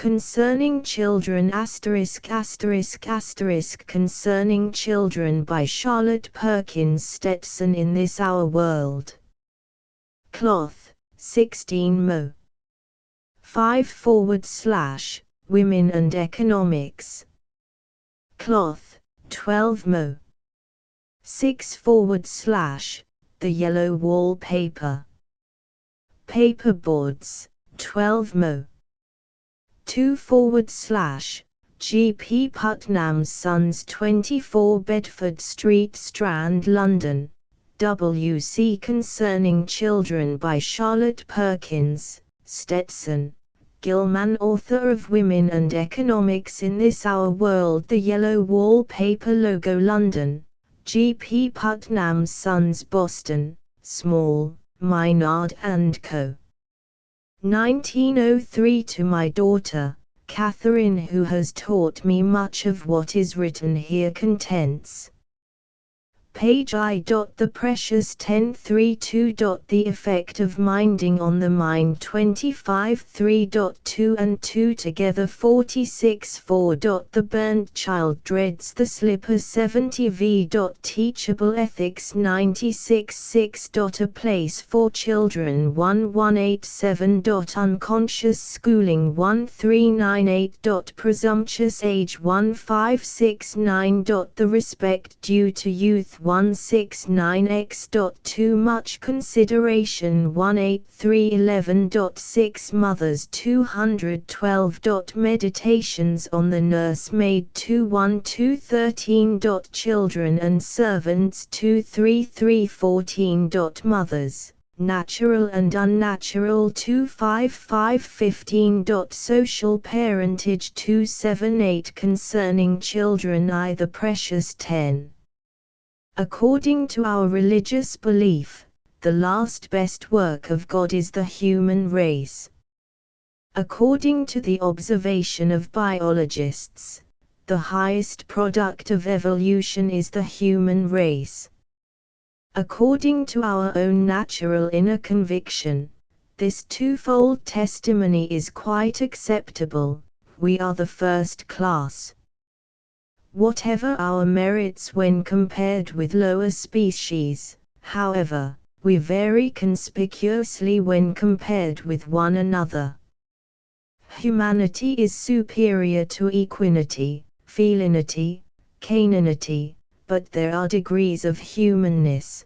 Concerning Children Concerning Children by Charlotte Perkins Stetson in This Our World. Cloth, 16 mo. 5 / Women and Economics. Cloth, 12 mo. 6 / The Yellow Wallpaper. Paperboards, 12 mo. 2 / G.P. Putnam's Sons 24 Bedford Street Strand London, W.C. Concerning Children by Charlotte Perkins, Stetson, Gilman author of Women and Economics in This Our World. The Yellow Wallpaper logo London, G.P. Putnam's Sons Boston, Small, Maynard & Co. 1903 To my daughter, Catherine, who has taught me much of what is written here contents. Page I. The precious 1032. The effect of minding on the mind 25 3.2 and 2 together 46 4. The burnt child dreads the slipper 70 v. Teachable ethics 96 6. A place for children 1187. Unconscious schooling 1398. Presumptuous age 1569. The respect due to youth 169x. Too much consideration 18311.6. Mothers 212. Meditations on the nursemaid 21213. Children and servants 23314. Mothers, natural and unnatural 25515. Social parentage 278. Concerning children I. The precious 10. According to our religious belief, the last best work of God is the human race. According to the observation of biologists, the highest product of evolution is the human race. According to our own natural inner conviction, this twofold testimony is quite acceptable: we are the first class. Whatever our merits when compared with lower species, however, we vary conspicuously when compared with one another. Humanity is superior to equinity, felinity, caninity, but there are degrees of humanness.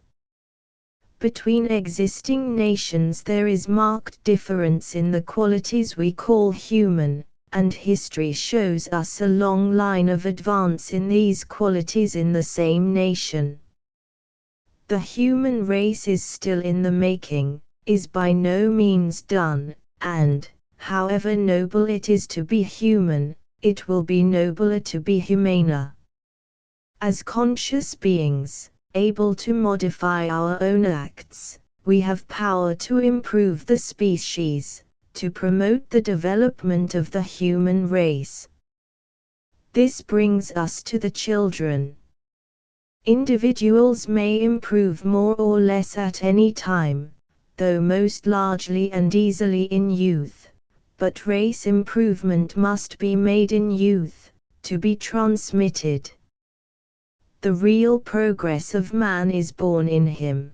Between existing nations there is marked difference in the qualities we call human, and history shows us a long line of advance in these qualities in the same nation. The human race is still in the making, is by no means done, and, however noble it is to be human, it will be nobler to be humaner. As conscious beings, able to modify our own acts, we have power to improve the species, to promote the development of the human race. This brings us to the children. Individuals may improve more or less at any time, though most largely and easily in youth, but race improvement must be made in youth, to be transmitted. The real progress of man is born in him.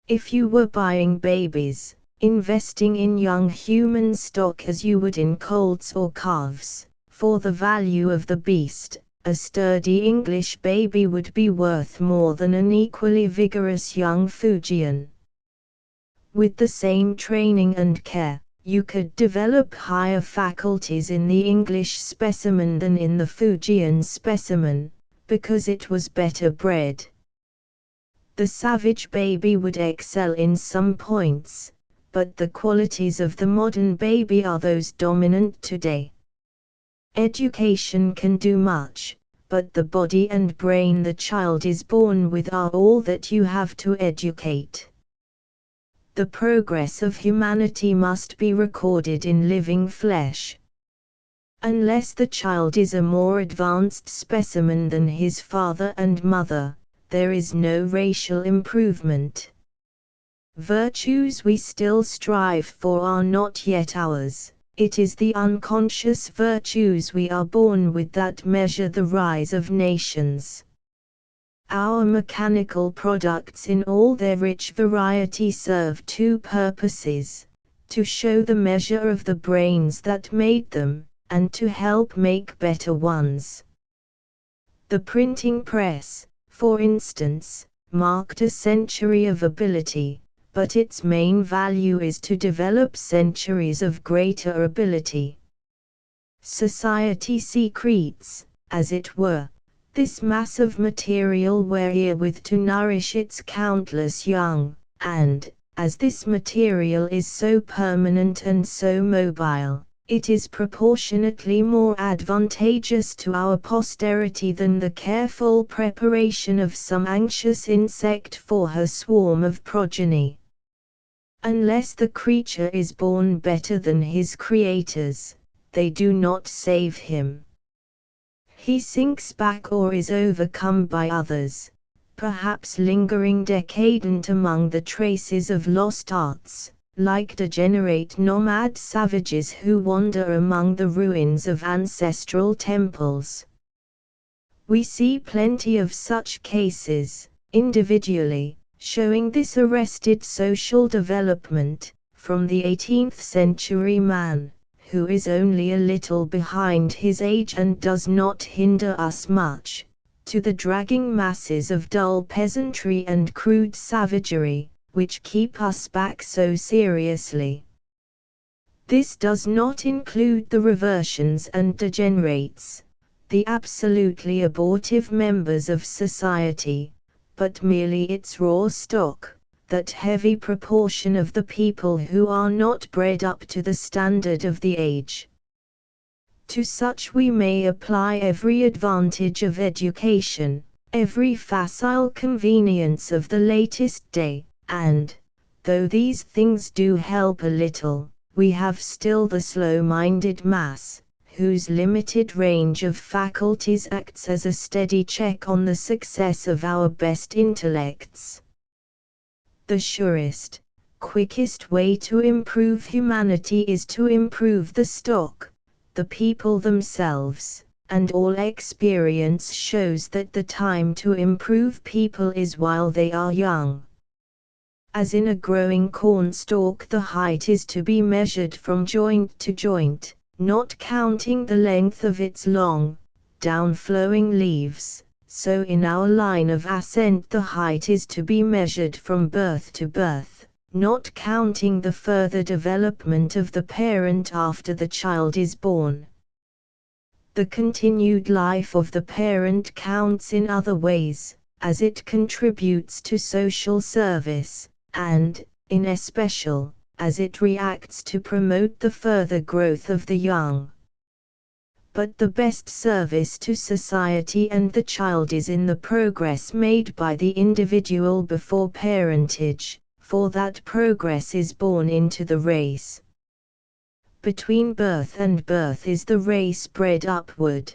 If you were buying babies, investing in young human stock as you would in colts or calves, for the value of the beast, a sturdy English baby would be worth more than an equally vigorous young Fujian. With the same training and care, you could develop higher faculties in the English specimen than in the Fujian specimen, because it was better bred. The savage baby would excel in some points, but the qualities of the modern baby are those dominant today. Education can do much, but the body and brain the child is born with are all that you have to educate. The progress of humanity must be recorded in living flesh. Unless the child is a more advanced specimen than his father and mother, there is no racial improvement. Virtues we still strive for are not yet ours, It is the unconscious virtues we are born with that measure the rise of nations. Our mechanical products in all their rich variety serve two purposes: to show the measure of the brains that made them, and to help make better ones. The printing press, for instance, marked a century of ability, but its main value is to develop centuries of greater ability. Society secretes, as it were, this mass of material wherewith to nourish its countless young, and, as this material is so permanent and so mobile, it is proportionately more advantageous to our posterity than the careful preparation of some anxious insect for her swarm of progeny. Unless the creature is born better than his creators, they do not save him. He sinks back or is overcome by others, perhaps lingering decadent among the traces of lost arts, like degenerate nomad savages who wander among the ruins of ancestral temples. We see plenty of such cases, individually, showing this arrested social development, from the 18th century man, who is only a little behind his age and does not hinder us much, to the dragging masses of dull peasantry and crude savagery, which keep us back so seriously. This does not include the reversions and degenerates, the absolutely abortive members of society, but merely its raw stock, that heavy proportion of the people who are not bred up to the standard of the age. To such we may apply every advantage of education, every facile convenience of the latest day, and, though these things do help a little, we have still the slow-minded mass, whose limited range of faculties acts as a steady check on the success of our best intellects. The surest, quickest way to improve humanity is to improve the stock, the people themselves, and all experience shows that the time to improve people is while they are young. As in a growing cornstalk, the height is to be measured from joint to joint, not counting the length of its long, down-flowing leaves, so in our line of ascent the height is to be measured from birth to birth, not counting the further development of the parent after the child is born. The continued life of the parent counts in other ways, as it contributes to social service, and, in especial, as it reacts to promote the further growth of the young. But the best service to society and the child is in the progress made by the individual before parentage, for that progress is born into the race. Between birth and birth is the race bred upward.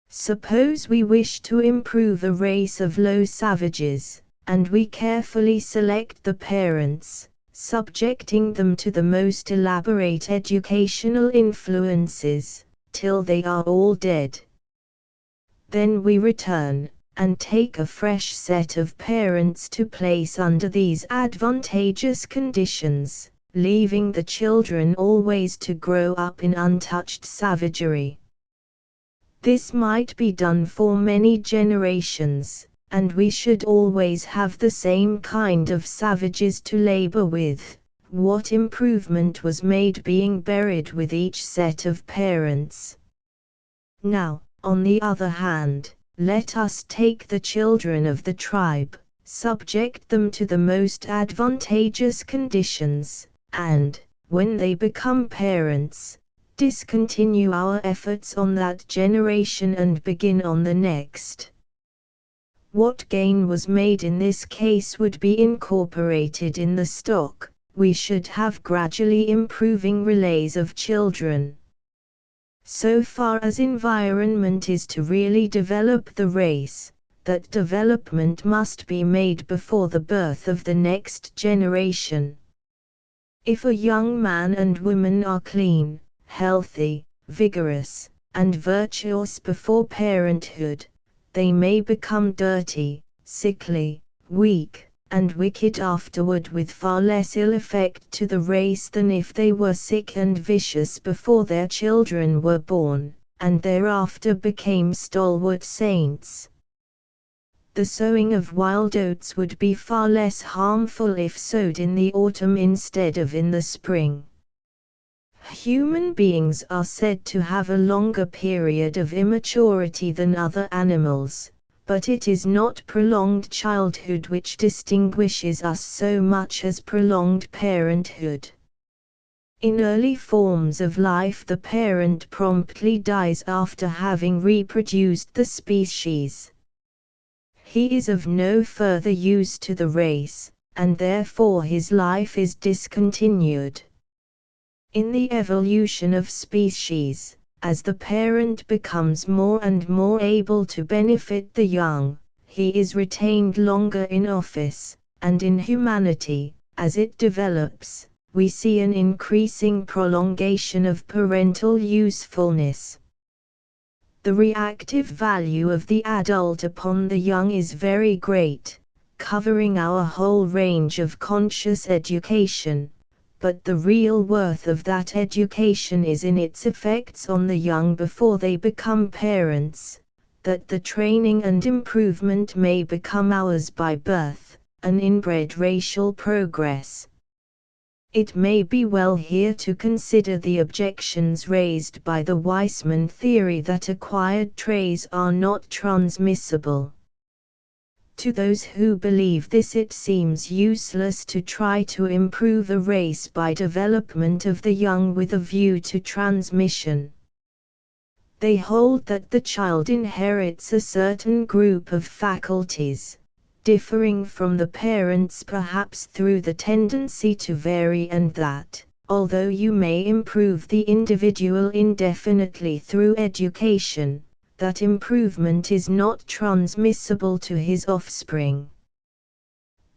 Suppose we wish to improve a race of low savages, and we carefully select the parents, subjecting them to the most elaborate educational influences, till they are all dead. Then we return, and take a fresh set of parents to place under these advantageous conditions, leaving the children always to grow up in untouched savagery. This might be done for many generations, and we should always have the same kind of savages to labor with, what improvement was made being buried with each set of parents. Now, on the other hand, let us take the children of the tribe, subject them to the most advantageous conditions, and, when they become parents, discontinue our efforts on that generation and begin on the next. What gain was made in this case would be incorporated in the stock. We should have gradually improving relays of children. So far as environment is to really develop the race, that development must be made before the birth of the next generation. If a young man and woman are clean, healthy, vigorous, and virtuous before parenthood, they may become dirty, sickly, weak, and wicked afterward, with far less ill effect to the race than if they were sick and vicious before their children were born, and thereafter became stalwart saints. The sowing of wild oats would be far less harmful if sowed in the autumn instead of in the spring. Human beings are said to have a longer period of immaturity than other animals, but it is not prolonged childhood which distinguishes us so much as prolonged parenthood. In early forms of life, the parent promptly dies after having reproduced the species. He is of no further use to the race, and therefore his life is discontinued. In the evolution of species, as the parent becomes more and more able to benefit the young, he is retained longer in office, and in humanity, as it develops, we see an increasing prolongation of parental usefulness. The reactive value of the adult upon the young is very great, covering our whole range of conscious education, but the real worth of that education is in its effects on the young before they become parents, that the training and improvement may become ours by birth, an inbred racial progress. It may be well here to consider the objections raised by the Weismann theory that acquired traits are not transmissible. To those who believe this, it seems useless to try to improve a race by development of the young with a view to transmission. They hold that the child inherits a certain group of faculties, differing from the parents perhaps through the tendency to vary, and that, although you may improve the individual indefinitely through education, that improvement is not transmissible to his offspring.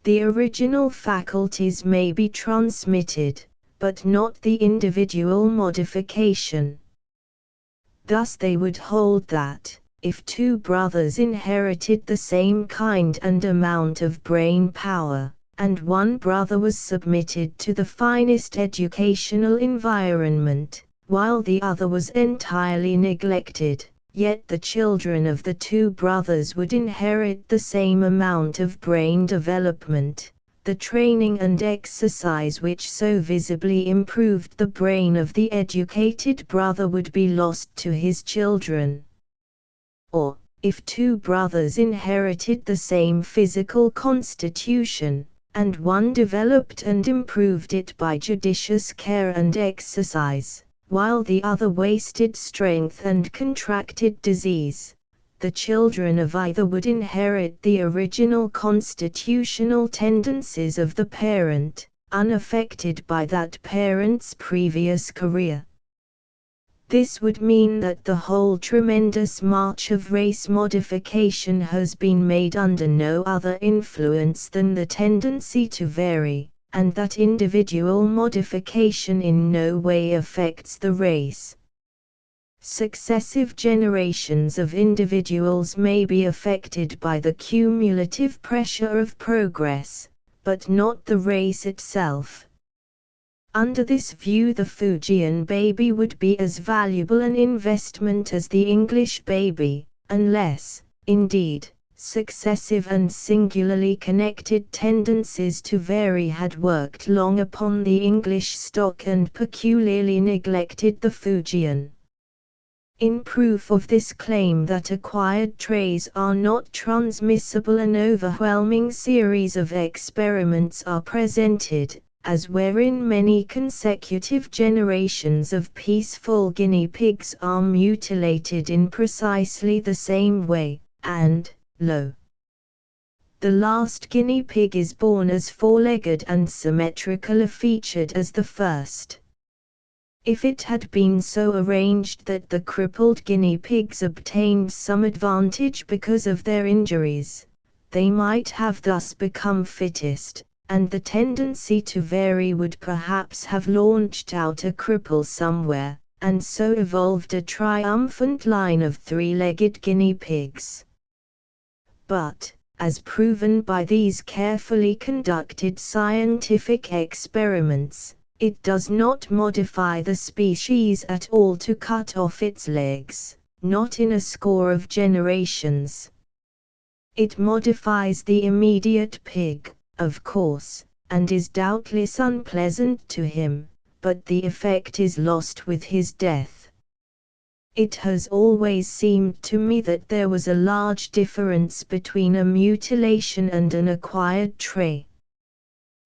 The original faculties may be transmitted, but not the individual modification. Thus they would hold that, if two brothers inherited the same kind and amount of brain power, and one brother was submitted to the finest educational environment, while the other was entirely neglected, yet the children of the two brothers would inherit the same amount of brain development. The training and exercise which so visibly improved the brain of the educated brother would be lost to his children. Or, if two brothers inherited the same physical constitution, and one developed and improved it by judicious care and exercise, while the other wasted strength and contracted disease, the children of either would inherit the original constitutional tendencies of the parent, unaffected by that parent's previous career. This would mean that the whole tremendous march of race modification has been made under no other influence than the tendency to vary, and that individual modification in no way affects the race. Successive generations of individuals may be affected by the cumulative pressure of progress, but not the race itself. Under this view, the Fujian baby would be as valuable an investment as the English baby, unless, indeed, successive and singularly connected tendencies to vary had worked long upon the English stock and peculiarly neglected the Fujian. In proof of this claim that acquired traits are not transmissible, an overwhelming series of experiments are presented, as wherein many consecutive generations of peaceful guinea pigs are mutilated in precisely the same way, and, lo! the last guinea pig is born as four-legged and symmetrically featured as the first. If it had been so arranged that the crippled guinea pigs obtained some advantage because of their injuries, they might have thus become fittest, and the tendency to vary would perhaps have launched out a cripple somewhere, and so evolved a triumphant line of three-legged guinea pigs. But, as proven by these carefully conducted scientific experiments, it does not modify the species at all to cut off its legs, not in a score of generations. It modifies the immediate pig, of course, and is doubtless unpleasant to him, but the effect is lost with his death. It has always seemed to me that there was a large difference between a mutilation and an acquired trait.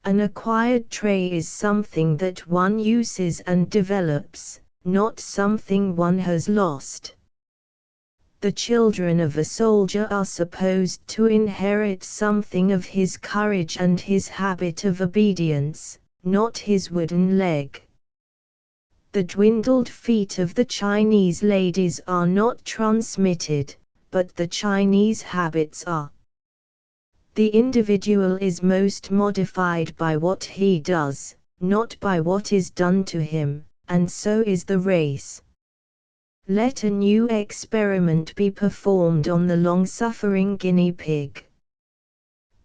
An acquired trait is something that one uses and develops, not something one has lost. The children of a soldier are supposed to inherit something of his courage and his habit of obedience, not his wooden leg. The dwindled feet of the Chinese ladies are not transmitted, but the Chinese habits are. The individual is most modified by what he does, not by what is done to him, and so is the race. Let a new experiment be performed on the long-suffering guinea pig.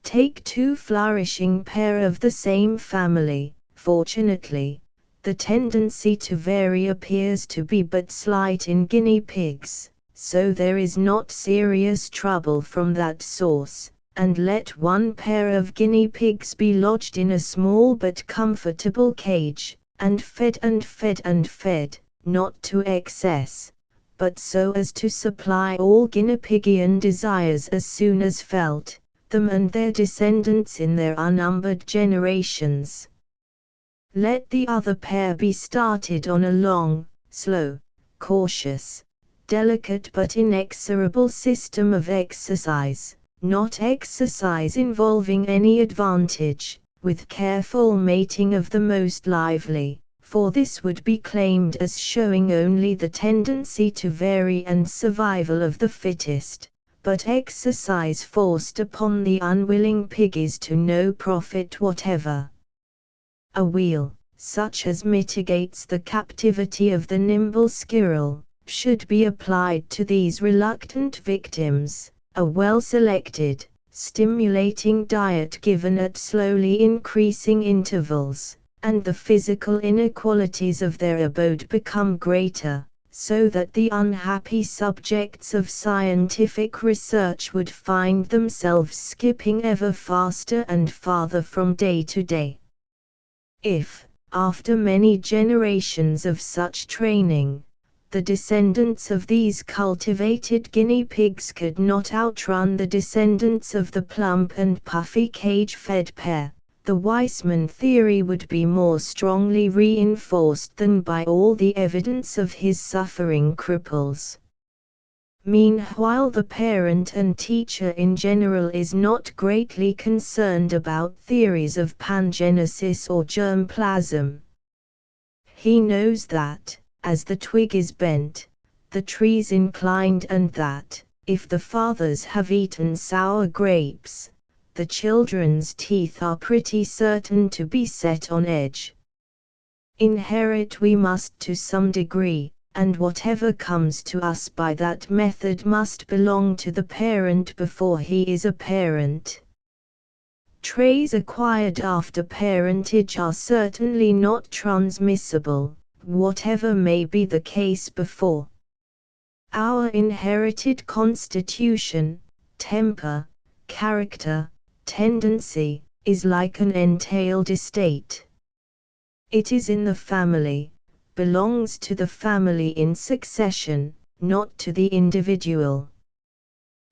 Take two flourishing pair of the same family. Fortunately, the tendency to vary appears to be but slight in guinea pigs, so there is not serious trouble from that source, and let one pair of guinea pigs be lodged in a small but comfortable cage, and fed and fed and fed, not to excess, but so as to supply all guinea-pigian desires as soon as felt, them and their descendants in their unnumbered generations. Let the other pair be started on a long, slow, cautious, delicate but inexorable system of exercise, not exercise involving any advantage, with careful mating of the most lively, for this would be claimed as showing only the tendency to vary and survival of the fittest, but exercise forced upon the unwilling pig is to no profit whatever. A wheel, such as mitigates the captivity of the nimble squirrel, should be applied to these reluctant victims, a well-selected, stimulating diet given at slowly increasing intervals, and the physical inequalities of their abode become greater, so that the unhappy subjects of scientific research would find themselves skipping ever faster and farther from day to day. If, after many generations of such training, the descendants of these cultivated guinea pigs could not outrun the descendants of the plump and puffy cage-fed pair, the Weismann theory would be more strongly reinforced than by all the evidence of his suffering cripples. Meanwhile, the parent and teacher in general is not greatly concerned about theories of pangenesis or germplasm. He knows that, as the twig is bent, the tree's inclined, and that, if the fathers have eaten sour grapes, the children's teeth are pretty certain to be set on edge. Inherit we must to some degree, and whatever comes to us by that method must belong to the parent before he is a parent. Traits acquired after parentage are certainly not transmissible, whatever may be the case before. Our inherited constitution, temper, character, tendency, is like an entailed estate. It is in the family, belongs to the family in succession, not to the individual.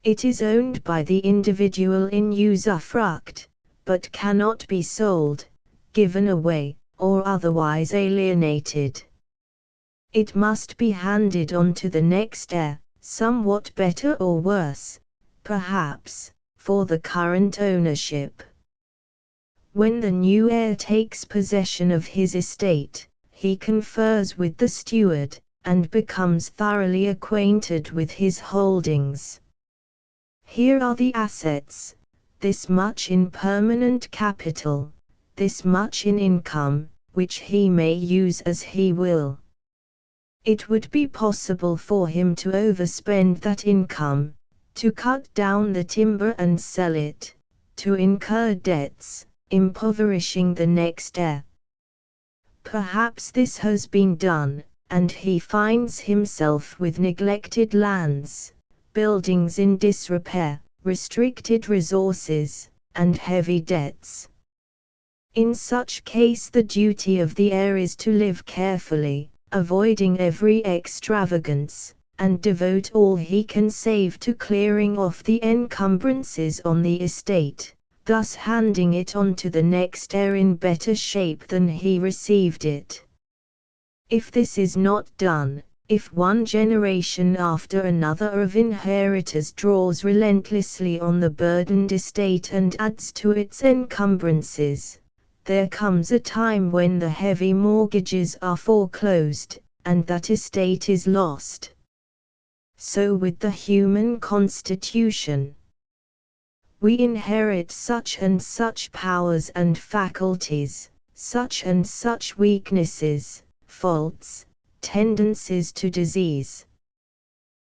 It is owned by the individual in usufruct, but cannot be sold, given away, or otherwise alienated. It must be handed on to the next heir, somewhat better or worse, perhaps, for the current ownership. When the new heir takes possession of his estate, he confers with the steward, and becomes thoroughly acquainted with his holdings. Here are the assets, this much in permanent capital, this much in income, which he may use as he will. It would be possible for him to overspend that income, to cut down the timber and sell it, to incur debts, impoverishing the next heir. Perhaps this has been done, and he finds himself with neglected lands, buildings in disrepair, restricted resources, and heavy debts. In such case the duty of the heir is to live carefully, avoiding every extravagance, and devote all he can save to clearing off the encumbrances on the estate, thus handing it on to the next heir in better shape than he received it. If this is not done, if one generation after another of inheritors draws relentlessly on the burdened estate and adds to its encumbrances, there comes a time when the heavy mortgages are foreclosed, and that estate is lost. So with the human constitution. We inherit such and such powers and faculties, such and such weaknesses, faults, tendencies to disease.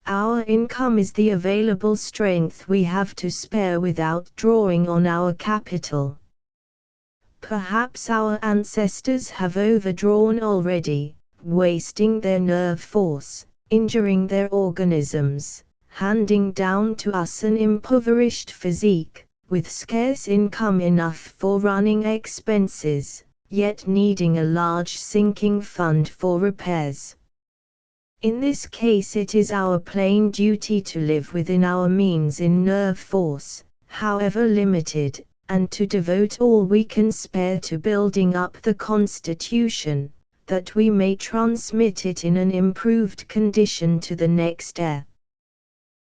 Our income is the available strength we have to spare without drawing on our capital. Perhaps our ancestors have overdrawn already, wasting their nerve force, injuring their organisms, handing down to us an impoverished physique, with scarce income enough for running expenses, yet needing a large sinking fund for repairs. In this case it is our plain duty to live within our means in nerve force, however limited, and to devote all we can spare to building up the constitution, that we may transmit it in an improved condition to the next heir.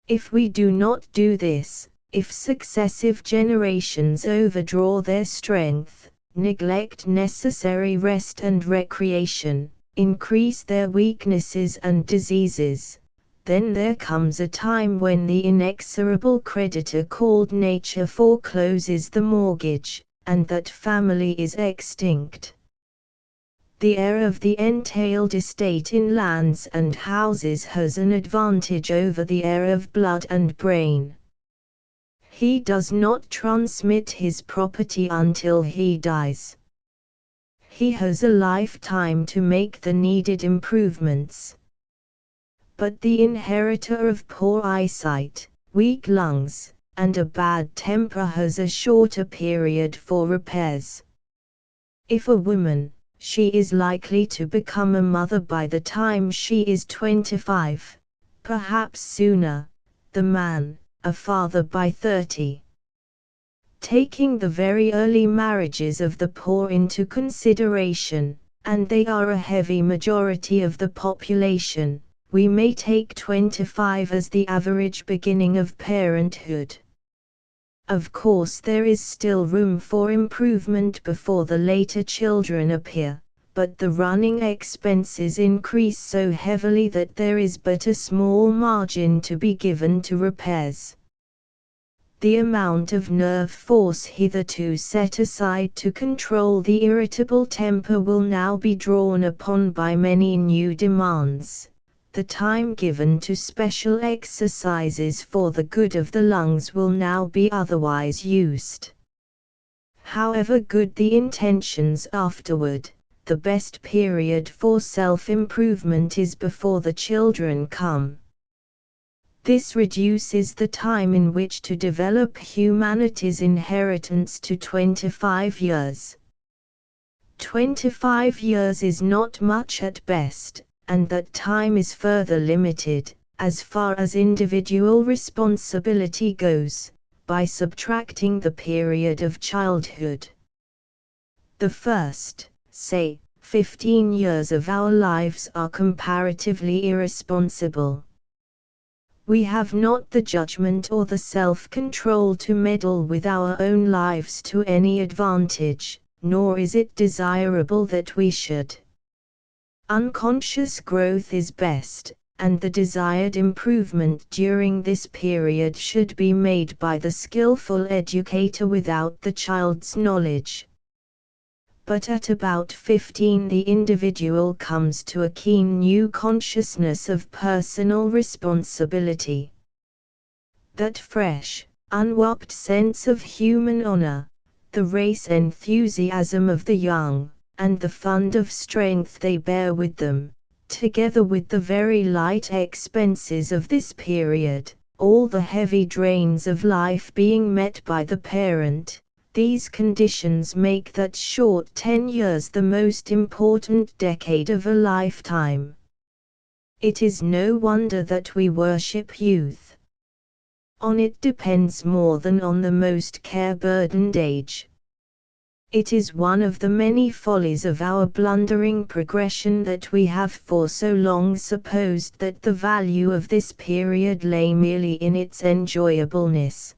If we do not do this, if successive generations overdraw their strength, neglect necessary rest and recreation, increase their weaknesses and diseases, then there comes a time when the inexorable creditor called nature forecloses the mortgage, and that family is extinct. The heir of the entailed estate in lands and houses has an advantage over the heir of blood and brain. He does not transmit his property until he dies. He has a lifetime to make the needed improvements. But the inheritor of poor eyesight, weak lungs, and a bad temper has a shorter period for repairs. If a woman, she is likely to become a mother by the time she is 25, perhaps sooner, the man, a father by 30. Taking the very early marriages of the poor into consideration, and they are a heavy majority of the population, we may take 25 as the average beginning of parenthood. Of course there is still room for improvement before the later children appear, but the running expenses increase so heavily that there is but a small margin to be given to repairs. The amount of nerve force hitherto set aside to control the irritable temper will now be drawn upon by many new demands. The time given to special exercises for the good of the lungs will now be otherwise used. However good the intentions afterward, the best period for self-improvement is before the children come. This reduces the time in which to develop humanity's inheritance to 25 years. 25 years is not much at best, and that time is further limited, as far as individual responsibility goes, by subtracting the period of childhood. The first, say, 15 years of our lives are comparatively irresponsible. We have not the judgment or the self-control to meddle with our own lives to any advantage, nor is it desirable that we should. Unconscious growth is best, and the desired improvement during this period should be made by the skillful educator without the child's knowledge. But at about 15 the individual comes to a keen new consciousness of personal responsibility. That fresh, unwarped sense of human honor, the race enthusiasm of the young, and the fund of strength they bear with them, together with the very light expenses of this period, all the heavy drains of life being met by the parent, these conditions make that short 10 years the most important decade of a lifetime. It is no wonder that we worship youth. On it depends more than on the most care-burdened age. It is one of the many follies of our blundering progression that we have for so long supposed that the value of this period lay merely in its enjoyableness.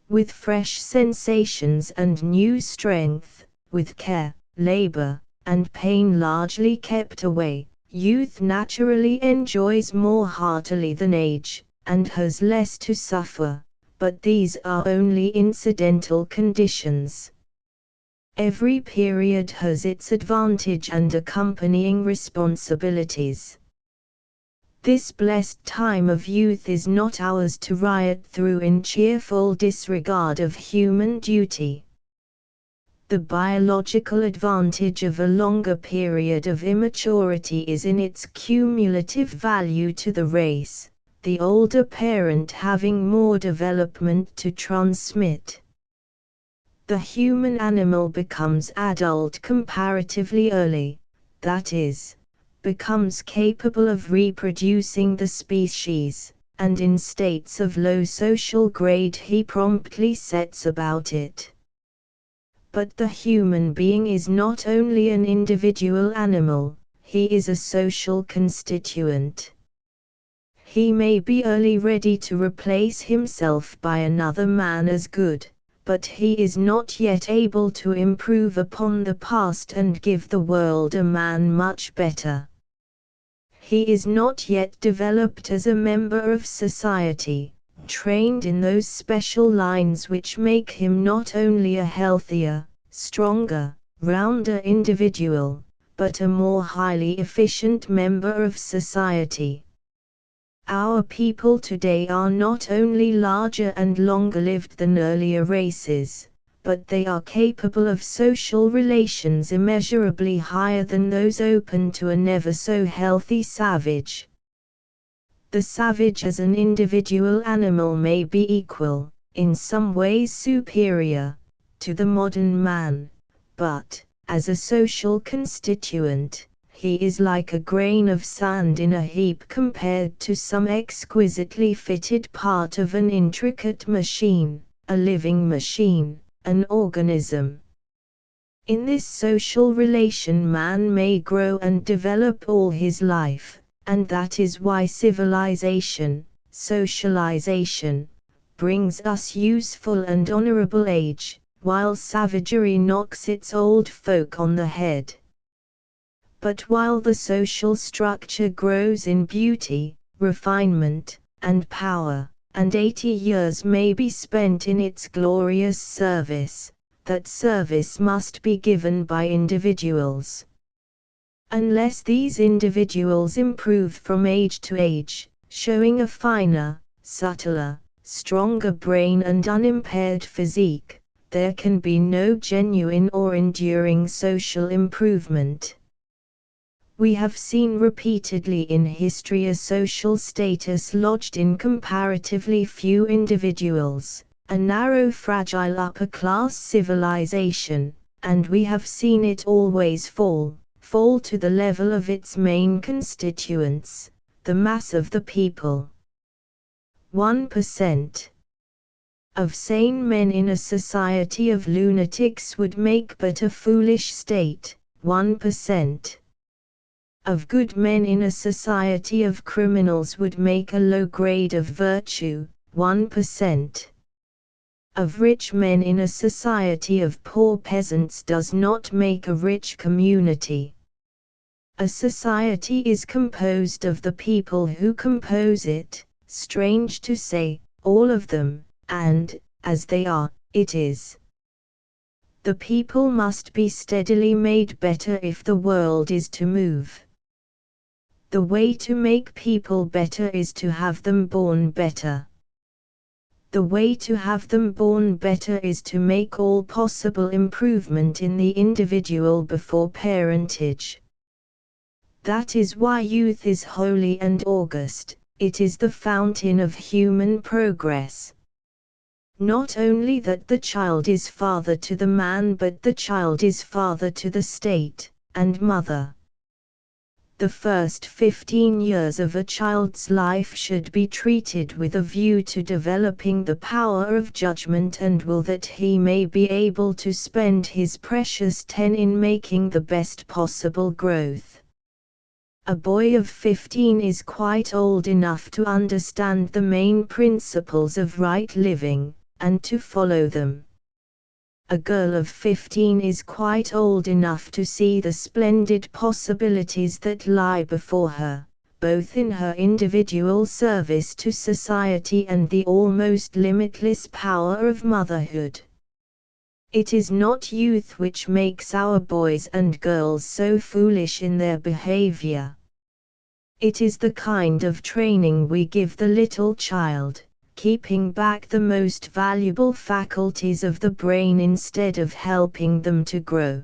With fresh sensations and new strength, with care, labor, and pain largely kept away, youth naturally enjoys more heartily than age, and has less to suffer, but these are only incidental conditions. Every period has its advantage and accompanying responsibilities. This blessed time of youth is not ours to riot through in cheerful disregard of human duty. The biological advantage of a longer period of immaturity is in its cumulative value to the race, the older parent having more development to transmit. The human animal becomes adult comparatively early, that is, becomes capable of reproducing the species, and in states of low social grade he promptly sets about it. But the human being is not only an individual animal, he is a social constituent. He may be early ready to replace himself by another man as good, but he is not yet able to improve upon the past and give the world a man much better. He is not yet developed as a member of society, trained in those special lines which make him not only a healthier, stronger, rounder individual, but a more highly efficient member of society. Our people today are not only larger and longer lived than earlier races, but they are capable of social relations immeasurably higher than those open to a never so healthy savage. The savage as an individual animal may be equal, in some ways superior, to the modern man, but, as a social constituent, he is like a grain of sand in a heap compared to some exquisitely fitted part of an intricate machine, a living machine, an organism. In this social relation man may grow and develop all his life, and that is why civilization, socialization, brings us useful and honorable age, while savagery knocks its old folk on the head. But while the social structure grows in beauty, refinement, and power, and 80 years may be spent in its glorious service, that service must be given by individuals. Unless these individuals improve from age to age, showing a finer, subtler, stronger brain and unimpaired physique, there can be no genuine or enduring social improvement. We have seen repeatedly in history a social status lodged in comparatively few individuals, a narrow fragile upper-class civilization, and we have seen it always fall to the level of its main constituents, the mass of the people. 1% of sane men in a society of lunatics would make but a foolish state, 1%. Of good men in a society of criminals would make a low grade of virtue, 1%. Of rich men in a society of poor peasants does not make a rich community. A society is composed of the people who compose it, strange to say, all of them, and, as they are, it is. The people must be steadily made better if the world is to move. The way to make people better is to have them born better. The way to have them born better is to make all possible improvement in the individual before parentage. That is why youth is holy and august. It is the fountain of human progress. Not only that the child is father to the man, but the child is father to the state, and mother. The first 15 years of a child's life should be treated with a view to developing the power of judgment and will, that he may be able to spend his precious 10 in making the best possible growth. A boy of 15 is quite old enough to understand the main principles of right living, and to follow them. A girl of 15 is quite old enough to see the splendid possibilities that lie before her, both in her individual service to society and the almost limitless power of motherhood. It is not youth which makes our boys and girls so foolish in their behavior. It is the kind of training we give the little child, keeping back the most valuable faculties of the brain instead of helping them to grow.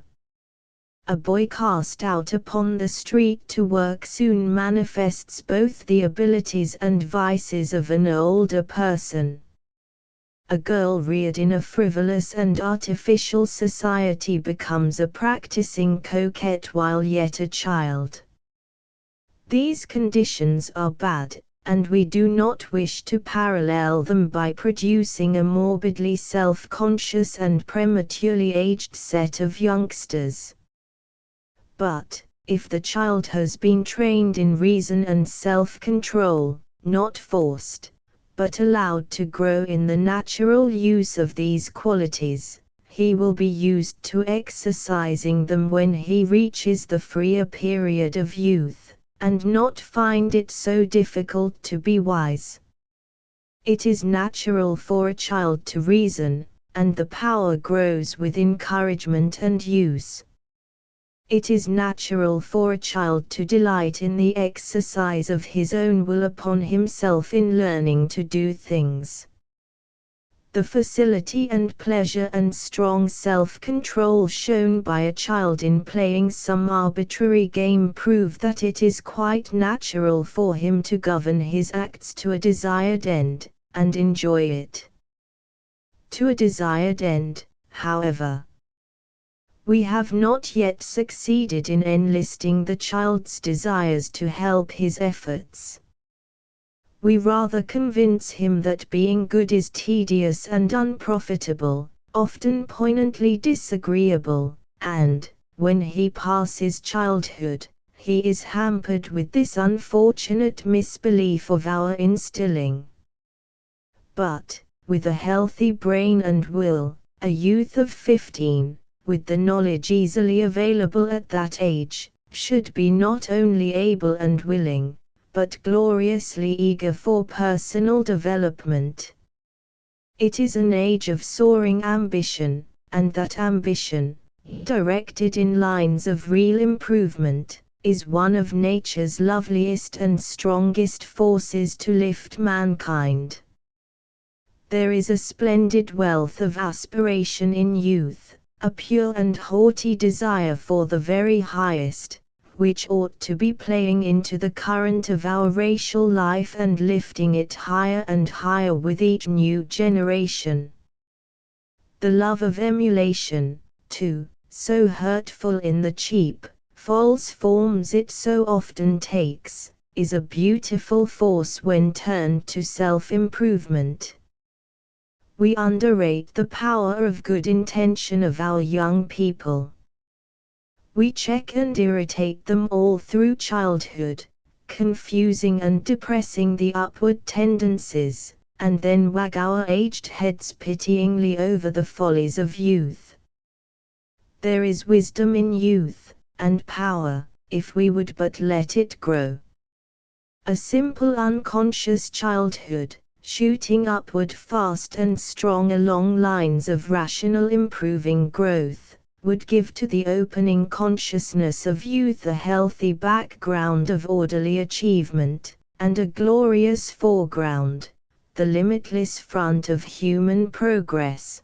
A boy cast out upon the street to work soon manifests both the abilities and vices of an older person. A girl reared in a frivolous and artificial society becomes a practicing coquette while yet a child. These conditions are bad, and we do not wish to parallel them by producing a morbidly self-conscious and prematurely aged set of youngsters. But, if the child has been trained in reason and self-control, not forced, but allowed to grow in the natural use of these qualities, he will be used to exercising them when he reaches the freer period of youth, and not find it so difficult to be wise. It is natural for a child to reason, and the power grows with encouragement and use. It is natural for a child to delight in the exercise of his own will upon himself in learning to do things. The facility and pleasure and strong self-control shown by a child in playing some arbitrary game prove that it is quite natural for him to govern his acts to a desired end, and enjoy it. To a desired end, however. We have not yet succeeded in enlisting the child's desires to help his efforts. We rather convince him that being good is tedious and unprofitable, often poignantly disagreeable, and, when he passes childhood, he is hampered with this unfortunate misbelief of our instilling. But, with a healthy brain and will, a youth of 15, with the knowledge easily available at that age, should be not only able and willing, but gloriously eager for personal development. It is an age of soaring ambition, and that ambition, directed in lines of real improvement, is one of nature's loveliest and strongest forces to lift mankind. There is a splendid wealth of aspiration in youth, a pure and haughty desire for the very highest, which ought to be playing into the current of our racial life and lifting it higher and higher with each new generation. The love of emulation, too, so hurtful in the cheap, false forms it so often takes, is a beautiful force when turned to self-improvement. We underrate the power of good intention of our young people. We check and irritate them all through childhood, confusing and depressing the upward tendencies, and then wag our aged heads pityingly over the follies of youth. There is wisdom in youth, and power, if we would but let it grow. A simple unconscious childhood, shooting upward fast and strong along lines of rational improving growth, would give to the opening consciousness of youth a healthy background of orderly achievement, and a glorious foreground, the limitless front of human progress.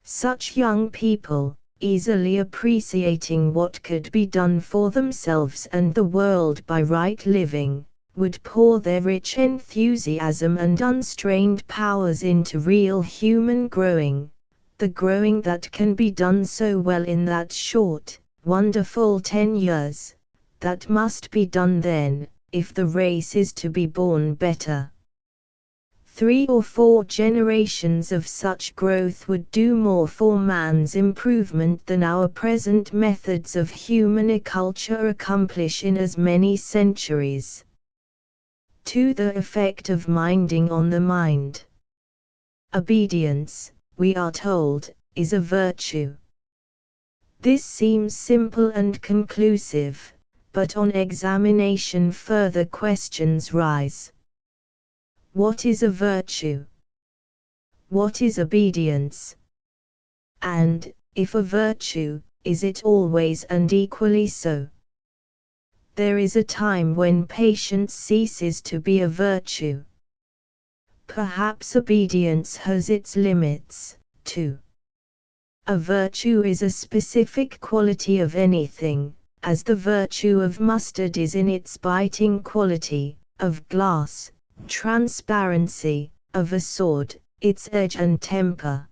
Such young people, easily appreciating what could be done for themselves and the world by right living, would pour their rich enthusiasm and unstrained powers into real human growing, the growing that can be done so well in that short, wonderful 10 years, that must be done then, if the race is to be born better. 3 or 4 generations of such growth would do more for man's improvement than our present methods of human culture accomplish in as many centuries. To the effect of minding on the mind. Obedience, we are told, is a virtue. This seems simple and conclusive, but on examination further questions rise. What is a virtue? What is obedience? And, if a virtue, is it always and equally so? There is a time when patience ceases to be a virtue. Perhaps obedience has its limits, too. A virtue is a specific quality of anything, as the virtue of mustard is in its biting quality, of glass, transparency, of a sword, its edge and temper.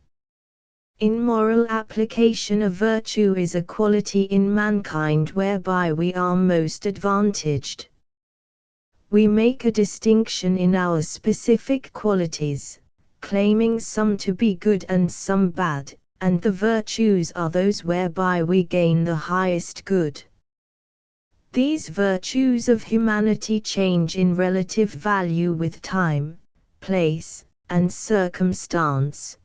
In moral application, a virtue is a quality in mankind whereby we are most advantaged. We make a distinction in our specific qualities, claiming some to be good and some bad, and the virtues are those whereby we gain the highest good. These virtues of humanity change in relative value with time, place, and circumstance.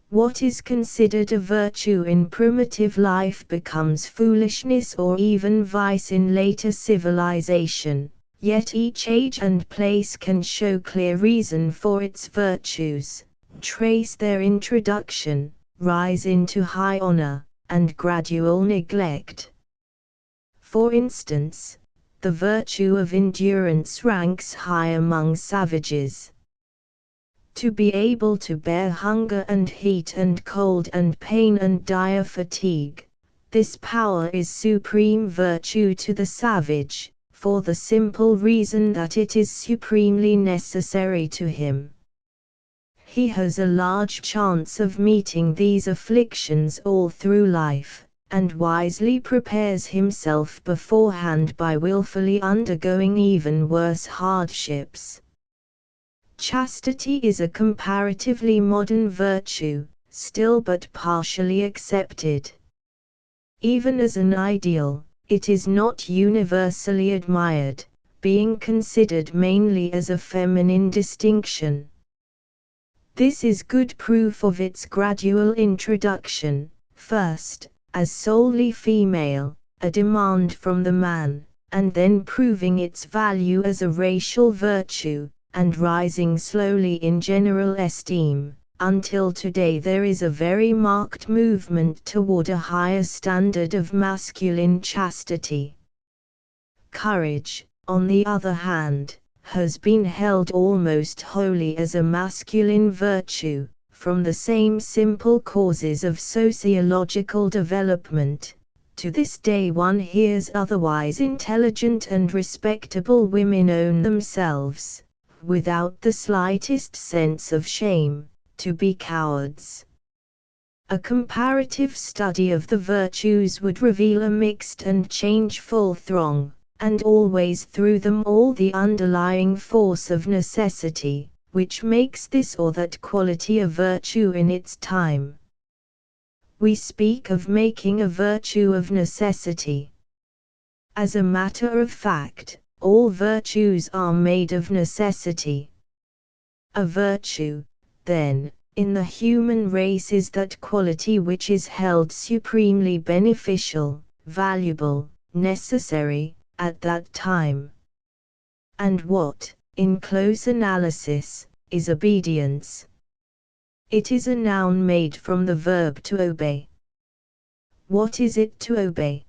What is considered a virtue in primitive life becomes foolishness or even vice in later civilization, yet each age and place can show clear reason for its virtues, trace their introduction, rise into high honor, and gradual neglect. For instance, the virtue of endurance ranks high among savages. To be able to bear hunger and heat and cold and pain and dire fatigue, this power is supreme virtue to the savage, for the simple reason that it is supremely necessary to him. He has a large chance of meeting these afflictions all through life, and wisely prepares himself beforehand by willfully undergoing even worse hardships. Chastity is a comparatively modern virtue, still but partially accepted. Even as an ideal, it is not universally admired, being considered mainly as a feminine distinction. This is good proof of its gradual introduction, first, as solely female, a demand from the man, and then proving its value as a racial virtue, and rising slowly in general esteem, until today there is a very marked movement toward a higher standard of masculine chastity. Courage, on the other hand, has been held almost wholly as a masculine virtue, from the same simple causes of sociological development. To this day one hears otherwise intelligent and respectable women own themselves, without the slightest sense of shame, to be cowards. A comparative study of the virtues would reveal a mixed and changeful throng, and always through them all the underlying force of necessity, which makes this or that quality a virtue in its time. We speak of making a virtue of necessity. As a matter of fact, all virtues are made of necessity. A virtue, then, in the human race is that quality which is held supremely beneficial, valuable, necessary, at that time. And what, in close analysis, is obedience. It is a noun made from the verb to obey. What is it to obey?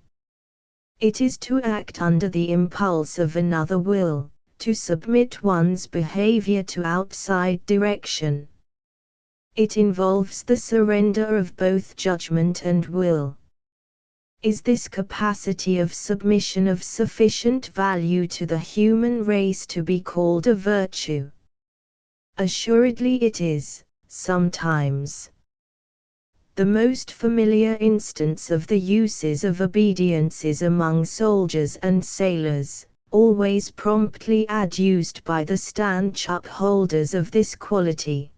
It is to act under the impulse of another will, to submit one's behavior to outside direction. It involves the surrender of both judgment and will. Is this capacity of submission of sufficient value to the human race to be called a virtue? Assuredly it is, sometimes. The most familiar instance of the uses of obedience is among soldiers and sailors, always promptly adduced by the stanch upholders of this quality.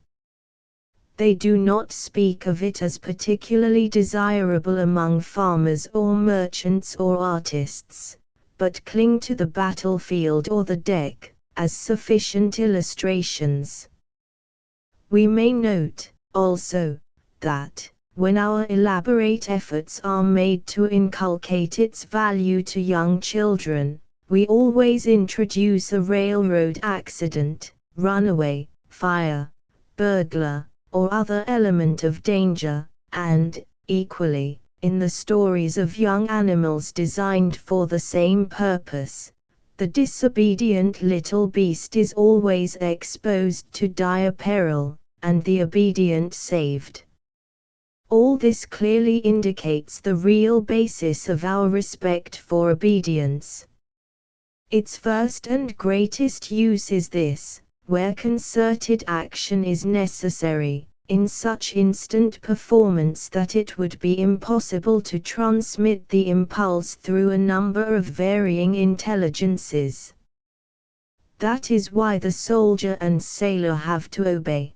They do not speak of it as particularly desirable among farmers or merchants or artists, but cling to the battlefield or the deck, as sufficient illustrations. We may note, also, that, when our elaborate efforts are made to inculcate its value to young children, we always introduce a railroad accident, runaway, fire, burglar, or other element of danger, and, equally, in the stories of young animals designed for the same purpose, the disobedient little beast is always exposed to dire peril, and the obedient saved. All this clearly indicates the real basis of our respect for obedience. Its first and greatest use is this: where concerted action is necessary, in such instant performance that it would be impossible to transmit the impulse through a number of varying intelligences. That is why the soldier and sailor have to obey.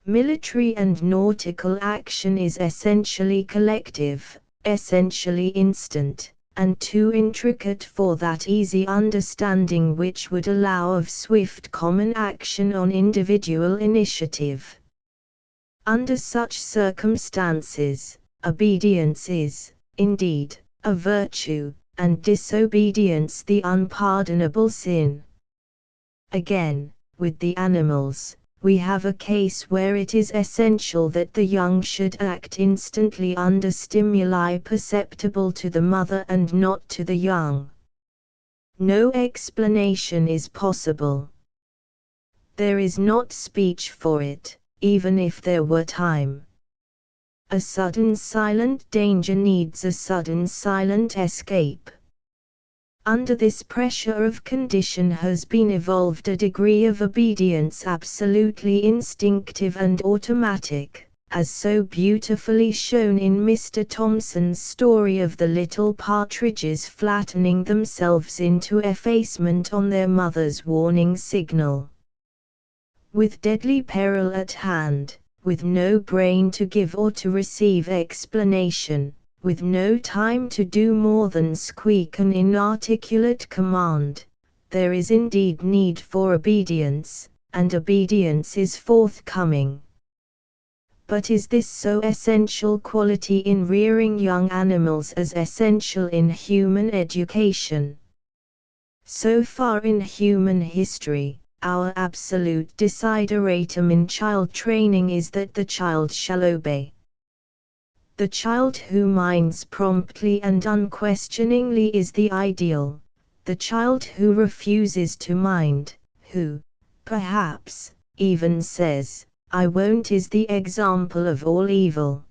Military and nautical action is essentially collective, essentially instant, and too intricate for that easy understanding which would allow of swift common action on individual initiative. Under such circumstances, obedience is, indeed, a virtue, and disobedience the unpardonable sin. Again, with the animals, we have a case where it is essential that the young should act instantly under stimuli perceptible to the mother and not to the young. No explanation is possible. There is not speech for it, even if there were time. A sudden silent danger needs a sudden silent escape. Under this pressure of condition has been evolved a degree of obedience absolutely instinctive and automatic, as so beautifully shown in Mr. Thompson's story of the little partridges flattening themselves into effacement on their mother's warning signal. With deadly peril at hand, with no brain to give or to receive explanation, with no time to do more than squeak an inarticulate command, there is indeed need for obedience, and obedience is forthcoming. But is this so essential quality in rearing young animals as essential in human education? So far in human history, our absolute desideratum in child training is that the child shall obey. The child who minds promptly and unquestioningly is the ideal. The child who refuses to mind, who, perhaps, even says, "I won't," is the example of all evil.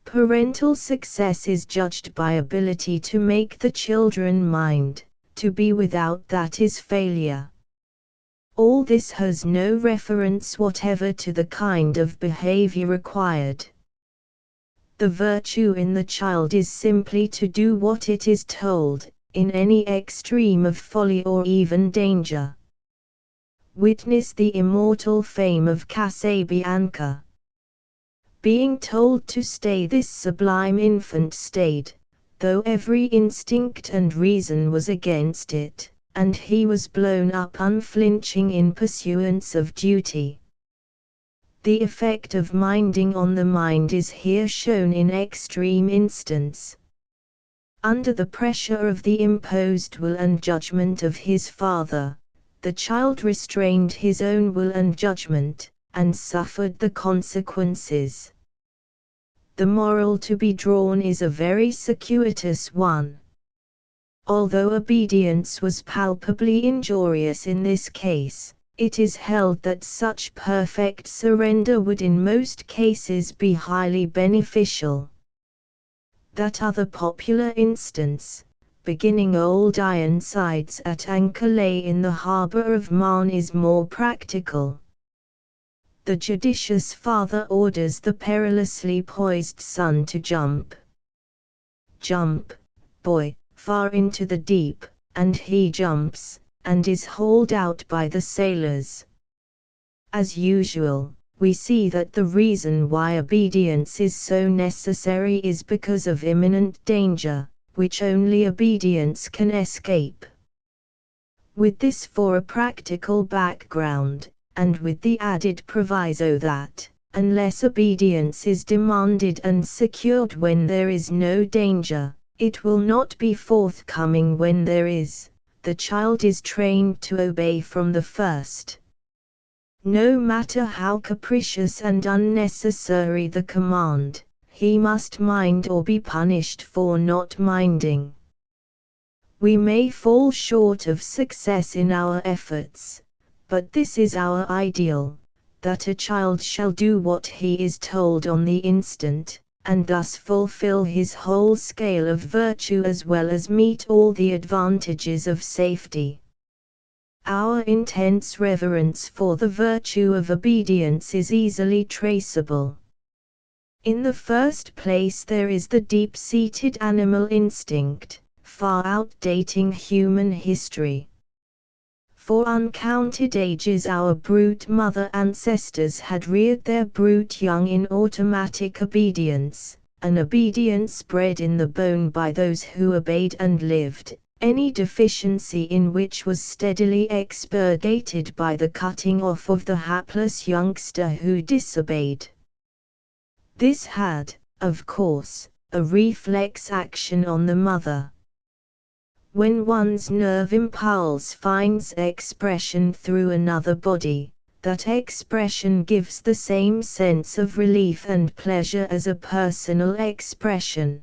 Parental success is judged by ability to make the children mind. To be without that is failure. All this has no reference whatever to the kind of behavior required. The virtue in the child is simply to do what it is told, in any extreme of folly or even danger. Witness the immortal fame of Casabianca. Being told to stay, this sublime infant stayed, though every instinct and reason was against it, and he was blown up unflinching in pursuance of duty. The effect of minding on the mind is here shown in extreme instance. Under the pressure of the imposed will and judgment of his father, the child restrained his own will and judgment, and suffered the consequences. The moral to be drawn is a very circuitous one. Although obedience was palpably injurious in this case, it is held that such perfect surrender would in most cases be highly beneficial. That other popular instance, beginning old Ironsides at anchor lay in the harbour of Marne, is more practical. The judicious father orders the perilously poised son to jump. Jump, boy, far into the deep, and he jumps, and is hauled out by the sailors. As usual, we see that the reason why obedience is so necessary is because of imminent danger, which only obedience can escape. With this for a practical background, and with the added proviso that, unless obedience is demanded and secured when there is no danger, it will not be forthcoming when there is, the child is trained to obey from the first. No matter how capricious and unnecessary the command, he must mind or be punished for not minding. We may fall short of success in our efforts, but this is our ideal, that a child shall do what he is told on the instant, and thus fulfill his whole scale of virtue as well as meet all the advantages of safety. Our intense reverence for the virtue of obedience is easily traceable. In the first place, there is the deep-seated animal instinct, far outdating human history. For uncounted ages our brute mother ancestors had reared their brute young in automatic obedience, an obedience bred in the bone by those who obeyed and lived, any deficiency in which was steadily expurgated by the cutting off of the hapless youngster who disobeyed. This had, of course, a reflex action on the mother. When one's nerve impulse finds expression through another body, that expression gives the same sense of relief and pleasure as a personal expression.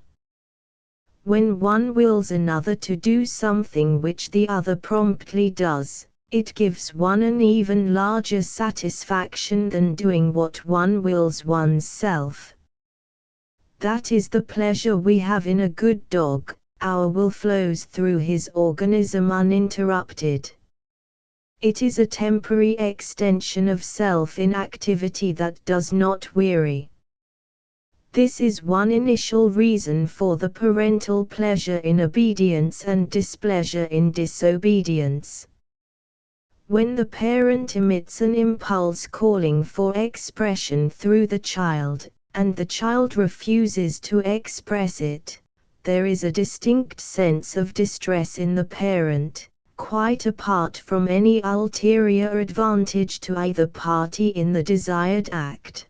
When one wills another to do something which the other promptly does, it gives one an even larger satisfaction than doing what one wills oneself. That is the pleasure we have in a good dog. Our will flows through his organism uninterrupted. It is a temporary extension of self in activity that does not weary. This is one initial reason for the parental pleasure in obedience and displeasure in disobedience. When the parent emits an impulse calling for expression through the child, and the child refuses to express it, there is a distinct sense of distress in the parent, quite apart from any ulterior advantage to either party in the desired act.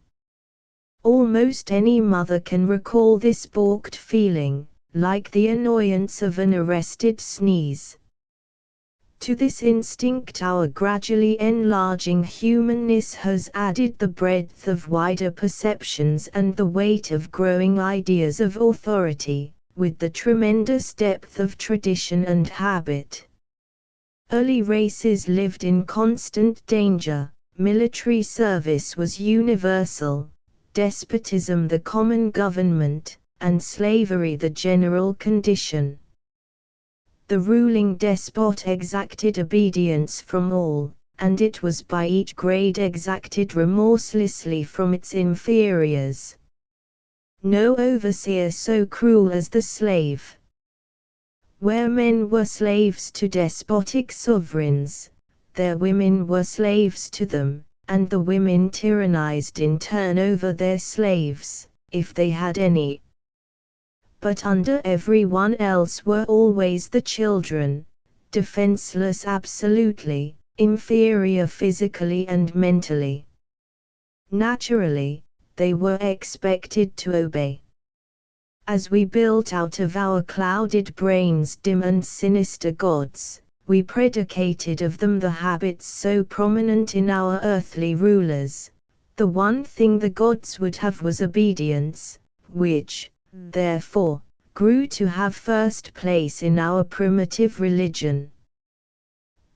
Almost any mother can recall this balked feeling, like the annoyance of an arrested sneeze. To this instinct our gradually enlarging humanness has added the breadth of wider perceptions and the weight of growing ideas of authority, with the tremendous depth of tradition and habit. Early races lived in constant danger, military service was universal, despotism the common government, and slavery the general condition. The ruling despot exacted obedience from all, and it was by each grade exacted remorselessly from its inferiors. No overseer so cruel as the slave. Where men were slaves to despotic sovereigns, their women were slaves to them, and the women tyrannized in turn over their slaves, if they had any. But under everyone else were always the children, defenseless absolutely, inferior physically and mentally. Naturally, they were expected to obey. As we built out of our clouded brains dim and sinister gods, we predicated of them the habits so prominent in our earthly rulers. The one thing the gods would have was obedience, which, therefore, grew to have first place in our primitive religion.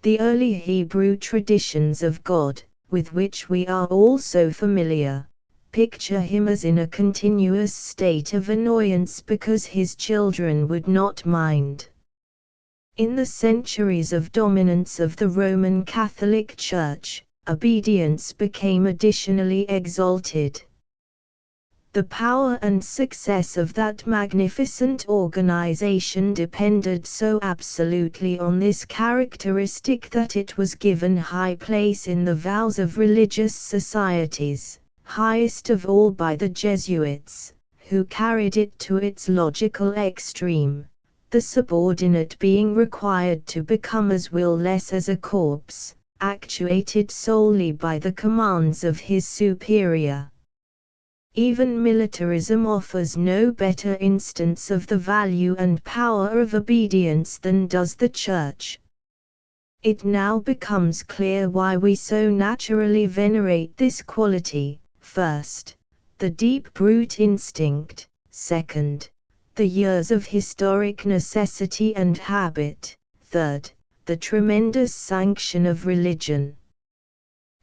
The early Hebrew traditions of God, with which we are all so familiar, picture him as in a continuous state of annoyance because his children would not mind. In the centuries of dominance of the Roman Catholic Church, obedience became additionally exalted. The power and success of that magnificent organization depended so absolutely on this characteristic that it was given high place in the vows of religious societies, highest of all by the Jesuits, who carried it to its logical extreme, the subordinate being required to become as will-less as a corpse, actuated solely by the commands of his superior. Even militarism offers no better instance of the value and power of obedience than does the Church. It now becomes clear why we so naturally venerate this quality: first, the deep brute instinct; second, the years of historic necessity and habit; third, the tremendous sanction of religion.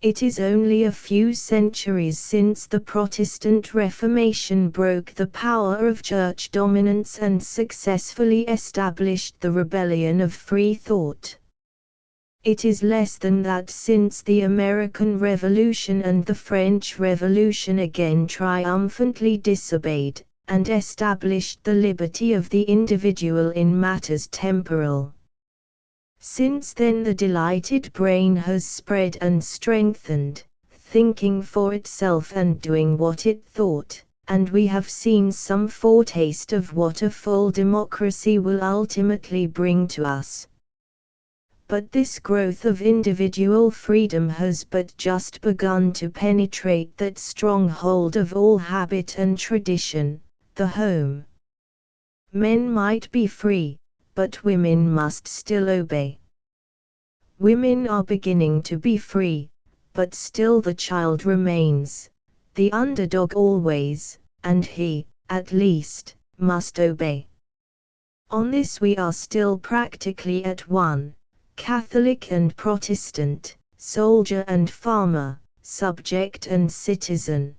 It is only a few centuries since the Protestant Reformation broke the power of church dominance and successfully established the rebellion of free thought. It is less than that since the American Revolution and the French Revolution again triumphantly disobeyed, and established the liberty of the individual in matters temporal. Since then the delighted brain has spread and strengthened, thinking for itself and doing what it thought, and we have seen some foretaste of what a full democracy will ultimately bring to us. But this growth of individual freedom has but just begun to penetrate that stronghold of all habit and tradition, the home. Men might be free, but women must still obey. Women are beginning to be free, but still the child remains, the underdog always, and he, at least, must obey. On this we are still practically at one, Catholic and Protestant, soldier and farmer, subject and citizen.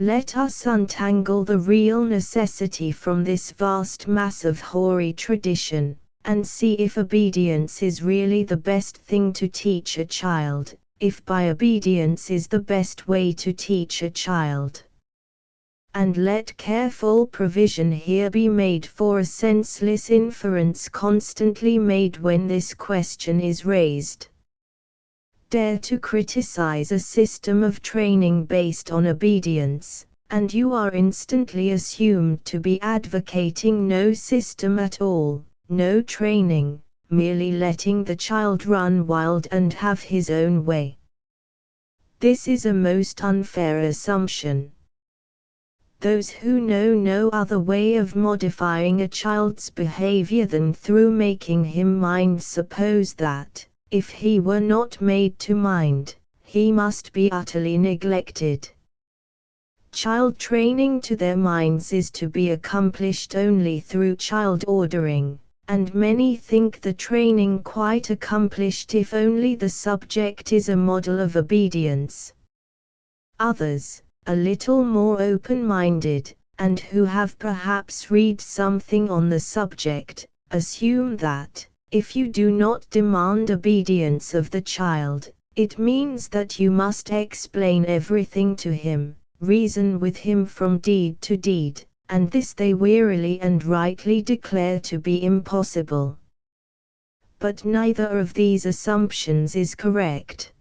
Let us untangle the real necessity from this vast mass of hoary tradition, and see if obedience is really the best thing to teach a child, if by obedience is the best way to teach a child. And let careful provision here be made for a senseless inference constantly made when this question is raised. Dare to criticize a system of training based on obedience, and you are instantly assumed to be advocating no system at all, no training, merely letting the child run wild and have his own way. This is a most unfair assumption. Those who know no other way of modifying a child's behavior than through making him mind suppose that, if he were not made to mind, he must be utterly neglected. Child training to their minds is to be accomplished only through child ordering, and many think the training quite accomplished if only the subject is a model of obedience. Others, a little more open-minded, and who have perhaps read something on the subject, assume that, if you do not demand obedience of the child, it means that you must explain everything to him, reason with him from deed to deed, and this they wearily and rightly declare to be impossible. But neither of these assumptions is correct.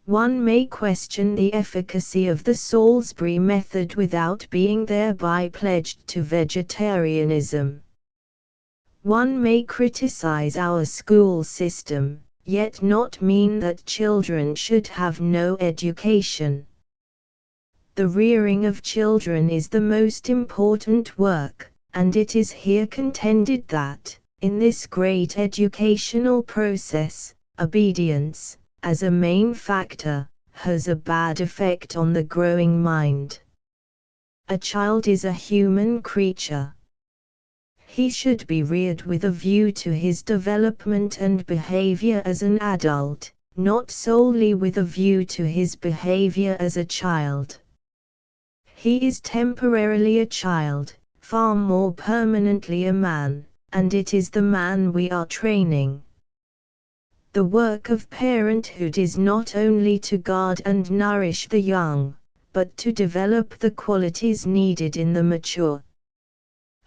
One may question the efficacy of the Salisbury method without being thereby pledged to vegetarianism. One may criticize our school system, yet not mean that children should have no education. The rearing of children is the most important work, and it is here contended that, In this great educational process, obedience, as a main factor, has a bad effect on the growing mind. A child is a human creature. He should be reared with a view to his development and behavior as an adult, not solely with a view to his behavior as a child. He is temporarily a child, far more permanently a man, and it is the man we are training. The work of parenthood is not only to guard and nourish the young, but to develop the qualities needed in the mature.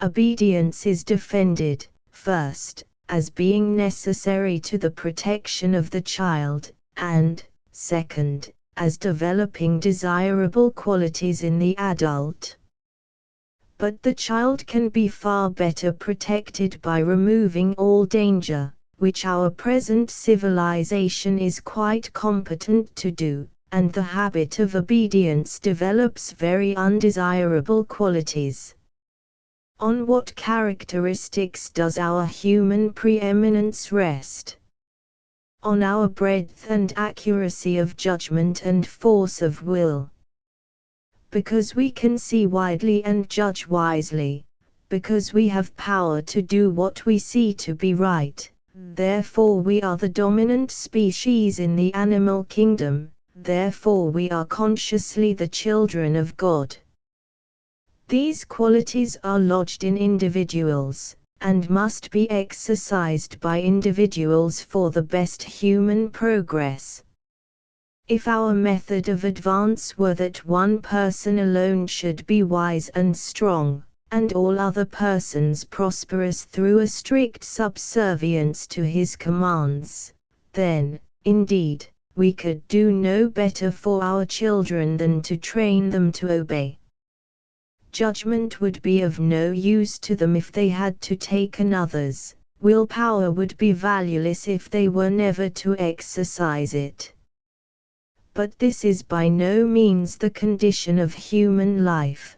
Obedience is defended, first, as being necessary to the protection of the child, and, second, as developing desirable qualities in the adult. But the child can be far better protected by removing all danger, which our present civilization is quite competent to do, and the habit of obedience develops very undesirable qualities. On what characteristics does our human preeminence rest? On our breadth and accuracy of judgment and force of will. Because we can see widely and judge wisely, because we have power to do what we see to be right, therefore we are the dominant species in the animal kingdom, therefore we are consciously the children of God. These qualities are lodged in individuals, and must be exercised by individuals for the best human progress. If our method of advance were that one person alone should be wise and strong, and all other persons prosperous through a strict subservience to his commands, then, indeed, we could do no better for our children than to train them to obey. Judgment would be of no use to them if they had to take another's, willpower would be valueless if they were never to exercise it. But this is by no means the condition of human life.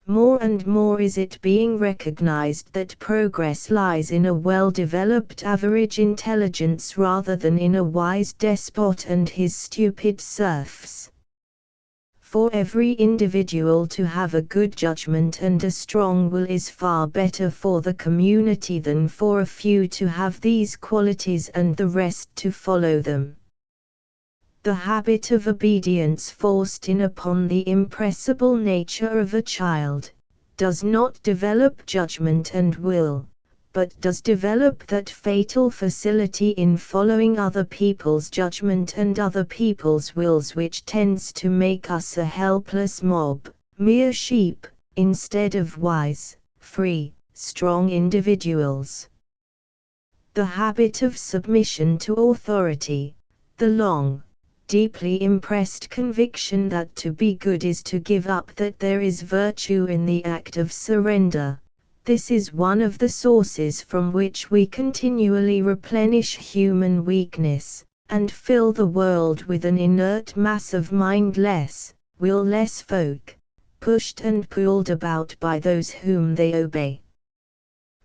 More and more is it being recognized that progress lies in a well-developed average intelligence rather than in a wise despot and his stupid serfs. For every individual to have a good judgment and a strong will is far better for the community than for a few to have these qualities and the rest to follow them. The habit of obedience forced in upon the impressible nature of a child, does not develop judgment and will, but does develop that fatal facility in following other people's judgment and other people's wills which tends to make us a helpless mob, mere sheep, instead of wise, free, strong individuals. The habit of submission to authority, the long, deeply impressed conviction that to be good is to give up, that there is virtue in the act of surrender. This is one of the sources from which we continually replenish human weakness, and fill the world with an inert mass of mindless, will-less folk, pushed and pulled about by those whom they obey.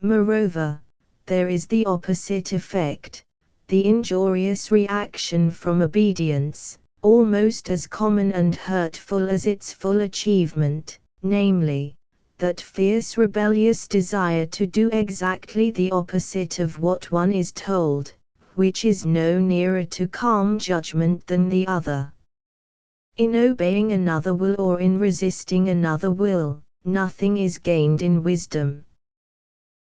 Moreover, there is the opposite effect, the injurious reaction from obedience, almost as common and hurtful as its full achievement, namely, that fierce rebellious desire to do exactly the opposite of what one is told, which is no nearer to calm judgment than the other. In obeying another will or in resisting another will, nothing is gained in wisdom.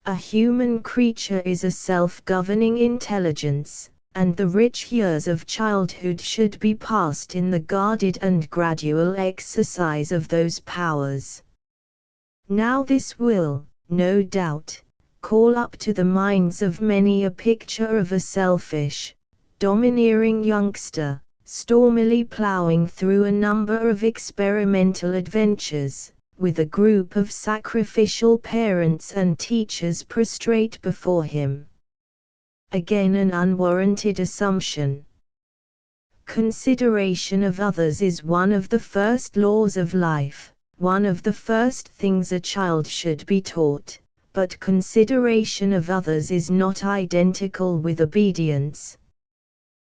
A human creature is a self-governing intelligence, and the rich years of childhood should be passed in the guarded and gradual exercise of those powers. Now this will, no doubt, call up to the minds of many a picture of a selfish, domineering youngster, stormily ploughing through a number of experimental adventures, with a group of sacrificial parents and teachers prostrate before him. Again an unwarranted assumption. Consideration of others is one of the first laws of life, one of the first things a child should be taught, but consideration of others is not identical with obedience.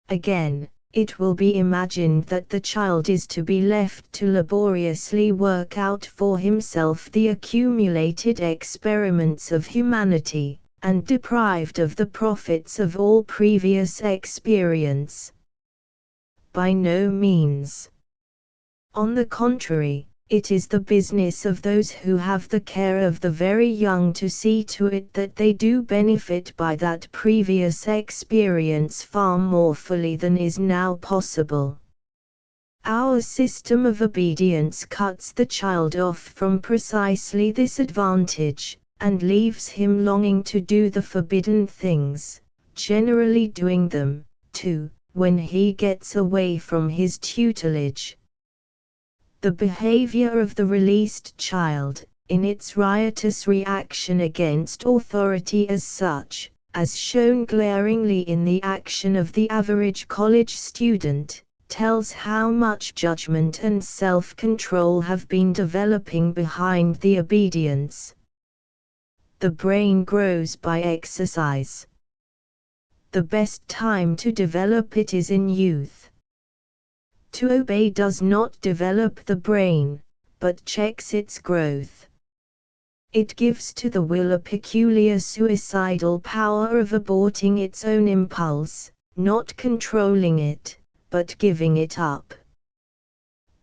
Again, it will be imagined that the child is to be left to laboriously work out for himself the accumulated experiments of humanity, and deprived of the profits of all previous experience. By no means. On the contrary, it is the business of those who have the care of the very young to see to it that they do benefit by that previous experience far more fully than is now possible. Our system of obedience cuts the child off from precisely this advantage, and leaves him longing to do the forbidden things, generally doing them, too, when he gets away from his tutelage. The behavior of the released child, in its riotous reaction against authority as such, as shown glaringly in the action of the average college student, tells how much judgment and self-control have been developing behind the obedience. The brain grows by exercise. The best time to develop it is in youth. To obey does not develop the brain, but checks its growth. It gives to the will a peculiar suicidal power of aborting its own impulse, not controlling it, but giving it up.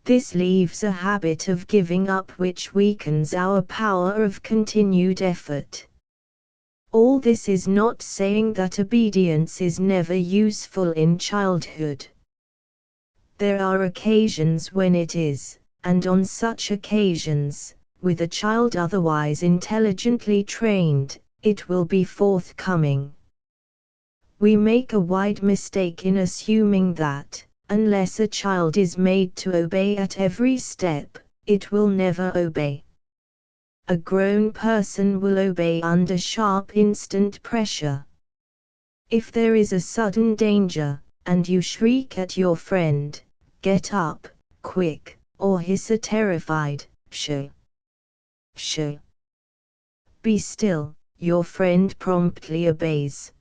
This leaves a habit of giving up which weakens our power of continued effort. All this is not saying that obedience is never useful in childhood. There are occasions when it is, and on such occasions, with a child otherwise intelligently trained, it will be forthcoming. We make a wide mistake in assuming that, unless a child is made to obey at every step, it will never obey. A grown person will obey under sharp instant pressure. If there is a sudden danger, and you shriek at your friend, "Get up, quick," or hiss a terrified, "Pshaw! Pshaw! Be still," your friend promptly obeys.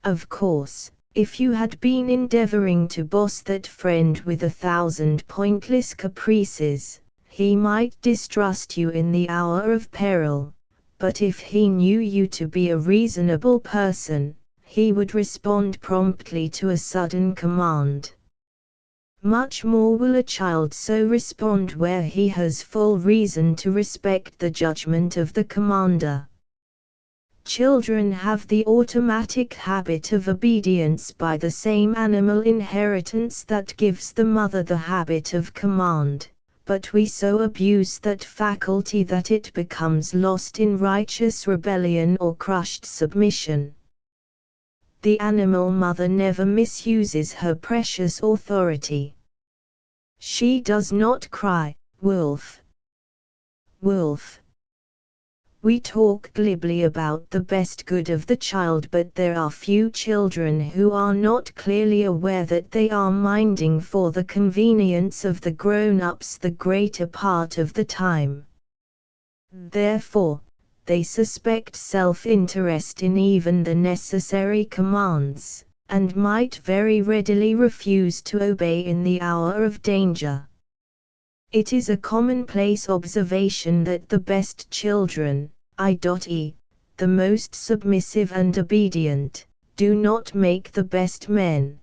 Of course, if you had been endeavoring to boss that friend with 1,000 pointless caprices, he might distrust you in the hour of peril, but if he knew you to be a reasonable person, he would respond promptly to a sudden command. Much more will a child so respond where he has full reason to respect the judgment of the commander. Children have the automatic habit of obedience by the same animal inheritance that gives the mother the habit of command, but we so abuse that faculty that it becomes lost in righteous rebellion or crushed submission. The animal mother never misuses her precious authority. She does not cry, "Wolf! Wolf!" We talk glibly about the best good of the child, but there are few children who are not clearly aware that they are minding for the convenience of the grown-ups the greater part of the time. Therefore, they suspect self-interest in even the necessary commands, and might very readily refuse to obey in the hour of danger. It is a commonplace observation that the best children, i.e., the most submissive and obedient, do not make the best men.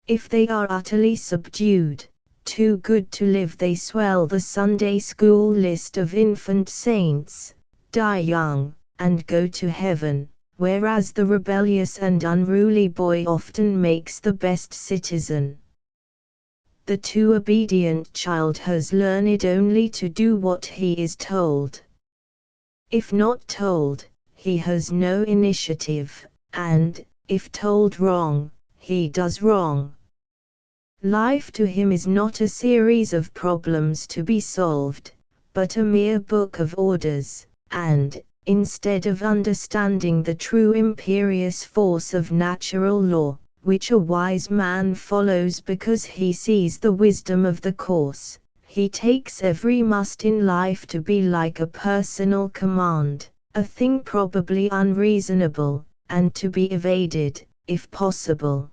If they are utterly subdued, too good to live, they swell the Sunday school list of infant saints, die young, and go to heaven, whereas the rebellious and unruly boy often makes the best citizen. The too obedient child has learned only to do what he is told. If not told, he has no initiative, and, if told wrong, he does wrong. Life to him is not a series of problems to be solved, but a mere book of orders, and, instead of understanding the true imperious force of natural law, which a wise man follows because he sees the wisdom of the course, he takes every must in life to be like a personal command, a thing probably unreasonable, and to be evaded, if possible.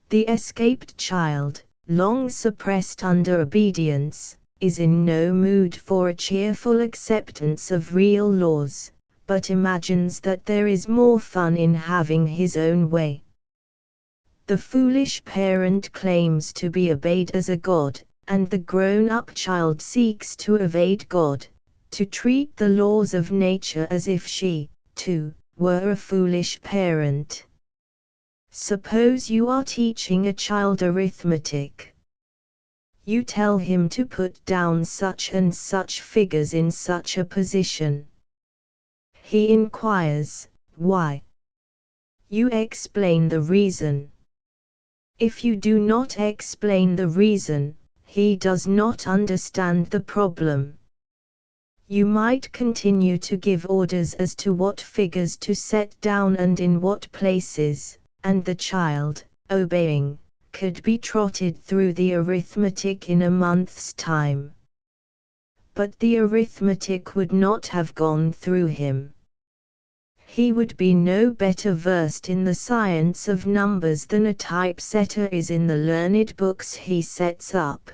The escaped child, long suppressed under obedience, is in no mood for a cheerful acceptance of real laws, but imagines that there is more fun in having his own way. The foolish parent claims to be obeyed as a god, and the grown-up child seeks to evade God, to treat the laws of nature as if she, too, were a foolish parent. Suppose you are teaching a child arithmetic. You tell him to put down such and such figures in such a position. He inquires, why? You explain the reason. If you do not explain the reason, he does not understand the problem. You might continue to give orders as to what figures to set down and in what places, and the child, obeying, could be trotted through the arithmetic in a month's time. But the arithmetic would not have gone through him. He would be no better versed in the science of numbers than a typesetter is in the learned books he sets up.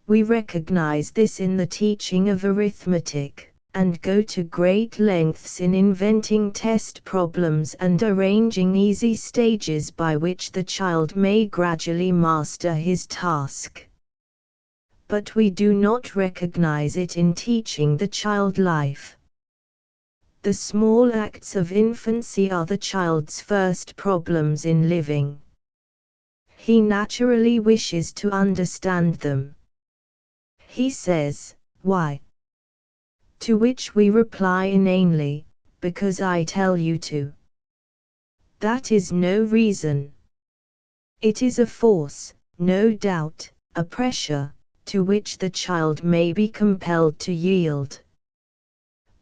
We recognize this in the teaching of arithmetic, and go to great lengths in inventing test problems and arranging easy stages by which the child may gradually master his task. But we do not recognize it in teaching the child life. The small acts of infancy are the child's first problems in living. He naturally wishes to understand them. He says, "Why?" To which we reply inanely, "Because I tell you to." That is no reason. It is a force, no doubt, a pressure, to which the child may be compelled to yield.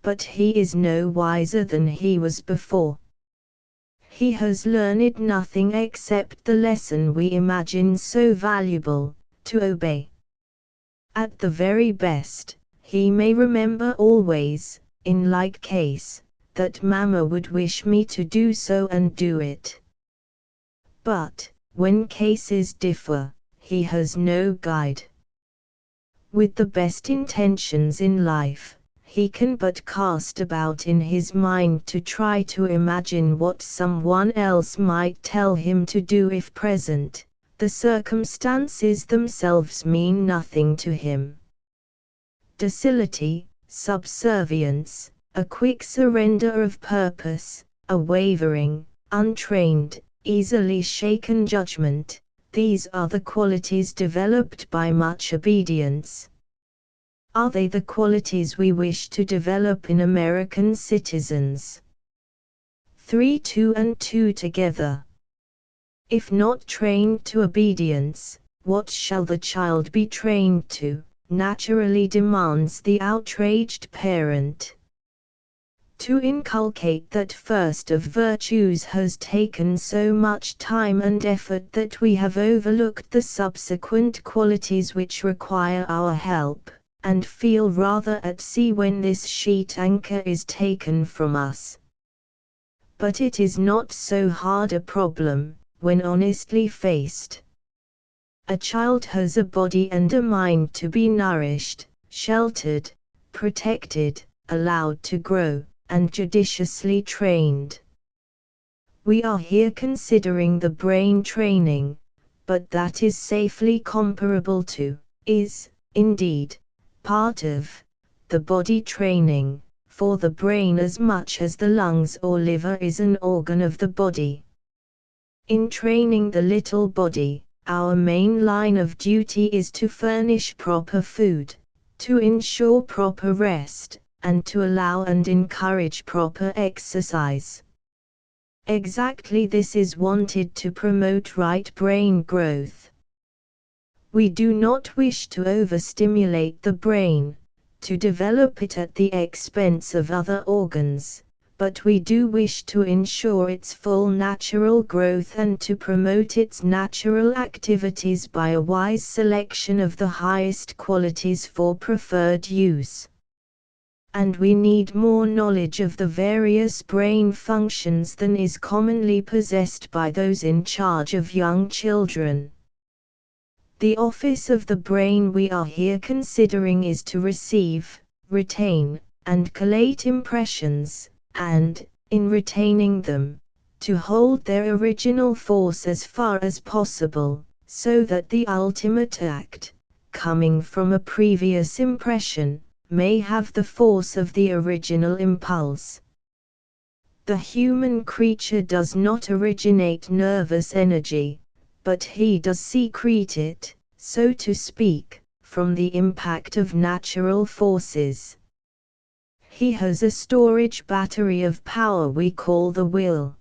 But he is no wiser than he was before. He has learned nothing except the lesson we imagine so valuable, to obey. At the very best, he may remember always, in like case, that Mamma would wish me to do so and do it. But, when cases differ, he has no guide. With the best intentions in life, he can but cast about in his mind to try to imagine what someone else might tell him to do if present. The circumstances themselves mean nothing to him. Docility, subservience, a quick surrender of purpose, a wavering, untrained, easily shaken judgment, these are the qualities developed by much obedience. Are they the qualities we wish to develop in American citizens? 3 2 and 2 together. If not trained to obedience, what shall the child be trained to? Naturally demands the outraged parent. To inculcate that first of virtues has taken so much time and effort that we have overlooked the subsequent qualities which require our help, and feel rather at sea when this sheet anchor is taken from us. But it is not so hard a problem, when honestly faced. A child has a body and a mind to be nourished, sheltered, protected, allowed to grow, and judiciously trained. We are here considering the brain training, but that is safely comparable to, is, indeed, part of, the body training, for the brain as much as the lungs or liver is an organ of the body. In training the little body, our main line of duty is to furnish proper food, to ensure proper rest, and to allow and encourage proper exercise. Exactly this is wanted to promote right brain growth. We do not wish to overstimulate the brain, to develop it at the expense of other organs, but we do wish to ensure its full natural growth and to promote its natural activities by a wise selection of the highest qualities for preferred use. and we need more knowledge of the various brain functions than is commonly possessed by those in charge of young children. The office of the brain we are here considering is to receive, retain, and collate impressions, and, in retaining them, to hold their original force as far as possible, so that the ultimate act, coming from a previous impression, may have the force of the original impulse. The human creature does not originate nervous energy, but he does secrete it, so to speak, from the impact of natural forces. He has a storage battery of power we call the will.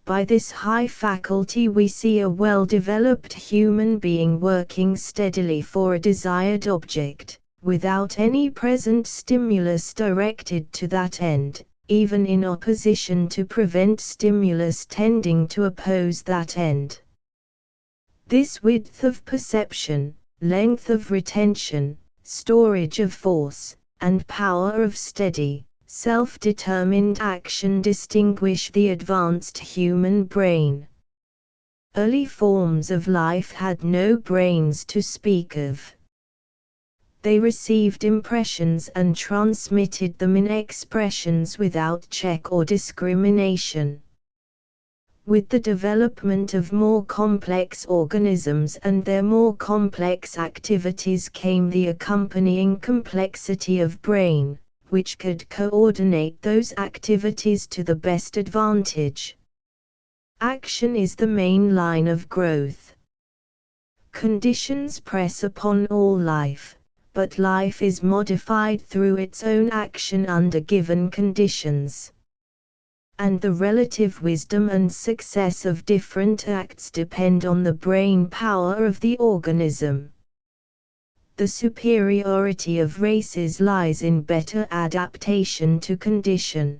By this high faculty we see a well-developed human being working steadily for a desired object, without any present stimulus directed to that end, even in opposition to prevent stimulus tending to oppose that end. This width of perception, length of retention, storage of force, and power of steady, self-determined action distinguish the advanced human brain. Early forms of life had no brains to speak of. They received impressions and transmitted them in expressions without check or discrimination. With the development of more complex organisms and their more complex activities came the accompanying complexity of brain, which could coordinate those activities to the best advantage. Action is the main line of growth. Conditions press upon all life, but life is modified through its own action under given conditions. And the relative wisdom and success of different acts depend on the brain power of the organism. The superiority of races lies in better adaptation to condition.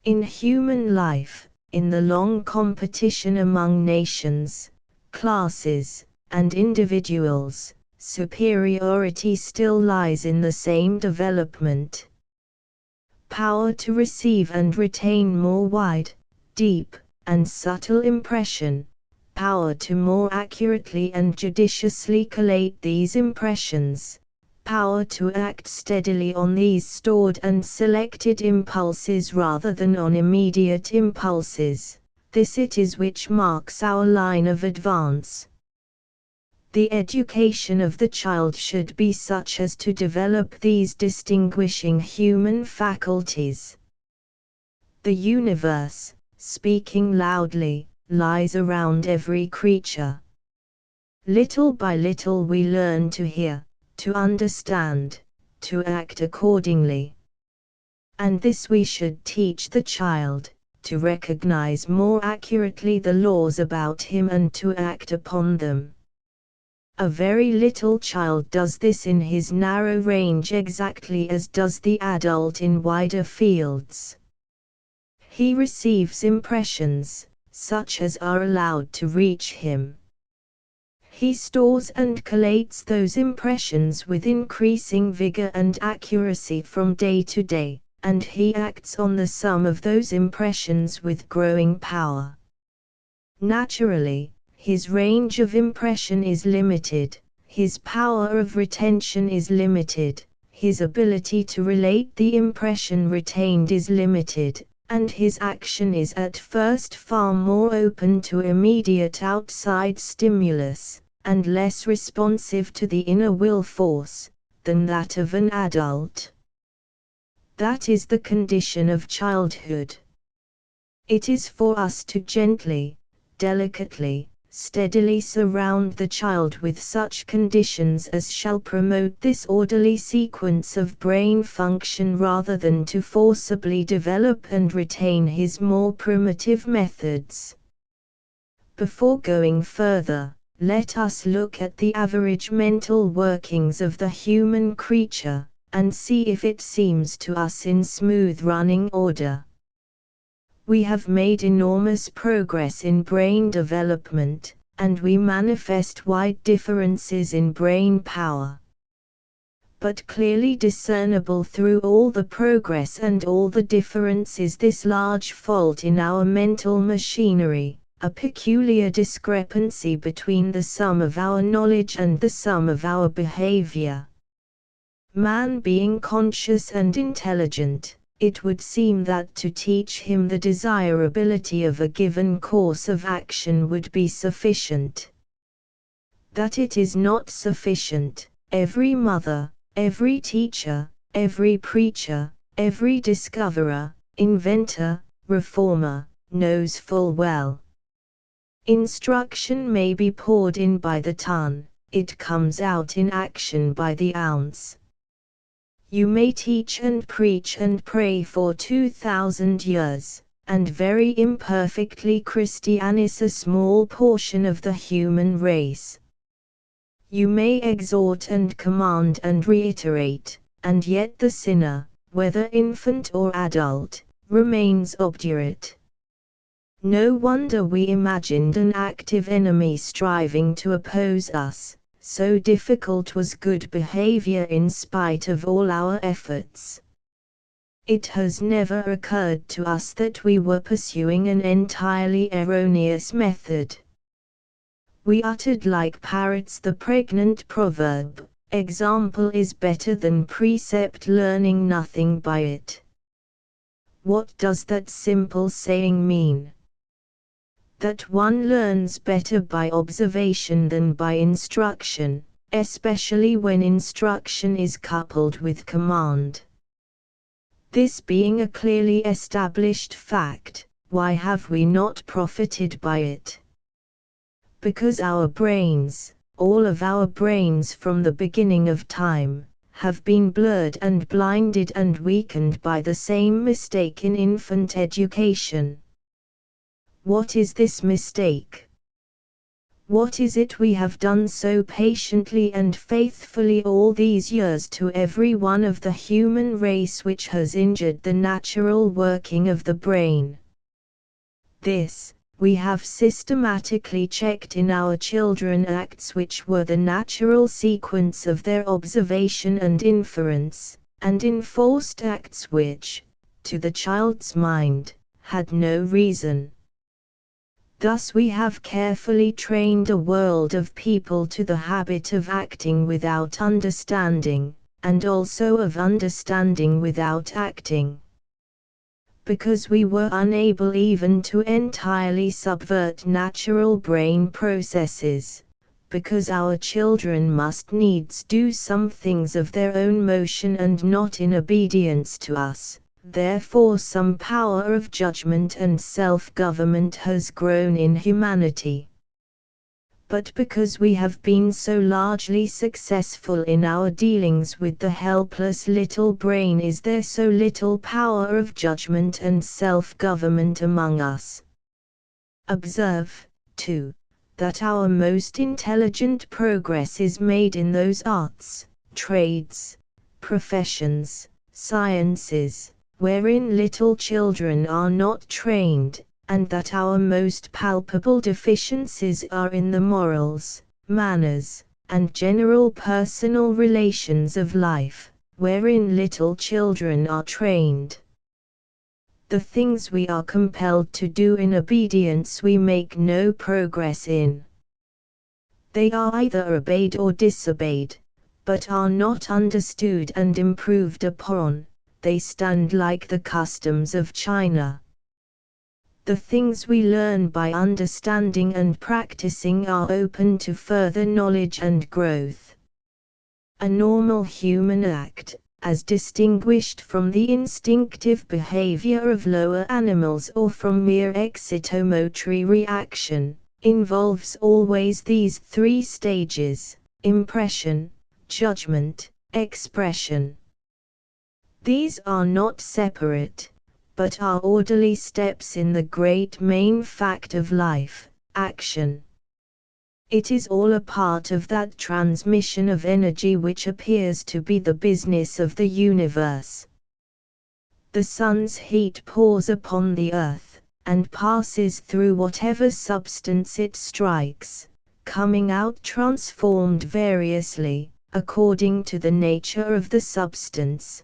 In human life, in the long competition among nations, classes, and individuals, superiority still lies in the same development. Power to receive and retain more wide, deep, and subtle impression, power to more accurately and judiciously collate these impressions, power to act steadily on these stored and selected impulses rather than on immediate impulses, this it is which marks our line of advance. The education of the child should be such as to develop these distinguishing human faculties. The universe, speaking loudly, lies around every creature. Little by little we learn to hear, to understand, to act accordingly. And this we should teach the child, to recognize more accurately the laws about him and to act upon them. A very little child does this in his narrow range exactly as does the adult in wider fields. He receives impressions, such as are allowed to reach him. He stores and collates those impressions with increasing vigor and accuracy from day to day, and he acts on the sum of those impressions with growing power. Naturally, his range of impression is limited, his power of retention is limited, his ability to relate the impression retained is limited, and his action is at first far more open to immediate outside stimulus, and less responsive to the inner will force, than that of an adult. That is the condition of childhood. It is for us to gently, delicately, steadily surround the child with such conditions as shall promote this orderly sequence of brain function rather than to forcibly develop and retain his more primitive methods. Before going further, let us look at the average mental workings of the human creature, and see if it seems to us in smooth running order. We have made enormous progress in brain development, and we manifest wide differences in brain power. but clearly discernible through all the progress and all the difference is this large fault in our mental machinery, a peculiar discrepancy between the sum of our knowledge and the sum of our behavior. Man being conscious and intelligent, it would seem that to teach him the desirability of a given course of action would be sufficient. That it is not sufficient, every mother, every teacher, every preacher, every discoverer, inventor, reformer, knows full well. Instruction may be poured in by the ton, it comes out in action by the ounce. You may teach and preach and pray for 2,000 years, and very imperfectly Christianize a small portion of the human race. You may exhort and command and reiterate, and yet the sinner, whether infant or adult, remains obdurate. No wonder we imagined an active enemy striving to oppose us, so difficult was good behavior in spite of all our efforts. It has never occurred to us that we were pursuing an entirely erroneous method. We uttered like parrots the pregnant proverb, "Example is better than precept, learning nothing by it." What does that simple saying mean? That one learns better by observation than by instruction, especially when instruction is coupled with command. This being a clearly established fact, why have we not profited by it? Because our brains, all of our brains from the beginning of time, have been blurred and blinded and weakened by the same mistake in infant education. What is this mistake? What is it we have done so patiently and faithfully all these years to every one of the human race which has injured the natural working of the brain? This, we have systematically checked in our children acts which were the natural sequence of their observation and inference, and enforced acts which, to the child's mind, had no reason. Thus we have carefully trained a world of people to the habit of acting without understanding, and also of understanding without acting. Because we were unable even to entirely subvert natural brain processes, because our children must needs do some things of their own motion and not in obedience to us, therefore some power of judgment and self-government has grown in humanity. But because we have been so largely successful in our dealings with the helpless little brain, is there so little power of judgment and self-government among us. Observe, too, that our most intelligent progress is made in those arts, trades, professions, sciences, wherein little children are not trained, and that our most palpable deficiencies are in the morals, manners, and general personal relations of life, wherein little children are trained. The things we are compelled to do in obedience we make no progress in. They are either obeyed or disobeyed, but are not understood and improved upon. They stand like the customs of China. The things we learn by understanding and practicing are open to further knowledge and growth. A normal human act, as distinguished from the instinctive behavior of lower animals or from mere excitomotory reaction, involves always these three stages: impression, judgment, expression. These are not separate, but are orderly steps in the great main fact of life, action. It is all a part of that transmission of energy which appears to be the business of the universe. The sun's heat pours upon the earth, and passes through whatever substance it strikes, coming out transformed variously, according to the nature of the substance.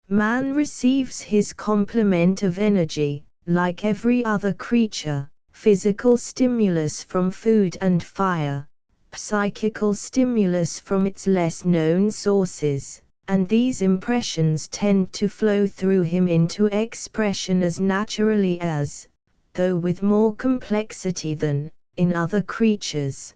Man receives his complement of energy, like every other creature, physical stimulus from food and fire, psychical stimulus from its less known sources, and these impressions tend to flow through him into expression as naturally as, though with more complexity than, in other creatures.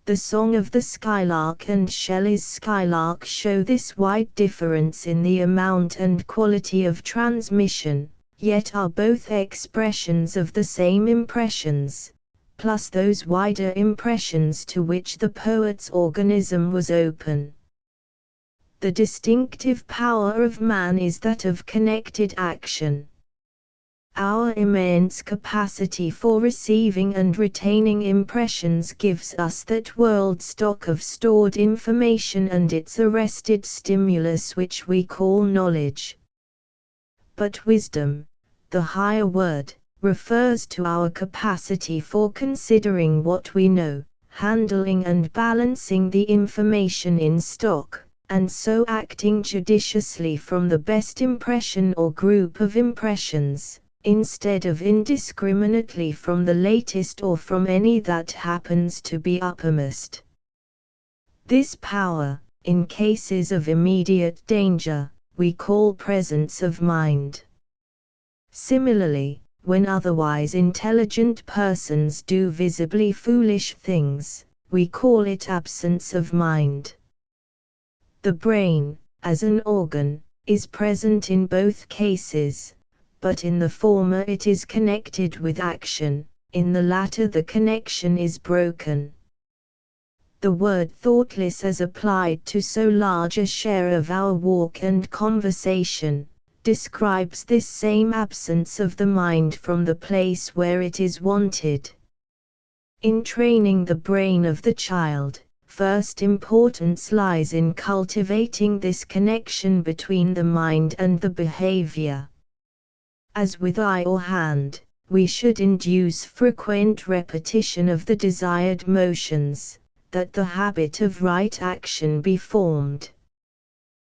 The song of the skylark and Shelley's skylark show this wide difference in the amount and quality of transmission, yet are both expressions of the same impressions, plus those wider impressions to which the poet's organism was open. The distinctive power of man is that of connected action. Our immense capacity for receiving and retaining impressions gives us that world stock of stored information and its arrested stimulus which we call knowledge. But wisdom, the higher word, refers to our capacity for considering what we know, handling and balancing the information in stock, and so acting judiciously from the best impression or group of impressions, instead of indiscriminately from the latest or from any that happens to be uppermost. This power, in cases of immediate danger, we call presence of mind. Similarly, when otherwise intelligent persons do visibly foolish things, we call it absence of mind. The brain, as an organ, is present in both cases, but in the former it is connected with action, in the latter the connection is broken. The word thoughtless as applied to so large a share of our walk and conversation, describes this same absence of the mind from the place where it is wanted. In training the brain of the child, first importance lies in cultivating this connection between the mind and the behavior. As with eye or hand, we should induce frequent repetition of the desired motions, that the habit of right action be formed.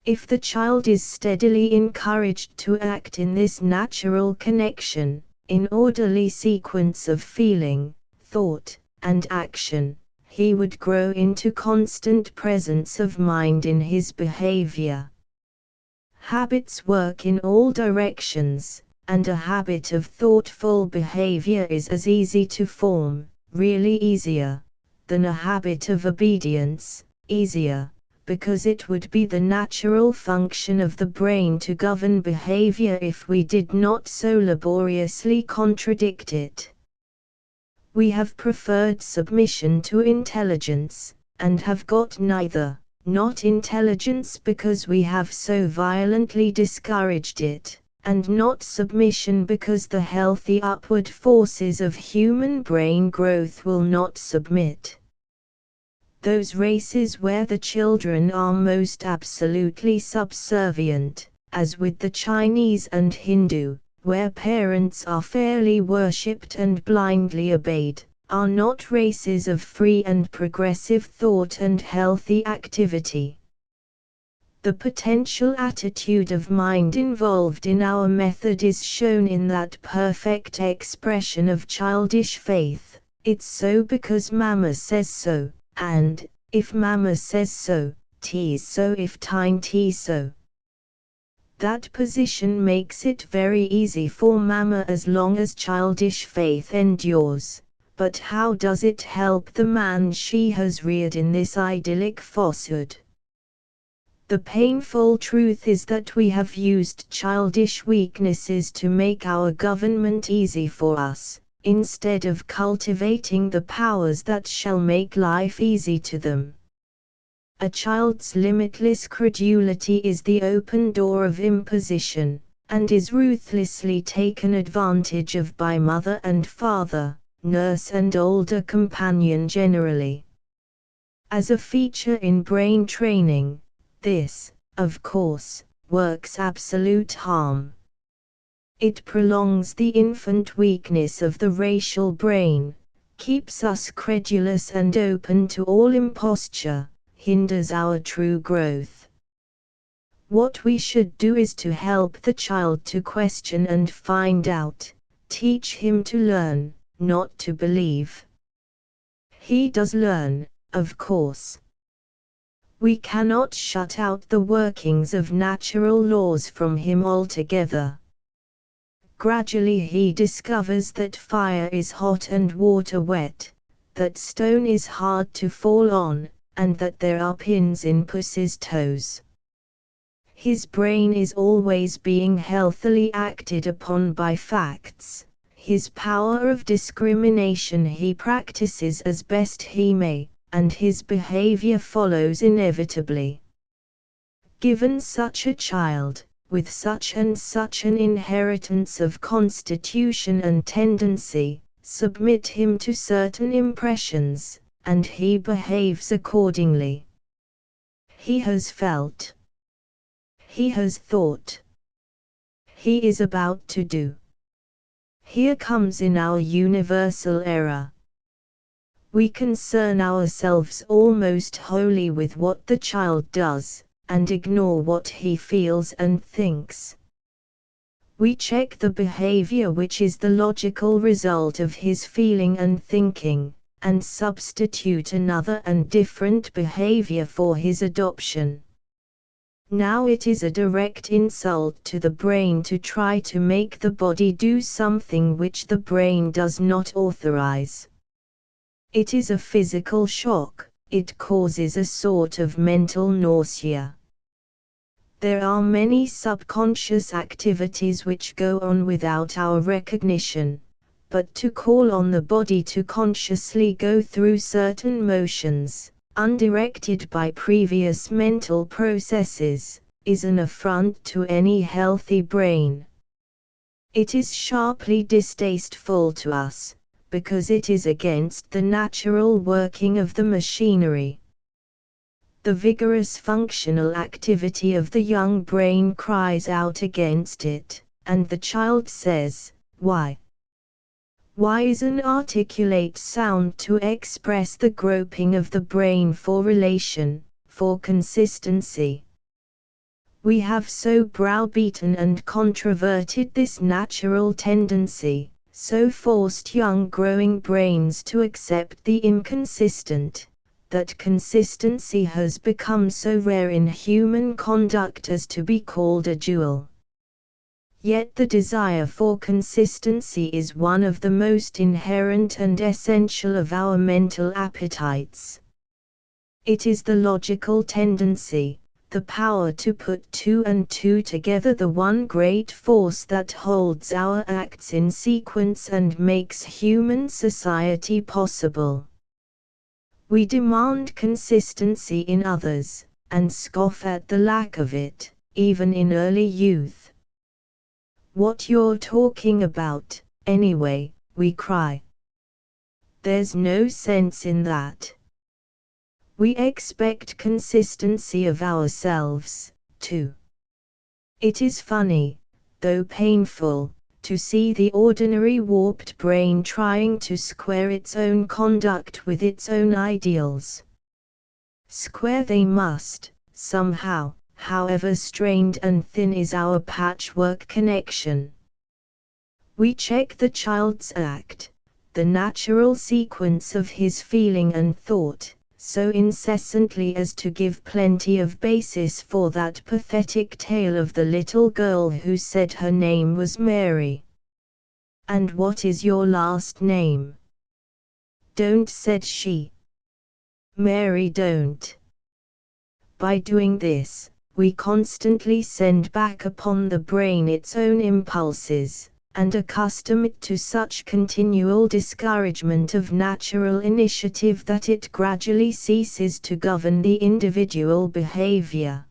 If the child is steadily encouraged to act in this natural connection, in orderly sequence of feeling, thought, and action, he would grow into constant presence of mind in his behavior. Habits work in all directions, and a habit of thoughtful behavior is as easy to form, really easier, than a habit of obedience, easier, because it would be the natural function of the brain to govern behavior if we did not so laboriously contradict it. We have preferred submission to intelligence, and have got neither, not intelligence because we have so violently discouraged it, and not submission because the healthy upward forces of human brain growth will not submit. Those races where the children are most absolutely subservient, as with the Chinese and Hindu, where parents are fairly worshipped and blindly obeyed, are not races of free and progressive thought and healthy activity. The potential attitude of mind involved in our method is shown in that perfect expression of childish faith, "It's so because Mama says so," and, "If Mama says so, 'tis so if 'tain't so." That position makes it very easy for Mama as long as childish faith endures, but how does it help the man she has reared in this idyllic falsehood? The painful truth is that we have used childish weaknesses to make our government easy for us, instead of cultivating the powers that shall make life easy to them. A child's limitless credulity is the open door of imposition, and is ruthlessly taken advantage of by mother and father, nurse and older companion generally. As a feature in brain training, this, of course, works absolute harm. It prolongs the infant weakness of the racial brain, keeps us credulous and open to all imposture, hinders our true growth. What we should do is to help the child to question and find out, teach him to learn, not to believe. He does learn, of course. We cannot shut out the workings of natural laws from him altogether. Gradually he discovers that fire is hot and water wet, that stone is hard to fall on, and that there are pins in puss's toes. His brain is always being healthily acted upon by facts. His power of discrimination he practices as best he may, and his behavior follows inevitably. Given such a child, with such and such an inheritance of constitution and tendency, submit him to certain impressions, and he behaves accordingly. He has felt. He has thought. He is about to do. Here comes in our universal error. We concern ourselves almost wholly with what the child does, and ignore what he feels and thinks. We check the behavior which is the logical result of his feeling and thinking, and substitute another and different behavior for his adoption. Now it is a direct insult to the brain to try to make the body do something which the brain does not authorize. It is a physical shock, it causes a sort of mental nausea. There are many subconscious activities which go on without our recognition, but to call on the body to consciously go through certain motions, undirected by previous mental processes, is an affront to any healthy brain. It is sharply distasteful to us, because it is against the natural working of the machinery. The vigorous functional activity of the young brain cries out against it, and the child says, "Why?" Why is an articulate sound to express the groping of the brain for relation, for consistency. We have so browbeaten and controverted this natural tendency, so forced young growing brains to accept the inconsistent, that consistency has become so rare in human conduct as to be called a jewel. Yet the desire for consistency is one of the most inherent and essential of our mental appetites. It is the logical tendency, the power to put two and two together, the one great force that holds our acts in sequence and makes human society possible. We demand consistency in others, and scoff at the lack of it, even in early youth. "What you're talking about, anyway," we cry. "There's no sense in that." We expect consistency of ourselves, too. It is funny, though painful, to see the ordinary warped brain trying to square its own conduct with its own ideals. Square they must, somehow, however strained and thin is our patchwork connection. We check the child's act, the natural sequence of his feeling and thought, so incessantly as to give plenty of basis for that pathetic tale of the little girl who said her name was Mary. "And what is your last name?" "Don't," said she. "Mary, don't." By doing this, we constantly send back upon the brain its own impulses, and accustom it to such continual discouragement of natural initiative that it gradually ceases to govern the individual behavior.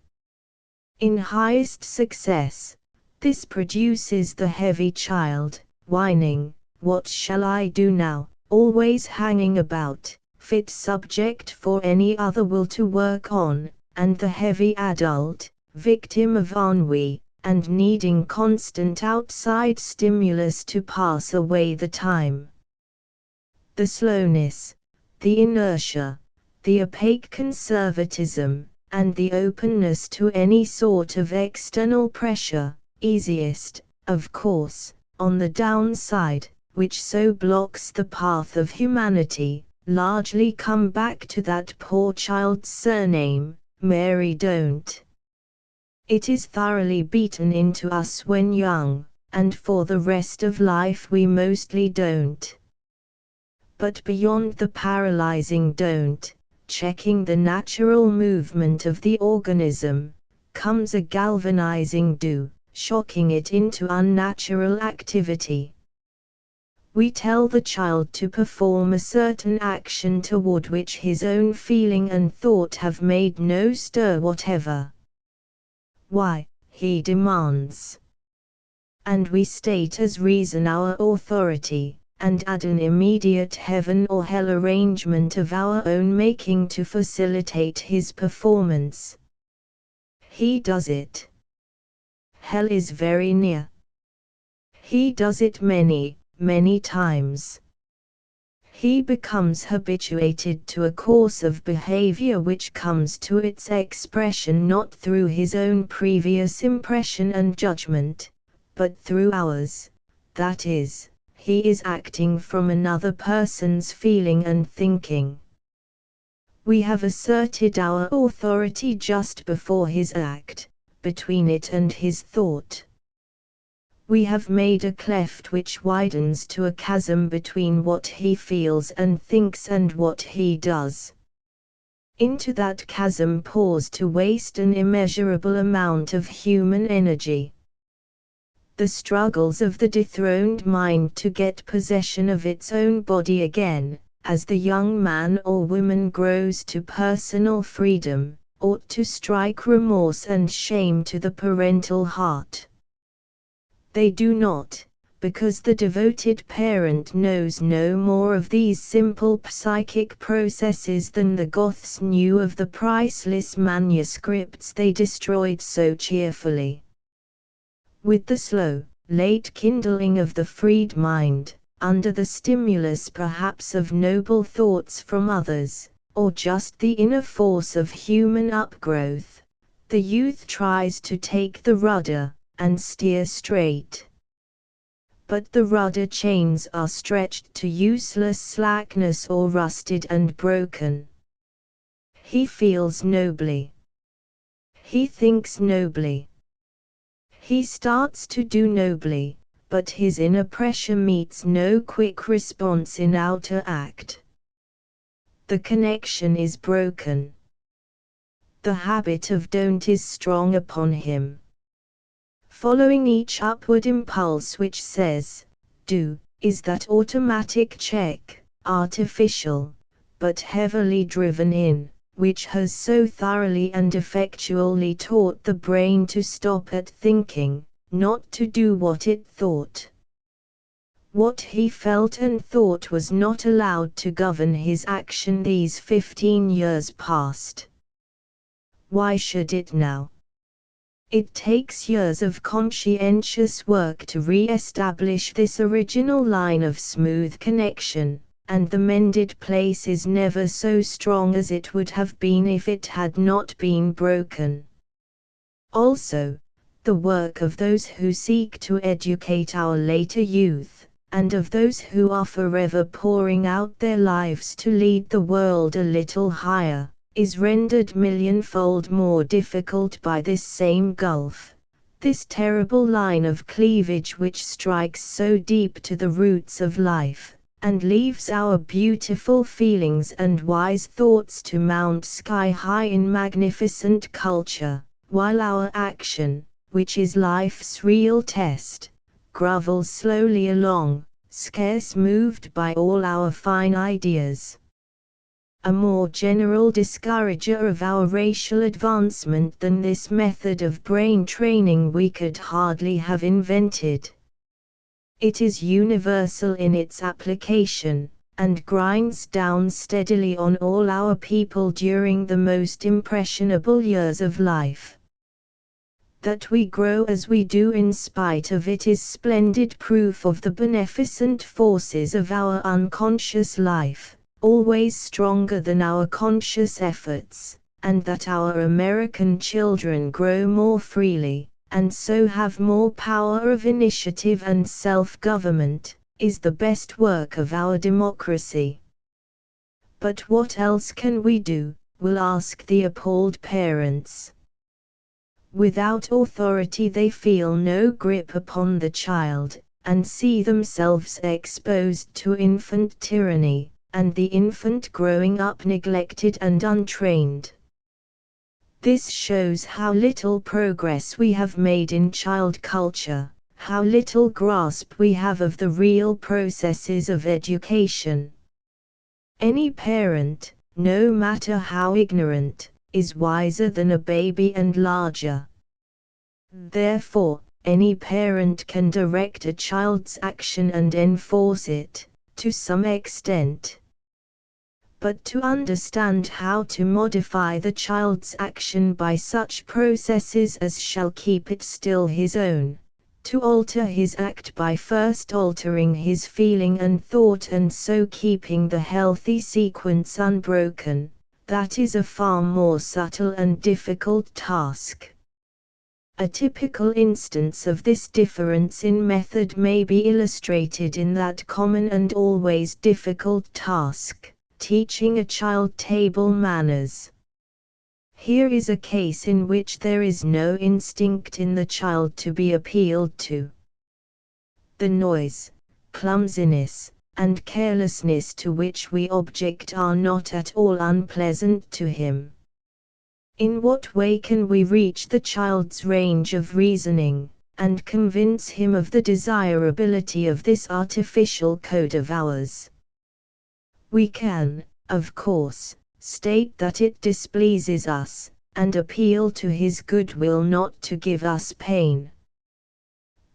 In highest success, this produces the heavy child, whining, "What shall I do now?" always hanging about, fit subject for any other will to work on, and the heavy adult, victim of ennui, and needing constant outside stimulus to pass away the time. The slowness, the inertia, the opaque conservatism, and the openness to any sort of external pressure, easiest, of course, on the downside, which so blocks the path of humanity, largely come back to that poor child's surname, Mary don't. It is thoroughly beaten into us when young, and for the rest of life we mostly don't. But beyond the paralyzing don't, checking the natural movement of the organism, comes a galvanizing do, shocking it into unnatural activity. We tell the child to perform a certain action toward which his own feeling and thought have made no stir whatever. Why, he demands. And we state as reason our authority, and add an immediate heaven or hell arrangement of our own making to facilitate his performance. He does it. Hell is very near. He does it many, many times. He becomes habituated to a course of behavior which comes to its expression not through his own previous impression and judgment, but through ours, that is, he is acting from another person's feeling and thinking. We have asserted our authority just before his act, between it and his thought. We have made a cleft which widens to a chasm between what he feels and thinks and what he does. Into that chasm pours to waste an immeasurable amount of human energy. The struggles of the dethroned mind to get possession of its own body again, as the young man or woman grows to personal freedom, ought to strike remorse and shame to the parental heart. They do not, because the devoted parent knows no more of these simple psychic processes than the Goths knew of the priceless manuscripts they destroyed so cheerfully. With the slow, late kindling of the freed mind, under the stimulus perhaps of noble thoughts from others, or just the inner force of human upgrowth, the youth tries to take the rudder, and steer straight. But the rudder chains are stretched to useless slackness or rusted and broken. He feels nobly. He thinks nobly. He starts to do nobly, but his inner pressure meets no quick response in outer act. The connection is broken. The habit of don't is strong upon him. Following each upward impulse which says, do, is that automatic check, artificial, but heavily driven in, which has so thoroughly and effectually taught the brain to stop at thinking, not to do what it thought. What he felt and thought was not allowed to govern his action these 15 years past. Why should it now? It takes years of conscientious work to re-establish this original line of smooth connection, and the mended place is never so strong as it would have been if it had not been broken. Also, the work of those who seek to educate our later youth, and of those who are forever pouring out their lives to lead the world a little higher, is rendered millionfold more difficult by this same gulf, this terrible line of cleavage which strikes so deep to the roots of life, and leaves our beautiful feelings and wise thoughts to mount sky high in magnificent culture, while our action, which is life's real test, grovels slowly along, scarce moved by all our fine ideas. A more general discourager of our racial advancement than this method of brain training we could hardly have invented. It is universal in its application, and grinds down steadily on all our people during the most impressionable years of life. That we grow as we do in spite of it is splendid proof of the beneficent forces of our unconscious life, always stronger than our conscious efforts, and that our American children grow more freely, and so have more power of initiative and self-government, is the best work of our democracy. But what else can we do, will ask the appalled parents. Without authority they feel no grip upon the child, and see themselves exposed to infant tyranny, and the infant growing up neglected and untrained. This shows how little progress we have made in child culture, how little grasp we have of the real processes of education. Any parent, no matter how ignorant, is wiser than a baby and larger. Therefore, any parent can direct a child's action and enforce it, to some extent. But to understand how to modify the child's action by such processes as shall keep it still his own, to alter his act by first altering his feeling and thought and so keeping the healthy sequence unbroken, that is a far more subtle and difficult task. A typical instance of this difference in method may be illustrated in that common and always difficult task, teaching a child table manners. Here is a case in which there is no instinct in the child to be appealed to. The noise, clumsiness, and carelessness to which we object are not at all unpleasant to him. In what way can we reach the child's range of reasoning, and convince him of the desirability of this artificial code of ours? We can, of course, state that it displeases us, and appeal to his goodwill not to give us pain.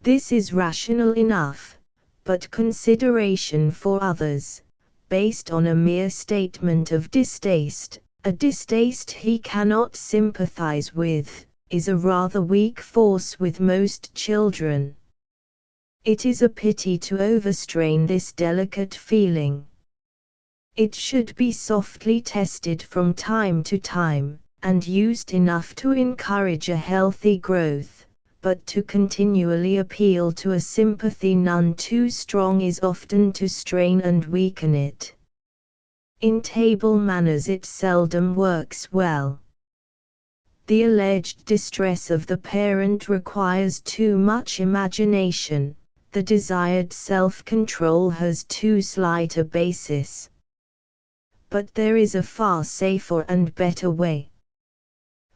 This is rational enough, but consideration for others, based on a mere statement of distaste, a distaste he cannot sympathize with, is a rather weak force with most children. It is a pity to overstrain this delicate feeling. It should be softly tested from time to time, and used enough to encourage a healthy growth, but to continually appeal to a sympathy none too strong is often to strain and weaken it. In table manners it seldom works well. The alleged distress of the parent requires too much imagination, the desired self-control has too slight a basis. But there is a far safer and better way.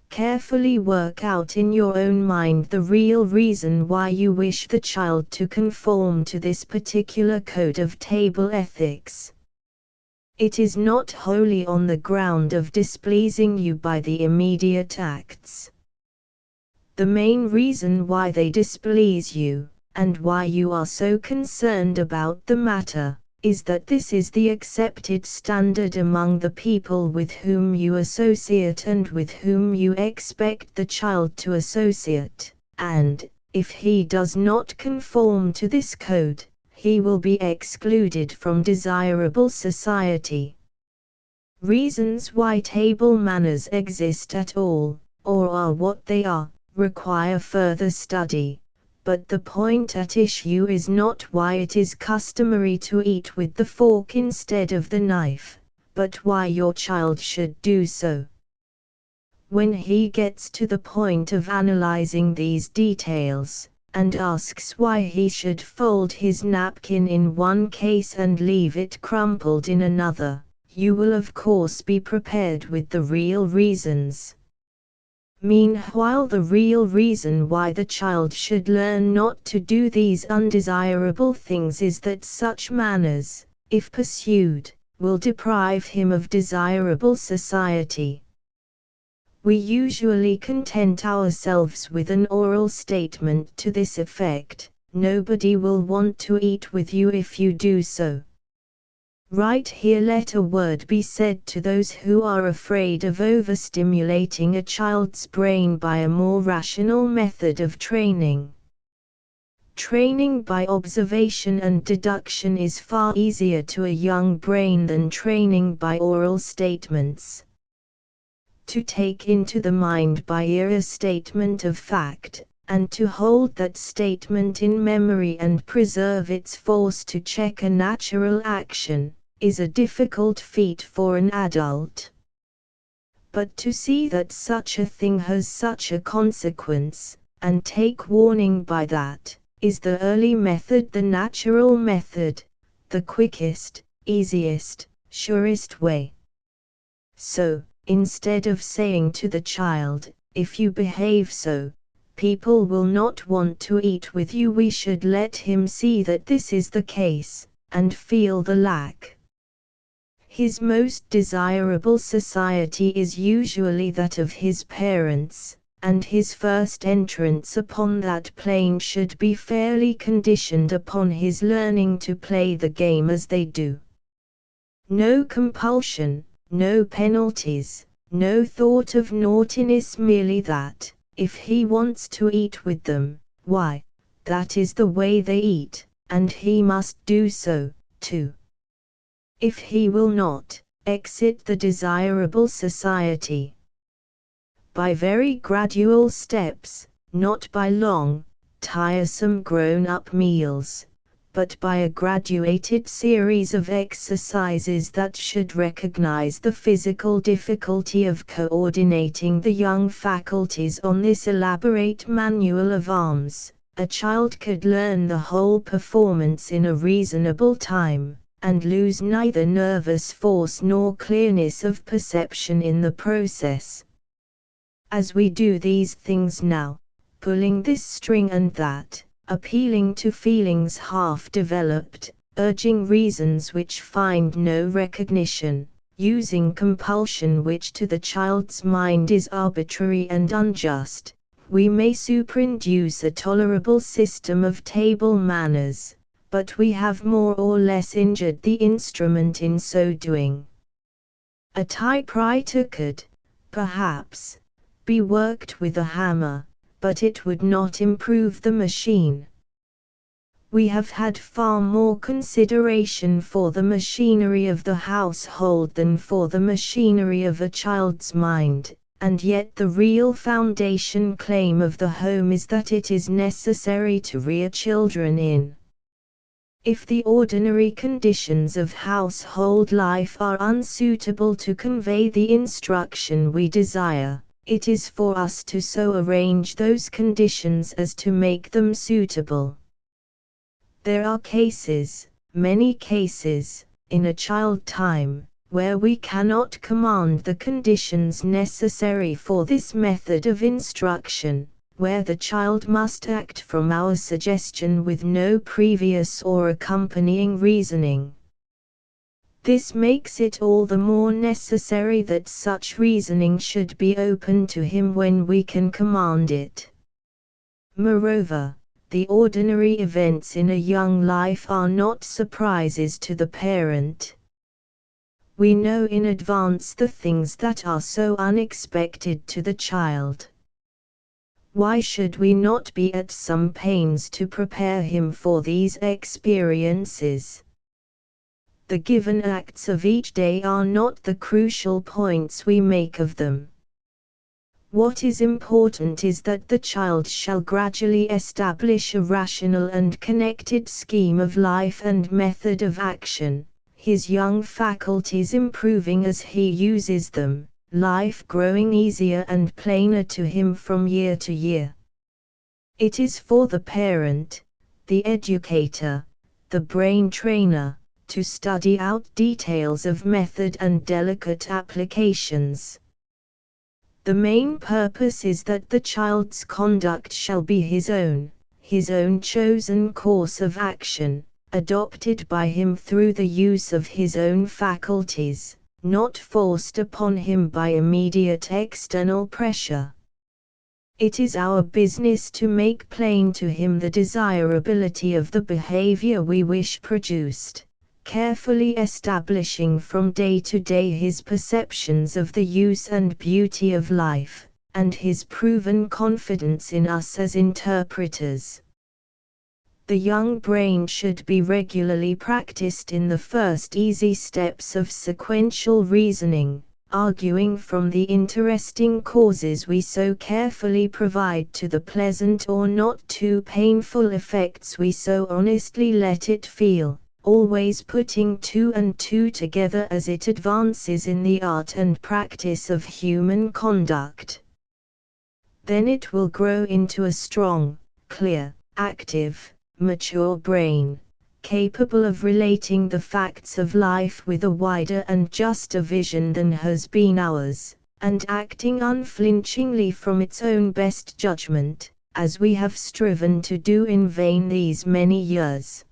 Carefully work out in your own mind the real reason why you wish the child to conform to this particular code of table ethics. It is not wholly on the ground of displeasing you by the immediate acts. The main reason why they displease you, and why you are so concerned about the matter, is that this is the accepted standard among the people with whom you associate and with whom you expect the child to associate, and, if he does not conform to this code, he will be excluded from desirable society. Reasons why table manners exist at all, or are what they are, require further study, but the point at issue is not why it is customary to eat with the fork instead of the knife, but why your child should do so. When he gets to the point of analyzing these details, and asks why he should fold his napkin in one case and leave it crumpled in another, you will of course be prepared with the real reasons. Meanwhile, the real reason why the child should learn not to do these undesirable things is that such manners, if pursued, will deprive him of desirable society. We usually content ourselves with an oral statement to this effect: nobody will want to eat with you if you do so. Right here let a word be said to those who are afraid of overstimulating a child's brain by a more rational method of training. Training by observation and deduction is far easier to a young brain than training by oral statements. To take into the mind by ear a statement of fact, and to hold that statement in memory and preserve its force to check a natural action, is a difficult feat for an adult. But to see that such a thing has such a consequence, and take warning by that, is the early method, the natural method, the quickest, easiest, surest way. So, instead of saying to the child, "If you behave so, people will not want to eat with you," we should let him see that this is the case, and feel the lack. His most desirable society is usually that of his parents, and his first entrance upon that plane should be fairly conditioned upon his learning to play the game as they do. No compulsion, no penalties, no thought of naughtiness, merely that, if he wants to eat with them, why, that is the way they eat, and he must do so, too. If he will not, exit the desirable society. By very gradual steps, not by long, tiresome grown-up meals, but by a graduated series of exercises that should recognize the physical difficulty of coordinating the young faculties on this elaborate manual of arms, a child could learn the whole performance in a reasonable time, and lose neither nervous force nor clearness of perception in the process. As we do these things now, pulling this string and that, appealing to feelings half developed, urging reasons which find no recognition, using compulsion which to the child's mind is arbitrary and unjust, we may superinduce a tolerable system of table manners, but we have more or less injured the instrument in so doing. A typewriter could, perhaps, be worked with a hammer, but it would not improve the machine. We have had far more consideration for the machinery of the household than for the machinery of a child's mind, and yet the real foundation claim of the home is that it is necessary to rear children in. If the ordinary conditions of household life are unsuitable to convey the instruction we desire, it is for us to so arrange those conditions as to make them suitable. There are cases, many cases, in a child time, where we cannot command the conditions necessary for this method of instruction, where the child must act from our suggestion with no previous or accompanying reasoning. This makes it all the more necessary that such reasoning should be open to him when we can command it. Moreover, the ordinary events in a young life are not surprises to the parent. We know in advance the things that are so unexpected to the child. Why should we not be at some pains to prepare him for these experiences? The given acts of each day are not the crucial points we make of them. What is important is that the child shall gradually establish a rational and connected scheme of life and method of action, his young faculties improving as he uses them, life growing easier and plainer to him from year to year. It is for the parent, the educator, the brain trainer, to study out details of method and delicate applications. The main purpose is that the child's conduct shall be his own chosen course of action, adopted by him through the use of his own faculties, not forced upon him by immediate external pressure. It is our business to make plain to him the desirability of the behavior we wish produced, carefully establishing from day to day his perceptions of the use and beauty of life, and his proven confidence in us as interpreters. The young brain should be regularly practiced in the first easy steps of sequential reasoning, arguing from the interesting causes we so carefully provide to the pleasant or not too painful effects we so honestly let it feel, always putting two and two together as it advances in the art and practice of human conduct. Then it will grow into a strong, clear, active, mature brain, capable of relating the facts of life with a wider and juster vision than has been ours, and acting unflinchingly from its own best judgment, as we have striven to do in vain these many years.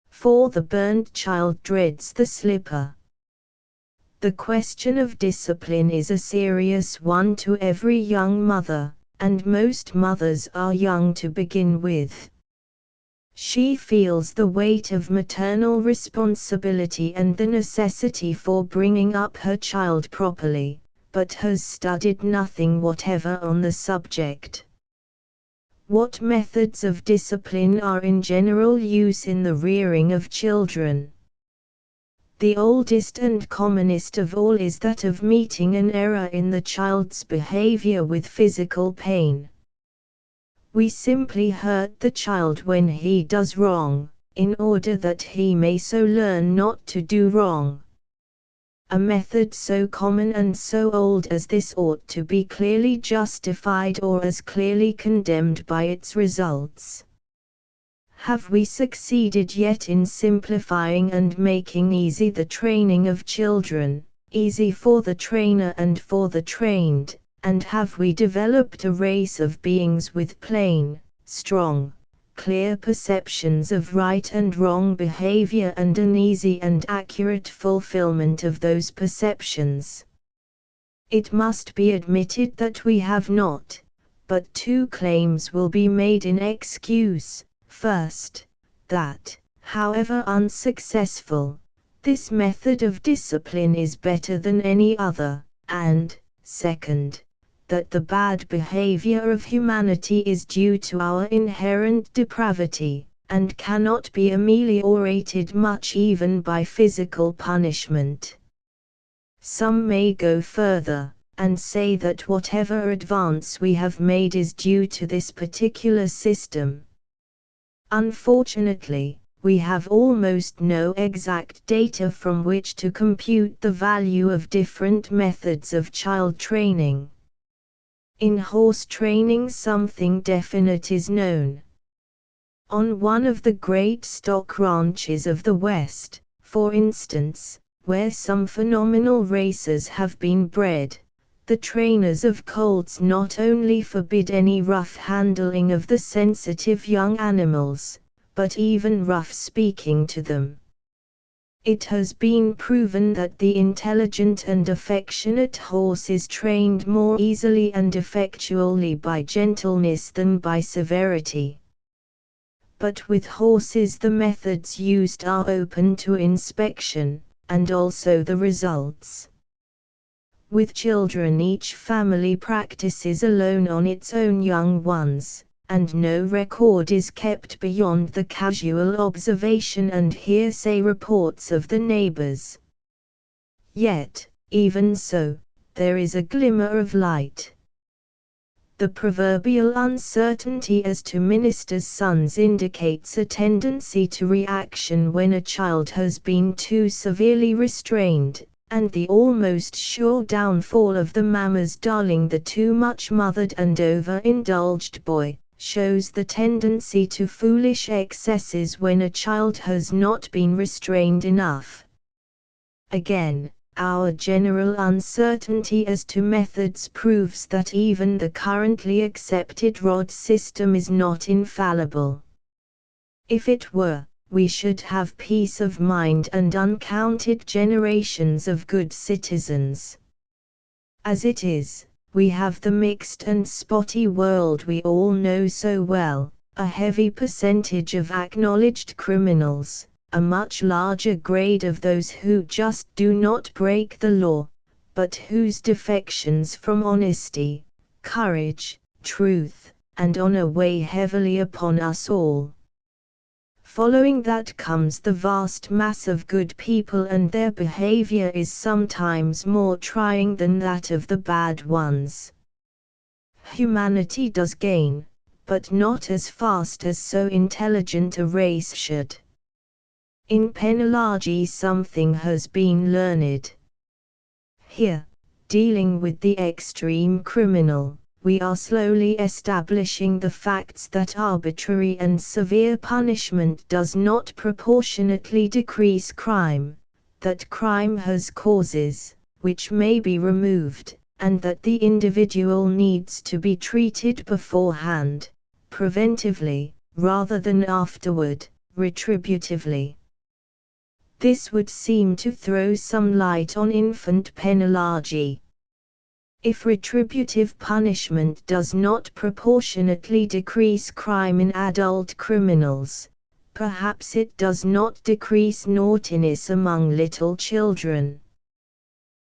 For the burnt child dreads the slipper. The question of discipline is a serious one to every young mother, and most mothers are young to begin with. She feels the weight of maternal responsibility and the necessity for bringing up her child properly, but has studied nothing whatever on the subject. What methods of discipline are in general use in the rearing of children? The oldest and commonest of all is that of meeting an error in the child's behavior with physical pain. We simply hurt the child when he does wrong, in order that he may so learn not to do wrong. A method so common and so old as this ought to be clearly justified or as clearly condemned by its results. Have we succeeded yet in simplifying and making easy the training of children, easy for the trainer and for the trained? And have we developed a race of beings with plain, strong, clear perceptions of right and wrong behavior and an easy and accurate fulfillment of those perceptions? It must be admitted that we have not, but two claims will be made in excuse. First, that, however unsuccessful, this method of discipline is better than any other, and, second, that the bad behavior of humanity is due to our inherent depravity, and cannot be ameliorated much even by physical punishment. Some may go further, and say that whatever advance we have made is due to this particular system. Unfortunately, we have almost no exact data from which to compute the value of different methods of child training. In horse training something definite is known. On one of the great stock ranches of the West, for instance, where some phenomenal racers have been bred, the trainers of colts not only forbid any rough handling of the sensitive young animals, but even rough speaking to them. It has been proven that the intelligent and affectionate horse is trained more easily and effectually by gentleness than by severity. But with horses the methods used are open to inspection, and also the results. With children each family practices alone on its own young ones, and no record is kept beyond the casual observation and hearsay reports of the neighbors. Yet, even so, there is a glimmer of light. The proverbial uncertainty as to ministers' sons indicates a tendency to reaction when a child has been too severely restrained, and the almost sure downfall of the mama's darling, the too much mothered and over-indulged boy, shows the tendency to foolish excesses when a child has not been restrained enough. Again, our general uncertainty as to methods proves that even the currently accepted rod system is not infallible. If it were, we should have peace of mind and uncounted generations of good citizens. As it is, we have the mixed and spotty world we all know so well, a heavy percentage of acknowledged criminals, a much larger grade of those who just do not break the law, but whose defections from honesty, courage, truth, and honor weigh heavily upon us all. following that comes the vast mass of good people, and their behavior is sometimes more trying than that of the bad ones. Humanity does gain, but not as fast as so intelligent a race should. In penology something has been learned. Here, dealing with the extreme criminal, we are slowly establishing the facts that arbitrary and severe punishment does not proportionately decrease crime, that crime has causes, which may be removed, and that the individual needs to be treated beforehand, preventively, rather than afterward, retributively. This would seem to throw some light on infant penology. If retributive punishment does not proportionately decrease crime in adult criminals, perhaps it does not decrease naughtiness among little children.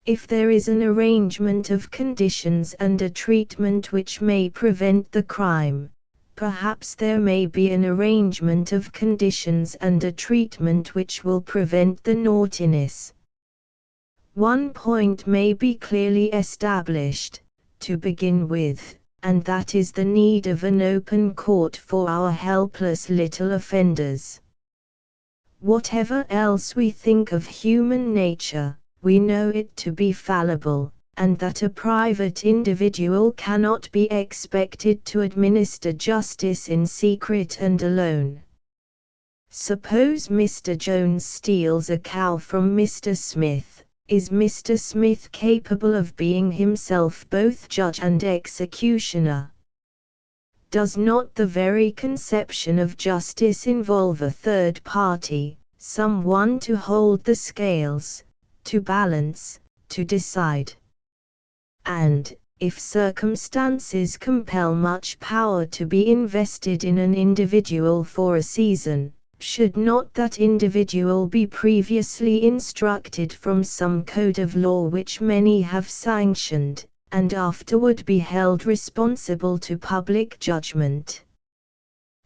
If there is an arrangement of conditions and a treatment which may prevent the crime, perhaps there may be an arrangement of conditions and a treatment which will prevent the naughtiness. One point may be clearly established, to begin with, and that is the need of an open court for our helpless little offenders. Whatever else we think of human nature, we know it to be fallible, and that a private individual cannot be expected to administer justice in secret and alone. Suppose Mr. Jones steals a cow from Mr. Smith. Is Mr. Smith capable of being himself both judge and executioner? Does not the very conception of justice involve a third party, someone to hold the scales, to balance, to decide? And, if circumstances compel much power to be invested in an individual for a season, should not that individual be previously instructed from some code of law which many have sanctioned, and afterward be held responsible to public judgment?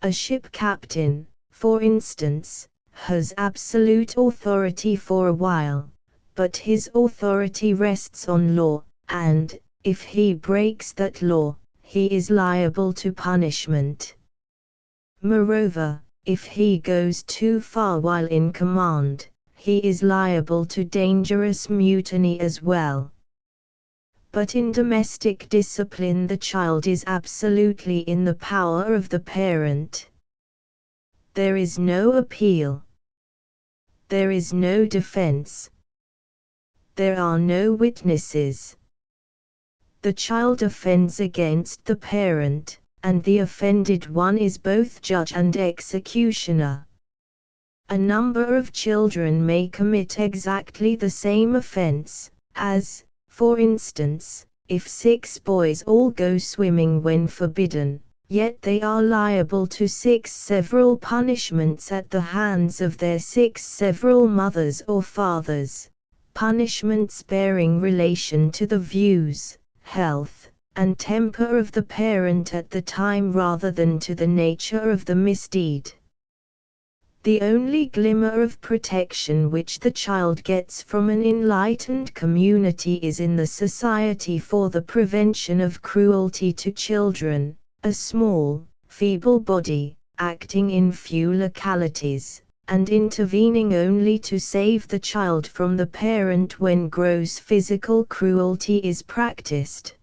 A ship captain, for instance, has absolute authority for a while, but his authority rests on law, and, if he breaks that law, he is liable to punishment. Moreover, if he goes too far while in command, he is liable to dangerous mutiny as well. But in domestic discipline the child is absolutely in the power of the parent. There is no appeal. There is no defense. There are no witnesses. The child offends against the parent, and the offended one is both judge and executioner. A number of children may commit exactly the same offense, as, for instance, if 6 boys all go swimming when forbidden, yet they are liable to 6 several punishments at the hands of their 6 several mothers or fathers, punishments bearing relation to the views, health, and temper of the parent at the time rather than to the nature of the misdeed. The only glimmer of protection which the child gets from an enlightened community is in the Society for the Prevention of Cruelty to Children, a small, feeble body, acting in few localities, and intervening only to save the child from the parent when gross physical cruelty is practiced.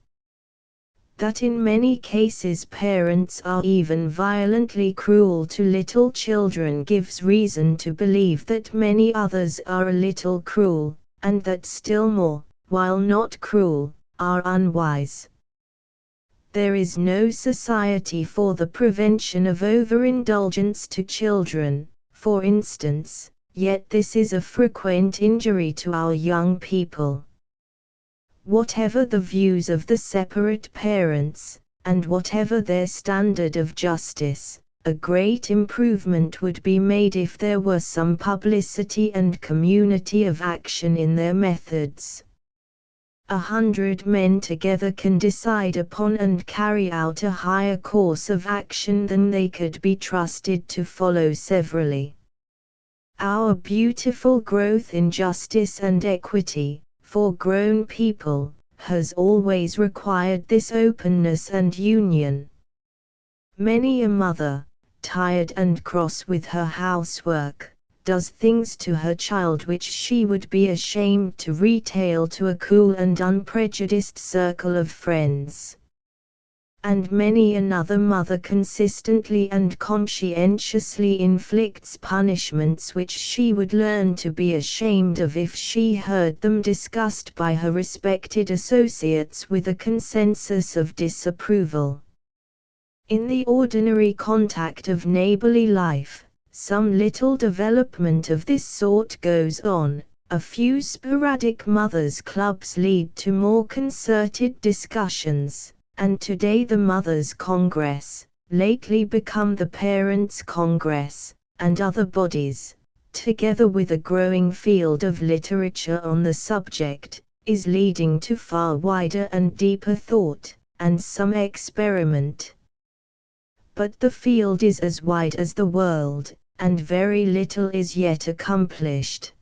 That in many cases parents are even violently cruel to little children gives reason to believe that many others are a little cruel, and that still more, while not cruel, are unwise. There is no society for the prevention of overindulgence to children, for instance, yet this is a frequent injury to our young people. Whatever the views of the separate parents, and whatever their standard of justice, a great improvement would be made if there were some publicity and community of action in their methods. 100 men together can decide upon and carry out a higher course of action than they could be trusted to follow severally. Our beautiful growth in justice and equity, for grown people, has always required this openness and union. Many a mother, tired and cross with her housework, does things to her child which she would be ashamed to retail to a cool and unprejudiced circle of friends. And many another mother consistently and conscientiously inflicts punishments which she would learn to be ashamed of if she heard them discussed by her respected associates with a consensus of disapproval. In the ordinary contact of neighborly life, some little development of this sort goes on. A few sporadic mothers' clubs lead to more concerted discussions, and today the Mothers' Congress, lately become the Parents' Congress, and other bodies, together with a growing field of literature on the subject, is leading to far wider and deeper thought, and some experiment. But the field is as wide as the world, and very little is yet accomplished.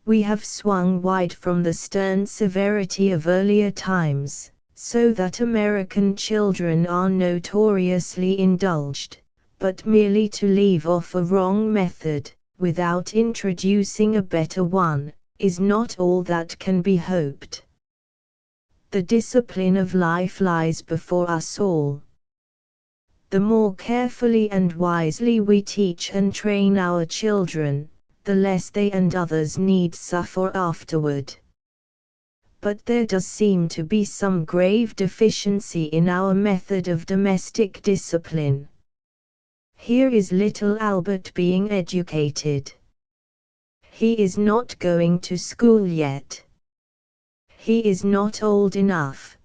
We have swung wide from the stern severity of earlier times, so that American children are notoriously indulged, but merely to leave off a wrong method, without introducing a better one, is not all that can be hoped. The discipline of life lies before us all. The more carefully and wisely we teach and train our children, the less they and others need suffer afterward. But there does seem to be some grave deficiency in our method of domestic discipline. Here is little Albert being educated. He is not going to school yet. He is not old enough.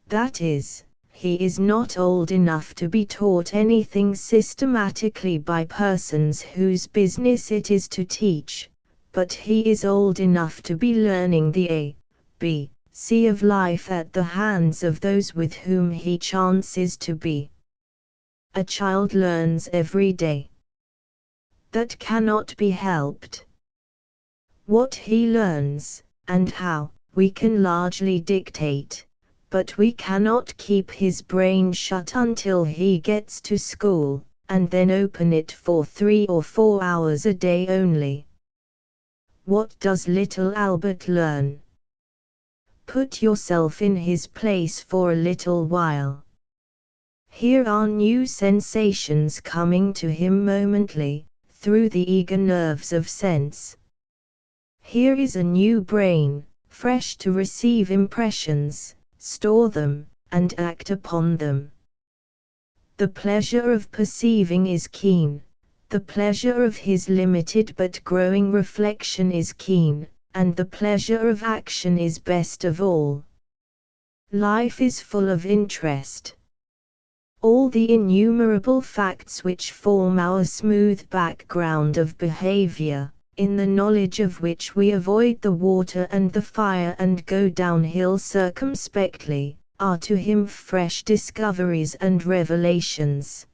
That is, he is not old enough to be taught anything systematically by persons whose business it is to teach, but he is old enough to be learning the A.B.C. of life at the hands of those with whom he chances to be. A child learns every day. That cannot be helped. What he learns, and how, we can largely dictate, but we cannot keep his brain shut until he gets to school, and then open it for 3 or 4 hours a day only. What does little Albert learn? Put yourself in his place for a little while. Here are new sensations coming to him momently, through the eager nerves of sense. Here is a new brain, fresh to receive impressions, store them, and act upon them. The pleasure of perceiving is keen, the pleasure of his limited but growing reflection is keen, and the pleasure of action is best of all. Life is full of interest. All the innumerable facts which form our smooth background of behavior, in the knowledge of which we avoid the water and the fire and go downhill circumspectly, are to him fresh discoveries and revelations.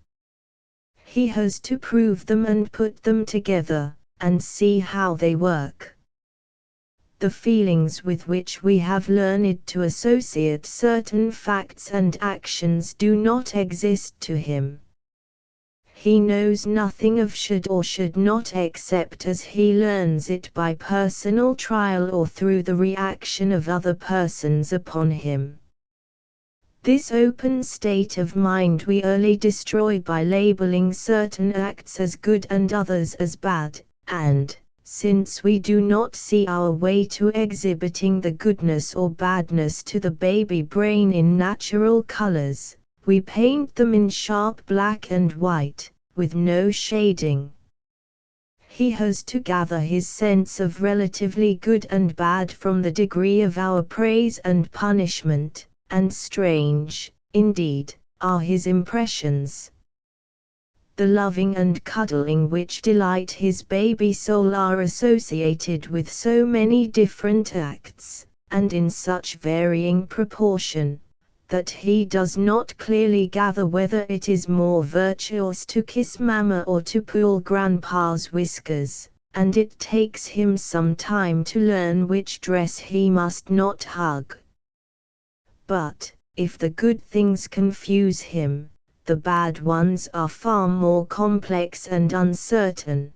He has to prove them and put them together, and see how they work. The feelings with which we have learned to associate certain facts and actions do not exist to him. He knows nothing of should or should not except as he learns it by personal trial or through the reaction of other persons upon him. This open state of mind we early destroy by labeling certain acts as good and others as bad, and, since we do not see our way to exhibiting the goodness or badness to the baby brain in natural colors, we paint them in sharp black and white, with no shading. He has to gather his sense of relatively good and bad from the degree of our praise and punishment, and strange, indeed, are his impressions. The loving and cuddling which delight his baby soul are associated with so many different acts, and in such varying proportion, that he does not clearly gather whether it is more virtuous to kiss Mama or to pull Grandpa's whiskers, and it takes him some time to learn which dress he must not hug. But, if the good things confuse him, the bad ones are far more complex and uncertain.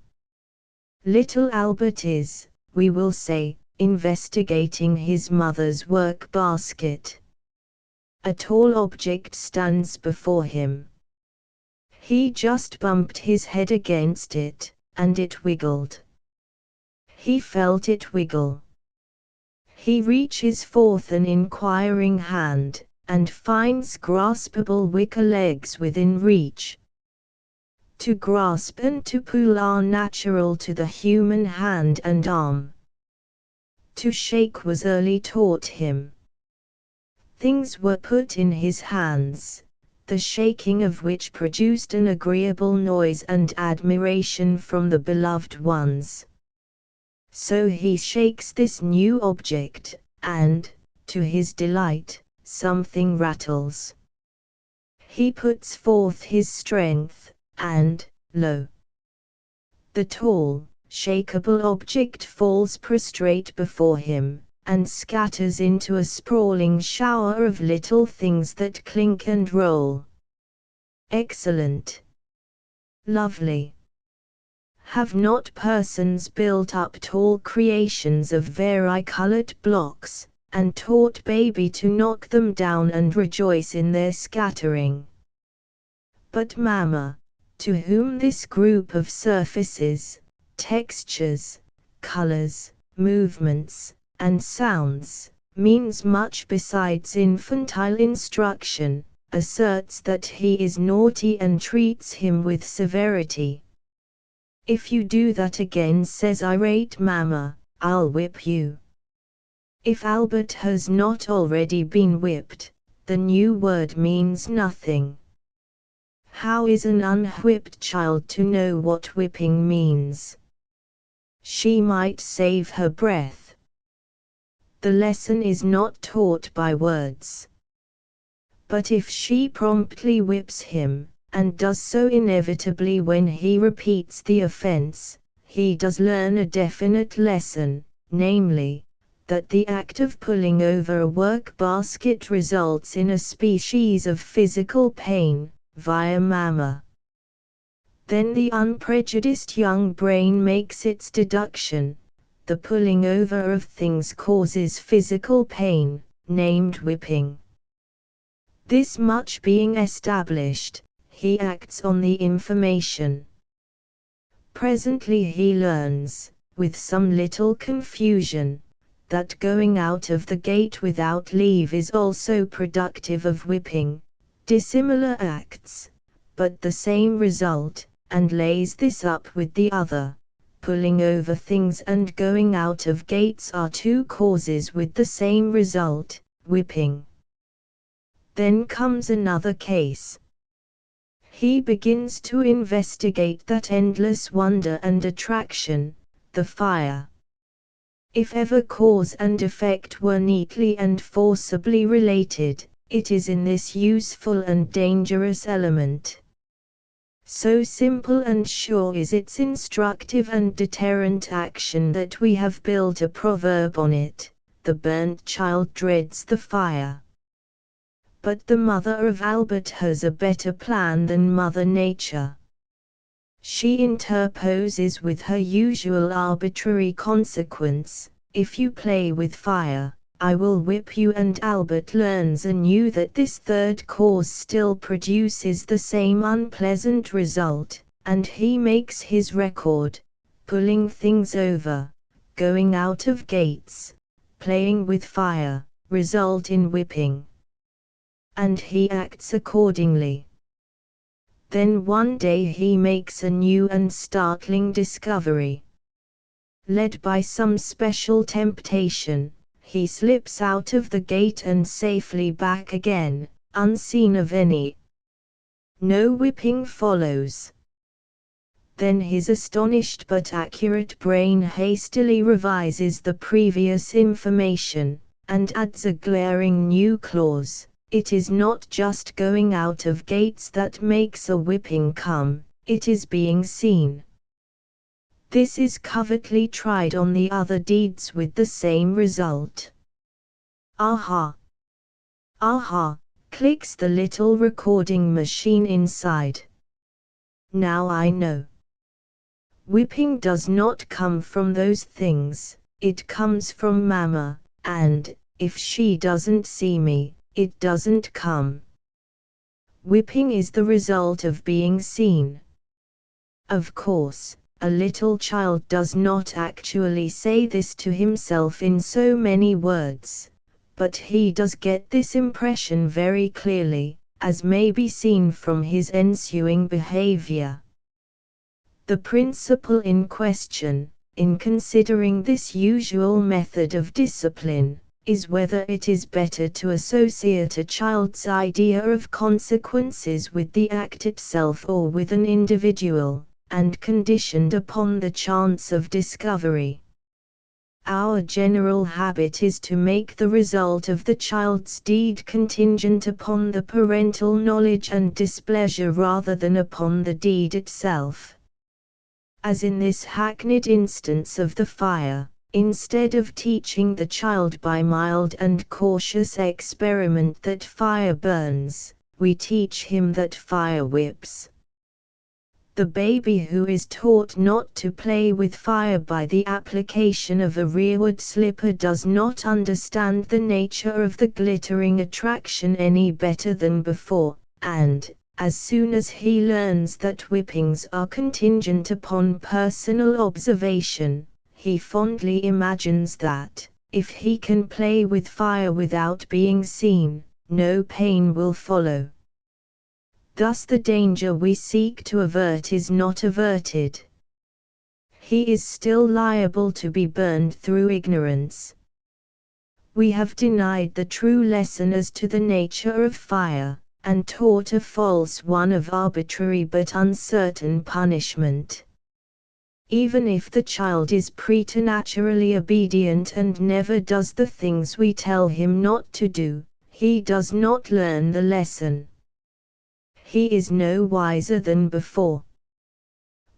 Little Albert is, we will say, investigating his mother's work basket. A tall object stands before him. He just bumped his head against it, and it wiggled. He felt it wiggle. He reaches forth an inquiring hand, and finds graspable wicker legs within reach. To grasp and to pull are natural to the human hand and arm. To shake was early taught him. Things were put in his hands, the shaking of which produced an agreeable noise and admiration from the beloved ones. So he shakes this new object, and, to his delight, something rattles. He puts forth his strength, and, lo! the tall, shakeable object falls prostrate before him, and scatters into a sprawling shower of little things that clink and roll. Excellent! Lovely! Have not persons built up tall creations of vari-colored blocks, and taught baby to knock them down and rejoice in their scattering? But Mama, to whom this group of surfaces, textures, colors, movements, and sounds, means much besides infantile instruction, asserts that he is naughty and treats him with severity. If you do that again, says irate Mama, I'll whip you. If Albert has not already been whipped, the new word means nothing. How is an unwhipped child to know what whipping means? She might save her breath. The lesson is not taught by words. But if she promptly whips him, and does so inevitably when he repeats the offense, he does learn a definite lesson, namely, that the act of pulling over a work basket results in a species of physical pain, via Mama. Then the unprejudiced young brain makes its deduction: the pulling over of things causes physical pain, named whipping. This much being established, he acts on the information. Presently he learns, with some little confusion, that going out of the gate without leave is also productive of whipping, dissimilar acts, but the same result, and lays this up with the other: pulling over things and going out of gates are two causes with the same result, whipping. Then comes another case. He begins to investigate that endless wonder and attraction, the fire. If ever cause and effect were neatly and forcibly related, it is in this useful and dangerous element. So simple and sure is its instructive and deterrent action that we have built a proverb on it: the burnt child dreads the fire. But the mother of Albert has a better plan than Mother Nature. She interposes with her usual arbitrary consequence: if you play with fire, I will whip you. And Albert learns anew that this third cause still produces the same unpleasant result, and he makes his record: pulling things over, going out of gates, playing with fire, result in whipping. And he acts accordingly. Then one day he makes a new and startling discovery. Led by some special temptation, he slips out of the gate and safely back again, unseen of any. No whipping follows. Then his astonished but accurate brain hastily revises the previous information, and adds a glaring new clause: It is not just going out of gates that makes a whipping come, it is being seen. This is covertly tried on the other deeds with the same result. Aha! Aha! Clicks the little recording machine inside. Now I know. Whipping does not come from those things, it comes from Mama, and, if she doesn't see me, it doesn't come. Whipping is the result of being seen. Of course, a little child does not actually say this to himself in so many words, but he does get this impression very clearly, as may be seen from his ensuing behavior. The principle in question, in considering this usual method of discipline, is whether it is better to associate a child's idea of consequences with the act itself or with an individual, and conditioned upon the chance of discovery. Our general habit is to make the result of the child's deed contingent upon the parental knowledge and displeasure rather than upon the deed itself. As in this hackneyed instance of the fire, instead of teaching the child by mild and cautious experiment that fire burns, we teach him that fire whips. The baby who is taught not to play with fire by the application of a rearward slipper does not understand the nature of the glittering attraction any better than before, and, as soon as he learns that whippings are contingent upon personal observation, he fondly imagines that, if he can play with fire without being seen, no pain will follow. Thus the danger we seek to avert is not averted. He is still liable to be burned through ignorance. We have denied the true lesson as to the nature of fire, and taught a false one of arbitrary but uncertain punishment. Even if the child is preternaturally obedient and never does the things we tell him not to do, he does not learn the lesson. He is no wiser than before.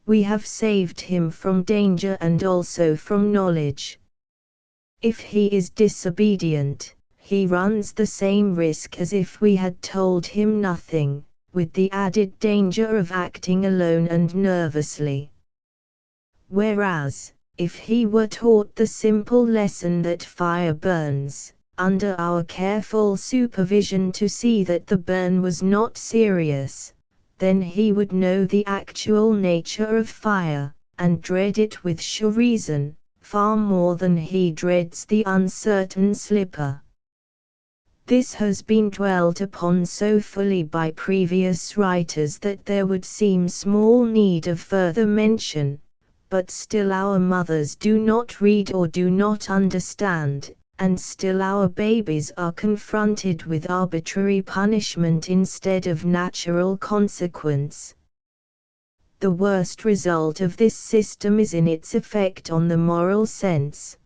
We have saved him from danger and also from knowledge. If he is disobedient, he runs the same risk as if we had told him nothing, with the added danger of acting alone and nervously. Whereas, if he were taught the simple lesson that fire burns, under our careful supervision to see that the burn was not serious, then he would know the actual nature of fire, and dread it with sure reason, far more than he dreads the uncertain slipper. This has been dwelt upon so fully by previous writers that there would seem small need of further mention, but still our mothers do not read or do not understand, and still our babies are confronted with arbitrary punishment instead of natural consequence. The worst result of this system is in its effect on the moral sense.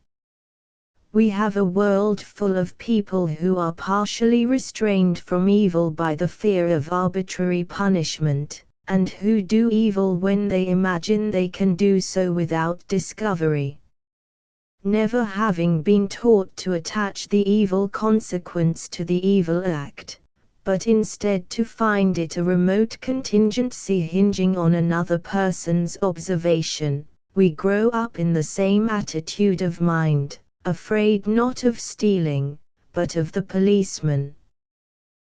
We have a world full of people who are partially restrained from evil by the fear of arbitrary punishment, and who do evil when they imagine they can do so without discovery. Never having been taught to attach the evil consequence to the evil act, but instead to find it a remote contingency hinging on another person's observation, we grow up in the same attitude of mind, afraid not of stealing, but of the policeman.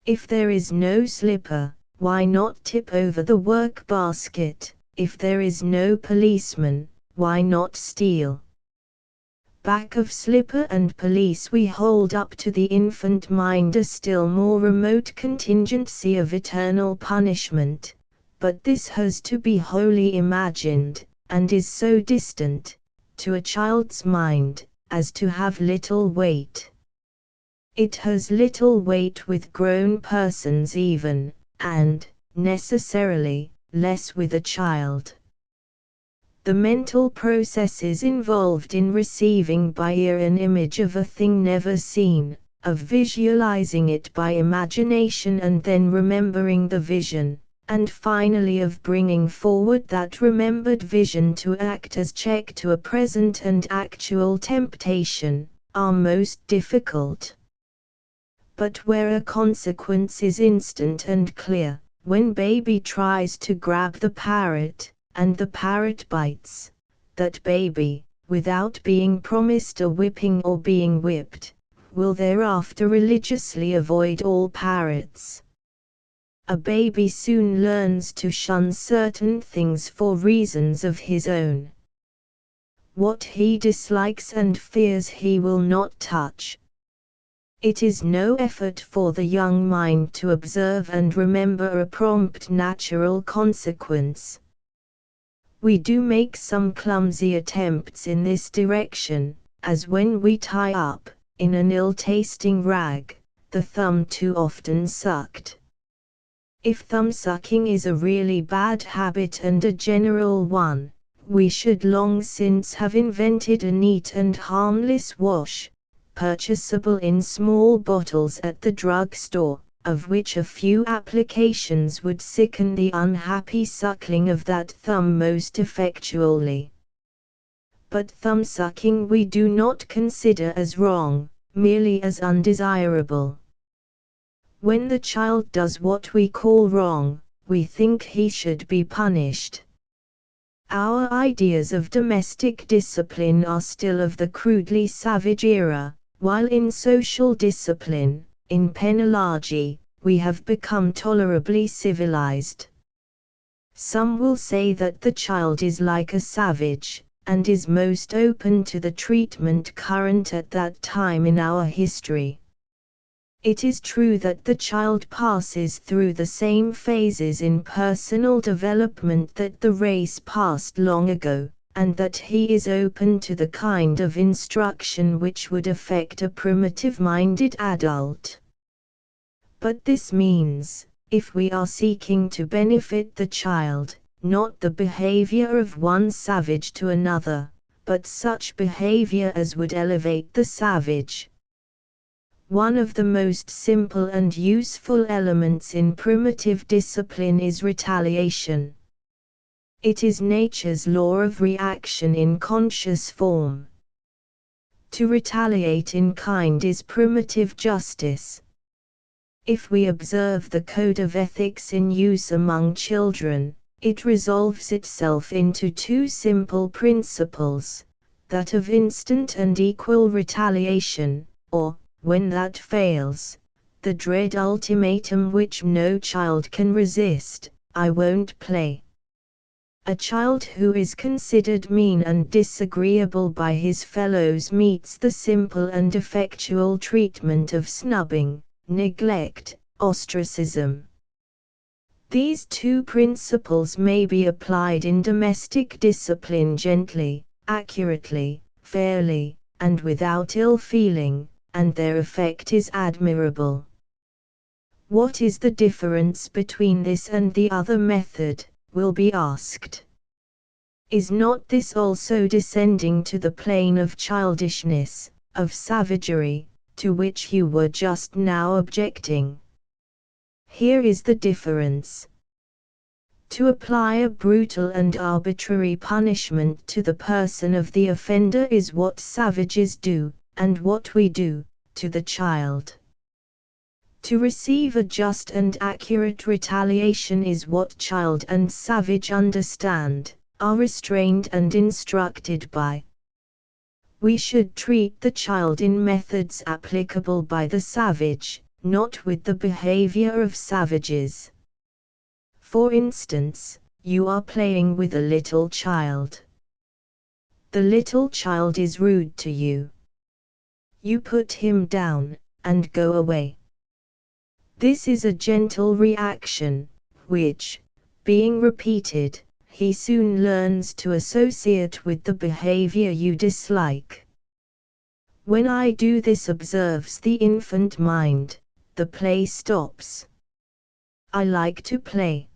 If there is no slipper, why not tip over the work basket? If there is no policeman, why not steal? Back of slipper and police we hold up to the infant mind a still more remote contingency of eternal punishment, but this has to be wholly imagined, and is so distant, to a child's mind, as to have little weight. It has little weight with grown persons even, and, necessarily, less with a child. The mental processes involved in receiving by ear an image of a thing never seen, of visualizing it by imagination and then remembering the vision, and finally of bringing forward that remembered vision to act as check to a present and actual temptation, are most difficult. But where a consequence is instant and clear, when baby tries to grab the parrot, and the parrot bites, that baby, without being promised a whipping or being whipped, will thereafter religiously avoid all parrots. A baby soon learns to shun certain things for reasons of his own. What he dislikes and fears he will not touch. It is no effort for the young mind to observe and remember a prompt natural consequence. We do make some clumsy attempts in this direction, as when we tie up, in an ill-tasting rag, the thumb too often sucked. If thumb-sucking is a really bad habit and a general one, we should long since have invented a neat and harmless wash, purchasable in small bottles at the drugstore, of which a few applications would sicken the unhappy suckling of that thumb most effectually. But thumb-sucking we do not consider as wrong, merely as undesirable. When the child does what we call wrong, we think he should be punished. Our ideas of domestic discipline are still of the crudely savage era, while in social discipline, in penology, we have become tolerably civilized. Some will say that the child is like a savage, and is most open to the treatment current at that time in our history. It is true that the child passes through the same phases in personal development that the race passed long ago, and that he is open to the kind of instruction which would affect a primitive-minded adult. But this means, if we are seeking to benefit the child, not the behavior of one savage to another, but such behavior as would elevate the savage. One of the most simple and useful elements in primitive discipline is retaliation. It is nature's law of reaction in conscious form. To retaliate in kind is primitive justice. If we observe the code of ethics in use among children, it resolves itself into two simple principles, that of instant and equal retaliation, or, when that fails, the dread ultimatum which no child can resist: I won't play. A child who is considered mean and disagreeable by his fellows meets the simple and effectual treatment of snubbing, neglect, ostracism. These two principles may be applied in domestic discipline gently, accurately, fairly, and without ill feeling, and their effect is admirable. What is the difference between this and the other method, will be asked. Is not this also descending to the plane of childishness, of savagery, to which you were just now objecting? Here is the difference. To apply a brutal and arbitrary punishment to the person of the offender is what savages do, and what we do, to the child. To receive a just and accurate retaliation is what child and savage understand, are restrained and instructed by. We should treat the child in methods applicable by the savage, not with the behavior of savages. For instance, you are playing with a little child. The little child is rude to you. You put him down, and go away. This is a gentle reaction, which, being repeated, he soon learns to associate with the behavior you dislike. When I do this, observes the infant mind, the play stops. I like to play.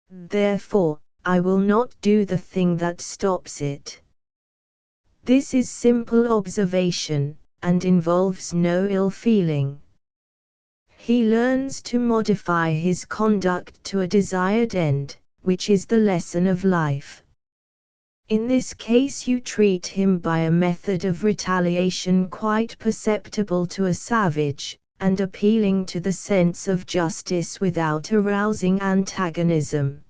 Therefore, I will not do the thing that stops it. This is simple observation, and involves no ill feeling. He learns to modify his conduct to a desired end, which is the lesson of life. In this case you treat him by a method of retaliation quite perceptible to a savage, and appealing to the sense of justice without arousing antagonism.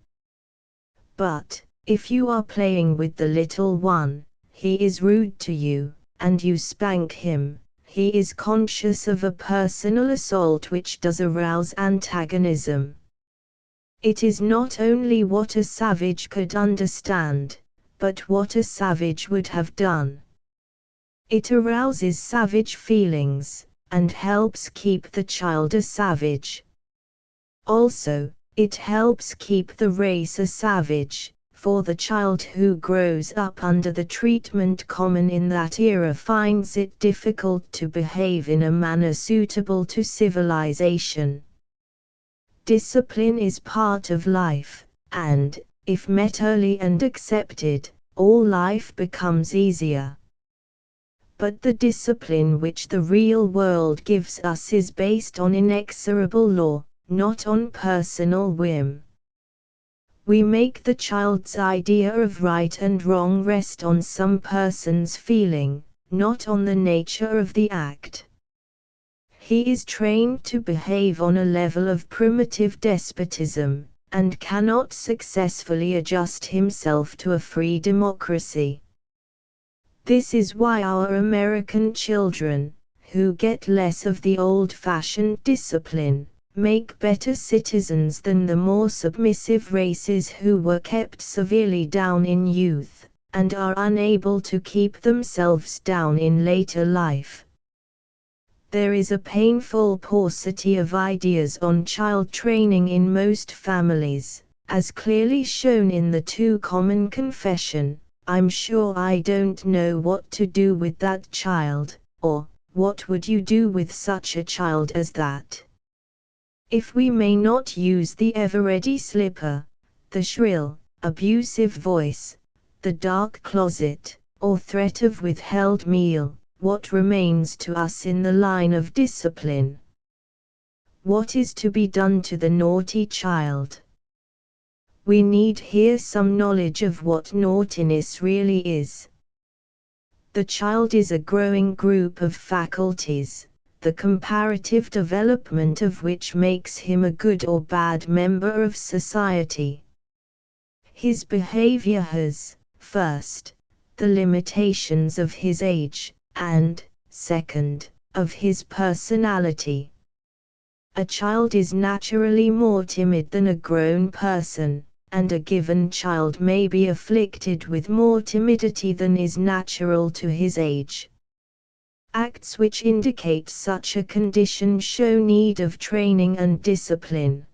But, if you are playing with the little one, he is rude to you, and you spank him, he is conscious of a personal assault which does arouse antagonism. It is not only what a savage could understand, but what a savage would have done. It arouses savage feelings, and helps keep the child a savage. Also, it helps keep the race a savage, for the child who grows up under the treatment common in that era finds it difficult to behave in a manner suitable to civilization. Discipline is part of life, and, if met early and accepted, all life becomes easier. But the discipline which the real world gives us is based on inexorable law, not on personal whim. We make the child's idea of right and wrong rest on some person's feeling, not on the nature of the act. He is trained to behave on a level of primitive despotism, and cannot successfully adjust himself to a free democracy. This is why our American children, who get less of the old-fashioned discipline, make better citizens than the more submissive races who were kept severely down in youth, and are unable to keep themselves down in later life. There is a painful paucity of ideas on child training in most families, as clearly shown in the too common confession, "I'm sure I don't know what to do with that child," or, "What would you do with such a child as that?" If we may not use the ever-ready slipper, the shrill, abusive voice, the dark closet, or threat of withheld meal, what remains to us in the line of discipline? What is to be done to the naughty child? We need here some knowledge of what naughtiness really is. The child is a growing group of faculties, the comparative development of which makes him a good or bad member of society. His behavior has, first, the limitations of his age, and, second, of his personality. A child is naturally more timid than a grown person, and a given child may be afflicted with more timidity than is natural to his age. Acts which indicate such a condition show need of training and discipline.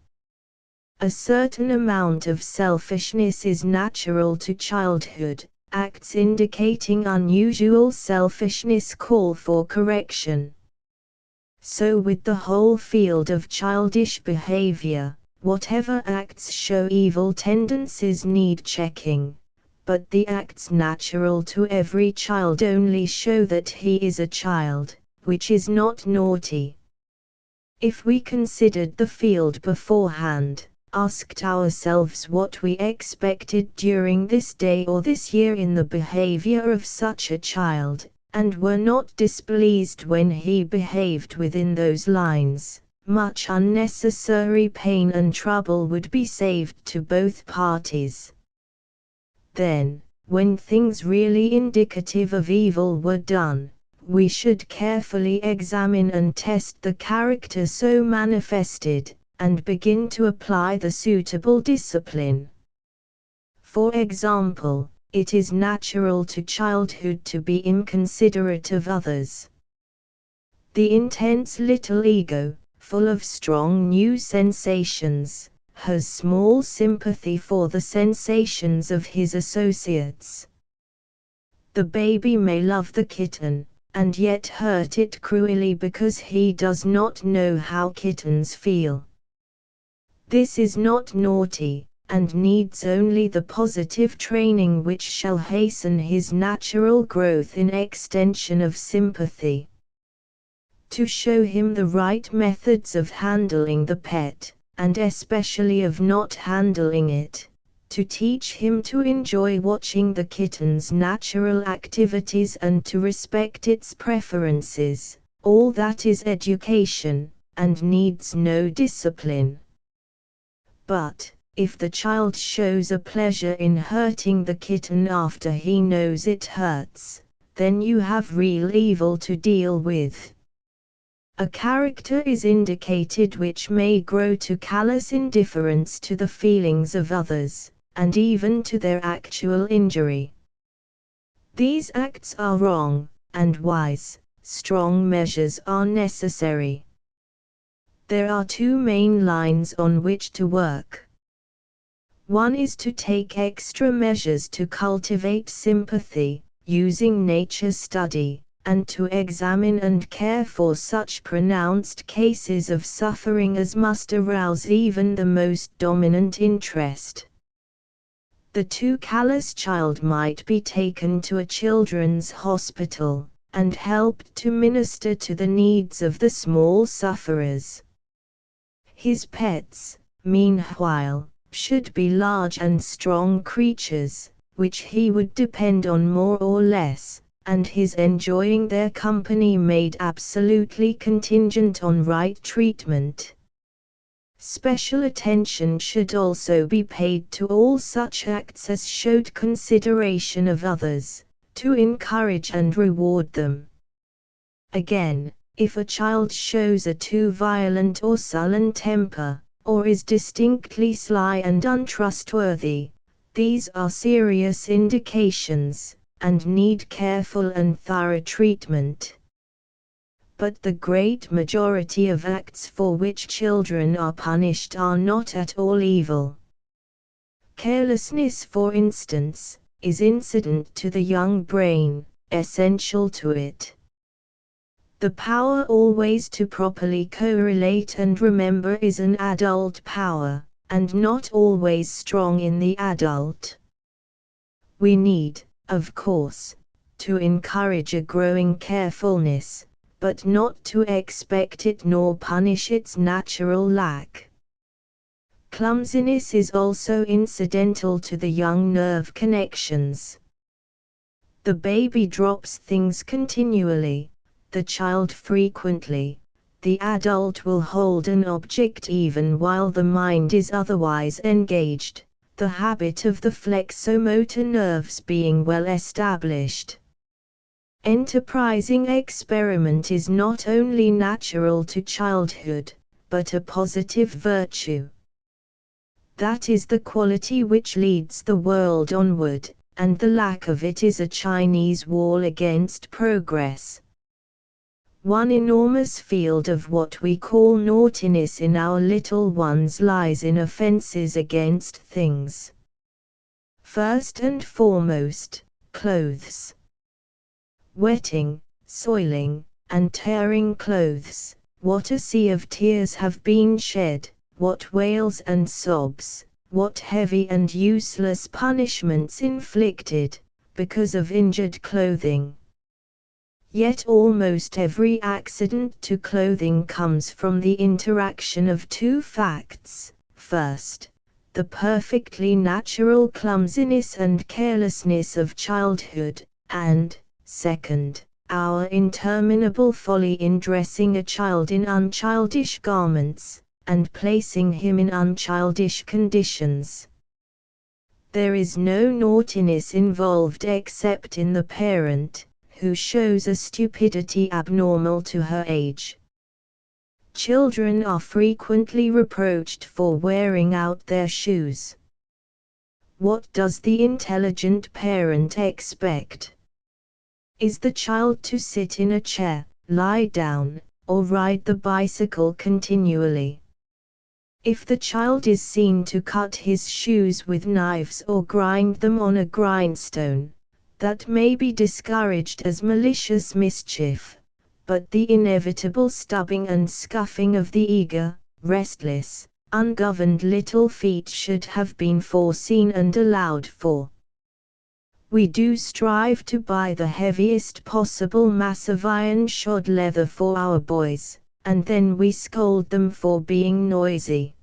A certain amount of selfishness is natural to childhood. Acts indicating unusual selfishness call for correction. So with the whole field of childish behavior, whatever acts show evil tendencies need checking, but the acts natural to every child only show that he is a child, which is not naughty. If we considered the field beforehand, asked ourselves what we expected during this day or this year in the behavior of such a child, and were not displeased when he behaved within those lines, much unnecessary pain and trouble would be saved to both parties. Then, when things really indicative of evil were done, we should carefully examine and test the character so manifested, and begin to apply the suitable discipline. For example, it is natural to childhood to be inconsiderate of others. The intense little ego, full of strong new sensations, has small sympathy for the sensations of his associates. The baby may love the kitten, and yet hurt it cruelly because he does not know how kittens feel. This is not naughty, and needs only the positive training which shall hasten his natural growth in extension of sympathy. to show him the right methods of handling the pet, and especially of not handling it, to teach him to enjoy watching the kitten's natural activities and to respect its preferences. All that is education, and needs no discipline. But, if the child shows a pleasure in hurting the kitten after he knows it hurts, then you have real evil to deal with. A character is indicated which may grow to callous indifference to the feelings of others, and even to their actual injury. These acts are wrong, and wise, strong measures are necessary. There are two main lines on which to work. One is to take extra measures to cultivate sympathy, using nature study, and to examine and care for such pronounced cases of suffering as must arouse even the most dominant interest. The too callous child might be taken to a children's hospital, and helped to minister to the needs of the small sufferers. His pets, meanwhile, should be large and strong creatures, which he would depend on more or less, and his enjoying their company made absolutely contingent on right treatment. Special attention should also be paid to all such acts as showed consideration of others, to encourage and reward them. Again, if a child shows a too violent or sullen temper, or is distinctly sly and untrustworthy, these are serious indications, and need careful and thorough treatment. But the great majority of acts for which children are punished are not at all evil. Carelessness, for instance, is incident to the young brain, essential to it. The power always to properly correlate and remember is an adult power, and not always strong in the adult. We need, of course, to encourage a growing carefulness, but not to expect it nor punish its natural lack. Clumsiness is also incidental to the young nerve connections. The baby drops things continually, the child frequently, the adult will hold an object even while the mind is otherwise engaged, the habit of the flexomotor nerves being well established. Enterprising experiment is not only natural to childhood, but a positive virtue. That is the quality which leads the world onward, and the lack of it is a Chinese wall against progress. One enormous field of what we call naughtiness in our little ones lies in offenses against things. First and foremost, clothes. Wetting, soiling, and tearing clothes, what a sea of tears have been shed, what wails and sobs, what heavy and useless punishments inflicted, because of injured clothing. Yet almost every accident to clothing comes from the interaction of two facts. First, the perfectly natural clumsiness and carelessness of childhood, and, second, our interminable folly in dressing a child in unchildish garments, and placing him in unchildish conditions. There is no naughtiness involved except in the parent, who shows a stupidity abnormal to her age. Children are frequently reproached for wearing out their shoes. What does the intelligent parent expect? Is the child to sit in a chair, lie down, or ride the bicycle continually? If the child is seen to cut his shoes with knives or grind them on a grindstone, that may be discouraged as malicious mischief, but the inevitable stubbing and scuffing of the eager, restless, ungoverned little feet should have been foreseen and allowed for. We do strive to buy the heaviest possible mass of iron-shod leather for our boys, and then we scold them for being noisy.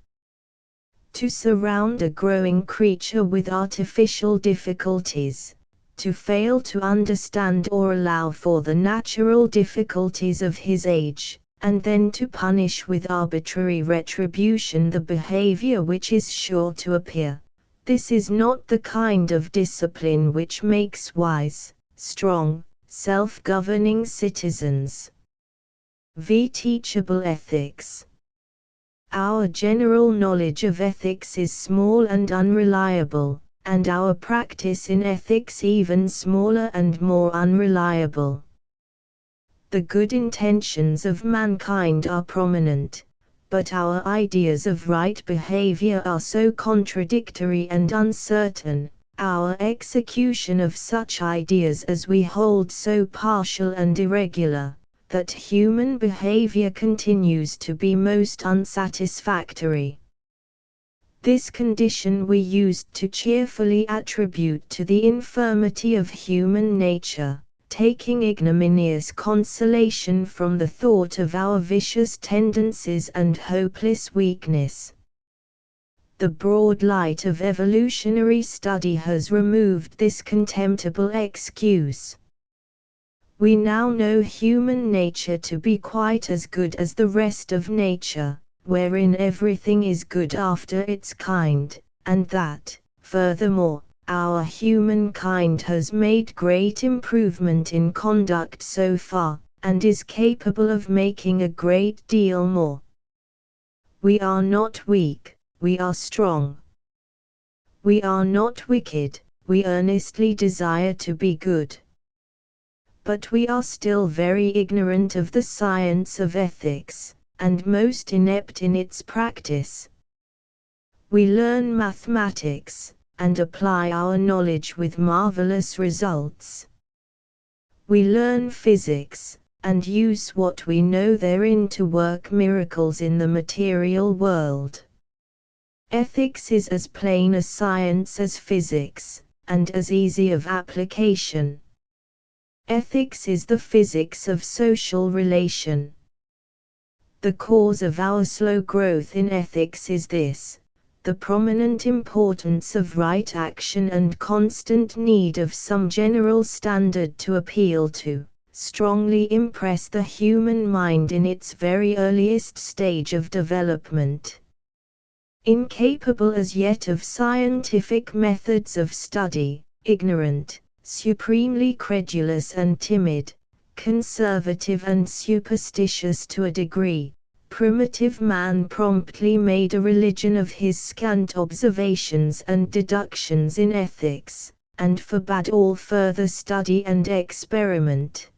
To surround a growing creature with artificial difficulties, to fail to understand or allow for the natural difficulties of his age, and then to punish with arbitrary retribution the behavior which is sure to appear. This is not the kind of discipline which makes wise, strong, self-governing citizens. Teachable ethics. Our general knowledge of ethics is small and unreliable, and our practice in ethics even smaller and more unreliable. The good intentions of mankind are prominent, but our ideas of right behavior are so contradictory and uncertain, our execution of such ideas as we hold so partial and irregular, that human behavior continues to be most unsatisfactory. This condition we used to cheerfully attribute to the infirmity of human nature, taking ignominious consolation from the thought of our vicious tendencies and hopeless weakness. The broad light of evolutionary study has removed this contemptible excuse. We now know human nature to be quite as good as the rest of nature, wherein everything is good after its kind, and that, furthermore, our humankind has made great improvement in conduct so far, and is capable of making a great deal more. We are not weak, we are strong. We are not wicked, we earnestly desire to be good. But we are still very ignorant of the science of ethics, and most inept in its practice. We learn mathematics, and apply our knowledge with marvelous results. We learn physics, and use what we know therein to work miracles in the material world. Ethics is as plain a science as physics, and as easy of application. Ethics is the physics of social relation. The cause of our slow growth in ethics is this: the prominent importance of right action and constant need of some general standard to appeal to, strongly impress the human mind in its very earliest stage of development. Incapable as yet of scientific methods of study, ignorant, supremely credulous and timid, conservative and superstitious to a degree, primitive man promptly made a religion of his scant observations and deductions in ethics, and forbade all further study and experiment.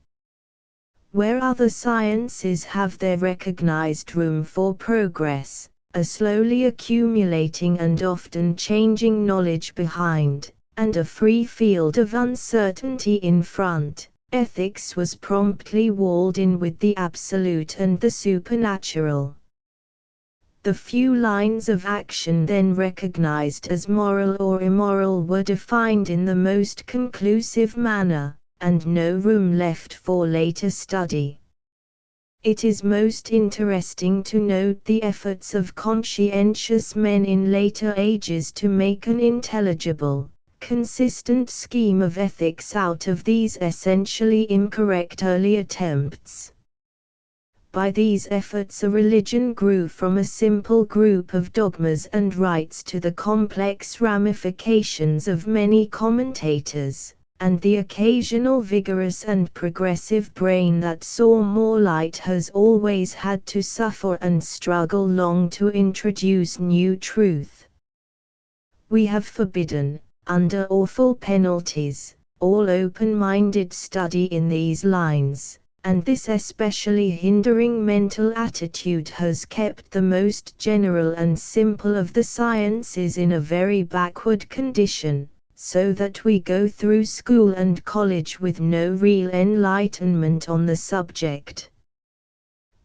Where other sciences have their recognized room for progress, a slowly accumulating and often changing knowledge behind, and a free field of uncertainty in front, ethics was promptly walled in with the absolute and the supernatural. The few lines of action then recognized as moral or immoral were defined in the most conclusive manner, and no room left for later study. It is most interesting to note the efforts of conscientious men in later ages to make an intelligible, consistent scheme of ethics out of these essentially incorrect early attempts. By these efforts a religion grew from a simple group of dogmas and rites to the complex ramifications of many commentators, and the occasional vigorous and progressive brain that saw more light has always had to suffer and struggle long to introduce new truth. We have forbidden, under awful penalties, all open-minded study in these lines, and this especially hindering mental attitude has kept the most general and simple of the sciences in a very backward condition, so that we go through school and college with no real enlightenment on the subject.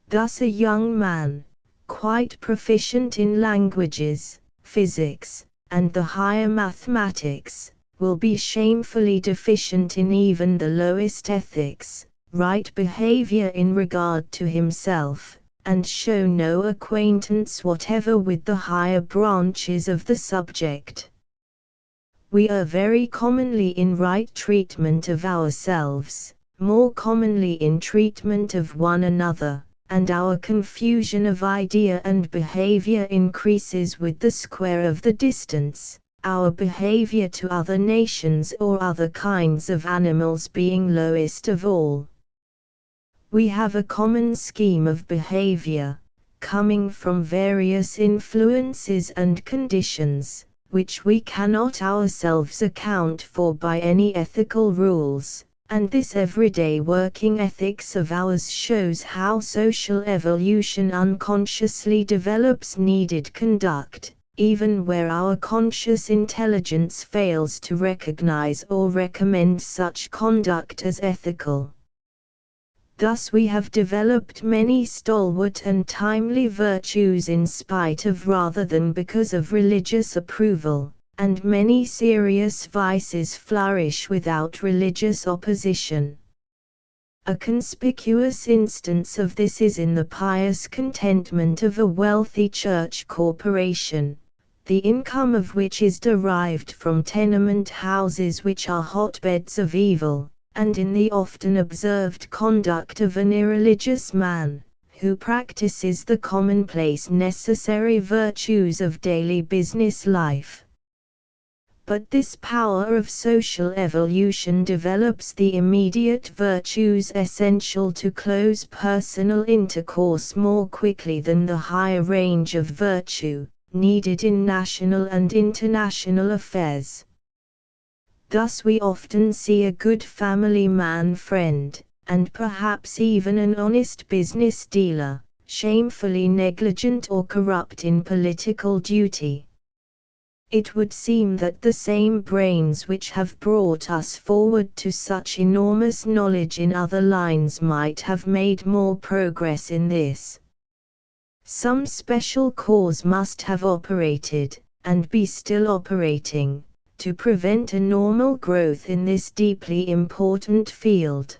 Thus a young man, quite proficient in languages, physics, and the higher mathematics, will be shamefully deficient in even the lowest ethics, right behavior in regard to himself, and show no acquaintance whatever with the higher branches of the subject. We are very commonly in right treatment of ourselves, more commonly in treatment of one another, and our confusion of idea and behavior increases with the square of the distance, our behavior to other nations or other kinds of animals being lowest of all. We have a common scheme of behavior, coming from various influences and conditions, which we cannot ourselves account for by any ethical rules, and this everyday working ethics of ours shows how social evolution unconsciously develops needed conduct, even where our conscious intelligence fails to recognize or recommend such conduct as ethical. Thus we have developed many stalwart and timely virtues in spite of rather than because of religious approval, and many serious vices flourish without religious opposition. A conspicuous instance of this is in the pious contentment of a wealthy church corporation, the income of which is derived from tenement houses which are hotbeds of evil, and in the often observed conduct of an irreligious man, who practices the commonplace necessary virtues of daily business life. But this power of social evolution develops the immediate virtues essential to close personal intercourse more quickly than the higher range of virtue, needed in national and international affairs. Thus we often see a good family man friend, and perhaps even an honest business dealer, shamefully negligent or corrupt in political duty. It would seem that the same brains which have brought us forward to such enormous knowledge in other lines might have made more progress in this. Some special cause must have operated, and be still operating, to prevent a normal growth in this deeply important field.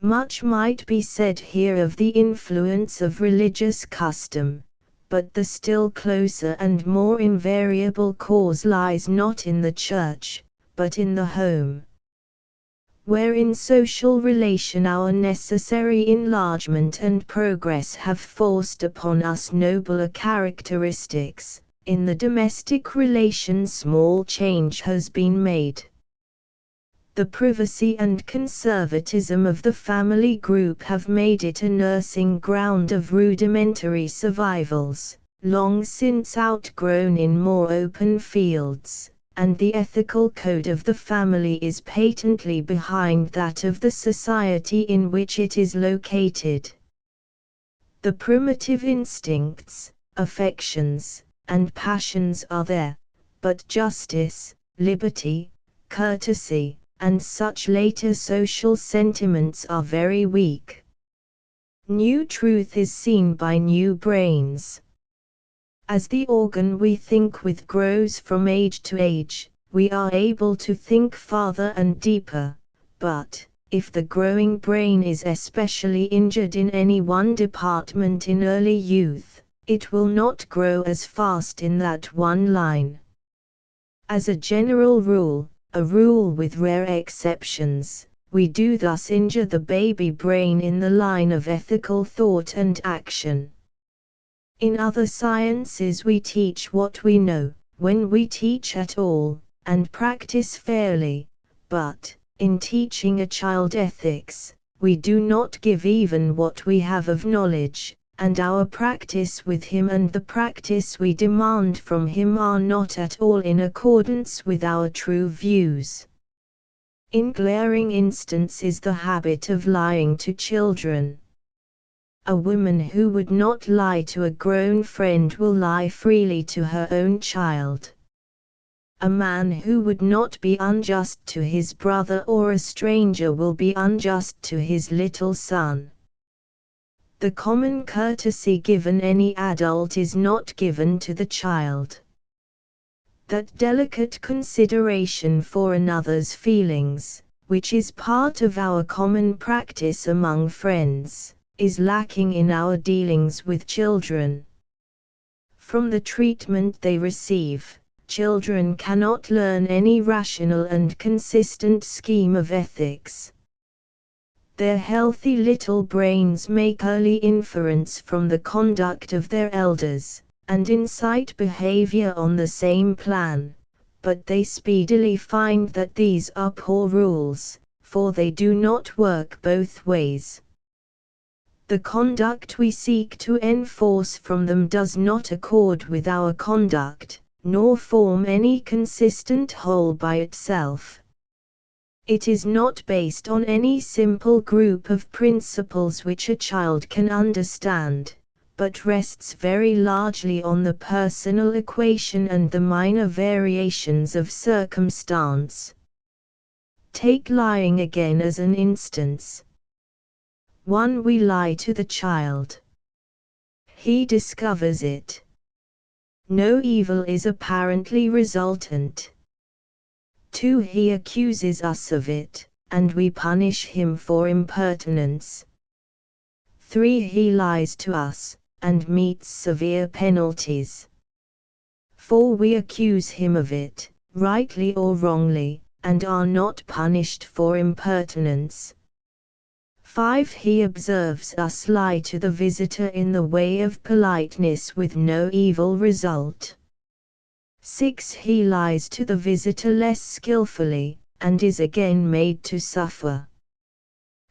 Much might be said here of the influence of religious custom, but the still closer and more invariable cause lies not in the church, but in the home. Where in social relation our necessary enlargement and progress have forced upon us nobler characteristics, in the domestic relation small change has been made. The privacy and conservatism of the family group have made it a nursing ground of rudimentary survivals, long since outgrown in more open fields, and the ethical code of the family is patently behind that of the society in which it is located. The primitive instincts, affections, and passions are there, but justice, liberty, courtesy, and such later social sentiments are very weak. New truth is seen by new brains. As the organ we think with grows from age to age, we are able to think farther and deeper, but, if the growing brain is especially injured in any one department in early youth, it will not grow as fast in that one line. As a general rule, a rule with rare exceptions, we do thus injure the baby brain in the line of ethical thought and action. In other sciences we teach what we know, when we teach at all, and practice fairly, but, in teaching a child ethics, we do not give even what we have of knowledge, and our practice with him and the practice we demand from him are not at all in accordance with our true views. In glaring instance is the habit of lying to children. A woman who would not lie to a grown friend will lie freely to her own child. A man who would not be unjust to his brother or a stranger will be unjust to his little son. The common courtesy given any adult is not given to the child. That delicate consideration for another's feelings, which is part of our common practice among friends, is lacking in our dealings with children. From the treatment they receive, children cannot learn any rational and consistent scheme of ethics. Their healthy little brains make early inference from the conduct of their elders, and incite behavior on the same plan, but they speedily find that these are poor rules, for they do not work both ways. The conduct we seek to enforce from them does not accord with our conduct, nor form any consistent whole by itself. It is not based on any simple group of principles which a child can understand, but rests very largely on the personal equation and the minor variations of circumstance. Take lying again as an instance. 1. We lie to the child. He discovers it. No evil is apparently resultant. 2. He accuses us of it, and we punish him for impertinence. 3. He lies to us, and meets severe penalties. 4. We accuse him of it, rightly or wrongly, and are not punished for impertinence. 5. He observes us lie to the visitor in the way of politeness with no evil result. 6. He lies to the visitor less skillfully, and is again made to suffer.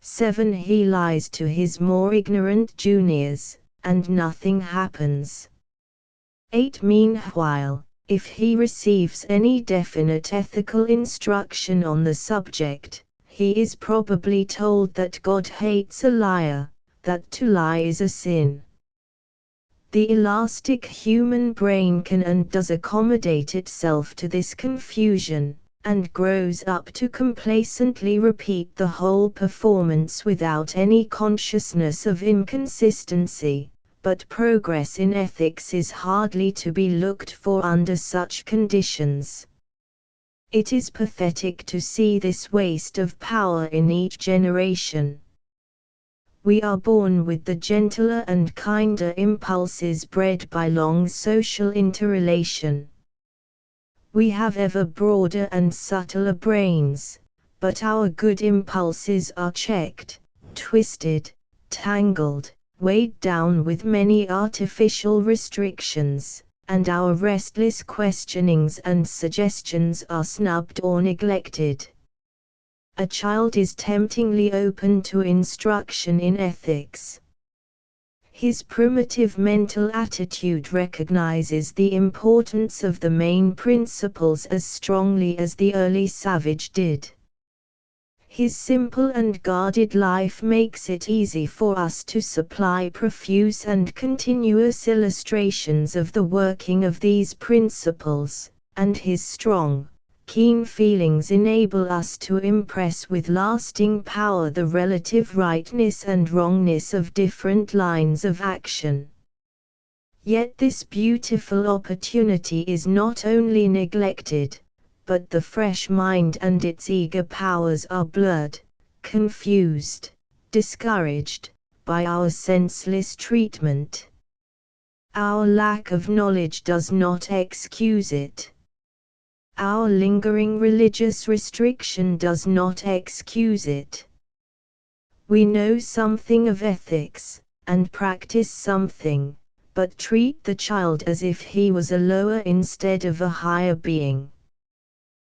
7. He lies to his more ignorant juniors, and nothing happens. 8. Meanwhile, if he receives any definite ethical instruction on the subject, he is probably told that God hates a liar, that to lie is a sin. The elastic human brain can and does accommodate itself to this confusion, and grows up to complacently repeat the whole performance without any consciousness of inconsistency, but progress in ethics is hardly to be looked for under such conditions. It is pathetic to see this waste of power in each generation. We are born with the gentler and kinder impulses bred by long social interrelation. We have ever broader and subtler brains, but our good impulses are checked, twisted, tangled, weighed down with many artificial restrictions, and our restless questionings and suggestions are snubbed or neglected. A child is temptingly open to instruction in ethics. His primitive mental attitude recognizes the importance of the main principles as strongly as the early savage did. His simple and guarded life makes it easy for us to supply profuse and continuous illustrations of the working of these principles, and his strong, keen feelings enable us to impress with lasting power the relative rightness and wrongness of different lines of action. Yet this beautiful opportunity is not only neglected, but the fresh mind and its eager powers are blurred, confused, discouraged, by our senseless treatment. Our lack of knowledge does not excuse it. Our lingering religious restriction does not excuse it. We know something of ethics, and practice something, but treat the child as if he was a lower instead of a higher being.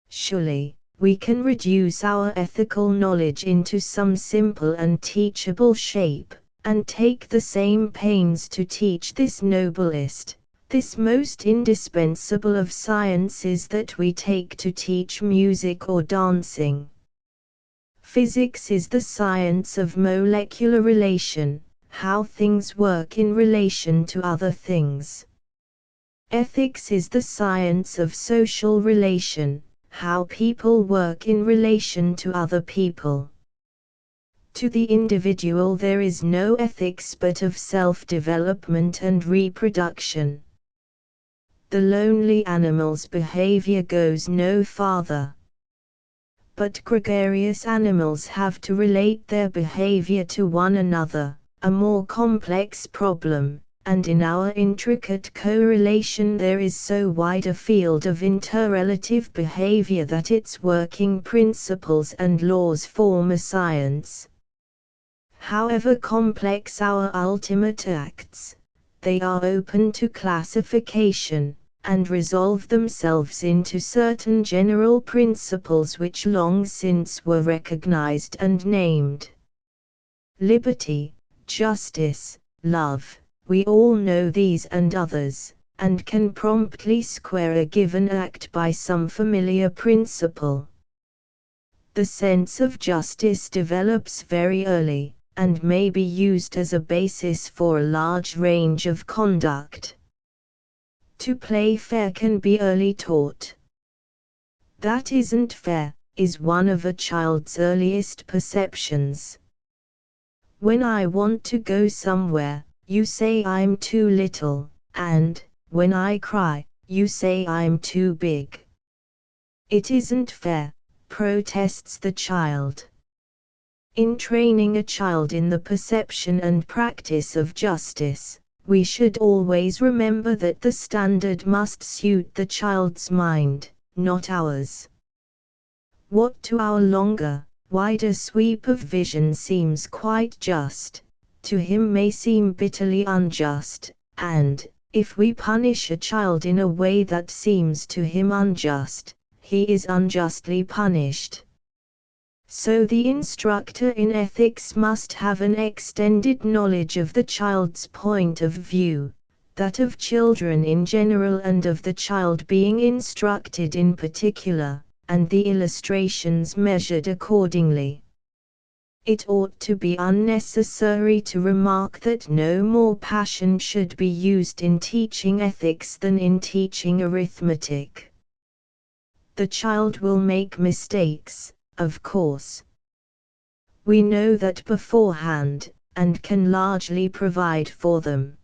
Surely, we can reduce our ethical knowledge into some simple and teachable shape, and take the same pains to teach this noblest, this most indispensable of sciences that we take to teach music or dancing. Physics is the science of molecular relation, how things work in relation to other things. Ethics is the science of social relation, how people work in relation to other people. To the individual there is no ethics but of self-development and reproduction. The lonely animal's behavior goes no farther. But gregarious animals have to relate their behavior to one another, a more complex problem, and in our intricate correlation there is so wide a field of interrelative behavior that its working principles and laws form a science. However complex our ultimate acts, they are open to classification, and resolve themselves into certain general principles which long since were recognized and named. Liberty, justice, love, we all know these and others, and can promptly square a given act by some familiar principle. The sense of justice develops very early, and may be used as a basis for a large range of conduct. To play fair can be early taught. That isn't fair, is one of a child's earliest perceptions. When I want to go somewhere, you say I'm too little, and, when I cry, you say I'm too big. It isn't fair, protests the child. In training a child in the perception and practice of justice, we should always remember that the standard must suit the child's mind, not ours. What to our longer, wider sweep of vision seems quite just, to him may seem bitterly unjust, and, if we punish a child in a way that seems to him unjust, he is unjustly punished. So the instructor in ethics must have an extended knowledge of the child's point of view, that of children in general and of the child being instructed in particular, and the illustrations measured accordingly. It ought to be unnecessary to remark that no more passion should be used in teaching ethics than in teaching arithmetic. The child will make mistakes, of course. We know that beforehand, and can largely provide for them.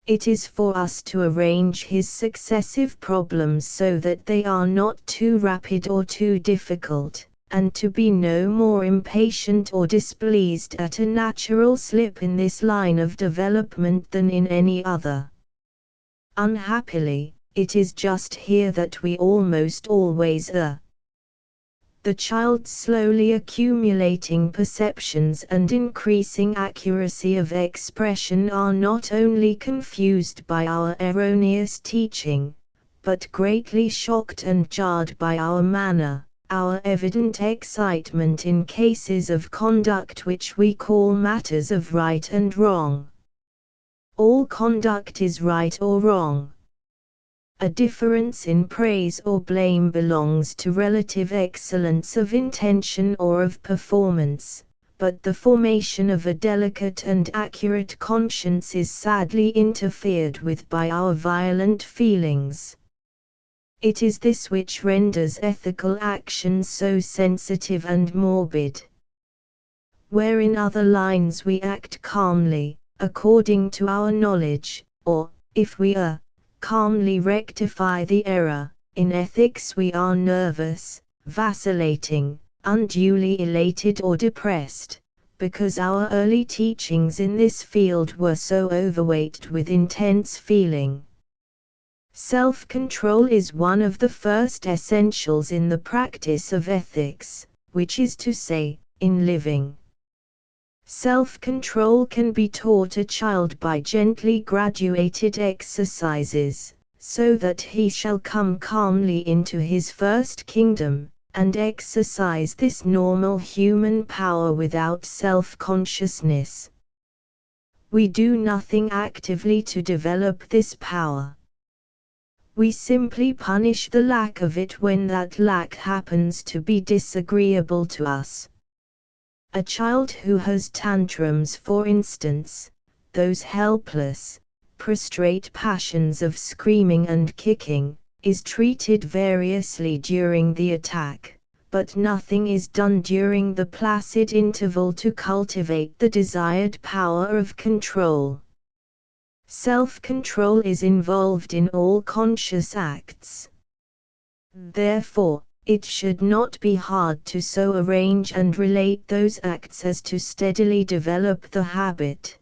It is for us to arrange his successive problems so that they are not too rapid or too difficult, and to be no more impatient or displeased at a natural slip in this line of development than in any other. Unhappily, it is just here that we almost always err. The child's slowly accumulating perceptions and increasing accuracy of expression are not only confused by our erroneous teaching, but greatly shocked and jarred by our manner, our evident excitement in cases of conduct which we call matters of right and wrong. All conduct is right or wrong. A difference in praise or blame belongs to relative excellence of intention or of performance, but the formation of a delicate and accurate conscience is sadly interfered with by our violent feelings. It is this which renders ethical action so sensitive and morbid. Where in other lines we act calmly, according to our knowledge, or, if we err, calmly rectify the error, in ethics we are nervous, vacillating, unduly elated or depressed, because our early teachings in this field were so overweighted with intense feeling. Self-control is one of the first essentials in the practice of ethics, which is to say, in living. Self-control can be taught a child by gently graduated exercises, so that he shall come calmly into his first kingdom, and exercise this normal human power without self-consciousness. We do nothing actively to develop this power. We simply punish the lack of it when that lack happens to be disagreeable to us. A child who has tantrums, for instance, those helpless, prostrate passions of screaming and kicking, is treated variously during the attack, but nothing is done during the placid interval to cultivate the desired power of control. Self-control is involved in all conscious acts. Therefore, it should not be hard to so arrange and relate those acts as to steadily develop the habit.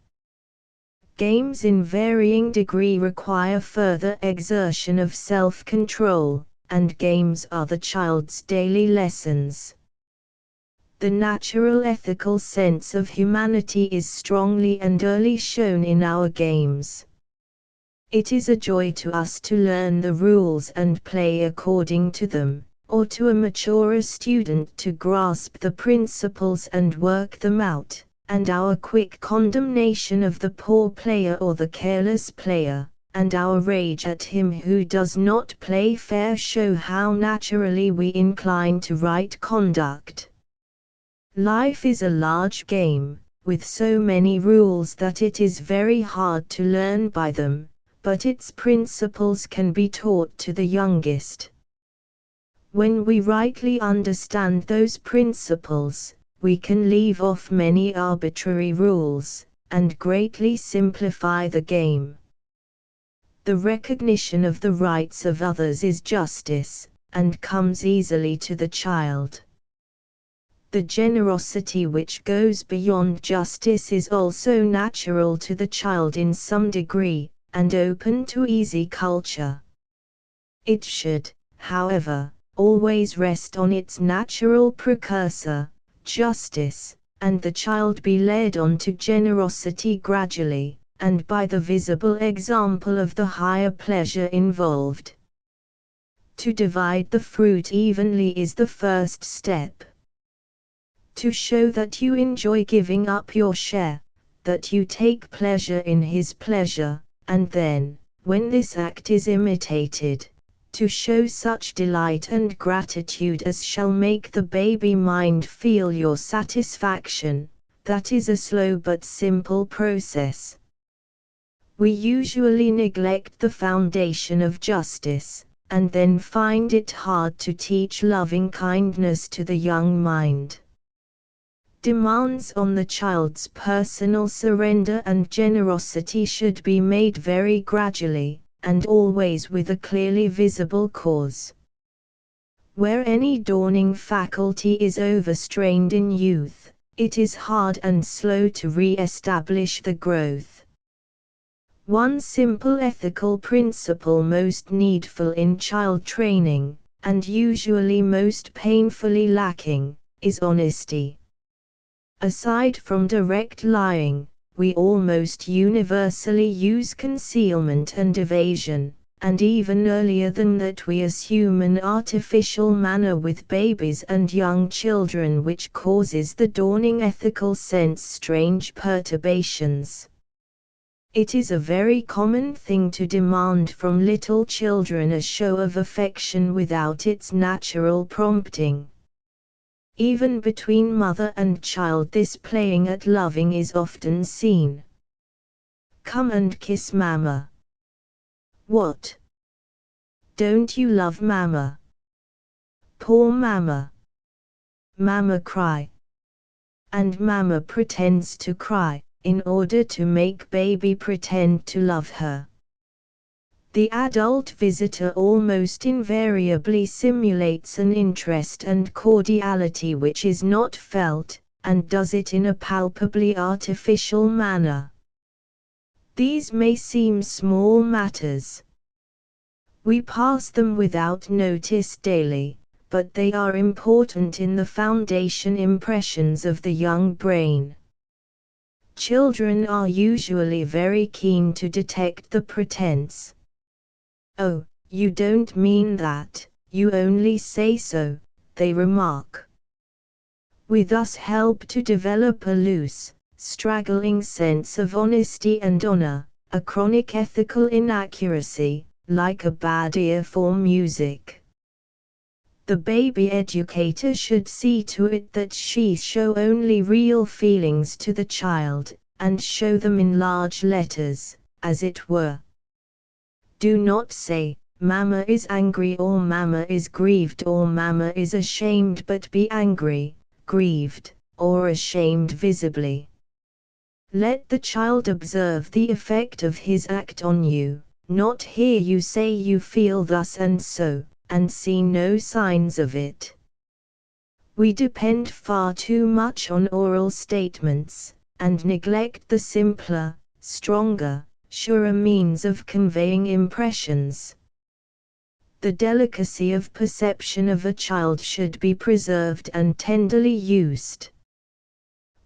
Games in varying degree require further exertion of self-control, and games are the child's daily lessons. The natural ethical sense of humanity is strongly and early shown in our games. It is a joy to us to learn the rules and play according to them, or to a maturer student to grasp the principles and work them out, and our quick condemnation of the poor player or the careless player, and our rage at him who does not play fair show how naturally we incline to right conduct. Life is a large game, with so many rules that it is very hard to learn by them, but its principles can be taught to the youngest. When we rightly understand those principles, we can leave off many arbitrary rules, and greatly simplify the game. The recognition of the rights of others is justice, and comes easily to the child. The generosity which goes beyond justice is also natural to the child in some degree, and open to easy culture. It should, however, always rest on its natural precursor, justice, and the child be led on to generosity gradually, and by the visible example of the higher pleasure involved. To divide the fruit evenly is the first step. To show that you enjoy giving up your share, that you take pleasure in his pleasure, and then, when this act is imitated, to show such delight and gratitude as shall make the baby mind feel your satisfaction, that is a slow but simple process. We usually neglect the foundation of justice, and then find it hard to teach loving kindness to the young mind. Demands on the child's personal surrender and generosity should be made very gradually, and always with a clearly visible cause. Where any dawning faculty is overstrained in youth, it is hard and slow to re-establish the growth. One simple ethical principle most needful in child training, and usually most painfully lacking, is honesty. Aside from direct lying, we almost universally use concealment and evasion, and even earlier than that we assume an artificial manner with babies and young children which causes the dawning ethical sense strange perturbations. It is a very common thing to demand from little children a show of affection without its natural prompting. Even between mother and child this playing at loving is often seen. Come and kiss Mama. What? Don't you love Mama? Poor Mama. Mama cry. And Mama pretends to cry, in order to make baby pretend to love her. The adult visitor almost invariably simulates an interest and cordiality which is not felt, and does it in a palpably artificial manner. These may seem small matters. We pass them without notice daily, but they are important in the foundation impressions of the young brain. Children are usually very keen to detect the pretense. "Oh, you don't mean that, you only say so," they remark. We thus help to develop a loose, straggling sense of honesty and honor, a chronic ethical inaccuracy, like a bad ear for music. The baby educator should see to it that she show only real feelings to the child, and show them in large letters, as it were. Do not say, "Mama is angry" or "Mama is grieved" or "Mama is ashamed," but be angry, grieved, or ashamed visibly. Let the child observe the effect of his act on you, not hear you say you feel thus and so, and see no signs of it. We depend far too much on oral statements, and neglect the simpler, stronger, surer means of conveying impressions. The delicacy of perception of a child should be preserved and tenderly used.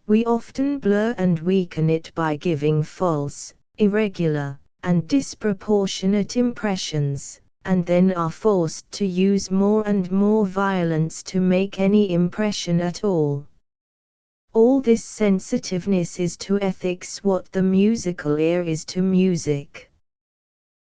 We often blur and weaken it by giving false, irregular, and disproportionate impressions, and then are forced to use more and more violence to make any impression at all. All this sensitiveness is to ethics what the musical ear is to music.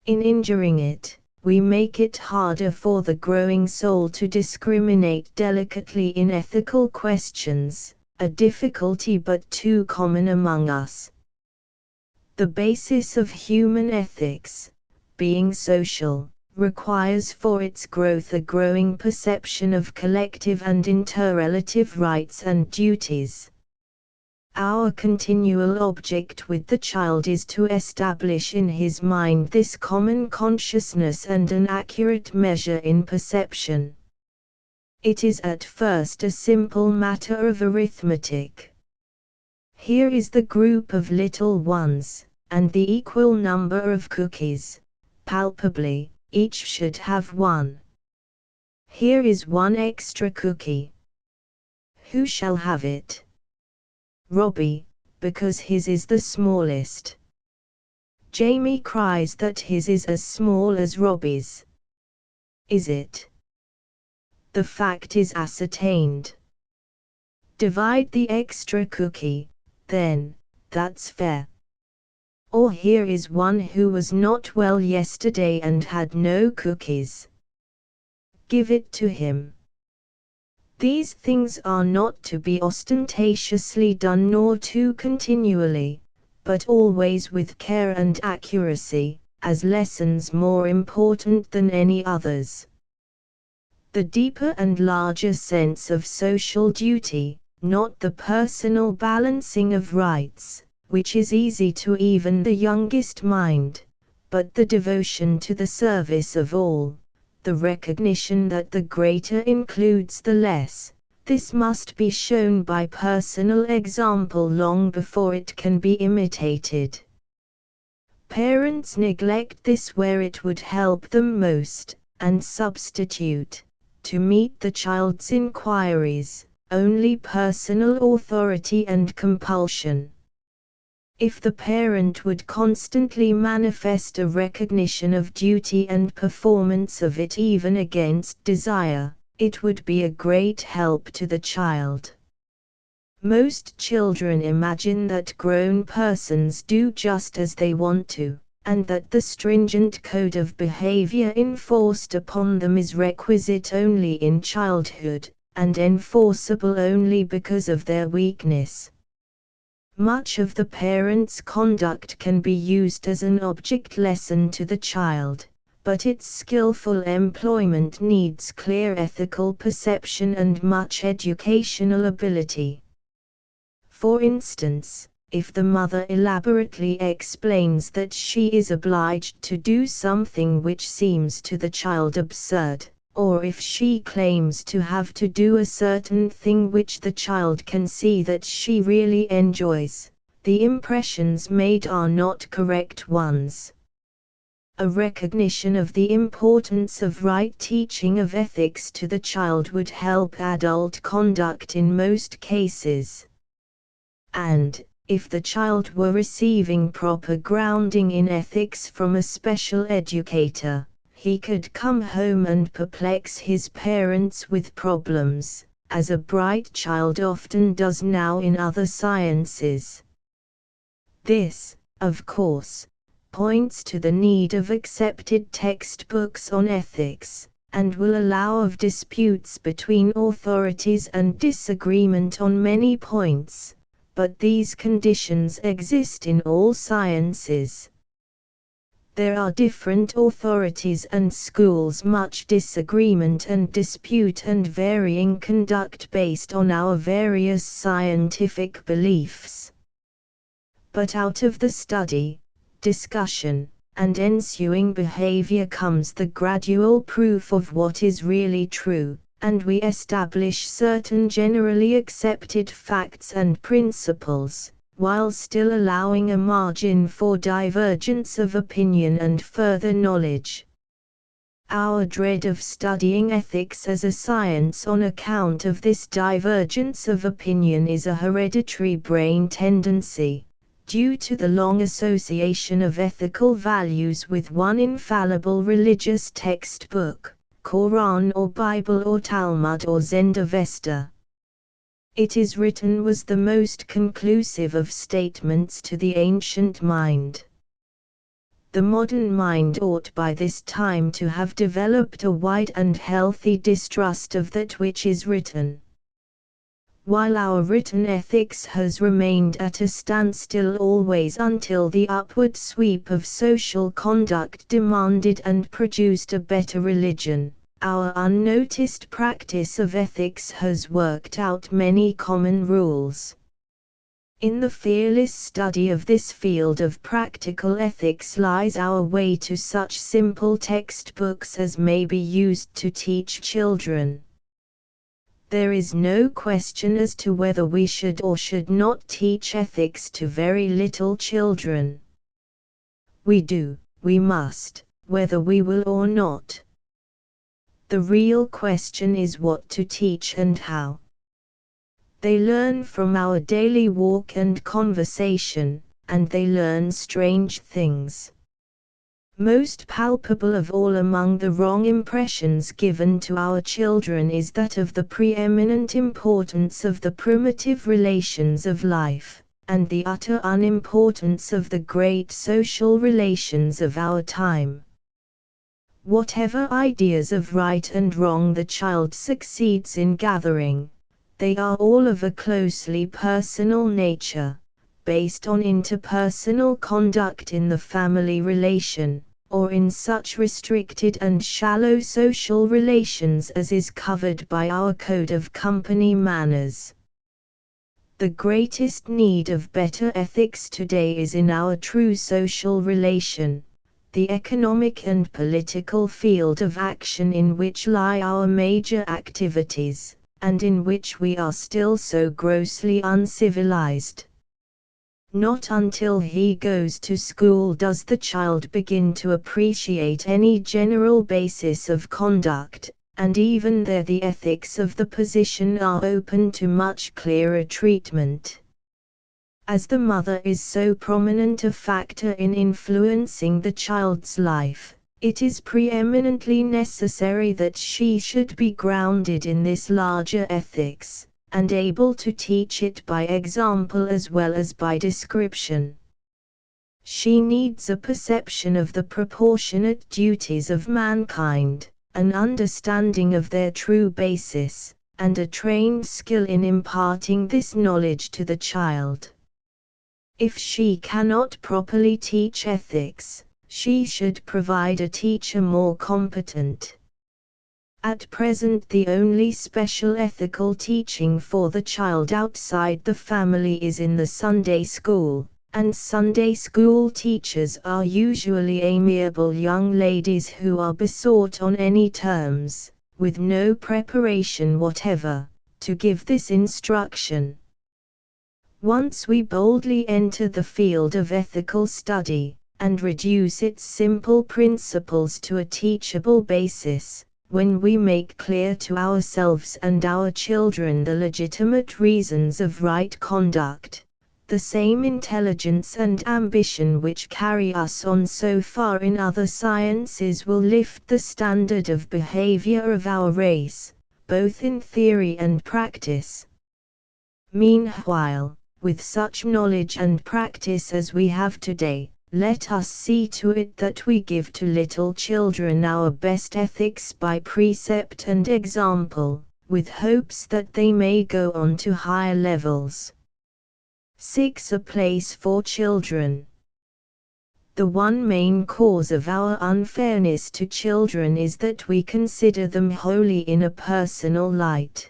In injuring it, we make it harder for the growing soul to discriminate delicately in ethical questions, a difficulty but too common among us. The basis of human ethics, being social, requires for its growth a growing perception of collective and interrelative rights and duties. Our continual object with the child is to establish in his mind this common consciousness and an accurate measure in perception. It is at first a simple matter of arithmetic. Here is the group of little ones, and the equal number of cookies. Palpably, each should have one. Here is one extra cookie. Who shall have it? Robbie, because his is the smallest. Jamie cries that his is as small as Robbie's. Is it? The fact is ascertained. Divide the extra cookie, then, that's fair. Or here is one who was not well yesterday and had no cookies. Give it to him. These things are not to be ostentatiously done nor too continually, but always with care and accuracy, as lessons more important than any others. The deeper and larger sense of social duty, not the personal balancing of rights, which is easy to even the youngest mind, but the devotion to the service of all, the recognition that the greater includes the less, this must be shown by personal example long before it can be imitated. Parents neglect this where it would help them most, and substitute, to meet the child's inquiries, only personal authority and compulsion. If the parent would constantly manifest a recognition of duty and performance of it even against desire, it would be a great help to the child. Most children imagine that grown persons do just as they want to, and that the stringent code of behavior enforced upon them is requisite only in childhood, and enforceable only because of their weakness. Much of the parent's conduct can be used as an object lesson to the child, but its skillful employment needs clear ethical perception and much educational ability. For instance, if the mother elaborately explains that she is obliged to do something which seems to the child absurd, or if she claims to have to do a certain thing which the child can see that she really enjoys, the impressions made are not correct ones. A recognition of the importance of right teaching of ethics to the child would help adult conduct in most cases. And, if the child were receiving proper grounding in ethics from a special educator, he could come home and perplex his parents with problems, as a bright child often does now in other sciences. This, of course, points to the need of accepted textbooks on ethics, and will allow of disputes between authorities and disagreement on many points, but these conditions exist in all sciences. There are different authorities and schools, much disagreement and dispute and varying conduct based on our various scientific beliefs. But out of the study, discussion, and ensuing behavior comes the gradual proof of what is really true, and we establish certain generally accepted facts and principles, while still allowing a margin for divergence of opinion and further knowledge. Our dread of studying ethics as a science on account of this divergence of opinion is a hereditary brain tendency, due to the long association of ethical values with one infallible religious textbook, Quran or Bible or Talmud or Zend-Avesta. It is written was the most conclusive of statements to the ancient mind. The modern mind ought by this time to have developed a wide and healthy distrust of that which is written. While our written ethics has remained at a standstill always until the upward sweep of social conduct demanded and produced a better religion, our unnoticed practice of ethics has worked out many common rules. In the fearless study of this field of practical ethics lies our way to such simple textbooks as may be used to teach children. There is no question as to whether we should or should not teach ethics to very little children. We do, we must, whether we will or not. The real question is what to teach and how. They learn from our daily walk and conversation, and they learn strange things. Most palpable of all among the wrong impressions given to our children is that of the preeminent importance of the primitive relations of life, and the utter unimportance of the great social relations of our time. Whatever ideas of right and wrong the child succeeds in gathering, they are all of a closely personal nature, based on interpersonal conduct in the family relation, or in such restricted and shallow social relations as is covered by our code of company manners. The greatest need of better ethics today is in our true social relation, the economic and political field of action in which lie our major activities, and in which we are still so grossly uncivilized. Not until he goes to school does the child begin to appreciate any general basis of conduct, and even there the ethics of the position are open to much clearer treatment. As the mother is so prominent a factor in influencing the child's life, it is preeminently necessary that she should be grounded in this larger ethics, and able to teach it by example as well as by description. She needs a perception of the proportionate duties of mankind, an understanding of their true basis, and a trained skill in imparting this knowledge to the child. If she cannot properly teach ethics, she should provide a teacher more competent. At present the only special ethical teaching for the child outside the family is in the Sunday school, and Sunday school teachers are usually amiable young ladies who are besought on any terms, with no preparation whatever, to give this instruction. Once we boldly enter the field of ethical study, and reduce its simple principles to a teachable basis, when we make clear to ourselves and our children the legitimate reasons of right conduct, the same intelligence and ambition which carry us on so far in other sciences will lift the standard of behavior of our race, both in theory and practice. Meanwhile, with such knowledge and practice as we have today, let us see to it that we give to little children our best ethics by precept and example, with hopes that they may go on to higher levels. 6. A place for children. The one main cause of our unfairness to children is that we consider them wholly in a personal light.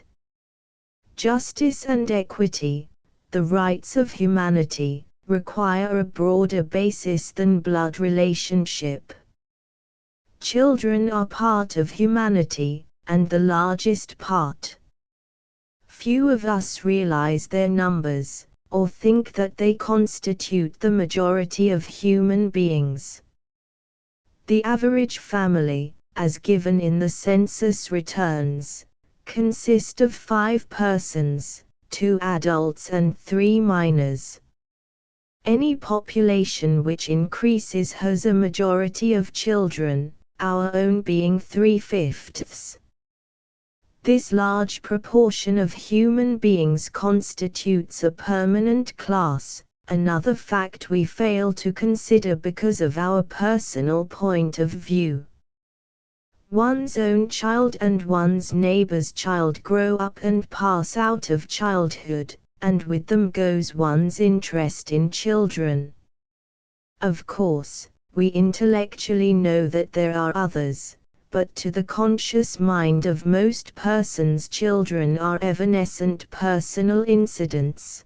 Justice and equity, the rights of humanity, require a broader basis than blood relationship. Children are part of humanity, and the largest part. Few of us realize their numbers, or think that they constitute the majority of human beings. The average family, as given in the census returns, consists of 5 persons, 2 adults and 3 minors. Any population which increases has a majority of children, our own being 3/5. This large proportion of human beings constitutes a permanent class, another fact we fail to consider because of our personal point of view. One's own child and one's neighbor's child grow up and pass out of childhood, and with them goes one's interest in children. Of course, we intellectually know that there are others, but to the conscious mind of most persons children are evanescent personal incidents.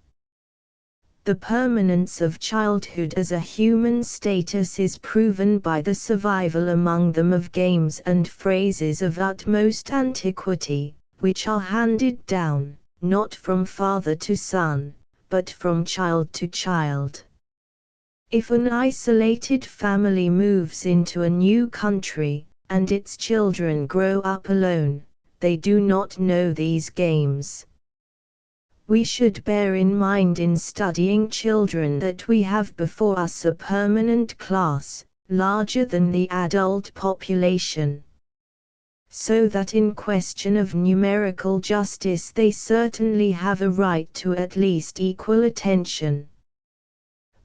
The permanence of childhood as a human status is proven by the survival among them of games and phrases of utmost antiquity, which are handed down, not from father to son, but from child to child. If an isolated family moves into a new country, and its children grow up alone, they do not know these games. We should bear in mind in studying children that we have before us a permanent class, larger than the adult population. So that in question of numerical justice they certainly have a right to at least equal attention.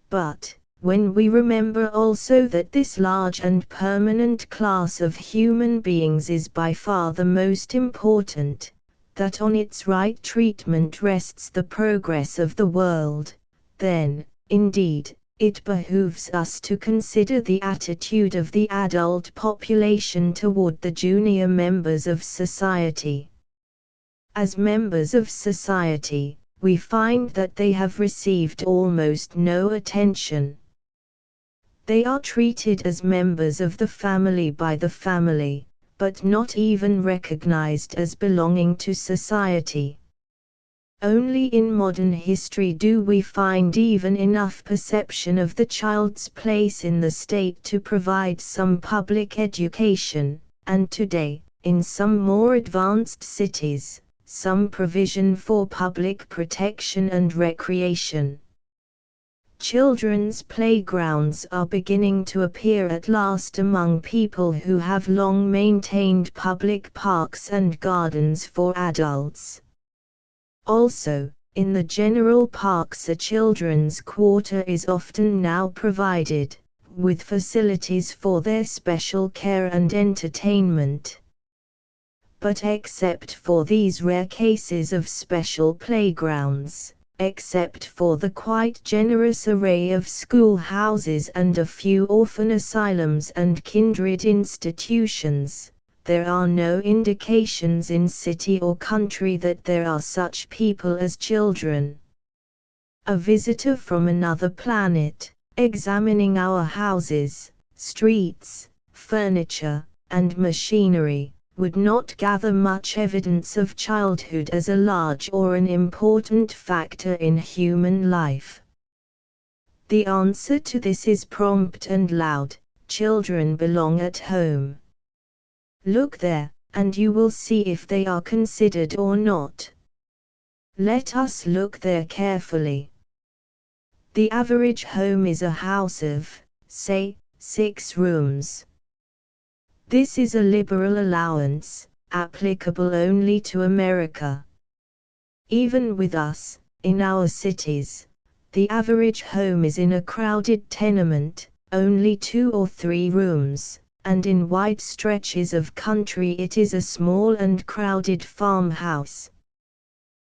But, when we remember also that this large and permanent class of human beings is by far the most important, that on its right treatment rests the progress of the world, then, indeed, it behooves us to consider the attitude of the adult population toward the junior members of society. As members of society, we find that they have received almost no attention. They are treated as members of the family by the family, but not even recognized as belonging to society. Only in modern history do we find even enough perception of the child's place in the state to provide some public education, and today, in some more advanced cities, some provision for public protection and recreation. Children's playgrounds are beginning to appear at last among people who have long maintained public parks and gardens for adults. Also, in the general parks a children's quarter is often now provided, with facilities for their special care and entertainment. But except for these rare cases of special playgrounds, except for the quite generous array of schoolhouses and a few orphan asylums and kindred institutions, there are no indications in city or country that there are such people as children. A visitor from another planet, examining our houses, streets, furniture, and machinery, would not gather much evidence of childhood as a large or an important factor in human life. The answer to this is prompt and loud: children belong at home. Look there, and you will see if they are considered or not. Let us look there carefully. The average home is a house of, say, 6 rooms. This is a liberal allowance, applicable only to America. Even with us, in our cities, the average home is in a crowded tenement, only 2 or 3 rooms, and in wide stretches of country it is a small and crowded farmhouse.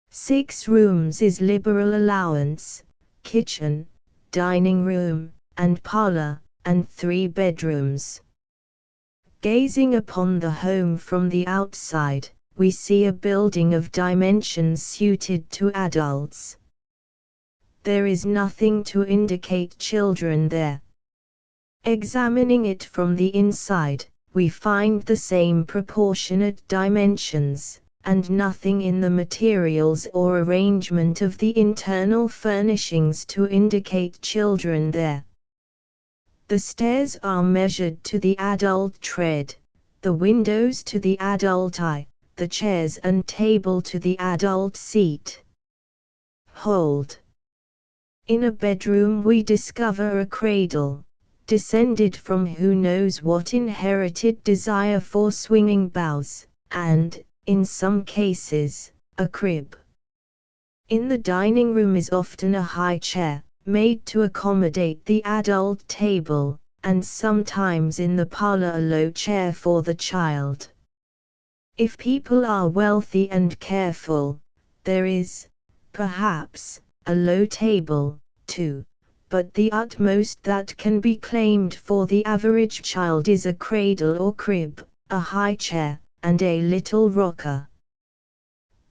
6 rooms is liberal allowance, kitchen, dining room, and parlor, and 3 bedrooms. Gazing upon the home from the outside, we see a building of dimensions suited to adults. There is nothing to indicate children there. Examining it from the inside, we find the same proportionate dimensions, and nothing in the materials or arrangement of the internal furnishings to indicate children there. The stairs are measured to the adult tread, the windows to the adult eye, the chairs and table to the adult seat. Hold. In a bedroom we discover a cradle, descended from who knows what inherited desire for swinging boughs, and, in some cases, a crib. In the dining room is often a high chair, made to accommodate the adult table, and sometimes in the parlor a low chair for the child. If people are wealthy and careful, there is, perhaps, a low table, too, but the utmost that can be claimed for the average child is a cradle or crib, a high chair, and a little rocker.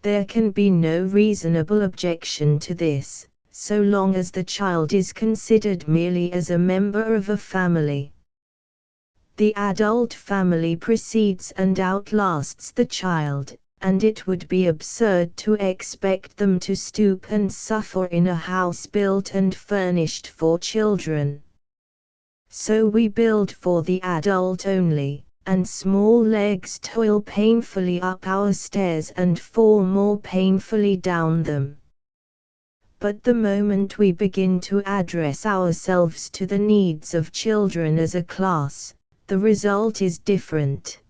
There can be no reasonable objection to this, so long as the child is considered merely as a member of a family. The adult family precedes and outlasts the child, and it would be absurd to expect them to stoop and suffer in a house built and furnished for children. So we build for the adult only, and small legs toil painfully up our stairs and fall more painfully down them. But the moment we begin to address ourselves to the needs of children as a class, the result is different.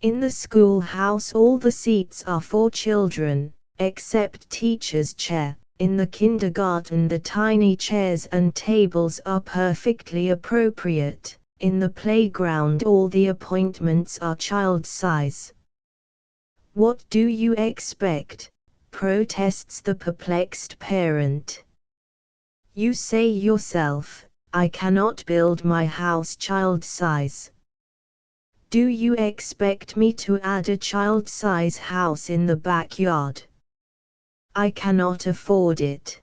In the schoolhouse all the seats are for children, except teacher's chair. In the kindergarten the tiny chairs and tables are perfectly appropriate. In the playground all the appointments are child size. What do you expect? Protests the perplexed parent. You say yourself, I cannot build my house child size. Do you expect me to add a child size house in the backyard? I cannot afford it.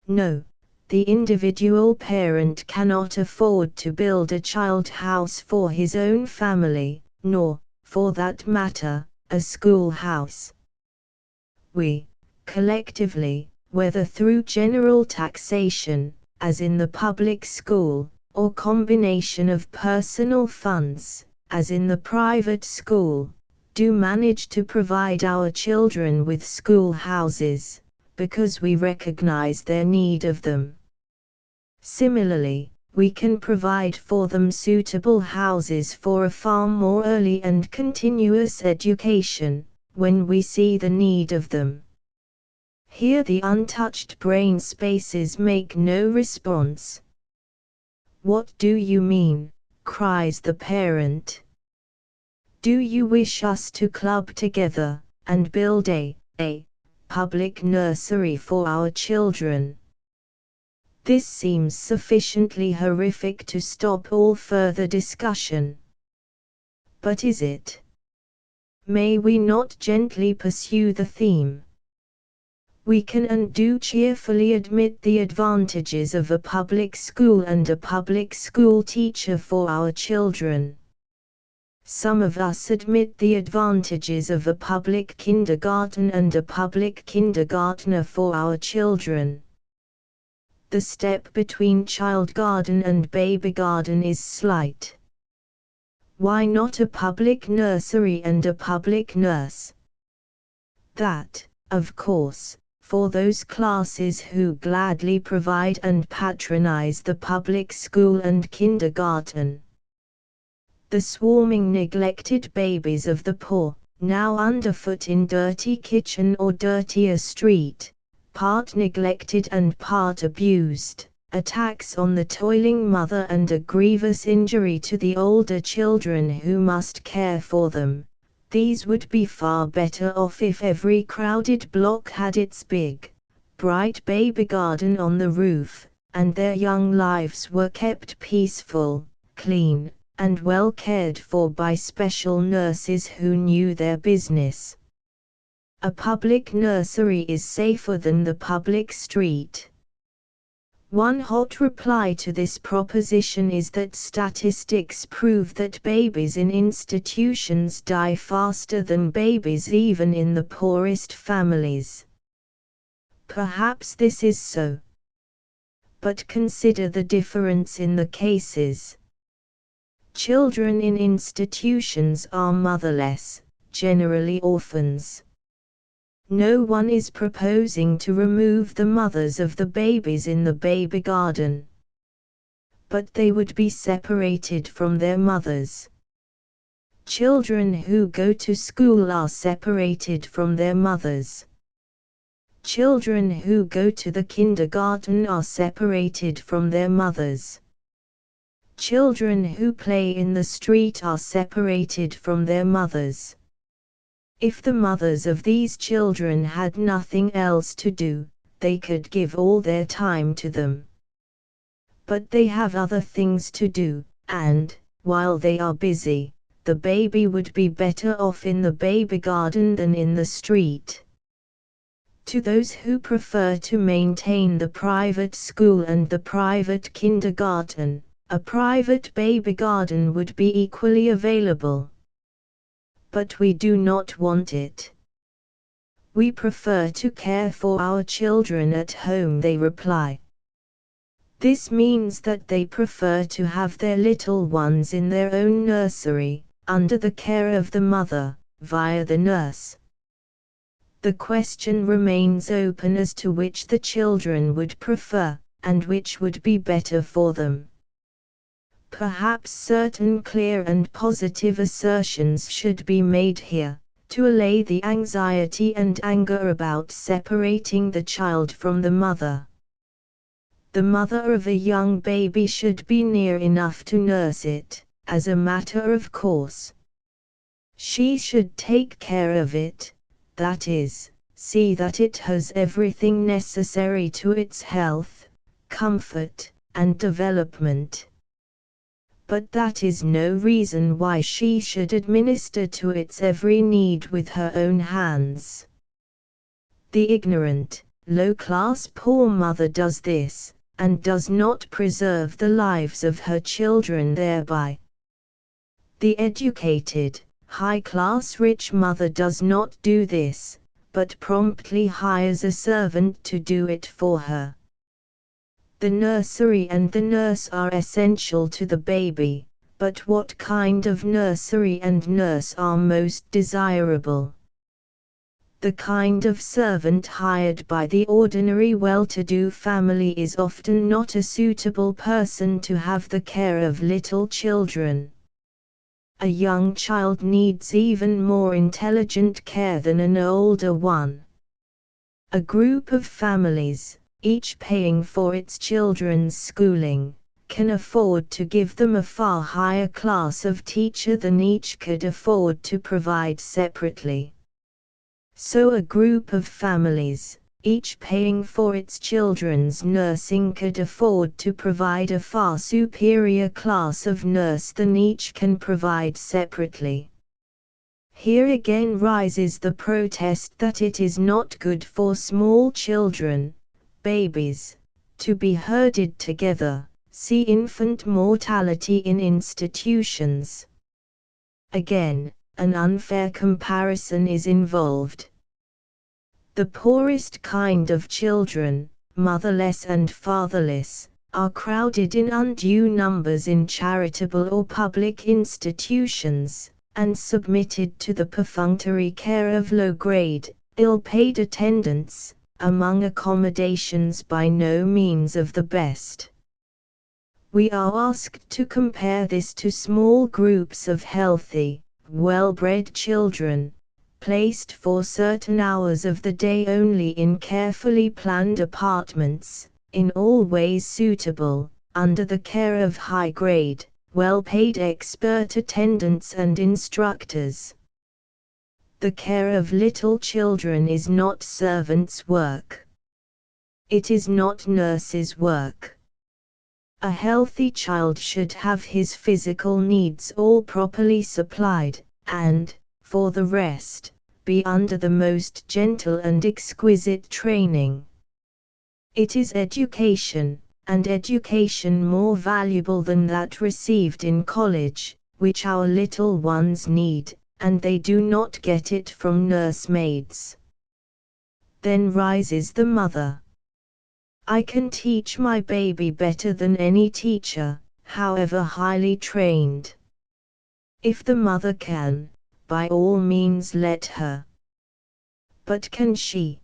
No, the individual parent cannot afford to build a child house for his own family, nor, for that matter, a schoolhouse. We, collectively, whether through general taxation, as in the public school, or combination of personal funds, as in the private school, do manage to provide our children with schoolhouses, because we recognize their need of them. Similarly, we can provide for them suitable houses for a far more early and continuous education, when we see the need of them. Here the untouched brain spaces make no response. What do you mean? Cries the parent. Do you wish us to club together, and build a public nursery for our children? This seems sufficiently horrific to stop all further discussion. But is it? May we not gently pursue the theme? We can and do cheerfully admit the advantages of a public school and a public school teacher for our children. Some of us admit the advantages of a public kindergarten and a public kindergartner for our children. The step between child garden and baby garden is slight. Why not a public nursery and a public nurse? That, of course, for those classes who gladly provide and patronize the public school and kindergarten. The swarming neglected babies of the poor, now underfoot in dirty kitchen or dirtier street, part neglected and part abused, attacks on the toiling mother and a grievous injury to the older children who must care for them. These would be far better off if every crowded block had its big, bright baby garden on the roof, and their young lives were kept peaceful, clean, and well cared for by special nurses who knew their business. A public nursery is safer than the public street. One hot reply to this proposition is that statistics prove that babies in institutions die faster than babies even in the poorest families. Perhaps this is so. But consider the difference in the cases. Children in institutions are motherless, generally orphans. No one is proposing to remove the mothers of the babies in the baby garden. But they would be separated from their mothers. Children who go to school are separated from their mothers. Children who go to the kindergarten are separated from their mothers. Children who play in the street are separated from their mothers. If the mothers of these children had nothing else to do, they could give all their time to them. But they have other things to do, and, while they are busy, the baby would be better off in the baby garden than in the street. To those who prefer to maintain the private school and the private kindergarten, a private baby garden would be equally available. But we do not want it. We prefer to care for our children at home, they reply. This means that they prefer to have their little ones in their own nursery, under the care of the mother, via the nurse. The question remains open as to which the children would prefer, and which would be better for them. Perhaps certain clear and positive assertions should be made here, to allay the anxiety and anger about separating the child from the mother. The mother of a young baby should be near enough to nurse it, as a matter of course. She should take care of it, that is, see that it has everything necessary to its health, comfort, and development. But that is no reason why she should administer to its every need with her own hands. The ignorant, low-class poor mother does this, and does not preserve the lives of her children thereby. The educated, high-class rich mother does not do this, but promptly hires a servant to do it for her. The nursery and the nurse are essential to the baby, but what kind of nursery and nurse are most desirable? The kind of servant hired by the ordinary well-to-do family is often not a suitable person to have the care of little children. A young child needs even more intelligent care than an older one. A group of families, each paying for its children's schooling, can afford to give them a far higher class of teacher than each could afford to provide separately. So a group of families, each paying for its children's nursing, could afford to provide a far superior class of nurse than each can provide separately. Here again rises the protest that it is not good for small children, babies, to be herded together. See infant mortality in institutions. Again, an unfair comparison is involved. The poorest kind of children, motherless and fatherless, are crowded in undue numbers in charitable or public institutions, and submitted to the perfunctory care of low-grade, ill-paid attendants, among accommodations by no means of the best. We are asked to compare this to small groups of healthy, well-bred children, placed for certain hours of the day only in carefully planned apartments, in all ways suitable, under the care of high-grade, well-paid expert attendants and instructors. The care of little children is not servants' work. It is not nurses' work. A healthy child should have his physical needs all properly supplied, and, for the rest, be under the most gentle and exquisite training. It is education, and education more valuable than that received in college, which our little ones need, and they do not get it from nursemaids. Then rises the mother. I can teach my baby better than any teacher, however highly trained. If the mother can, by all means let her. But can she?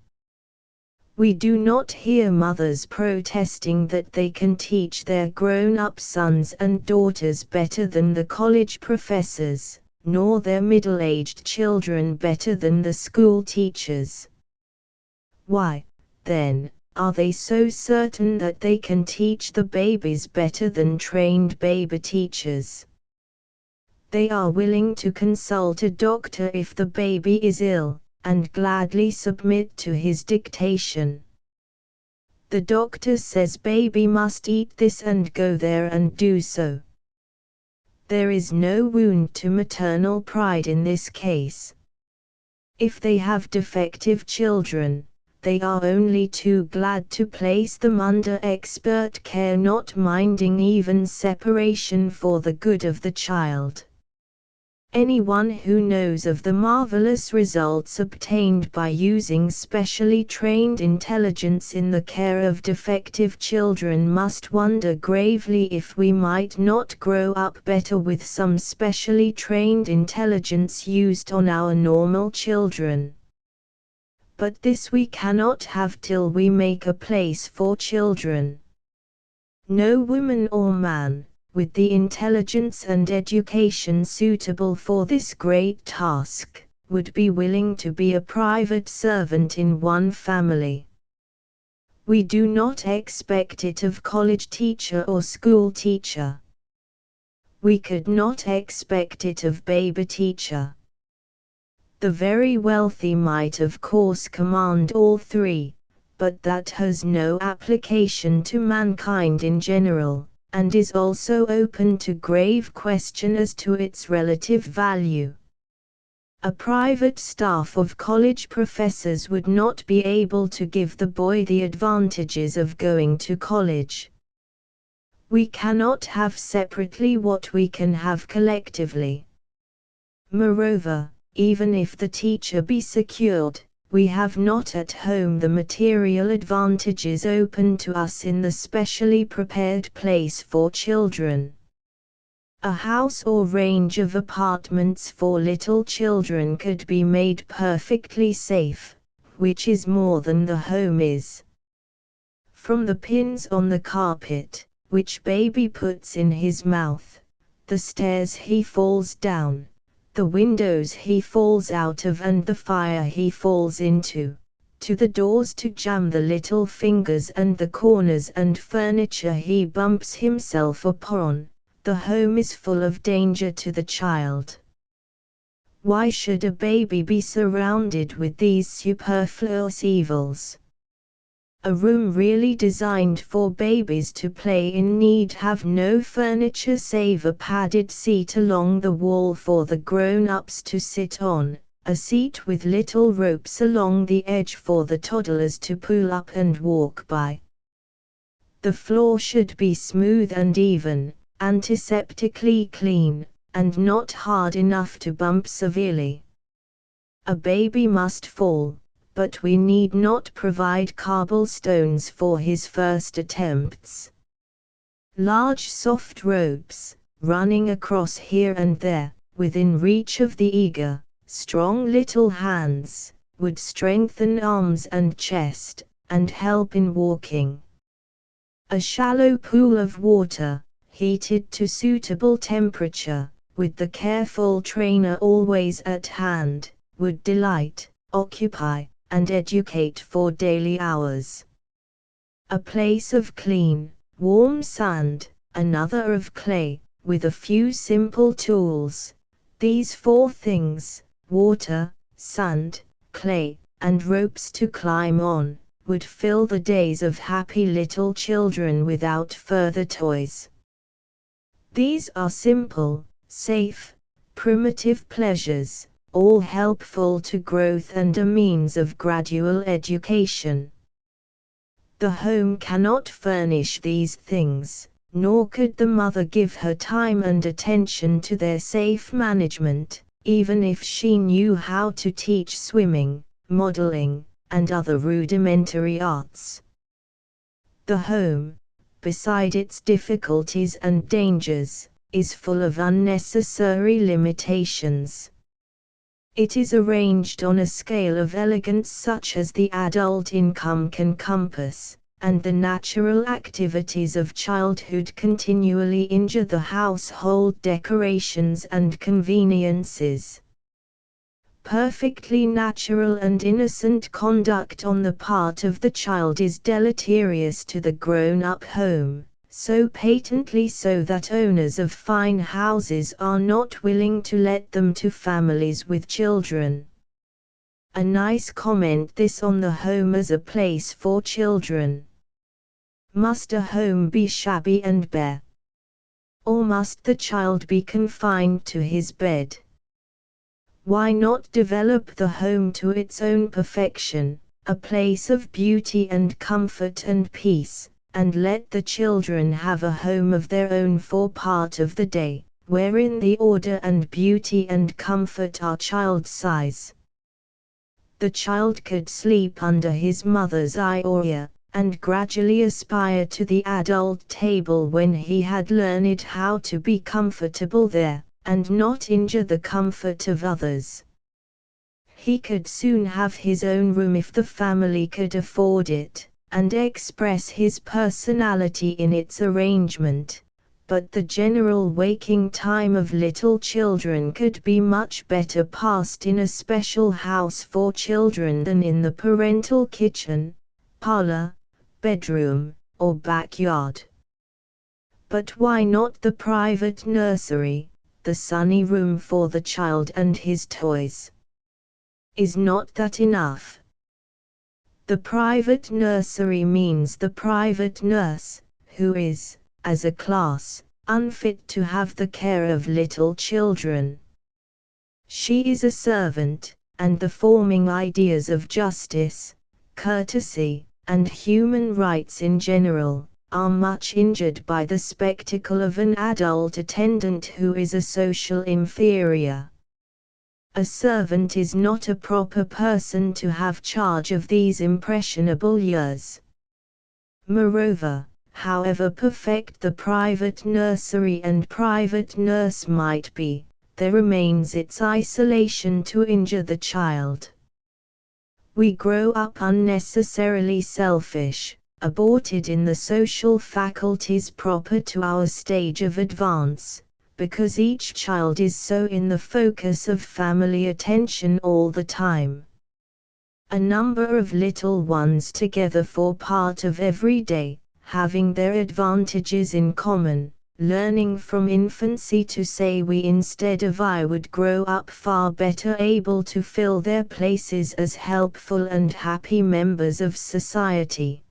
We do not hear mothers protesting that they can teach their grown-up sons and daughters better than the college professors, nor their middle-aged children better than the school teachers. Why, then, are they so certain that they can teach the babies better than trained baby teachers? They are willing to consult a doctor if the baby is ill, and gladly submit to his dictation. The doctor says baby must eat this and go there and do so. There is no wound to maternal pride in this case. If they have defective children, they are only too glad to place them under expert care, not minding even separation for the good of the child. Anyone who knows of the marvelous results obtained by using specially trained intelligence in the care of defective children must wonder gravely if we might not grow up better with some specially trained intelligence used on our normal children. But this we cannot have till we make a place for children. No woman or man, with the intelligence and education suitable for this great task, would be willing to be a private servant in one family. We do not expect it of college teacher or school teacher. We could not expect it of baby teacher. The very wealthy might of course command all three, but that has no application to mankind in general, and is also open to grave question as to its relative value. A private staff of college professors would not be able to give the boy the advantages of going to college. We cannot have separately what we can have collectively. Moreover, even if the teacher be secured, we have not at home the material advantages open to us in the specially prepared place for children. A house or range of apartments for little children could be made perfectly safe, which is more than the home is. From the pins on the carpet, which baby puts in his mouth, the stairs he falls down, the windows he falls out of and the fire he falls into, to the doors to jam the little fingers and the corners and furniture he bumps himself upon, the home is full of danger to the child. Why should a baby be surrounded with these superfluous evils? A room really designed for babies to play in need have no furniture save a padded seat along the wall for the grown-ups to sit on, a seat with little ropes along the edge for the toddlers to pull up and walk by. The floor should be smooth and even, antiseptically clean, and not hard enough to bump severely. A baby must fall, but we need not provide cobblestones for his first attempts. Large soft ropes, running across here and there, within reach of the eager, strong little hands, would strengthen arms and chest, and help in walking. A shallow pool of water, heated to suitable temperature, with the careful trainer always at hand, would delight, occupy, and educate for daily hours. A place of clean, warm sand, another of clay, with a few simple tools. These four things, water, sand, clay, and ropes to climb on, would fill the days of happy little children without further toys. These are simple, safe, primitive pleasures, all helpful to growth and a means of gradual education. The home cannot furnish these things, nor could the mother give her time and attention to their safe management, even if she knew how to teach swimming, modeling, and other rudimentary arts. The home, beside its difficulties and dangers, is full of unnecessary limitations. It is arranged on a scale of elegance such as the adult income can compass, and the natural activities of childhood continually injure the household decorations and conveniences. Perfectly natural and innocent conduct on the part of the child is deleterious to the grown-up home, so patently so that owners of fine houses are not willing to let them to families with children. A nice comment this on the home as a place for children. Must a home be shabby and bare? Or must the child be confined to his bed? Why not develop the home to its own perfection, a place of beauty and comfort and peace, and let the children have a home of their own for part of the day, wherein the order and beauty and comfort are child-size. The child could sleep under his mother's eye or ear, and gradually aspire to the adult table when he had learned how to be comfortable there, and not injure the comfort of others. He could soon have his own room if the family could afford it, and express his personality in its arrangement, but the general waking time of little children could be much better passed in a special house for children than in the parental kitchen, parlor, bedroom, or backyard. But why not the private nursery, the sunny room for the child and his toys? Is not that enough? The private nursery means the private nurse, who is, as a class, unfit to have the care of little children. She is a servant, and the forming ideas of justice, courtesy, and human rights in general, are much injured by the spectacle of an adult attendant who is a social inferior. A servant is not a proper person to have charge of these impressionable years. Moreover, however perfect the private nursery and private nurse might be, there remains its isolation to injure the child. We grow up unnecessarily selfish, aborted in the social faculties proper to our stage of advance, because each child is so in the focus of family attention all the time. A number of little ones together for part of every day, having their advantages in common, learning from infancy to say we instead of I would grow up far better able to fill their places as helpful and happy members of society.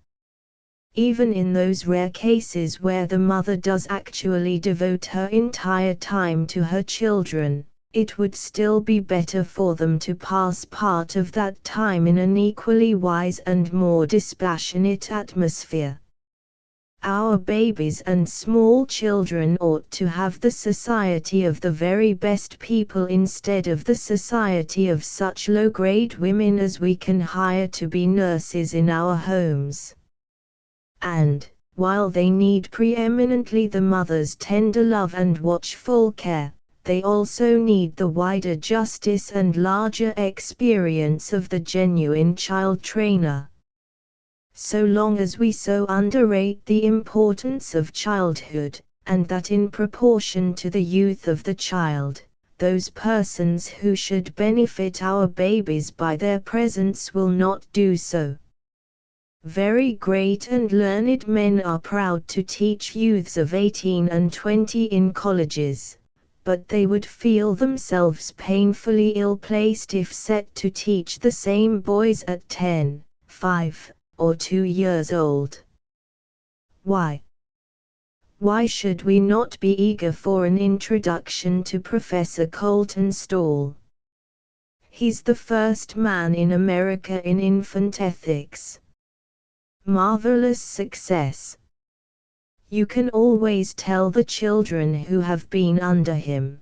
Even in those rare cases where the mother does actually devote her entire time to her children, it would still be better for them to pass part of that time in an equally wise and more dispassionate atmosphere. Our babies and small children ought to have the society of the very best people instead of the society of such low-grade women as we can hire to be nurses in our homes. And, while they need preeminently the mother's tender love and watchful care, they also need the wider justice and larger experience of the genuine child trainer. So long as we so underrate the importance of childhood, and that in proportion to the youth of the child, those persons who should benefit our babies by their presence will not do so. Very great and learned men are proud to teach youths of 18 and 20 in colleges, but they would feel themselves painfully ill-placed if set to teach the same boys at 10, 5, or 2 years old. Why? Why should we not be eager for an introduction to Professor Colton Stall? He's the first man in America in infant ethics. Marvelous success. You can always tell the children who have been under him.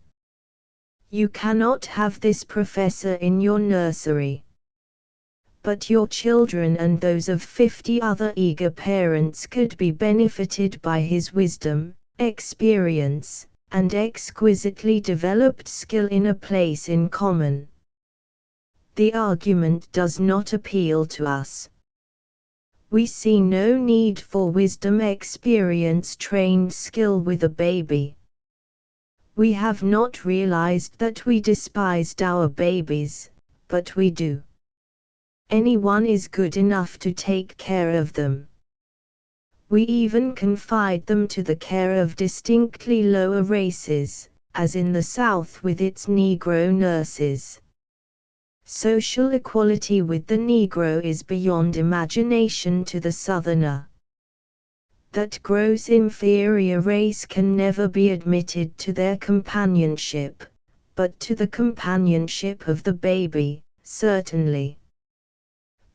You cannot have this professor in your nursery. But your children and those of 50 other eager parents could be benefited by his wisdom, experience, and exquisitely developed skill in a place in common. The argument does not appeal to us. We see no need for wisdom, experience, trained skill with a baby. We have not realized that we despised our babies, but we do. Anyone is good enough to take care of them. We even confide them to the care of distinctly lower races, as in the South with its Negro nurses. Social equality with the Negro is beyond imagination to the Southerner. That gross inferior race can never be admitted to their companionship, but to the companionship of the baby, certainly.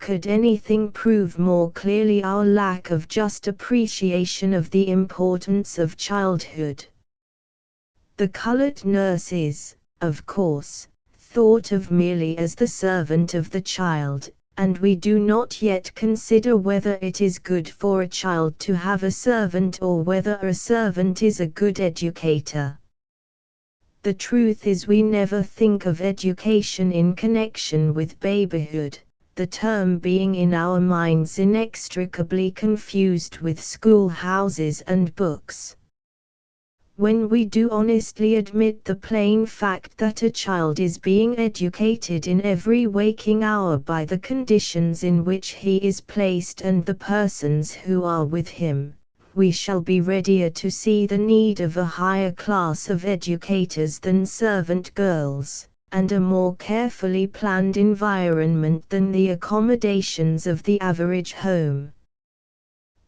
Could anything prove more clearly our lack of just appreciation of the importance of childhood? The colored nurse is, of course, thought of merely as the servant of the child, and we do not yet consider whether it is good for a child to have a servant or whether a servant is a good educator. The truth is we never think of education in connection with babyhood, the term being in our minds inextricably confused with schoolhouses and books. When we do honestly admit the plain fact that a child is being educated in every waking hour by the conditions in which he is placed and the persons who are with him, we shall be readier to see the need of a higher class of educators than servant girls, and a more carefully planned environment than the accommodations of the average home.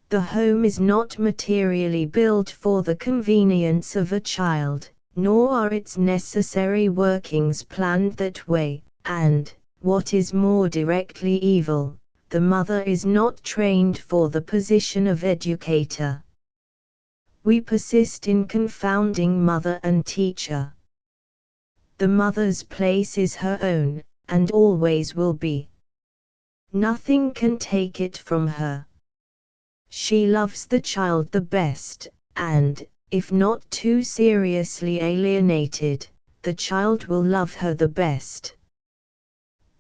The home is not materially built for the convenience of a child, nor are its necessary workings planned that way, and, what is more directly evil, the mother is not trained for the position of educator. We persist in confounding mother and teacher. The mother's place is her own, and always will be. Nothing can take it from her. She loves the child the best, and, if not too seriously alienated, the child will love her the best.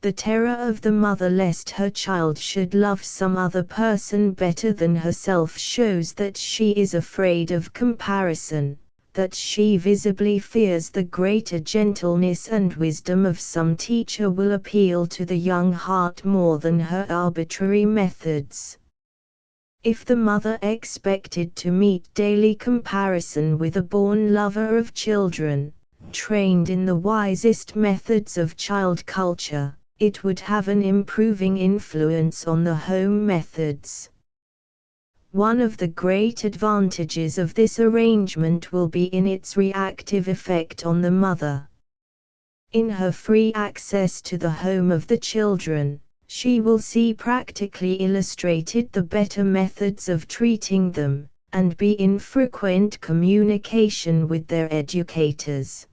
The terror of the mother lest her child should love some other person better than herself shows that she is afraid of comparison, that she visibly fears the greater gentleness and wisdom of some teacher will appeal to the young heart more than her arbitrary methods. If the mother expected to meet daily comparison with a born lover of children, trained in the wisest methods of child culture, it would have an improving influence on the home methods. One of the great advantages of this arrangement will be in its reactive effect on the mother. In her free access to the home of the children, she will see practically illustrated the better methods of treating them, and be in frequent communication with their educators.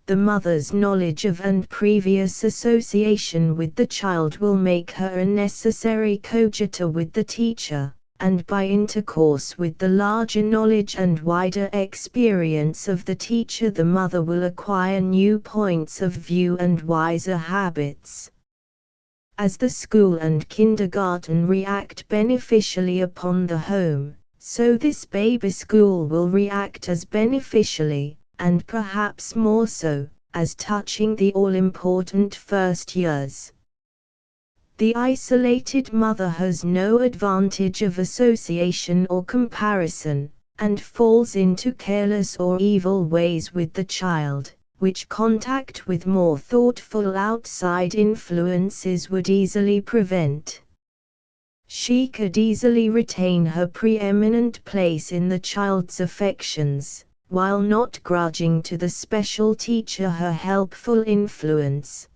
The mother's knowledge of and previous association with the child will make her a necessary coadjutor with the teacher, and by intercourse with the larger knowledge and wider experience of the teacher the mother will acquire new points of view and wiser habits. As the school and kindergarten react beneficially upon the home, so this baby school will react as beneficially, and perhaps more so, as touching the all-important first years. The isolated mother has no advantage of association or comparison, and falls into careless or evil ways with the child, which contact with more thoughtful outside influences would easily prevent. She could easily retain her preeminent place in the child's affections, while not grudging to the special teacher her helpful influence.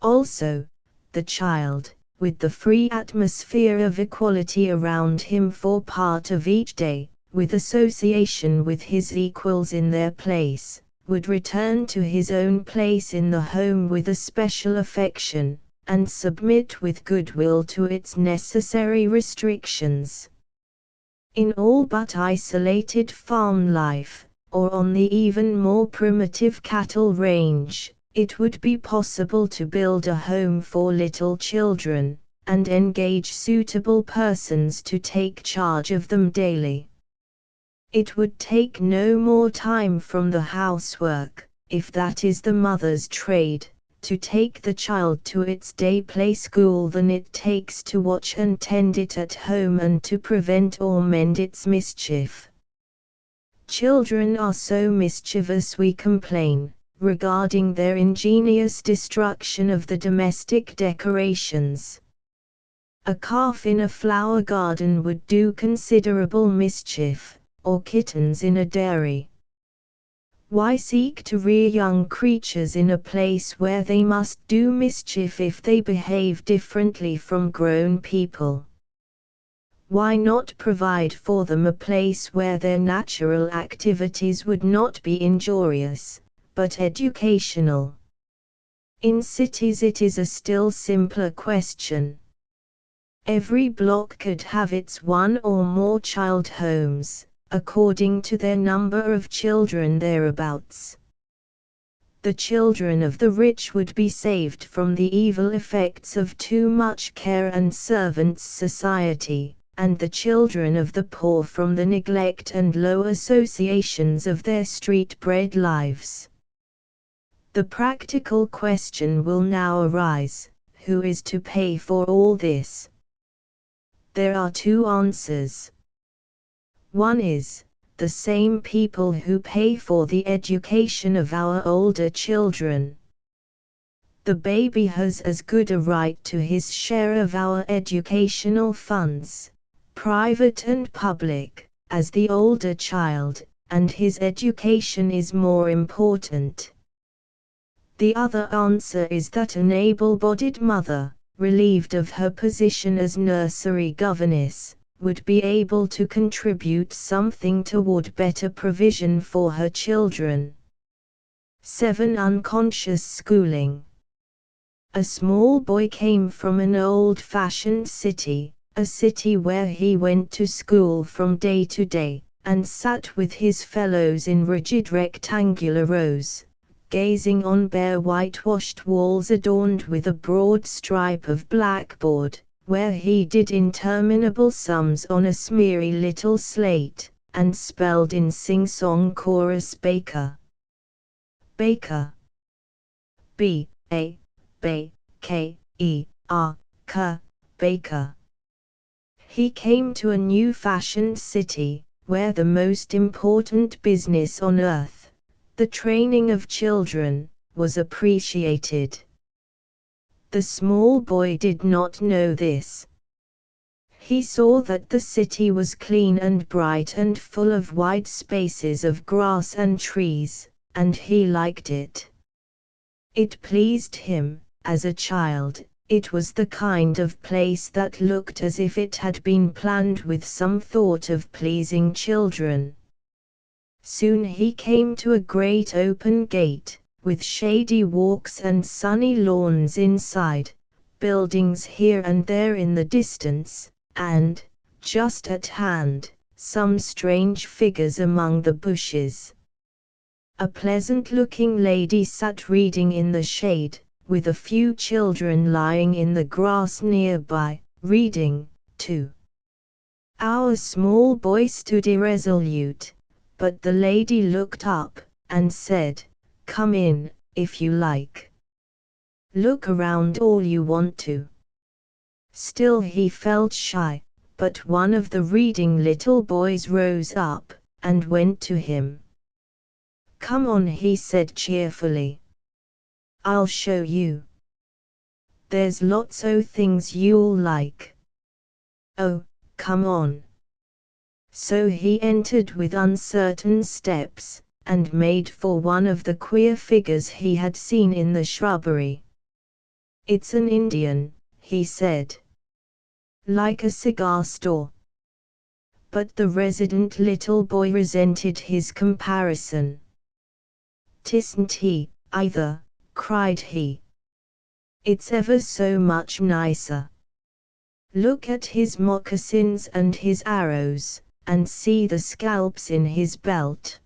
Also, the child, with the free atmosphere of equality around him for part of each day, with association with his equals in their place, would return to his own place in the home with a special affection, and submit with goodwill to its necessary restrictions. In all but isolated farm life, or on the even more primitive cattle range, it would be possible to build a home for little children, and engage suitable persons to take charge of them daily. It would take no more time from the housework, if that is the mother's trade, to take the child to its day play school than it takes to watch and tend it at home and to prevent or mend its mischief. Children are so mischievous, we complain, regarding their ingenious destruction of the domestic decorations. A calf in a flower garden would do considerable mischief, or kittens in a dairy. Why seek to rear young creatures in a place where they must do mischief if they behave differently from grown people? Why not provide for them a place where their natural activities would not be injurious, but educational? In cities it is a still simpler question. Every block could have its one or more child homes, according to their number of children thereabouts. The children of the rich would be saved from the evil effects of too much care and servants' society, and the children of the poor from the neglect and low associations of their street-bred lives. The practical question will now arise: who is to pay for all this? There are two answers. One is, the same people who pay for the education of our older children. The baby has as good a right to his share of our educational funds, private and public, as the older child, and his education is more important. The other answer is that an able-bodied mother, relieved of her position as nursery governess, would be able to contribute something toward better provision for her children. 7. Unconscious schooling. A small boy came from an old-fashioned city, a city where he went to school from day to day, and sat with his fellows in rigid rectangular rows, gazing on bare whitewashed walls adorned with a broad stripe of blackboard, where he did interminable sums on a smeary little slate, and spelled in sing-song chorus Baker. Baker. B-A-B-K-E-R, Baker. He came to a new-fashioned city, where the most important business on earth, the training of children, was appreciated. The small boy did not know this. He saw that the city was clean and bright and full of wide spaces of grass and trees, and he liked it. It pleased him. As a child, it was the kind of place that looked as if it had been planned with some thought of pleasing children. Soon he came to a great open gate, with shady walks and sunny lawns inside, buildings here and there in the distance, and, just at hand, some strange figures among the bushes. A pleasant-looking lady sat reading in the shade, with a few children lying in the grass nearby, reading, too. Our small boy stood irresolute, but the lady looked up, and said, "Come in, if you like. Look around all you want to." Still he felt shy, but one of the reading little boys rose up, and went to him. "Come on," he said cheerfully. "I'll show you. There's lots o' things you'll like. Oh, come on." So he entered with uncertain steps, and made for one of the queer figures he had seen in the shrubbery. It's an Indian, he said. Like a cigar store. But the resident little boy resented his comparison. "'Tisn't he, either," cried he. "It's ever so much nicer. Look at his moccasins and his arrows, and see the scalps in his belt.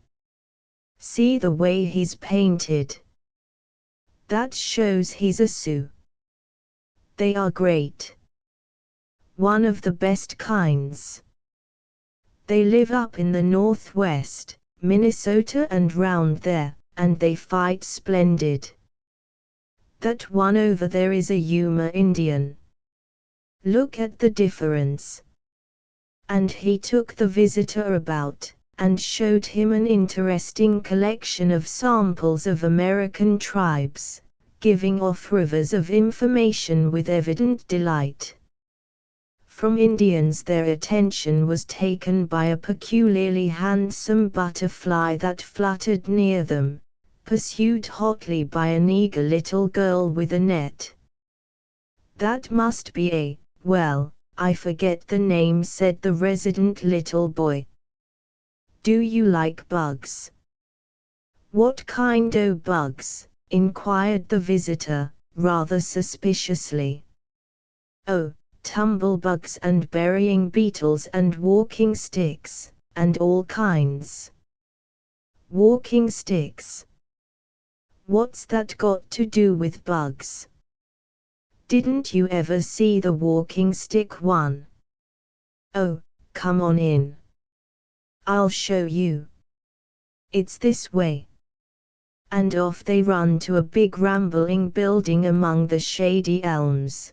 See the way he's painted. That shows he's a Sioux. They are great. One of the best kinds. They live up in the Northwest, Minnesota and round there, and they fight splendid. That one over there is a Yuma Indian. Look at the difference." And he took the visitor about, and showed him an interesting collection of samples of American tribes, giving off rivers of information with evident delight. From Indians their attention was taken by a peculiarly handsome butterfly that fluttered near them, pursued hotly by an eager little girl with a net. "That must be well, I forget the name," said the resident little boy. "Do you like bugs?" "What kind o' bugs?" inquired the visitor, rather suspiciously. "Oh, tumblebugs and burying beetles and walking sticks, and all kinds." "Walking sticks? What's that got to do with bugs?" "Didn't you ever see the walking stick one?" "Oh, come on in. I'll show you. It's this way." And off they run to a big rambling building among the shady elms.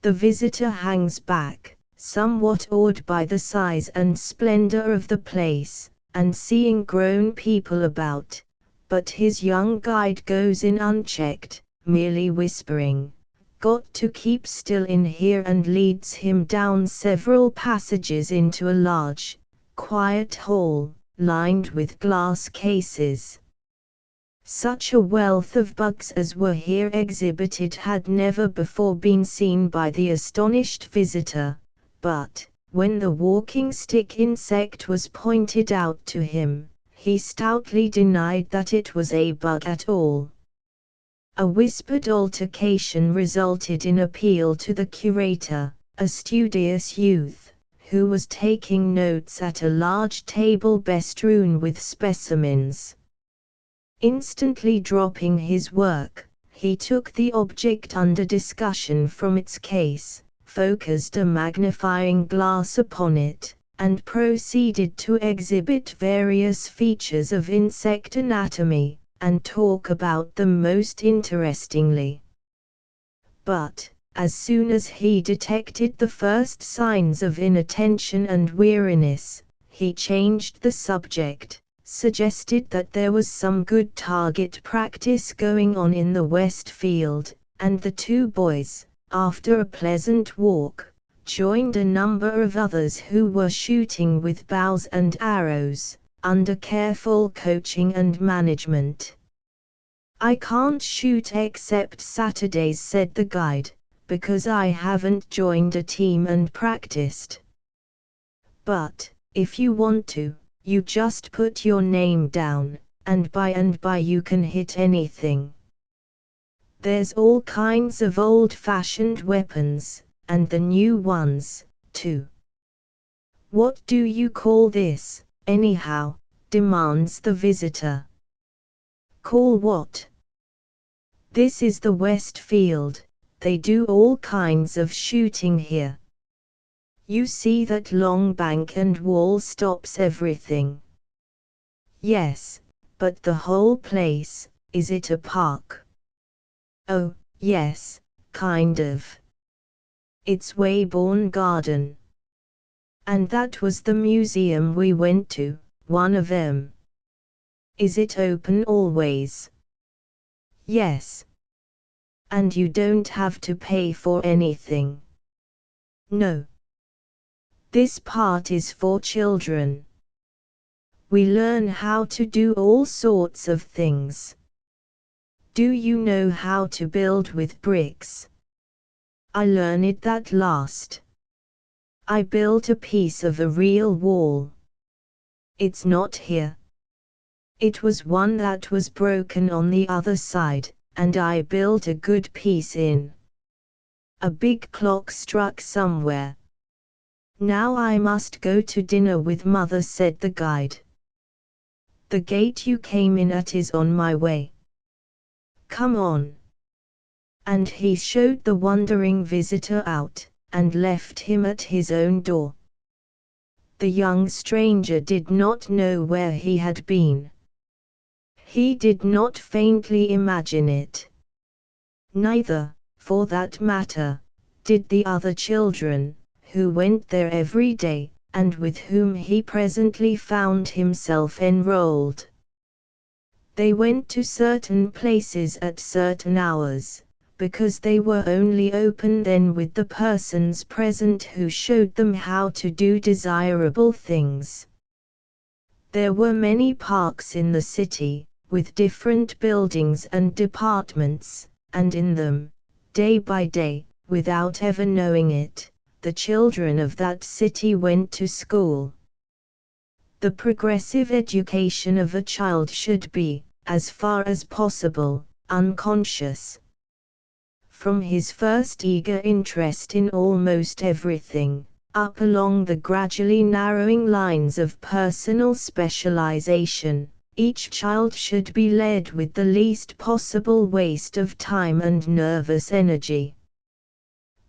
The visitor hangs back, somewhat awed by the size and splendor of the place, and seeing grown people about, but his young guide goes in unchecked, merely whispering, "Got to keep still in here," and leads him down several passages into a large, quiet hall, lined with glass cases. Such a wealth of bugs as were here exhibited had never before been seen by the astonished visitor, but, when the walking stick insect was pointed out to him, he stoutly denied that it was a bug at all. A whispered altercation resulted in appeal to the curator, a studious youth, who was taking notes at a large table bestrewn with specimens. Instantly dropping his work, he took the object under discussion from its case, focused a magnifying glass upon it, and proceeded to exhibit various features of insect anatomy, and talk about them most interestingly. But, as soon as he detected the first signs of inattention and weariness, he changed the subject, suggested that there was some good target practice going on in the West Field, and the two boys, after a pleasant walk, joined a number of others who were shooting with bows and arrows, under careful coaching and management. "I can't shoot except Saturdays," said the guide, "because I haven't joined a team and practiced. But, if you want to, you just put your name down, and by you can hit anything. There's all kinds of old-fashioned weapons, and the new ones, too." "What do you call this, anyhow?" demands the visitor. "Call what? This is the West Field, they do all kinds of shooting here. You see that long bank and wall stops everything." "Yes, but the whole place, is it a park?" "Oh, yes, kind of. It's Wayborn Garden. And that was the museum we went to, one of 'em." "Is it open always?" "Yes. And you don't have to pay for anything." "No. This part is for children. We learn how to do all sorts of things. Do you know how to build with bricks? I learned that last. I built a piece of a real wall. It's not here. It was one that was broken on the other side, and I built a good piece in. A big clock struck somewhere. Now I must go to dinner with mother, said the guide. The gate you came in at is on my way. Come on. And he showed the wondering visitor out, and left him at his own door. The young stranger did not know where he had been. He did not faintly imagine it. Neither, for that matter, did the other children, who went there every day, and with whom he presently found himself enrolled. They went to certain places at certain hours, because they were only open then with the persons present who showed them how to do desirable things. There were many parks in the city, with different buildings and departments, and in them, day by day, without ever knowing it, the children of that city went to school. The progressive education of a child should be, as far as possible, unconscious. From his first eager interest in almost everything, up along the gradually narrowing lines of personal specialization, each child should be led with the least possible waste of time and nervous energy.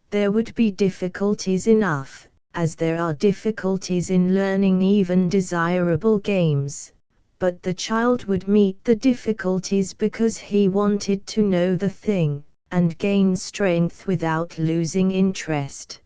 There would be difficulties enough, as there are difficulties in learning even desirable games, but the child would meet the difficulties because he wanted to know the thing, and gain strength without losing interest.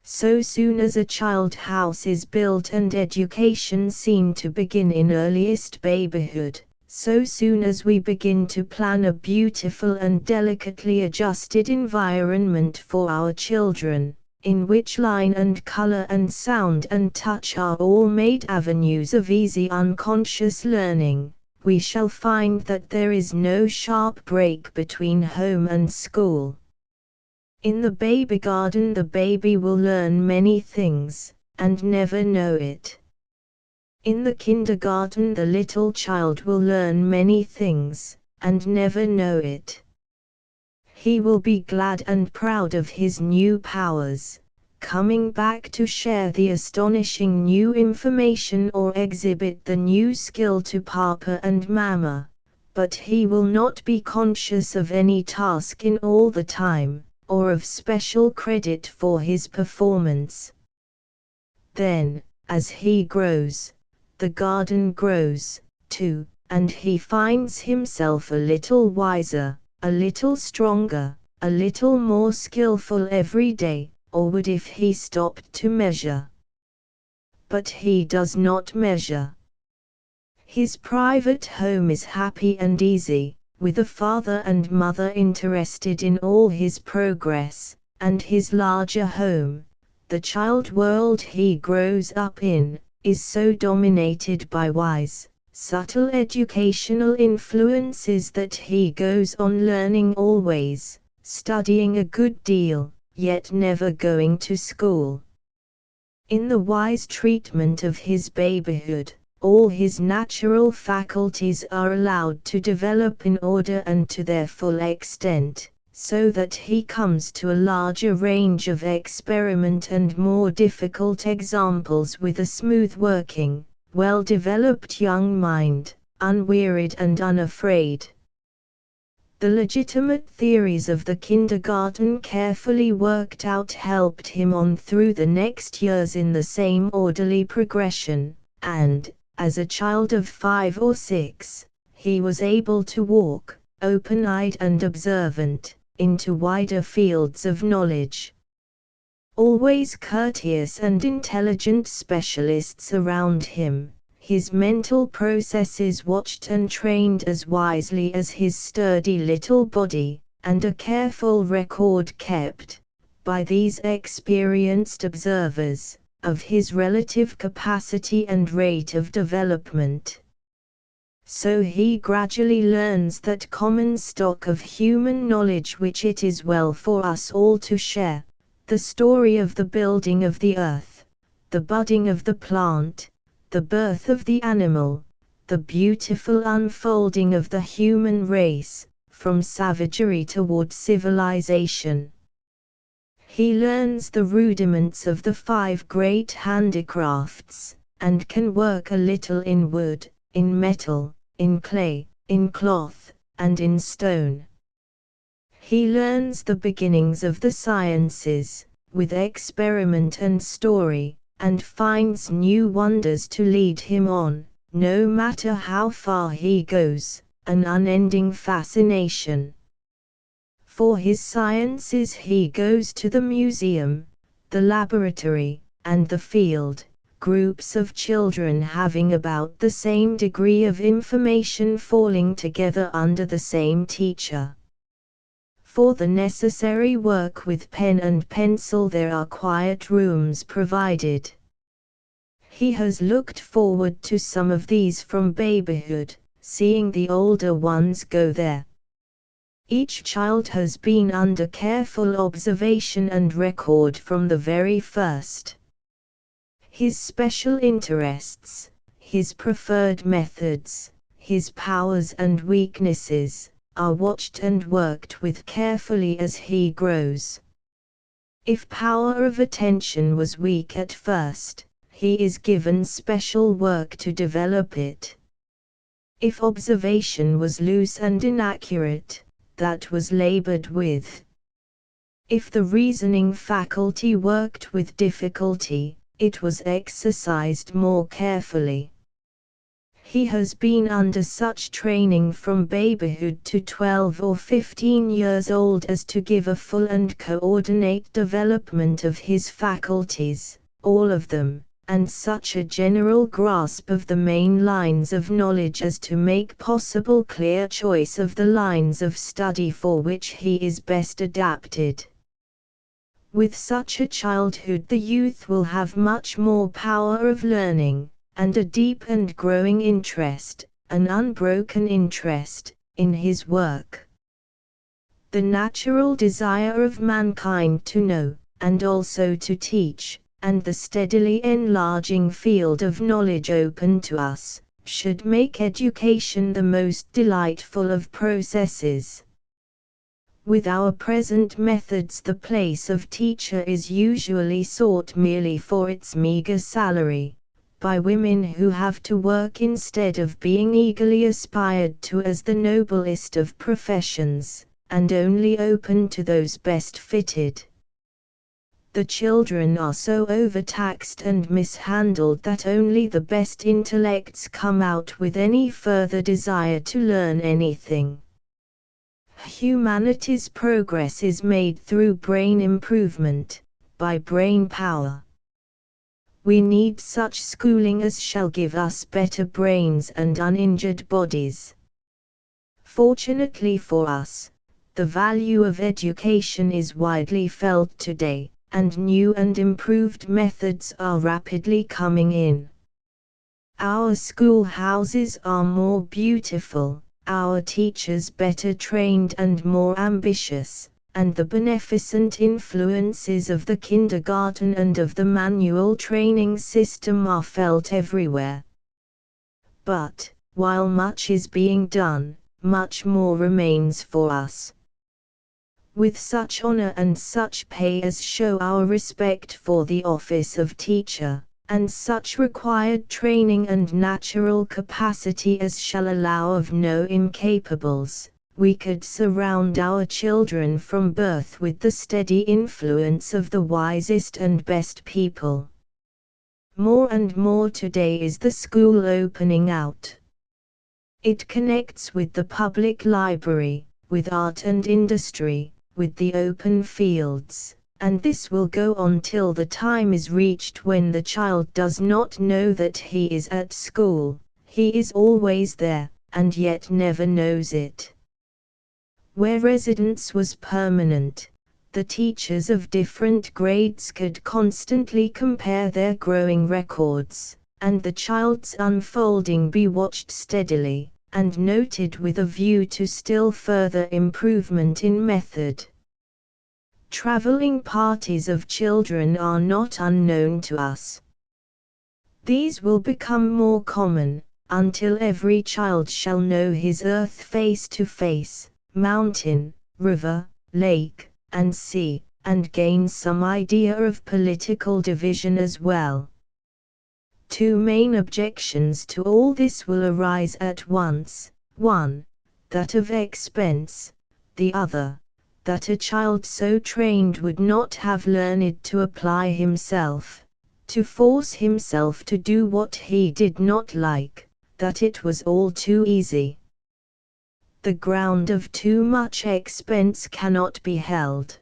So soon as a child house is built and education seen to begin in earliest babyhood, so soon as we begin to plan a beautiful and delicately adjusted environment for our children, in which line and color and sound and touch are all made avenues of easy unconscious learning, we shall find that there is no sharp break between home and school. In the baby garden the baby will learn many things, and never know it. In the kindergarten the little child will learn many things, and never know it. He will be glad and proud of his new powers, coming back to share the astonishing new information or exhibit the new skill to Papa and Mama, but he will not be conscious of any task in all the time, or of special credit for his performance. Then, as he grows, the garden grows, too, and he finds himself a little wiser, a little stronger, a little more skillful every day, or would if he stopped to measure. But he does not measure. His private home is happy and easy, with a father and mother interested in all his progress, and his larger home, the child world he grows up in, is so dominated by wise, subtle educational influences that he goes on learning always, studying a good deal, yet never going to school. In the wise treatment of his babyhood, all his natural faculties are allowed to develop in order and to their full extent, so that he comes to a larger range of experiment and more difficult examples with a smooth-working, well-developed young mind, unwearied and unafraid. The legitimate theories of the kindergarten carefully worked out helped him on through the next years in the same orderly progression, and, as a child of 5 or 6, he was able to walk, open-eyed and observant, into wider fields of knowledge. Always courteous and intelligent specialists around him, his mental processes watched and trained as wisely as his sturdy little body, and a careful record kept, by these experienced observers, of his relative capacity and rate of development. So he gradually learns that common stock of human knowledge which it is well for us all to share, the story of the building of the earth, the budding of the plant, the birth of the animal, the beautiful unfolding of the human race, from savagery toward civilization. He learns the rudiments of the 5 great handicrafts, and can work a little in wood, in metal, in clay, in cloth, and in stone. He learns the beginnings of the sciences, with experiment and story, and finds new wonders to lead him on, no matter how far he goes, an unending fascination. For his sciences he goes to the museum, the laboratory, and the field, groups of children having about the same degree of information falling together under the same teacher. For the necessary work with pen and pencil there are quiet rooms provided. He has looked forward to some of these from babyhood, seeing the older ones go there. Each child has been under careful observation and record from the very first. His special interests, his preferred methods, his powers and weaknesses, are watched and worked with carefully as he grows. If power of attention was weak at first, he is given special work to develop it. If observation was loose and inaccurate, that was labored with. If the reasoning faculty worked with difficulty, it was exercised more carefully. He has been under such training from babyhood to 12 or 15 years old as to give a full and coordinate development of his faculties, all of them, and such a general grasp of the main lines of knowledge as to make possible clear choice of the lines of study for which he is best adapted. With such a childhood the youth will have much more power of learning, and a deep and growing interest, an unbroken interest, in his work. The natural desire of mankind to know, and also to teach, and the steadily enlarging field of knowledge open to us, should make education the most delightful of processes. With our present methods the place of teacher is usually sought merely for its meager salary, by women who have to work instead of being eagerly aspired to as the noblest of professions, and only open to those best fitted. The children are so overtaxed and mishandled that only the best intellects come out with any further desire to learn anything. Humanity's progress is made through brain improvement, by brain power. We need such schooling as shall give us better brains and uninjured bodies. Fortunately for us, the value of education is widely felt today, and new and improved methods are rapidly coming in. Our schoolhouses are more beautiful, our teachers better trained and more ambitious, and the beneficent influences of the kindergarten and of the manual training system are felt everywhere. But, while much is being done, much more remains for us. With such honor and such pay as show our respect for the office of teacher, and such required training and natural capacity as shall allow of no incapables, we could surround our children from birth with the steady influence of the wisest and best people. More and more today is the school opening out. It connects with the public library, with art and industry, with the open fields, and this will go on till the time is reached when the child does not know that he is at school. He is always there, and yet never knows it. Where residence was permanent, the teachers of different grades could constantly compare their growing records, and the child's unfolding be watched steadily, and noted with a view to still further improvement in method. Traveling parties of children are not unknown to us. These will become more common, until every child shall know his earth face to face, mountain, river, lake, and sea, and gain some idea of political division as well. Two main objections to all this will arise at once: one, that of expense; the other, that a child so trained would not have learned to apply himself, to force himself to do what he did not like, that it was all too easy. The ground of too much expense cannot be held.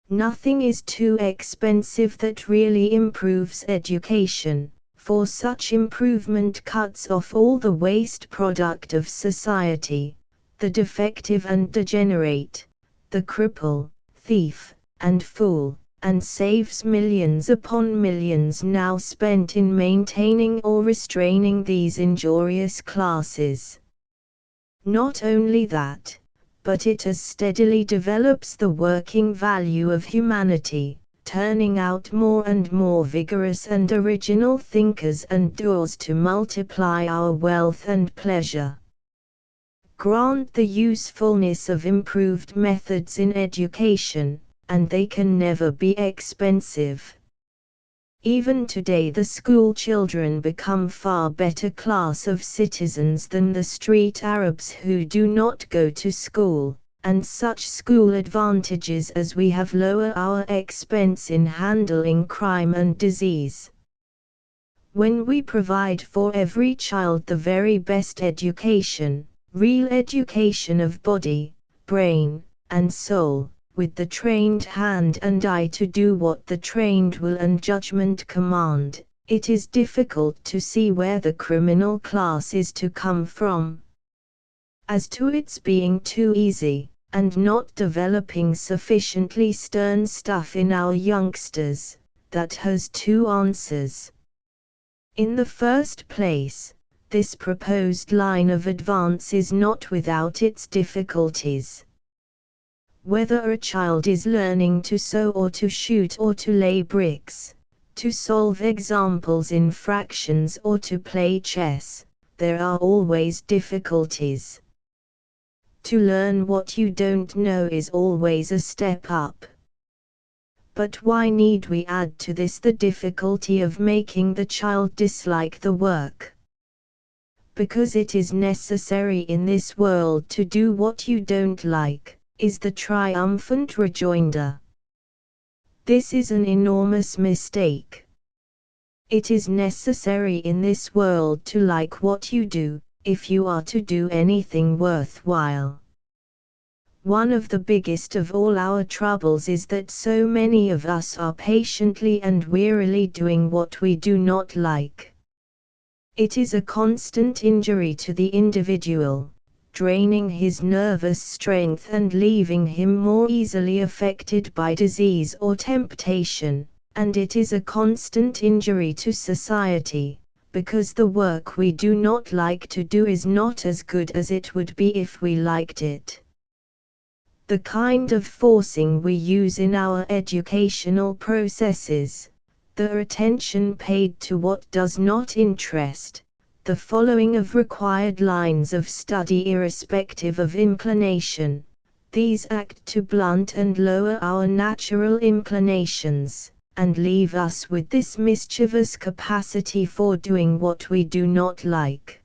Nothing is too expensive that really improves education, for such improvement cuts off all the waste product of society, the defective and degenerate, the cripple, thief, and fool, and saves millions upon millions now spent in maintaining or restraining these injurious classes. Not only that, but it as steadily develops the working value of humanity, turning out more and more vigorous and original thinkers and doers to multiply our wealth and pleasure. Grant the usefulness of improved methods in education, and they can never be expensive. Even today the school children become far better class of citizens than the street Arabs who do not go to school, and such school advantages as we have lower our expense in handling crime and disease. When we provide for every child the very best education, real education of body, brain, and soul, with the trained hand and eye to do what the trained will and judgment command, it is difficult to see where the criminal class is to come from. As to its being too easy, and not developing sufficiently stern stuff in our youngsters, that has two answers. In the first place, this proposed line of advance is not without its difficulties. Whether a child is learning to sew or to shoot or to lay bricks, to solve examples in fractions or to play chess, there are always difficulties. To learn what you don't know is always a step up. But why need we add to this the difficulty of making the child dislike the work? Because it is necessary in this world to do what you don't like, is the triumphant rejoinder. This is an enormous mistake. It is necessary in this world to like what you do, if you are to do anything worthwhile. One of the biggest of all our troubles is that so many of us are patiently and wearily doing what we do not like. It is a constant injury to the individual, draining his nervous strength and leaving him more easily affected by disease or temptation, and it is a constant injury to society, because the work we do not like to do is not as good as it would be if we liked it. The kind of forcing we use in our educational processes, the attention paid to what does not interest, the following of required lines of study irrespective of inclination, these act to blunt and lower our natural inclinations, and leave us with this mischievous capacity for doing what we do not like.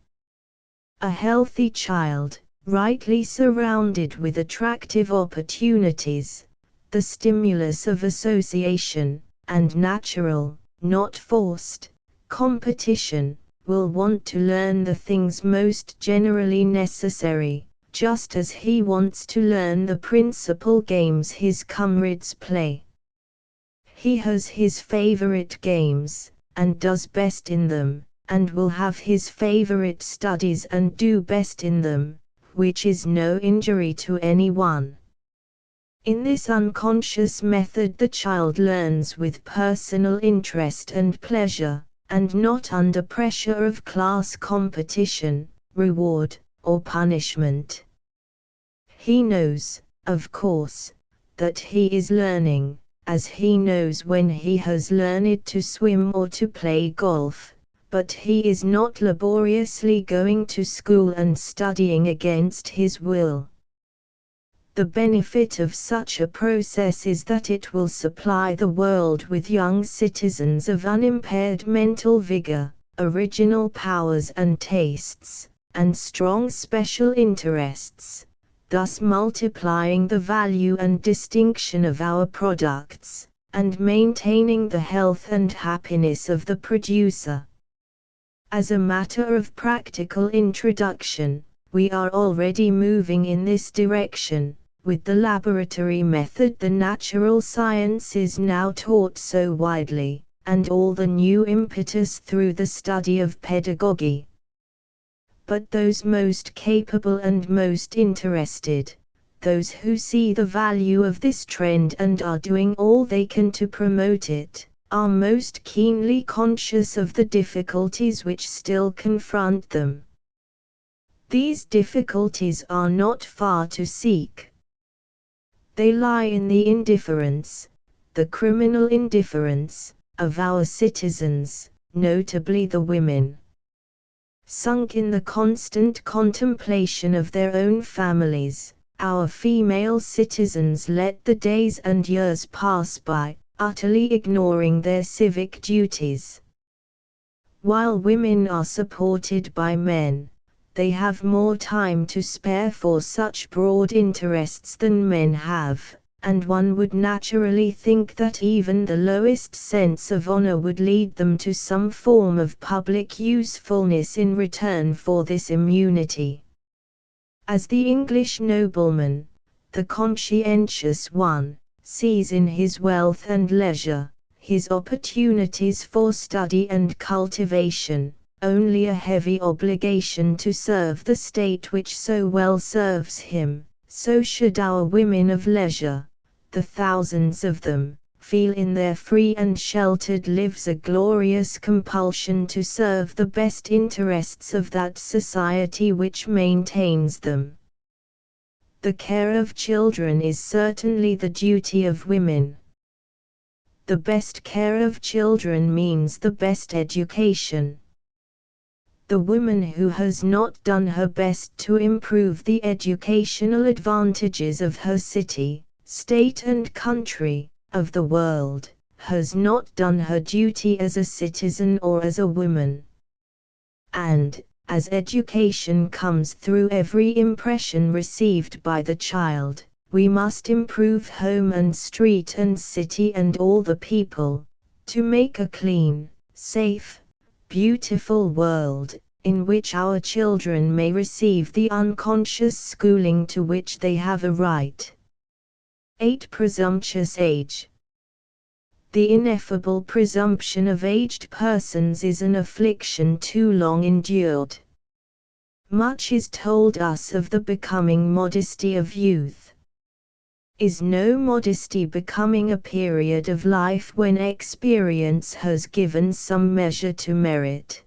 A healthy child, rightly surrounded with attractive opportunities, the stimulus of association, and natural, not forced, competition, will want to learn the things most generally necessary, just as he wants to learn the principal games his comrades play. He has his favorite games, and does best in them, and will have his favorite studies and do best in them, which is no injury to anyone. In this unconscious method the child learns with personal interest and pleasure, and not under pressure of class competition, reward, or punishment. He knows, of course, that he is learning, as he knows when he has learned to swim or to play golf, but he is not laboriously going to school and studying against his will. The benefit of such a process is that it will supply the world with young citizens of unimpaired mental vigor, original powers and tastes, and strong special interests, thus multiplying the value and distinction of our products, and maintaining the health and happiness of the producer. As a matter of practical introduction, we are already moving in this direction. With the laboratory method, the natural science is now taught so widely, and all the new impetus through the study of pedagogy. But those most capable and most interested, those who see the value of this trend and are doing all they can to promote it, are most keenly conscious of the difficulties which still confront them. These difficulties are not far to seek. They lie in the indifference, the criminal indifference, of our citizens, notably the women. Sunk in the constant contemplation of their own families, our female citizens let the days and years pass by, utterly ignoring their civic duties. While women are supported by men, they have more time to spare for such broad interests than men have, and one would naturally think that even the lowest sense of honor would lead them to some form of public usefulness in return for this immunity. As the English nobleman, the conscientious one, sees in his wealth and leisure, his opportunities for study and cultivation, only a heavy obligation to serve the state which so well serves him, so should our women of leisure, the thousands of them, feel in their free and sheltered lives a glorious compulsion to serve the best interests of that society which maintains them. The care of children is certainly the duty of women. The best care of children means the best education. The woman who has not done her best to improve the educational advantages of her city, state and country, of the world, has not done her duty as a citizen or as a woman. And, as education comes through every impression received by the child, we must improve home and street and city and all the people, to make a clean, safe, beautiful world, in which our children may receive the unconscious schooling to which they have a right. 8. Presumptuous age. The ineffable presumption of aged persons is an affliction too long endured. Much is told us of the becoming modesty of youth. Is no modesty becoming a period of life when experience has given some measure to merit?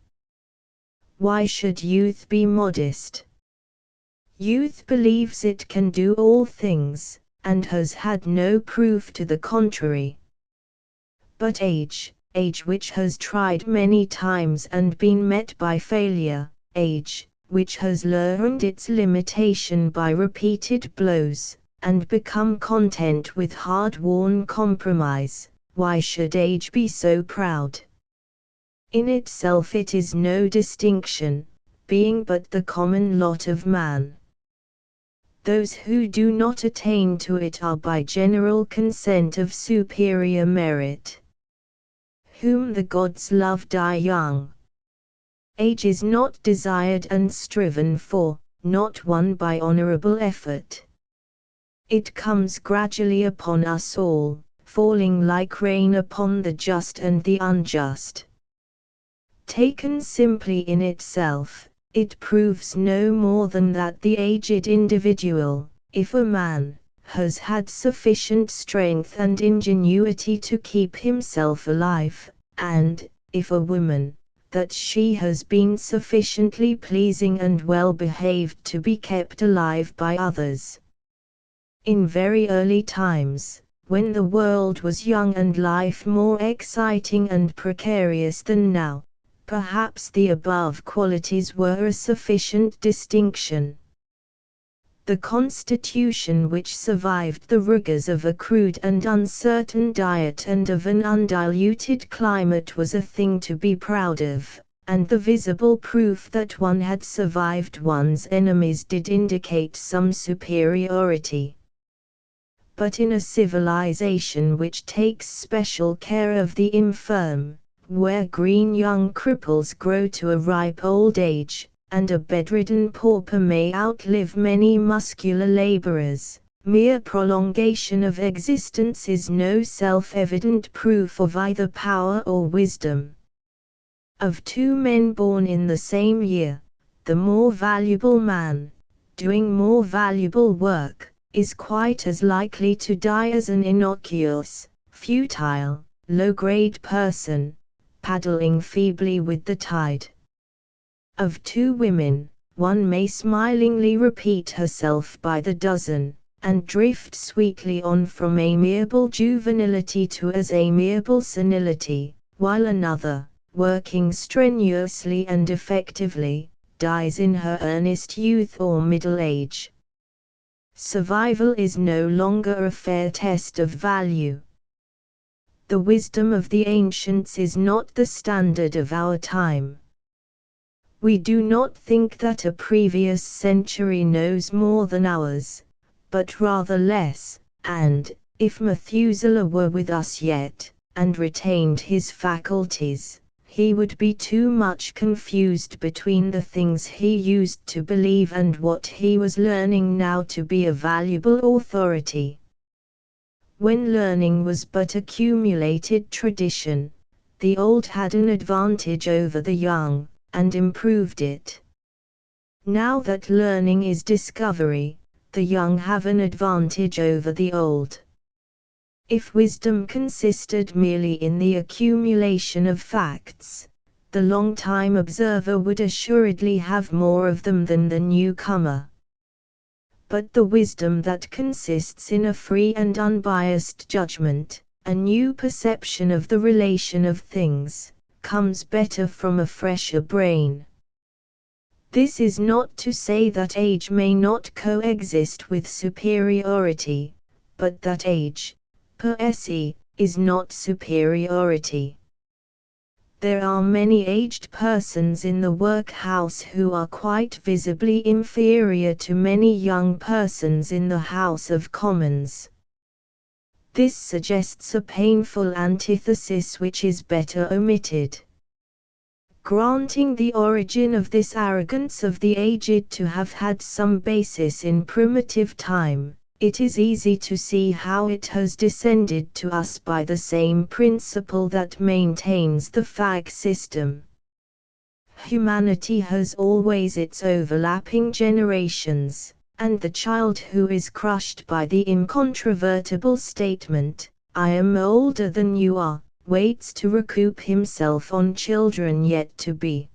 Why should youth be modest? Youth believes it can do all things, and has had no proof to the contrary. But age which has tried many times and been met by failure, age which has learned its limitation by repeated blows, and become content with hard-won compromise, why should age be so proud? In itself it is no distinction, being but the common lot of man. Those who do not attain to it are by general consent of superior merit. Whom the gods love die young. Age is not desired and striven for, not won by honorable effort. It comes gradually upon us all, falling like rain upon the just and the unjust. Taken simply in itself, it proves no more than that the aged individual, if a man, has had sufficient strength and ingenuity to keep himself alive, and, if a woman, that she has been sufficiently pleasing and well behaved to be kept alive by others. In very early times, when the world was young and life more exciting and precarious than now, perhaps the above qualities were a sufficient distinction. The constitution which survived the rigors of a crude and uncertain diet and of an undiluted climate was a thing to be proud of, and the visible proof that one had survived one's enemies did indicate some superiority. But in a civilization which takes special care of the infirm, where green young cripples grow to a ripe old age, and a bedridden pauper may outlive many muscular laborers, mere prolongation of existence is no self-evident proof of either power or wisdom. Of two men born in the same year, the more valuable man, doing more valuable work, is quite as likely to die as an innocuous, futile, low-grade person, paddling feebly with the tide. Of two women, one may smilingly repeat herself by the dozen, and drift sweetly on from amiable juvenility to as amiable senility, while another, working strenuously and effectively, dies in her earnest youth or middle age. Survival is no longer a fair test of value. The wisdom of the ancients is not the standard of our time. We do not think that a previous century knows more than ours, but rather less, and, if Methuselah were with us yet, and retained his faculties, he would be too much confused between the things he used to believe and what he was learning now to be a valuable authority. When learning was but accumulated tradition, the old had an advantage over the young, and improved it. Now that learning is discovery, the young have an advantage over the old. If wisdom consisted merely in the accumulation of facts, the long-time observer would assuredly have more of them than the newcomer. But the wisdom that consists in a free and unbiased judgment, a new perception of the relation of things, comes better from a fresher brain. This is not to say that age may not coexist with superiority, but that age, per se, is not superiority. There are many aged persons in the workhouse who are quite visibly inferior to many young persons in the House of Commons. This suggests a painful antithesis which is better omitted. Granting the origin of this arrogance of the aged to have had some basis in primitive time, it is easy to see how it has descended to us by the same principle that maintains the fag system. Humanity has always its overlapping generations, and the child who is crushed by the incontrovertible statement, "I am older than you are," waits to recoup himself on children yet to be.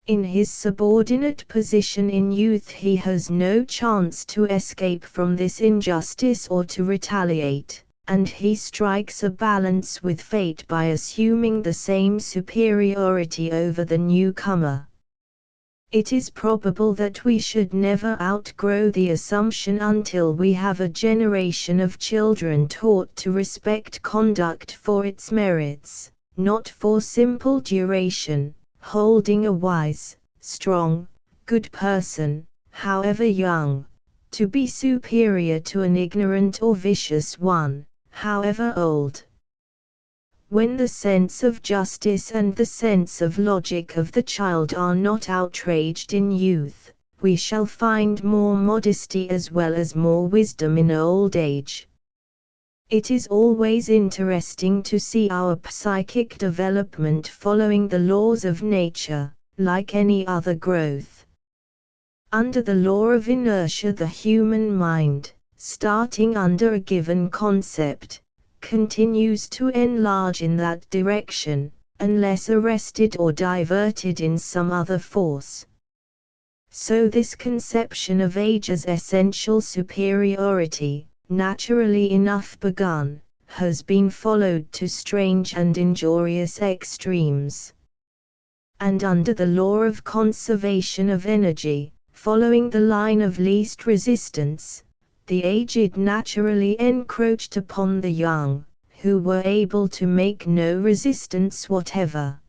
In his subordinate position in youth he has no chance to escape from this injustice or to retaliate, and he strikes a balance with fate by assuming the same superiority over the newcomer. It is probable that we should never outgrow the assumption until we have a generation of children taught to respect conduct for its merits, not for simple duration, holding a wise, strong, good person, however young, to be superior to an ignorant or vicious one, however old. When the sense of justice and the sense of logic of the child are not outraged in youth, we shall find more modesty as well as more wisdom in old age. It is always interesting to see our psychic development following the laws of nature, like any other growth. Under the law of inertia, the human mind, starting under a given concept, continues to enlarge in that direction, unless arrested or diverted in some other force. So this conception of age as essential superiority, naturally enough begun, has been followed to strange and injurious extremes. And under the law of conservation of energy, following the line of least resistance, the aged naturally encroached upon the young, who were able to make no resistance whatever.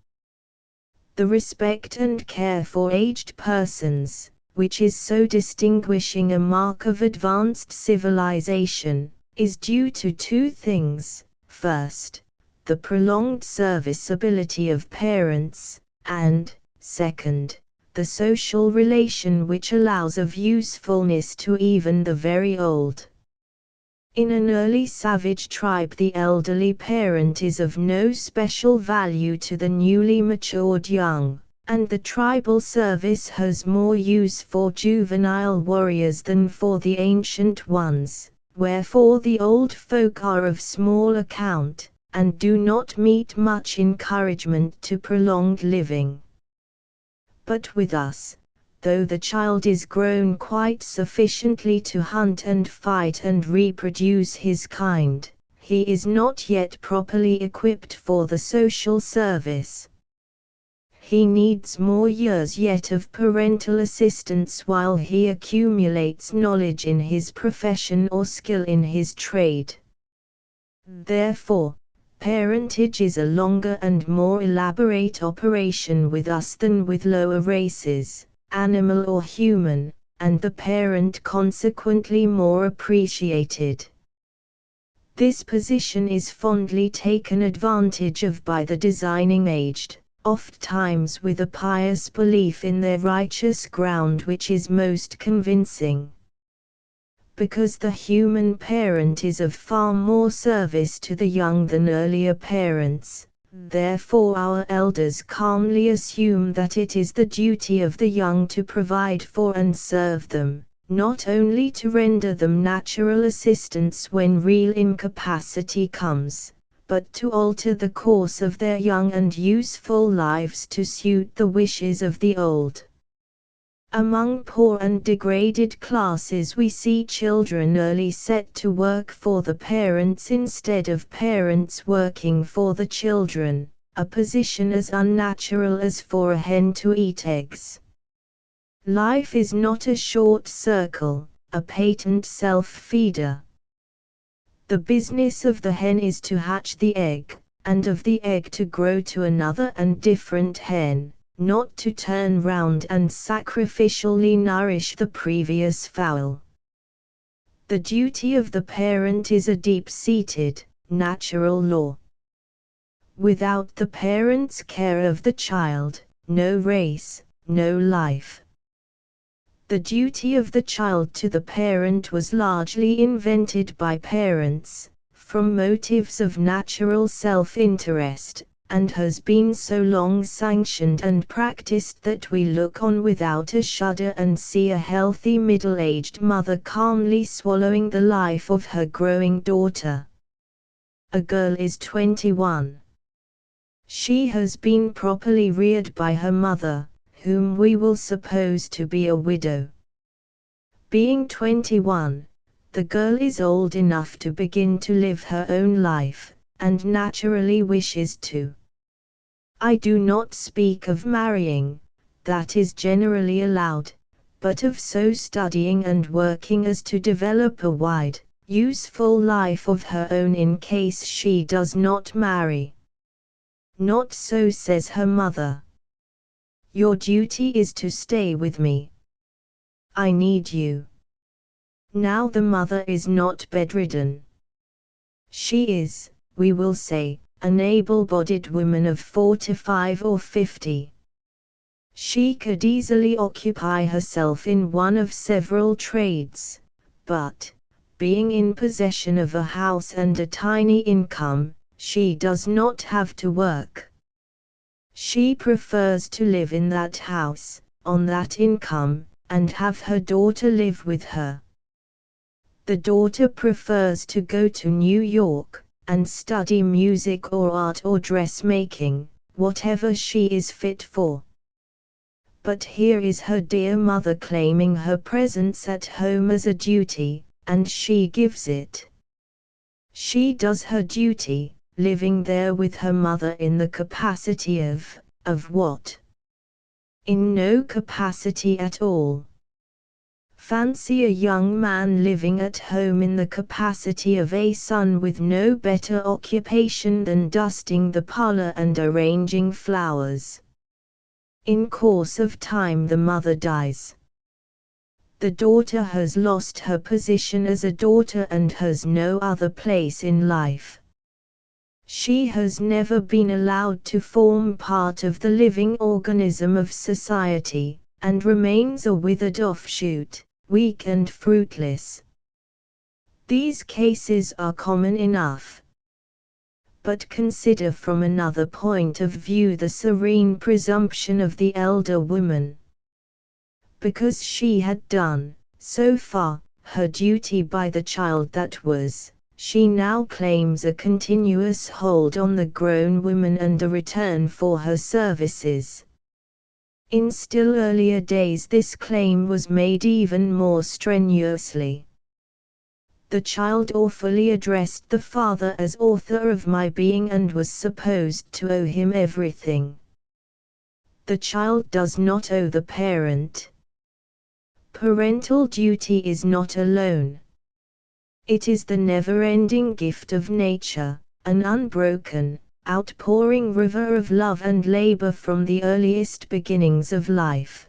The respect and care for aged persons, which is so distinguishing a mark of advanced civilization, is due to two things: first, the prolonged serviceability of parents, and, second, the social relation which allows of usefulness to even the very old. In an early savage tribe, the elderly parent is of no special value to the newly matured young, and the tribal service has more use for juvenile warriors than for the ancient ones, wherefore the old folk are of small account, and do not meet much encouragement to prolonged living. But with us, though the child is grown quite sufficiently to hunt and fight and reproduce his kind, he is not yet properly equipped for the social service. He needs more years yet of parental assistance while he accumulates knowledge in his profession or skill in his trade. Therefore, parentage is a longer and more elaborate operation with us than with lower races, animal or human, and the parent consequently more appreciated. This position is fondly taken advantage of by the designing aged, oft-times with a pious belief in their righteous ground which is most convincing. Because the human parent is of far more service to the young than earlier parents, therefore our elders calmly assume that it is the duty of the young to provide for and serve them, not only to render them natural assistance when real incapacity comes, but to alter the course of their young and useful lives to suit the wishes of the old. Among poor and degraded classes we see children early set to work for the parents instead of parents working for the children, a position as unnatural as for a hen to eat eggs. Life is not a short circle, a patent self-feeder. The business of the hen is to hatch the egg, and of the egg to grow to another and different hen, not to turn round and sacrificially nourish the previous fowl. The duty of the parent is a deep-seated, natural law. Without the parent's care of the child, no race, no life. The duty of the child to the parent was largely invented by parents, from motives of natural self-interest, and has been so long sanctioned and practiced that we look on without a shudder and see a healthy middle-aged mother calmly swallowing the life of her growing daughter. A girl is 21. She has been properly reared by her mother, whom we will suppose to be a widow. Being 21, the girl is old enough to begin to live her own life, and naturally wishes to. I do not speak of marrying, that is generally allowed, but of so studying and working as to develop a wide, useful life of her own in case she does not marry. Not so, says her mother. Your duty is to stay with me. I need you. Now the mother is not bedridden. She is, we will say, an able-bodied woman of 45 or 50. She could easily occupy herself in one of several trades, but, being in possession of a house and a tiny income, she does not have to work. She prefers to live in that house, on that income, and have her daughter live with her. The daughter prefers to go to New York, and study music or art or dressmaking, whatever she is fit for. But here is her dear mother claiming her presence at home as a duty, and she gives it. She does her duty, living there with her mother in the capacity of what? In no capacity at all. Fancy a young man living at home in the capacity of a son with no better occupation than dusting the parlor and arranging flowers. In course of time the mother dies. The daughter has lost her position as a daughter and has no other place in life. She has never been allowed to form part of the living organism of society, and remains a withered offshoot, weak and fruitless. These cases are common enough. But consider from another point of view the serene presumption of the elder woman. Because she had done, so far, her duty by the child that was, she now claims a continuous hold on the grown woman and a return for her services. In still earlier days this claim was made even more strenuously. The child awfully addressed the father as author of my being and was supposed to owe him everything. The child does not owe the parent. Parental duty is not a loan. It is the never-ending gift of nature, an unbroken, outpouring river of love and labor from the earliest beginnings of life.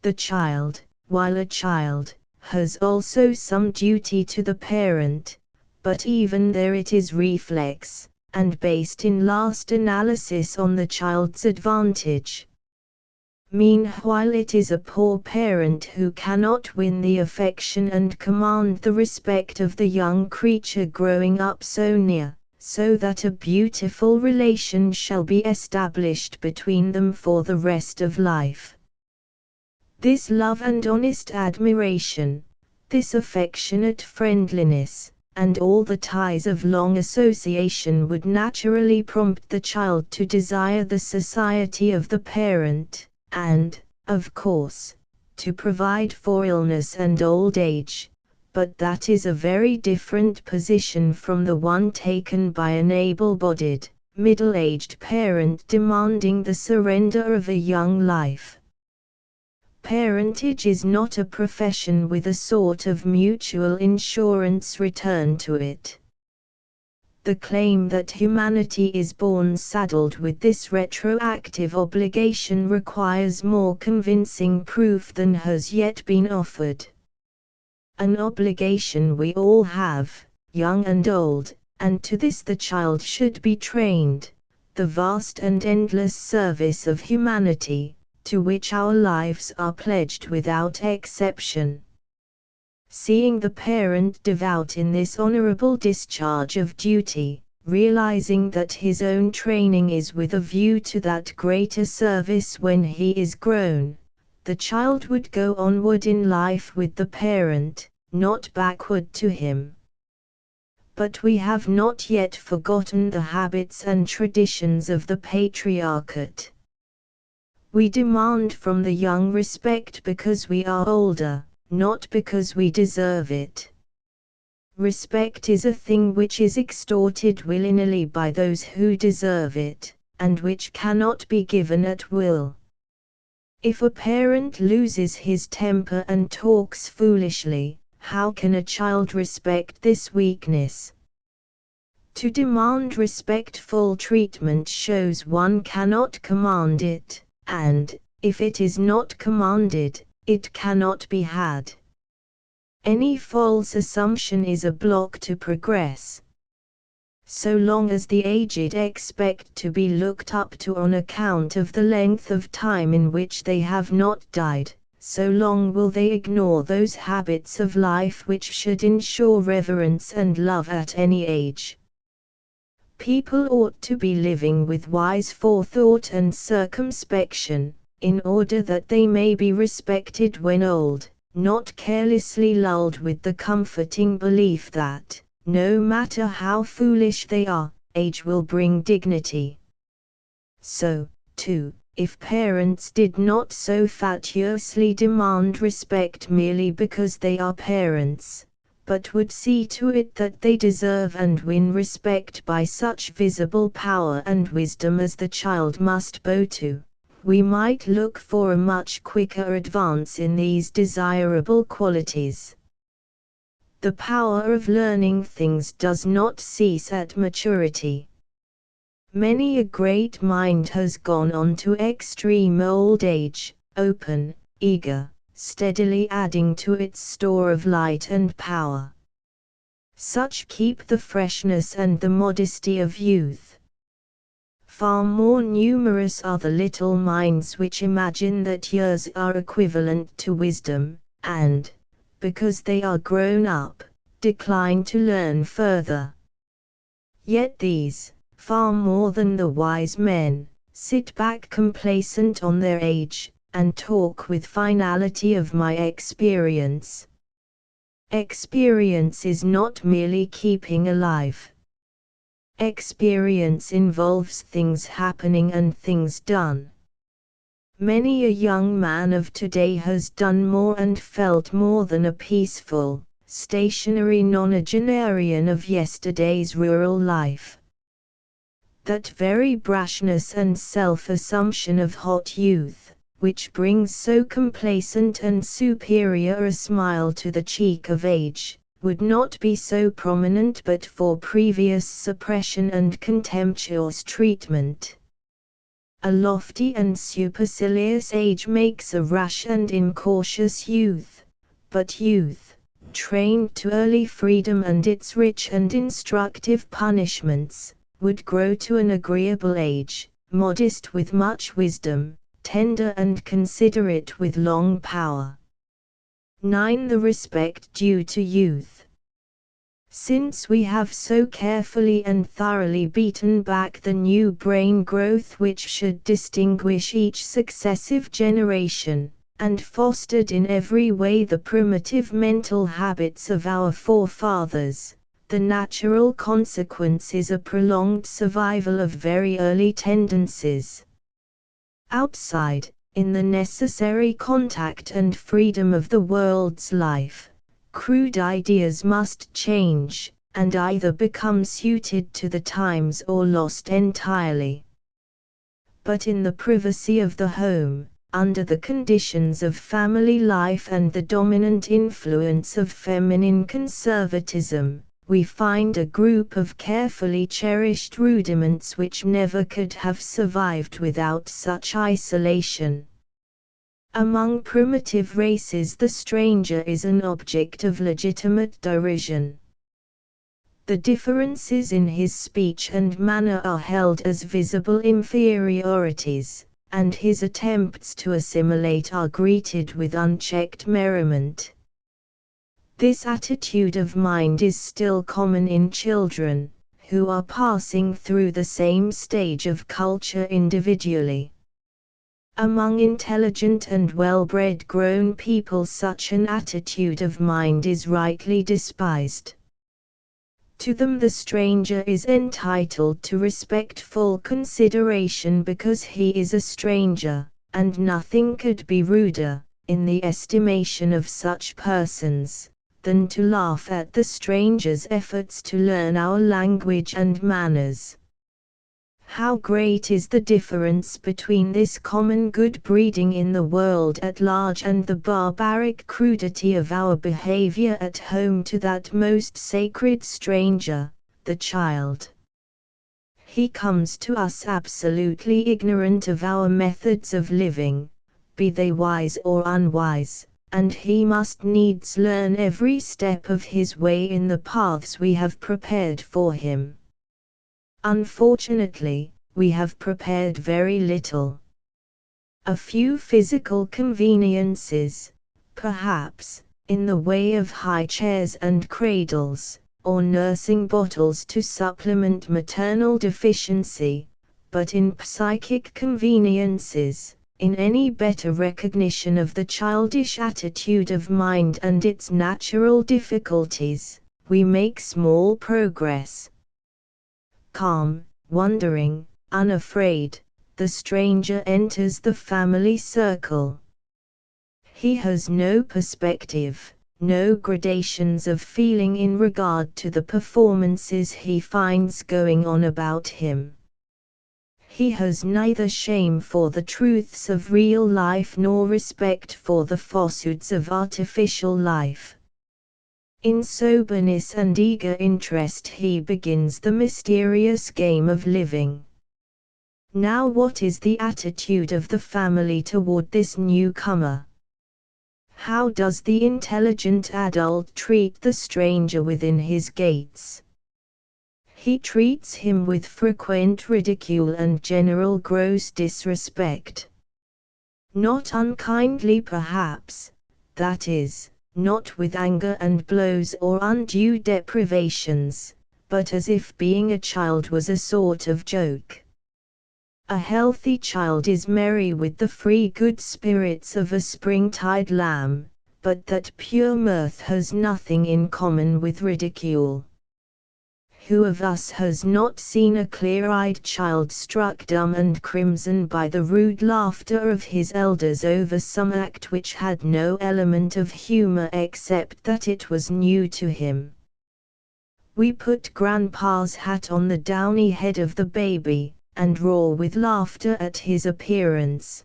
The child, while a child, has also some duty to the parent, but even there it is reflex, and based in last analysis on the child's advantage. Meanwhile it is a poor parent who cannot win the affection and command the respect of the young creature growing up so near, so that a beautiful relation shall be established between them for the rest of life. This love and honest admiration, this affectionate friendliness, and all the ties of long association would naturally prompt the child to desire the society of the parent, and, of course, to provide for illness and old age, but that is a very different position from the one taken by an able-bodied, middle-aged parent demanding the surrender of a young life. Parentage is not a profession with a sort of mutual insurance return to it. The claim that humanity is born saddled with this retroactive obligation requires more convincing proof than has yet been offered. An obligation we all have, young and old, and to this the child should be trained, the vast and endless service of humanity, to which our lives are pledged without exception. Seeing the parent devout in this honorable discharge of duty, realizing that his own training is with a view to that greater service when he is grown, the child would go onward in life with the parent, not backward to him. But we have not yet forgotten the habits and traditions of the patriarchate. We demand from the young respect because we are older, not because we deserve it. Respect is a thing which is extorted willy-nilly by those who deserve it, and which cannot be given at will. If a parent loses his temper and talks foolishly, how can a child respect this weakness? To demand respectful treatment shows one cannot command it, and, if it is not commanded, it cannot be had. Any false assumption is a block to progress. So long as the aged expect to be looked up to on account of the length of time in which they have not died, so long will they ignore those habits of life which should ensure reverence and love at any age. People ought to be living with wise forethought and circumspection, in order that they may be respected when old, not carelessly lulled with the comforting belief that, no matter how foolish they are, age will bring dignity. So, too, if parents did not so fatuously demand respect merely because they are parents, but would see to it that they deserve and win respect by such visible power and wisdom as the child must bow to, we might look for a much quicker advance in these desirable qualities. The power of learning things does not cease at maturity. Many a great mind has gone on to extreme old age, open, eager, steadily adding to its store of light and power. Such keep the freshness and the modesty of youth. Far more numerous are the little minds which imagine that years are equivalent to wisdom, and, because they are grown up, decline to learn further. Yet these, far more than the wise men, sit back complacent on their age, and talk with finality of my experience. Experience is not merely keeping alive. Experience involves things happening and things done. Many a young man of today has done more and felt more than a peaceful, stationary nonagenarian of yesterday's rural life. That very brashness and self-assumption of hot youth, which brings so complacent and superior a smile to the cheek of age, would not be so prominent but for previous suppression and contemptuous treatment. A lofty and supercilious age makes a rash and incautious youth, but youth, trained to early freedom and its rich and instructive punishments, would grow to an agreeable age, modest with much wisdom, tender and considerate with long power. 9. The respect due to youth. Since we have so carefully and thoroughly beaten back the new brain growth which should distinguish each successive generation, and fostered in every way the primitive mental habits of our forefathers, the natural consequence is a prolonged survival of very early tendencies. Outside, in the necessary contact and freedom of the world's life, crude ideas must change, and either become suited to the times or lost entirely. But in the privacy of the home, under the conditions of family life and the dominant influence of feminine conservatism, we find a group of carefully cherished rudiments which never could have survived without such isolation. Among primitive races the stranger is an object of legitimate derision. The differences in his speech and manner are held as visible inferiorities, and his attempts to assimilate are greeted with unchecked merriment. This attitude of mind is still common in children, who are passing through the same stage of culture individually. Among intelligent and well-bred grown people such an attitude of mind is rightly despised. To them the stranger is entitled to respectful consideration because he is a stranger, and nothing could be ruder, in the estimation of such persons, than to laugh at the stranger's efforts to learn our language and manners. How great is the difference between this common good breeding in the world at large and the barbaric crudity of our behavior at home to that most sacred stranger, the child. He comes to us absolutely ignorant of our methods of living, be they wise or unwise, and he must needs learn every step of his way in the paths we have prepared for him. Unfortunately, we have prepared very little. A few physical conveniences, perhaps, in the way of high chairs and cradles, or nursing bottles to supplement maternal deficiency, but in psychic conveniences, in any better recognition of the childish attitude of mind and its natural difficulties, we make small progress. Calm, wondering, unafraid, the stranger enters the family circle. He has no perspective, no gradations of feeling in regard to the performances he finds going on about him. He has neither shame for the truths of real life nor respect for the falsehoods of artificial life. In soberness and eager interest he begins the mysterious game of living. Now what is the attitude of the family toward this newcomer? How does the intelligent adult treat the stranger within his gates? He treats him with frequent ridicule and general gross disrespect. Not unkindly perhaps, that is, not with anger and blows or undue deprivations, but as if being a child was a sort of joke. A healthy child is merry with the free good spirits of a springtide lamb, but that pure mirth has nothing in common with ridicule. Who of us has not seen a clear-eyed child struck dumb and crimson by the rude laughter of his elders over some act which had no element of humor except that it was new to him? We put Grandpa's hat on the downy head of the baby, and roar with laughter at his appearance.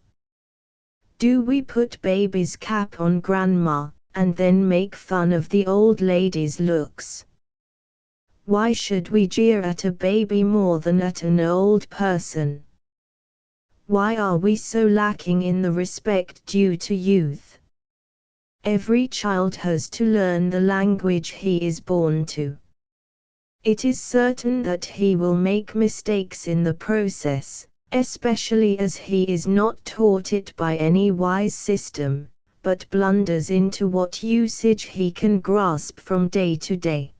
Do we put baby's cap on Grandma, and then make fun of the old lady's looks? Why should we jeer at a baby more than at an old person? Why are we so lacking in the respect due to youth? Every child has to learn the language he is born to. It is certain that he will make mistakes in the process, especially as he is not taught it by any wise system, but blunders into what usage he can grasp from day to day.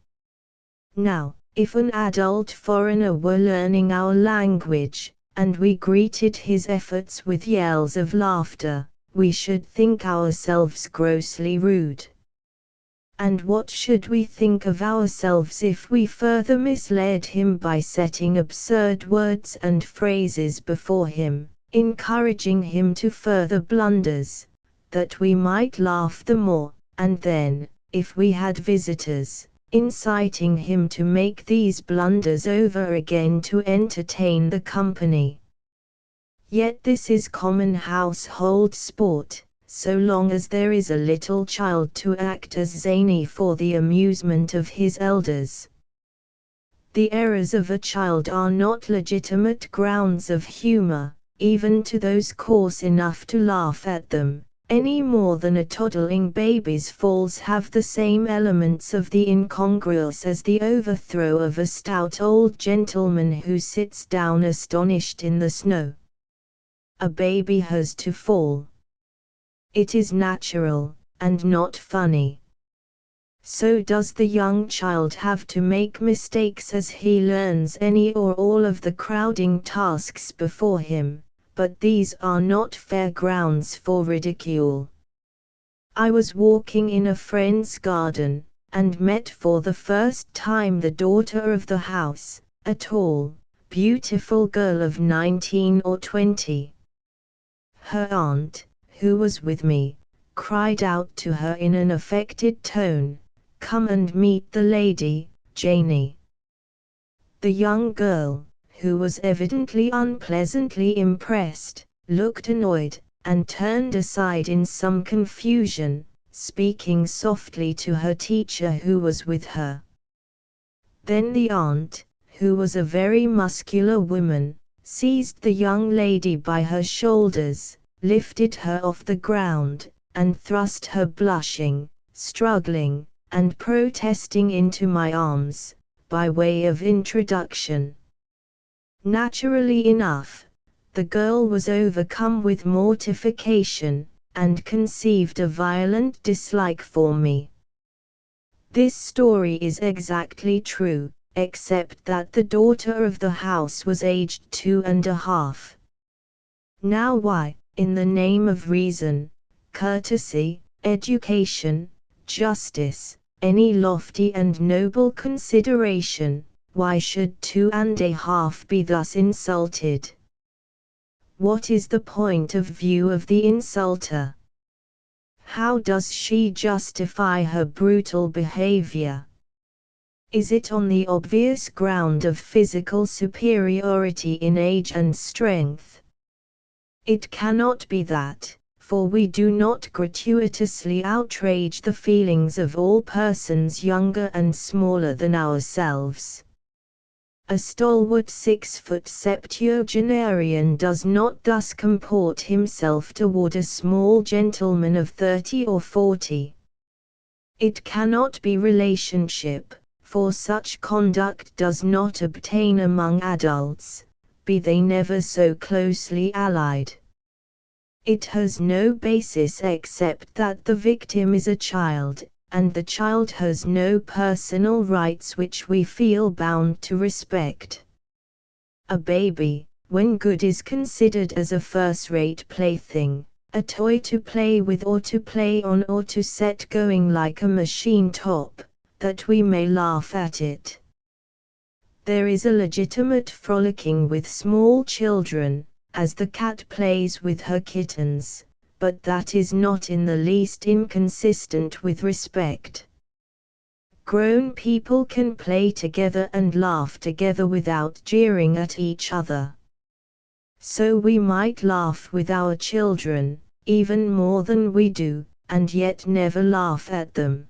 Now, if an adult foreigner were learning our language, and we greeted his efforts with yells of laughter, we should think ourselves grossly rude. And what should we think of ourselves if we further misled him by setting absurd words and phrases before him, encouraging him to further blunders, that we might laugh the more, and then, if we had visitors, inciting him to make these blunders over again to entertain the company? Yet this is common household sport, so long as there is a little child to act as zany for the amusement of his elders. The errors of a child are not legitimate grounds of humor, even to those coarse enough to laugh at them, any more than a toddling baby's falls have the same elements of the incongruous as the overthrow of a stout old gentleman who sits down astonished in the snow. A baby has to fall. It is natural, and not funny. So does the young child have to make mistakes as he learns any or all of the crowding tasks before him, but these are not fair grounds for ridicule. I was walking in a friend's garden, and met for the first time the daughter of the house, a tall, beautiful girl of 19 or 20. Her aunt, who was with me, cried out to her in an affected tone, "Come and meet the lady, Janie." The young girl, who was evidently unpleasantly impressed, looked annoyed, and turned aside in some confusion, speaking softly to her teacher who was with her. Then the aunt, who was a very muscular woman, seized the young lady by her shoulders, lifted her off the ground, and thrust her blushing, struggling, and protesting into my arms, by way of introduction. Naturally enough, the girl was overcome with mortification, and conceived a violent dislike for me. This story is exactly true, except that the daughter of the house was aged 2.5. Now why, in the name of reason, courtesy, education, justice, any lofty and noble consideration, why should 2.5 be thus insulted? What is the point of view of the insulter? How does she justify her brutal behavior? Is it on the obvious ground of physical superiority in age and strength? It cannot be that, for we do not gratuitously outrage the feelings of all persons younger and smaller than ourselves. A stalwart 6-foot septuagenarian does not thus comport himself toward a small gentleman of 30 or 40. It cannot be relationship, for such conduct does not obtain among adults, be they never so closely allied. It has no basis except that the victim is a child, and the child has no personal rights which we feel bound to respect. A baby, when good, is considered as a first-rate plaything, a toy to play with or to play on or to set going like a machine top, that we may laugh at it. There is a legitimate frolicking with small children, as the cat plays with her kittens, but that is not in the least inconsistent with respect. Grown people can play together and laugh together without jeering at each other. So we might laugh with our children, even more than we do, and yet never laugh at them.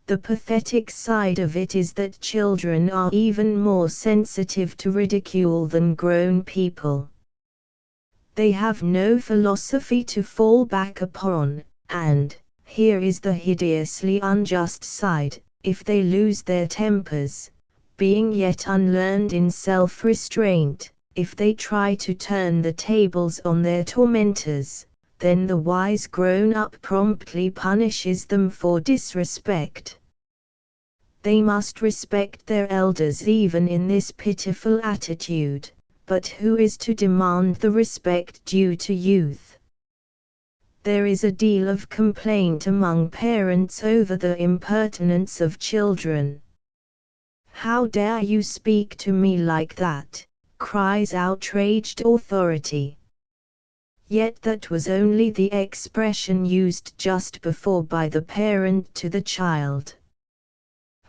The pathetic side of it is that children are even more sensitive to ridicule than grown people. They have no philosophy to fall back upon, and, here is the hideously unjust side, if they lose their tempers, being yet unlearned in self-restraint, if they try to turn the tables on their tormentors, then the wise grown-up promptly punishes them for disrespect. They must respect their elders even in this pitiful attitude. But who is to demand the respect due to youth? There is a deal of complaint among parents over the impertinence of children. "How dare you speak to me like that?" cries outraged authority. Yet that was only the expression used just before by the parent to the child.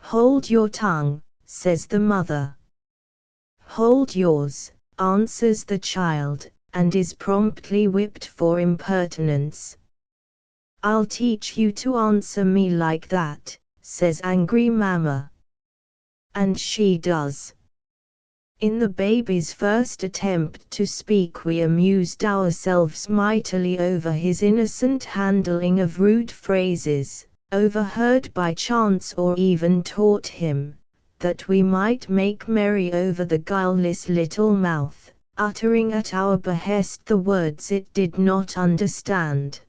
"Hold your tongue," says the mother. "Hold yours," answers the child, and is promptly whipped for impertinence. "I'll teach you to answer me like that," says angry Mama. And she does. In the baby's first attempt to speak, we amused ourselves mightily over his innocent handling of rude phrases, overheard by chance or even taught him, that we might make merry over the guileless little mouth, uttering at our behest the words it did not understand.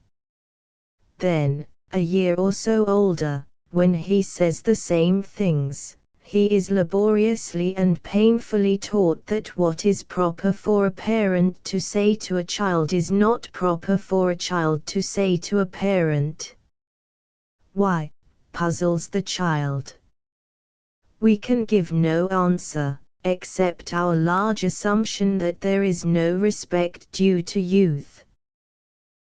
Then, a year or so older, when he says the same things, he is laboriously and painfully taught that what is proper for a parent to say to a child is not proper for a child to say to a parent. Why? Puzzles the child. We can give no answer, except our large assumption that there is no respect due to youth.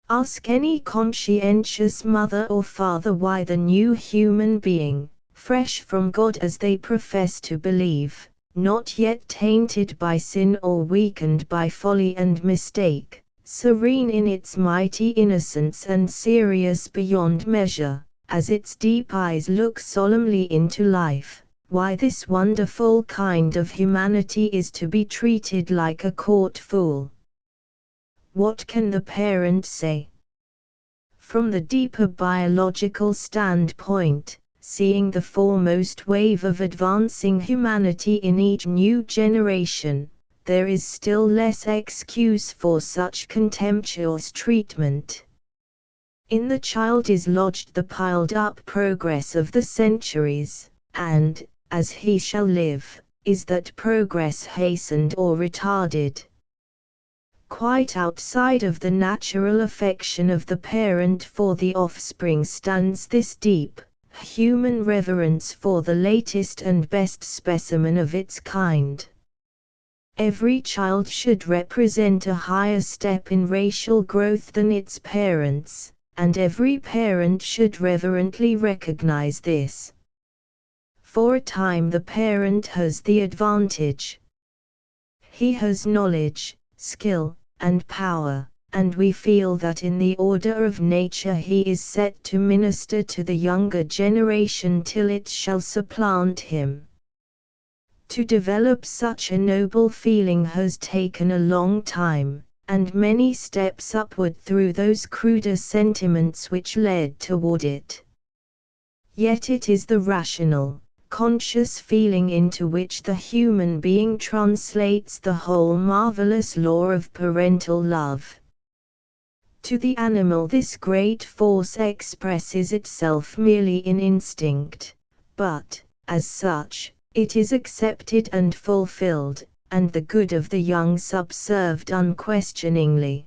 Ask any conscientious mother or father why the new human being, fresh from God as they profess to believe, not yet tainted by sin or weakened by folly and mistake, serene in its mighty innocence and serious beyond measure, as its deep eyes look solemnly into life, why this wonderful kind of humanity is to be treated like a court fool. What can the parent say? From the deeper biological standpoint, seeing the foremost wave of advancing humanity in each new generation, there is still less excuse for such contemptuous treatment. In the child is lodged the piled-up progress of the centuries, and, as he shall live, is that progress hastened or retarded. Quite outside of the natural affection of the parent for the offspring stands this deep, human reverence for the latest and best specimen of its kind. Every child should represent a higher step in racial growth than its parents, and every parent should reverently recognize this. For a time the parent has the advantage. He has knowledge, skill, and power, and we feel that in the order of nature he is set to minister to the younger generation till it shall supplant him. To develop such a noble feeling has taken a long time, and many steps upward through those cruder sentiments which led toward it. Yet it is the rational, conscious feeling into which the human being translates the whole marvelous law of parental love. To the animal this great force expresses itself merely in instinct, but, as such, it is accepted and fulfilled, and the good of the young subserved unquestioningly.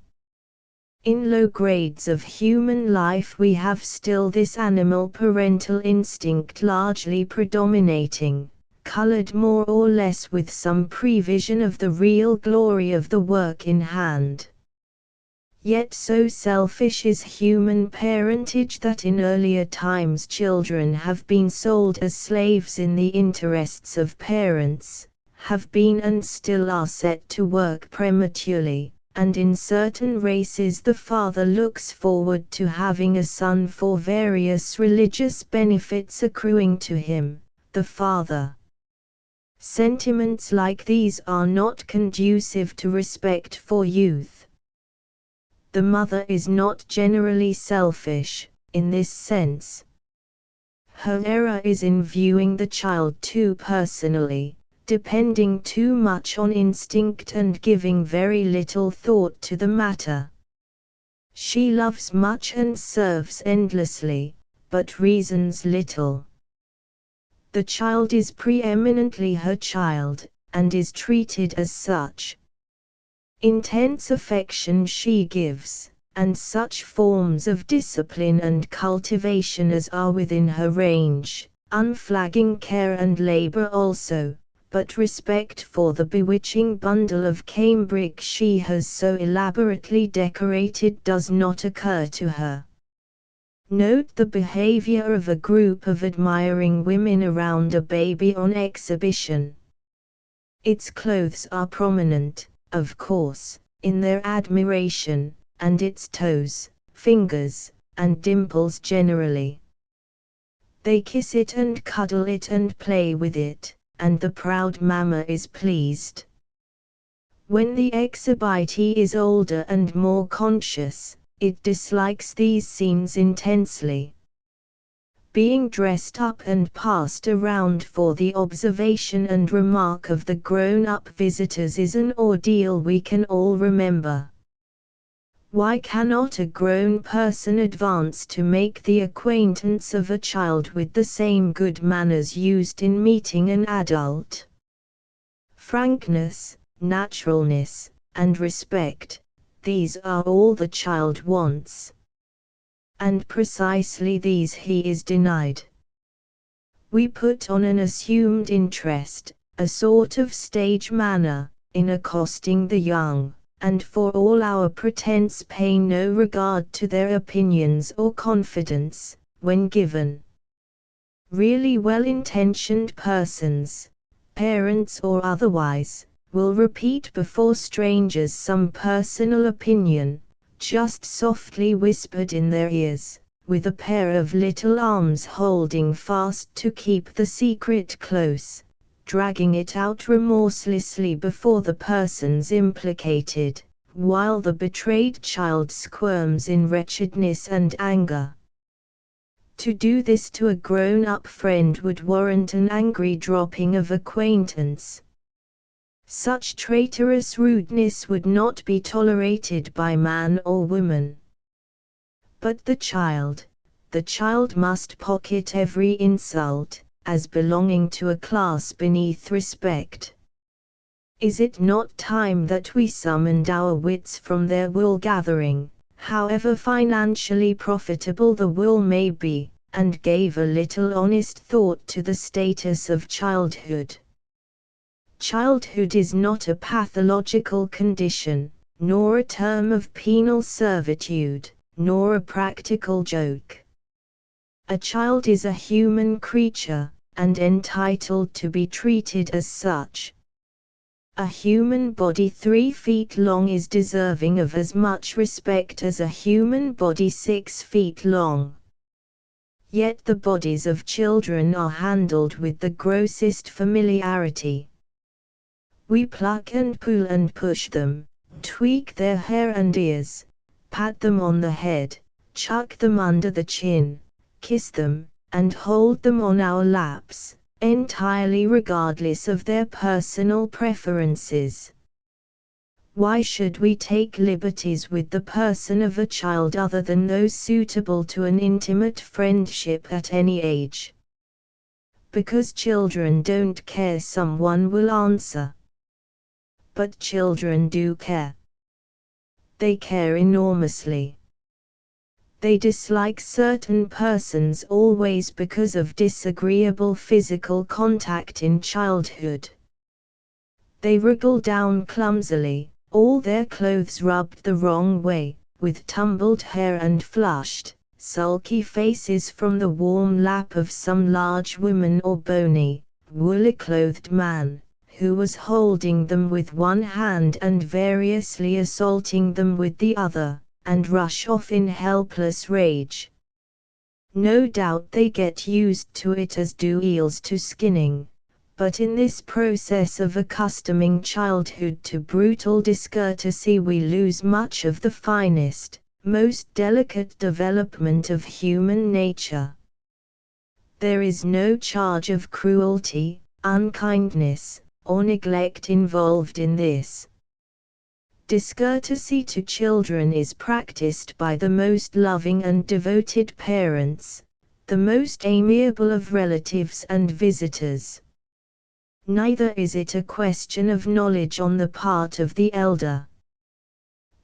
In low grades of human life we have still this animal parental instinct largely predominating, colored more or less with some prevision of the real glory of the work in hand. Yet so selfish is human parentage that in earlier times children have been sold as slaves in the interests of parents, have been and still are set to work prematurely, and in certain races the father looks forward to having a son for various religious benefits accruing to him, the father. Sentiments like these are not conducive to respect for youth. The mother is not generally selfish, in this sense. Her error is in viewing the child too personally, depending too much on instinct and giving very little thought to the matter. She loves much and serves endlessly, but reasons little. The child is preeminently her child, and is treated as such. Intense affection she gives, and such forms of discipline and cultivation as are within her range, unflagging care and labor also, but respect for the bewitching bundle of cambric she has so elaborately decorated does not occur to her. Note the behavior of a group of admiring women around a baby on exhibition. Its clothes are prominent, of course, in their admiration, and its toes, fingers, and dimples generally. They kiss it and cuddle it and play with it, and the proud mamma is pleased. When the exhibitee is older and more conscious, it dislikes these scenes intensely. Being dressed up and passed around for the observation and remark of the grown-up visitors is an ordeal we can all remember. Why cannot a grown person advance to make the acquaintance of a child with the same good manners used in meeting an adult? Frankness, naturalness, and respect, these are all the child wants. And precisely these he is denied. We put on an assumed interest, a sort of stage manner, in accosting the young, and for all our pretense pay no regard to their opinions or confidence, when given. Really well-intentioned persons, parents or otherwise, will repeat before strangers some personal opinion, just softly whispered in their ears, with a pair of little arms holding fast to keep the secret close, dragging it out remorselessly before the persons implicated, while the betrayed child squirms in wretchedness and anger. To do this to a grown-up friend would warrant an angry dropping of acquaintance. Such traitorous rudeness would not be tolerated by man or woman. But the child must pocket every insult, as belonging to a class beneath respect. Is it not time that we summoned our wits from their wool gathering, however financially profitable the wool may be, and gave a little honest thought to the status of childhood? Childhood is not a pathological condition, nor a term of penal servitude, nor a practical joke. A child is a human creature, and entitled to be treated as such. A human body 3 feet long is deserving of as much respect as a human body 6 feet long. Yet the bodies of children are handled with the grossest familiarity. We pluck and pull and push them, tweak their hair and ears, pat them on the head, chuck them under the chin, kiss them, and hold them on our laps, entirely regardless of their personal preferences. Why should we take liberties with the person of a child other than those suitable to an intimate friendship at any age? Because children don't care, someone will answer. But children do care. They care enormously. They dislike certain persons always because of disagreeable physical contact in childhood. They wriggle down clumsily, all their clothes rubbed the wrong way, with tumbled hair and flushed, sulky faces from the warm lap of some large woman or bony, woolly-clothed man, who was holding them with one hand and variously assaulting them with the other, and rush off in helpless rage. No doubt they get used to it as do eels to skinning, but in this process of accustoming childhood to brutal discourtesy we lose much of the finest, most delicate development of human nature. There is no charge of cruelty, unkindness, or neglect involved in this. Discourtesy to children is practiced by the most loving and devoted parents, the most amiable of relatives and visitors. Neither is it a question of knowledge on the part of the elder.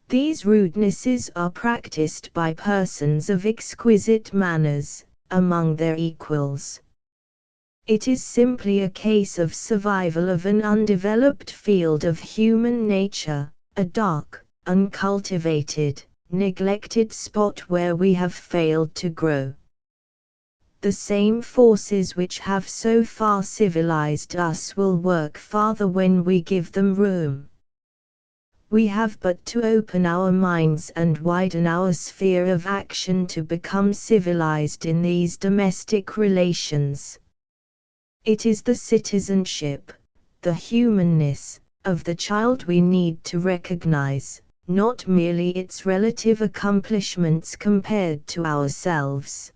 These rudenesses are practiced by persons of exquisite manners, among their equals. It is simply a case of survival of an undeveloped field of human nature, a dark, uncultivated, neglected spot where we have failed to grow. The same forces which have so far civilized us will work farther when we give them room. We have but to open our minds and widen our sphere of action to become civilized in these domestic relations. It is the citizenship, the humanness, of the child we need to recognize, not merely its relative accomplishments compared to ourselves.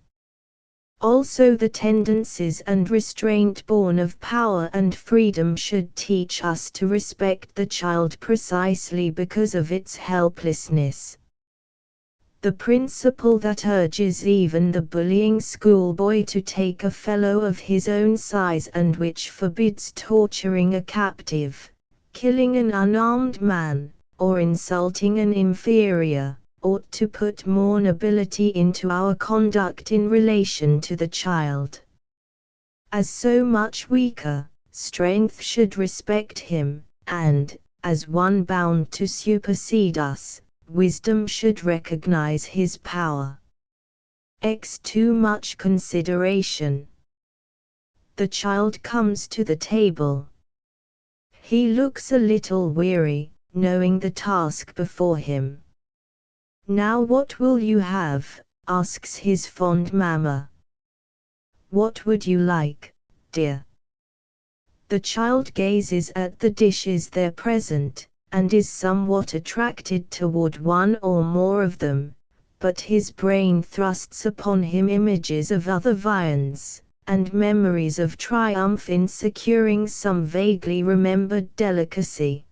Also the tendencies and restraint born of power and freedom should teach us to respect the child precisely because of its helplessness. The principle that urges even the bullying schoolboy to take a fellow of his own size and which forbids torturing a captive, killing an unarmed man, or insulting an inferior, ought to put more nobility into our conduct in relation to the child. As so much weaker, strength should respect him, and, as one bound to supersede us, wisdom should recognize his power. Too much consideration. The child comes to the table. He looks a little weary, knowing the task before him. "Now what will you have?" asks his fond mamma. "What would you like, dear?" The child gazes at the dishes there present, and is somewhat attracted toward one or more of them, but his brain thrusts upon him images of other viands, and memories of triumph in securing some vaguely remembered delicacy.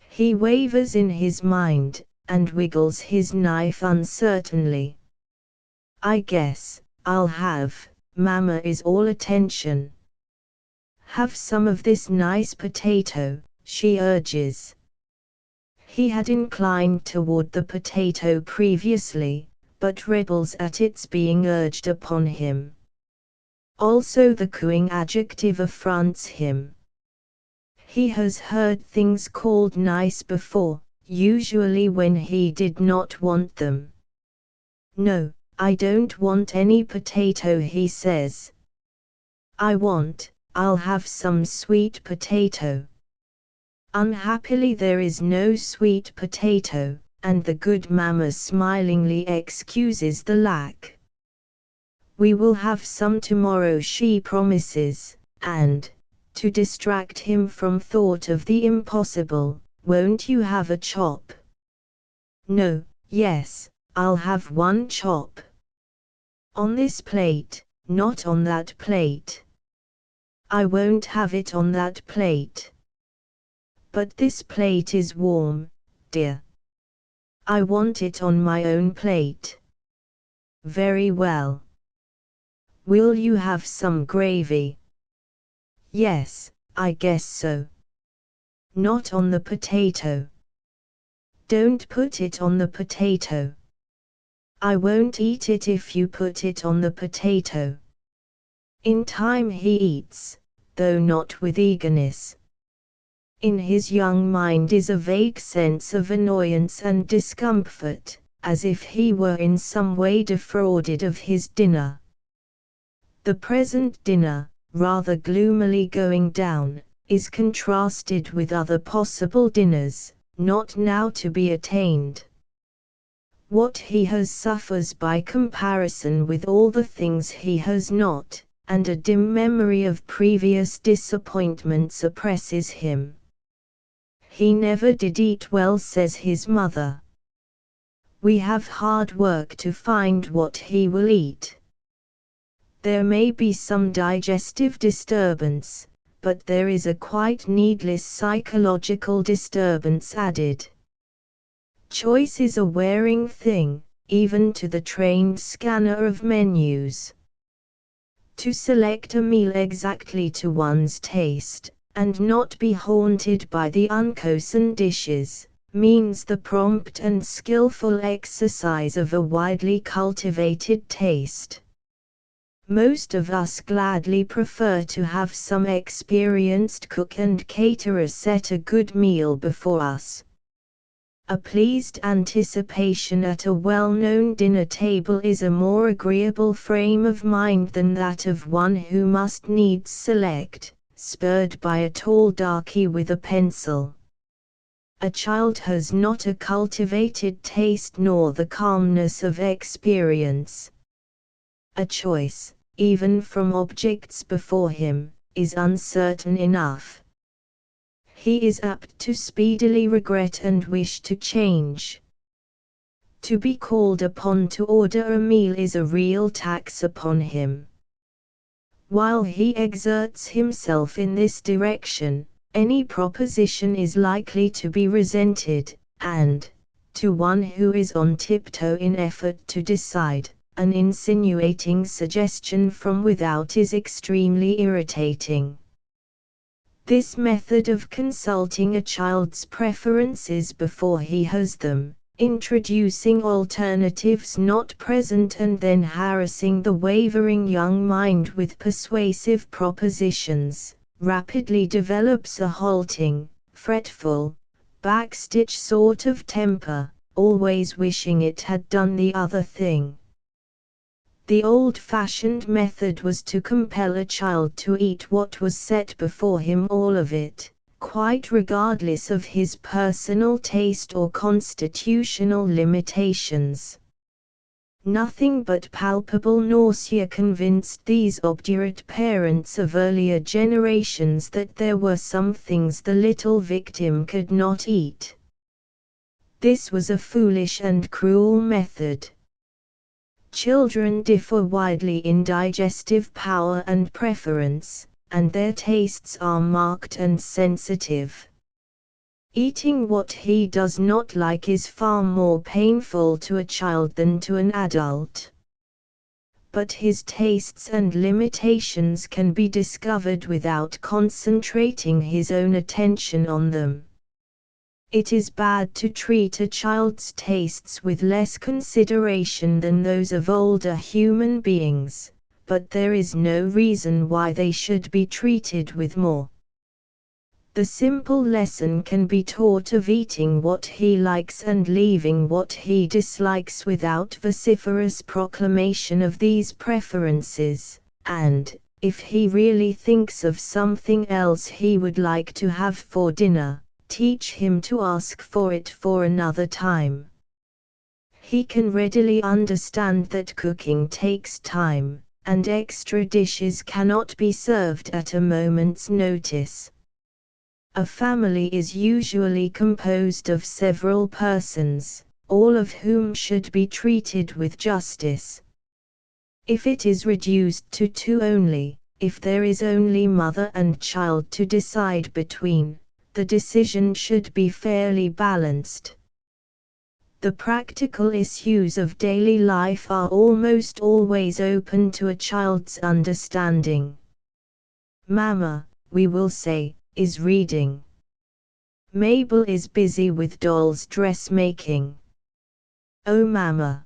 He wavers in his mind, and wiggles his knife uncertainly. "I guess I'll have," Mama is all attention. "Have some of this nice potato," she urges. He had inclined toward the potato previously, but rebels at its being urged upon him. Also the cooing adjective affronts him. He has heard things called nice before, usually when he did not want them. "No, I don't want any potato," he says. I'll have some sweet potato." Unhappily there is no sweet potato, and the good mamma smilingly excuses the lack. "We will have some tomorrow," she promises, and, to distract him from thought of the impossible, "Won't you have a chop?" "No, yes, I'll have one chop. On this plate, not on that plate." "I won't have it on that plate." "But this plate is warm, dear." "I want it on my own plate." "Very well. Will you have some gravy?" "Yes, I guess so." "Not on the potato." "Don't put it on the potato." "I won't eat it if you put it on the potato." In time he eats, though not with eagerness. In his young mind is a vague sense of annoyance and discomfort, as if he were in some way defrauded of his dinner. The present dinner, rather gloomily going down, is contrasted with other possible dinners, not now to be attained. What he has suffers by comparison with all the things he has not, and a dim memory of previous disappointments oppresses him. "He never did eat well," says his mother. "We have hard work to find what he will eat. There may be some digestive disturbance, but there is a quite needless psychological disturbance added. Choice is a wearing thing, even to the trained scanner of menus. To select a meal exactly to one's taste, and not be haunted by the unchosen dishes, means the prompt and skillful exercise of a widely cultivated taste. Most of us gladly prefer to have some experienced cook and caterer set a good meal before us. A pleased anticipation at a well-known dinner table is a more agreeable frame of mind than that of one who must needs select, spurred by a tall darky with a pencil. A child has not a cultivated taste nor the calmness of experience. A choice, even from objects before him, is uncertain enough. He is apt to speedily regret and wish to change. To be called upon to order a meal is a real tax upon him. While he exerts himself in this direction, any proposition is likely to be resented, and, to one who is on tiptoe in effort to decide, an insinuating suggestion from without is extremely irritating. This method of consulting a child's preferences before he has them, introducing alternatives not present and then harassing the wavering young mind with persuasive propositions, rapidly develops a halting, fretful, backstitch sort of temper, always wishing it had done the other thing. The old-fashioned method was to compel a child to eat what was set before him, all of it, quite regardless of his personal taste or constitutional limitations. Nothing but palpable nausea convinced these obdurate parents of earlier generations that there were some things the little victim could not eat. This was a foolish and cruel method. Children differ widely in digestive power and preference, and their tastes are marked and sensitive. Eating what he does not like is far more painful to a child than to an adult. But his tastes and limitations can be discovered without concentrating his own attention on them. It is bad to treat a child's tastes with less consideration than those of older human beings, but there is no reason why they should be treated with more. The simple lesson can be taught of eating what he likes and leaving what he dislikes without vociferous proclamation of these preferences, and, if he really thinks of something else he would like to have for dinner, teach him to ask for it for another time. He can readily understand that cooking takes time, and extra dishes cannot be served at a moment's notice. A family is usually composed of several persons, all of whom should be treated with justice. If it is reduced to two only, if there is only mother and child to decide between, the decision should be fairly balanced. The practical issues of daily life are almost always open to a child's understanding. Mama, we will say, is reading. Mabel is busy with dolls' dressmaking. Oh Mama!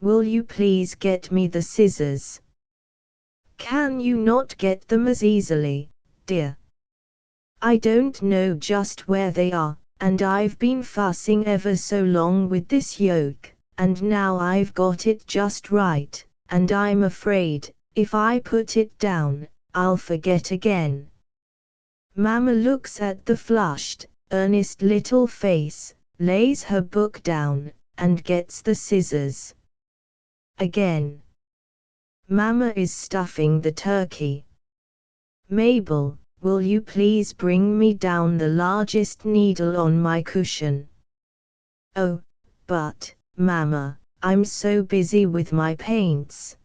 Will you please get me the scissors? Can you not get them as easily, dear? I don't know just where they are, and I've been fussing ever so long with this yoke, and now I've got it just right, and I'm afraid, if I put it down, I'll forget again. Mama looks at the flushed, earnest little face, lays her book down, and gets the scissors. Again. Mama is stuffing the turkey. Mabel, will you please bring me down the largest needle on my cushion? Oh, but, Mama, I'm so busy with my paints.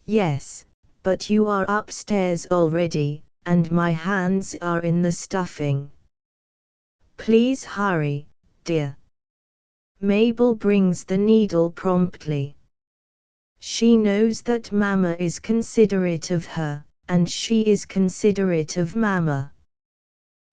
Yes, but you are upstairs already, and my hands are in the stuffing. Please hurry, dear. Mabel brings the needle promptly. She knows that Mama is considerate of her, and she is considerate of Mama.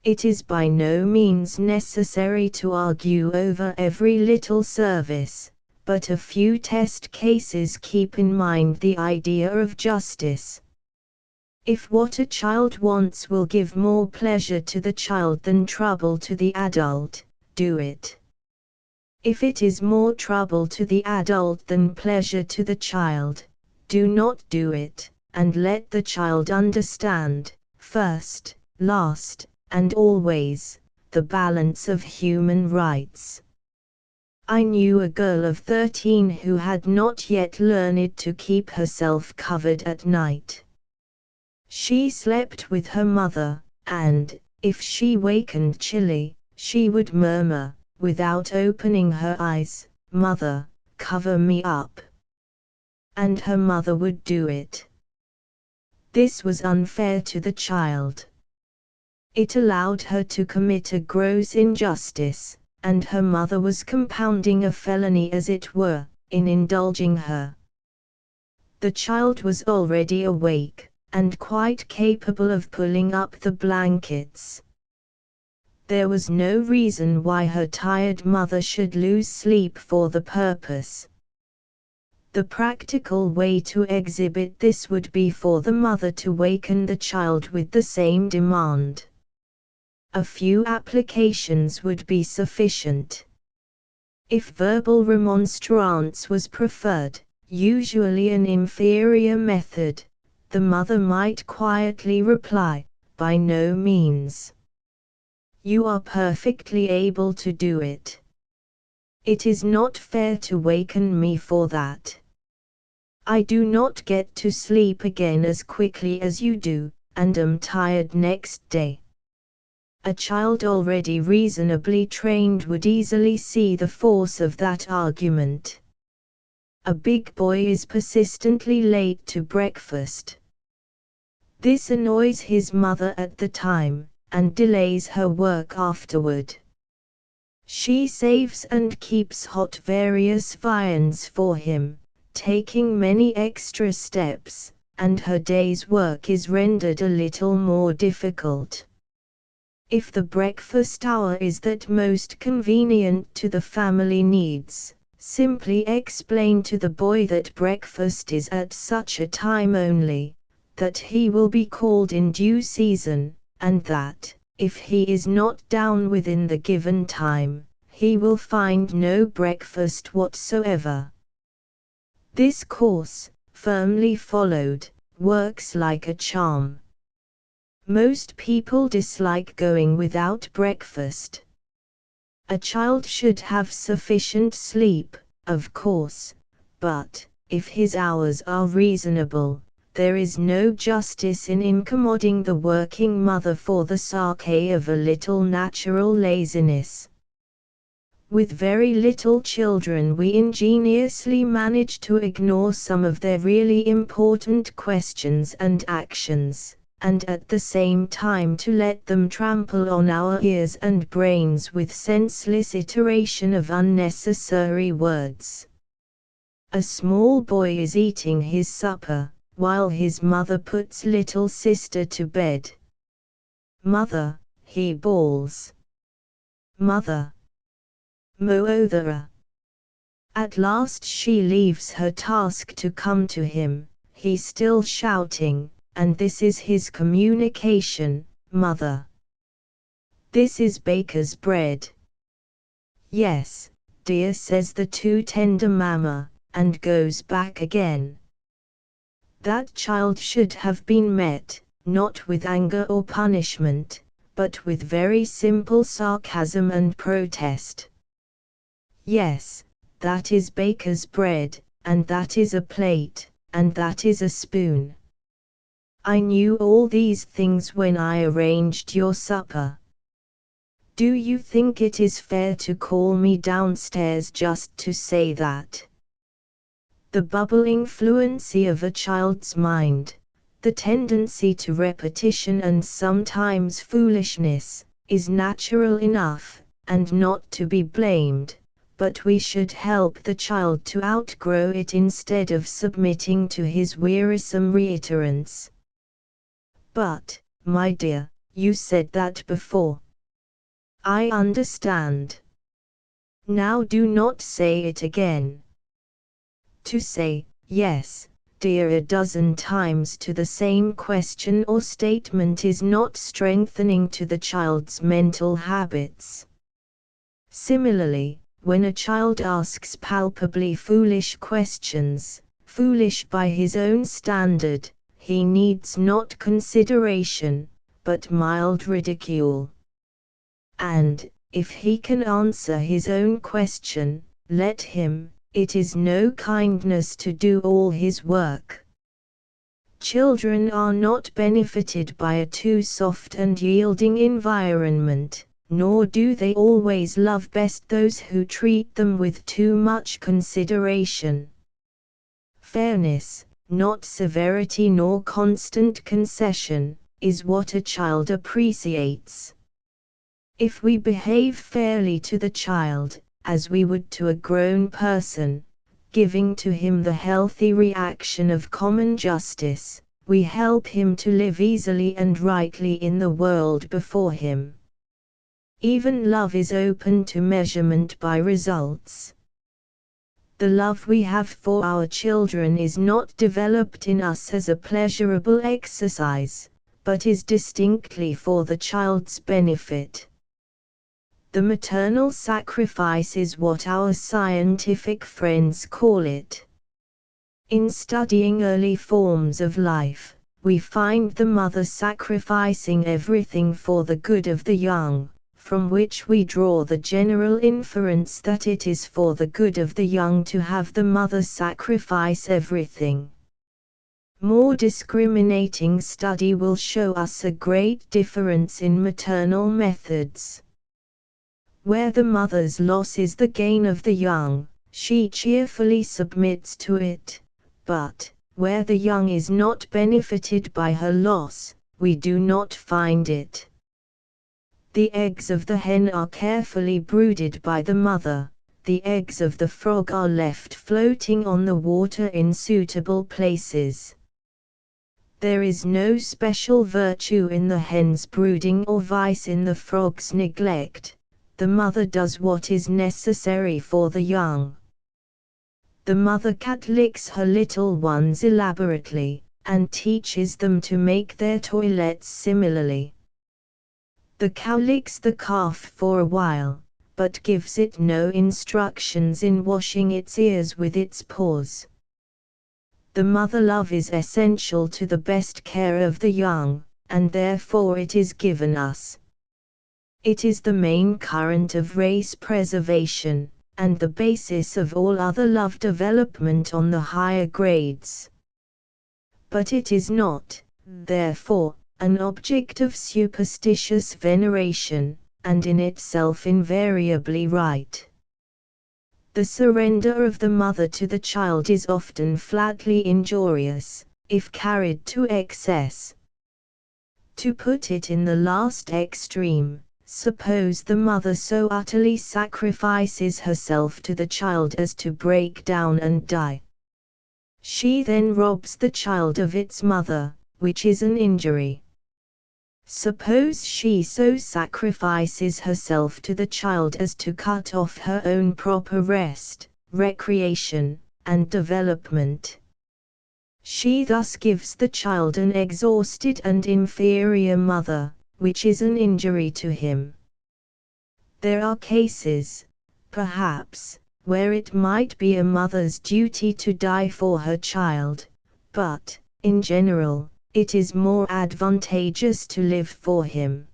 It is by no means necessary to argue over every little service, but a few test cases keep in mind the idea of justice. If what a child wants will give more pleasure to the child than trouble to the adult, do it. If it is more trouble to the adult than pleasure to the child, do not do it, and let the child understand, first, last, and always, the balance of human rights. I knew a girl of 13 who had not yet learned to keep herself covered at night. She slept with her mother, and, if she wakened chilly, she would murmur, without opening her eyes, "Mother, cover me up." And her mother would do it. This was unfair to the child. It allowed her to commit a gross injustice, and her mother was compounding a felony as it were, in indulging her. The child was already awake, and quite capable of pulling up the blankets. There was no reason why her tired mother should lose sleep for the purpose. The practical way to exhibit this would be for the mother to waken the child with the same demand. A few applications would be sufficient. If verbal remonstrance was preferred, usually an inferior method, the mother might quietly reply, "By no means. You are perfectly able to do it. It is not fair to waken me for that. I do not get to sleep again as quickly as you do, and am tired next day." A child already reasonably trained would easily see the force of that argument. A big boy is persistently late to breakfast. This annoys his mother at the time, and delays her work afterward. She saves and keeps hot various viands for him, taking many extra steps, and her day's work is rendered a little more difficult. If the breakfast hour is that most convenient to the family needs, simply explain to the boy that breakfast is at such a time only, that he will be called in due season, and that, if he is not down within the given time, he will find no breakfast whatsoever. This course, firmly followed, works like a charm. Most people dislike going without breakfast. A child should have sufficient sleep, of course, but, if his hours are reasonable, there is no justice in incommoding the working mother for the sake of a little natural laziness. With very little children we ingeniously manage to ignore some of their really important questions and actions, and at the same time to let them trample on our ears and brains with senseless iteration of unnecessary words. A small boy is eating his supper, while his mother puts little sister to bed. "Mother," he bawls. "Mother! Mo'othera." At last she leaves her task to come to him, he still shouting, and this is his communication: "Mother, this is baker's bread." "Yes, dear," says the too tender mamma, and goes back again. That child should have been met, not with anger or punishment, but with very simple sarcasm and protest. "Yes, that is baker's bread, and that is a plate, and that is a spoon. I knew all these things when I arranged your supper. Do you think it is fair to call me downstairs just to say that?" The bubbling fluency of a child's mind, the tendency to repetition and sometimes foolishness, is natural enough, and not to be blamed, but we should help the child to outgrow it instead of submitting to his wearisome reiterance. "But, my dear, you said that before." "I understand. Now do not say it again." To say, "Yes, dear," a dozen times to the same question or statement is not strengthening to the child's mental habits. Similarly, when a child asks palpably foolish questions, foolish by his own standard, he needs not consideration, but mild ridicule. And, if he can answer his own question, let him. It is no kindness to do all his work. Children are not benefited by a too soft and yielding environment, nor do they always love best those who treat them with too much consideration. Fairness, not severity nor constant concession, is what a child appreciates. If we behave fairly to the child, as we would to a grown person, giving to him the healthy reaction of common justice, we help him to live easily and rightly in the world before him. Even love is open to measurement by results. The love we have for our children is not developed in us as a pleasurable exercise, but is distinctly for the child's benefit. The maternal sacrifice is what our scientific friends call it. In studying early forms of life, we find the mother sacrificing everything for the good of the young, from which we draw the general inference that it is for the good of the young to have the mother sacrifice everything. More discriminating study will show us a great difference in maternal methods. Where the mother's loss is the gain of the young, she cheerfully submits to it, but, where the young is not benefited by her loss, we do not find it. The eggs of the hen are carefully brooded by the mother, the eggs of the frog are left floating on the water in suitable places. There is no special virtue in the hen's brooding or vice in the frog's neglect. The mother does what is necessary for the young. The mother cat licks her little ones elaborately, and teaches them to make their toilets similarly. The cow licks the calf for a while, but gives it no instructions in washing its ears with its paws. The mother love is essential to the best care of the young, and therefore it is given us. It is the main current of race preservation, and the basis of all other love development on the higher grades. But it is not, therefore, an object of superstitious veneration, and in itself invariably right. The surrender of the mother to the child is often flatly injurious, if carried to excess. To put it in the last extreme, suppose the mother so utterly sacrifices herself to the child as to break down and die. She then robs the child of its mother, which is an injury. Suppose she so sacrifices herself to the child as to cut off her own proper rest, recreation, and development. She thus gives the child an exhausted and inferior mother, which is an injury to him. There are cases, perhaps, where it might be a mother's duty to die for her child, but, in general, it is more advantageous to live for him.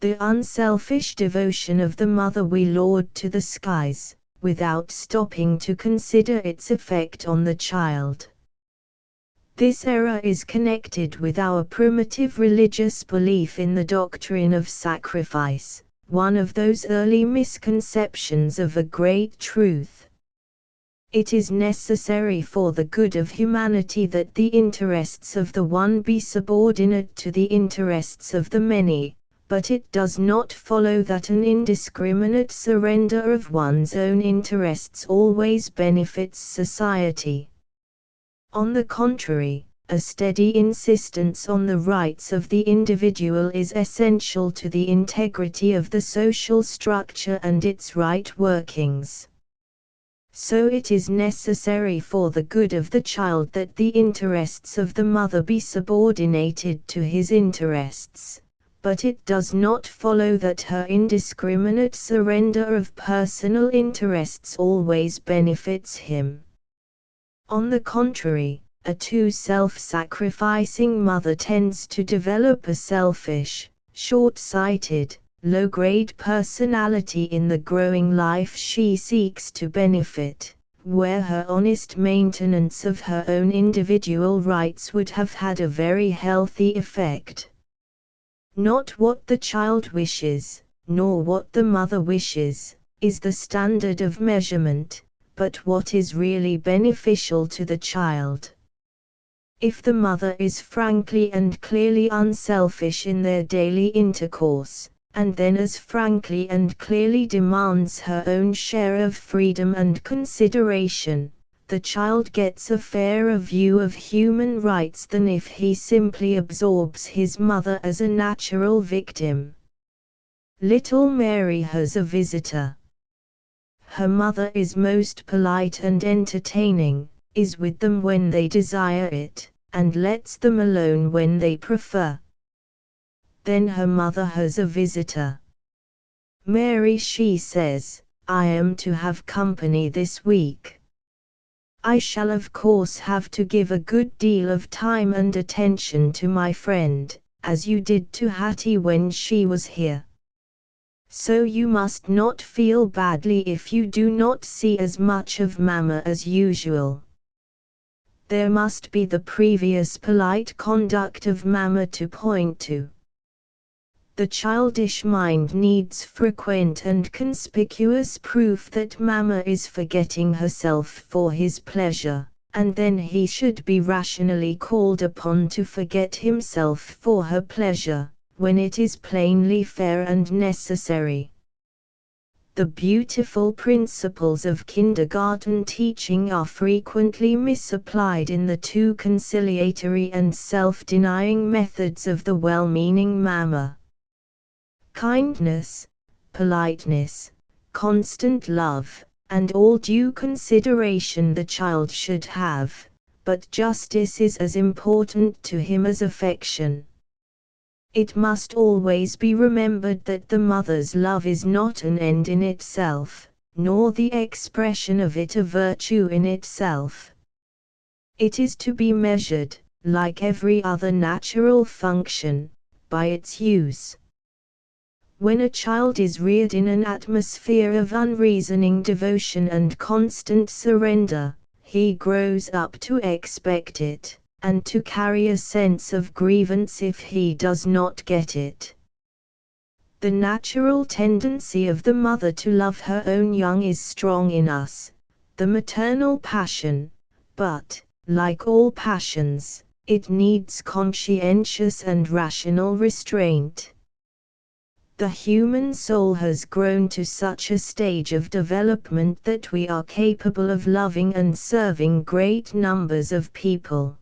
The unselfish devotion of the mother we laud to the skies, without stopping to consider its effect on the child. This error is connected with our primitive religious belief in the doctrine of sacrifice, one of those early misconceptions of a great truth. It is necessary for the good of humanity that the interests of the one be subordinate to the interests of the many, but it does not follow that an indiscriminate surrender of one's own interests always benefits society. On the contrary, a steady insistence on the rights of the individual is essential to the integrity of the social structure and its right workings. So it is necessary for the good of the child that the interests of the mother be subordinated to his interests, but it does not follow that her indiscriminate surrender of personal interests always benefits him. On the contrary, a too self-sacrificing mother tends to develop a selfish, short-sighted, low-grade personality in the growing life she seeks to benefit, where her honest maintenance of her own individual rights would have had a very healthy effect. Not what the child wishes, nor what the mother wishes, is the standard of measurement, but what is really beneficial to the child. If the mother is frankly and clearly unselfish in their daily intercourse, and then as frankly and clearly demands her own share of freedom and consideration, the child gets a fairer view of human rights than if he simply absorbs his mother as a natural victim. Little Mary has a visitor. Her mother is most polite and entertaining, is with them when they desire it, and lets them alone when they prefer. Then her mother has a visitor. Mary, she says, I am to have company this week. I shall of course have to give a good deal of time and attention to my friend, as you did to Hattie when she was here. So you must not feel badly if you do not see as much of Mama as usual. There must be the previous polite conduct of Mama to point to. The childish mind needs frequent and conspicuous proof that Mama is forgetting herself for his pleasure, and then he should be rationally called upon to forget himself for her pleasure, when it is plainly fair and necessary. The beautiful principles of kindergarten teaching are frequently misapplied in the too conciliatory and self-denying methods of the well-meaning Mama. Kindness, politeness, constant love, and all due consideration the child should have, but justice is as important to him as affection. It must always be remembered that the mother's love is not an end in itself, nor the expression of it a virtue in itself. It is to be measured, like every other natural function, by its use. When a child is reared in an atmosphere of unreasoning devotion and constant surrender, he grows up to expect it, and to carry a sense of grievance if he does not get it. The natural tendency of the mother to love her own young is strong in us, the maternal passion, but, like all passions, it needs conscientious and rational restraint. The human soul has grown to such a stage of development that we are capable of loving and serving great numbers of people.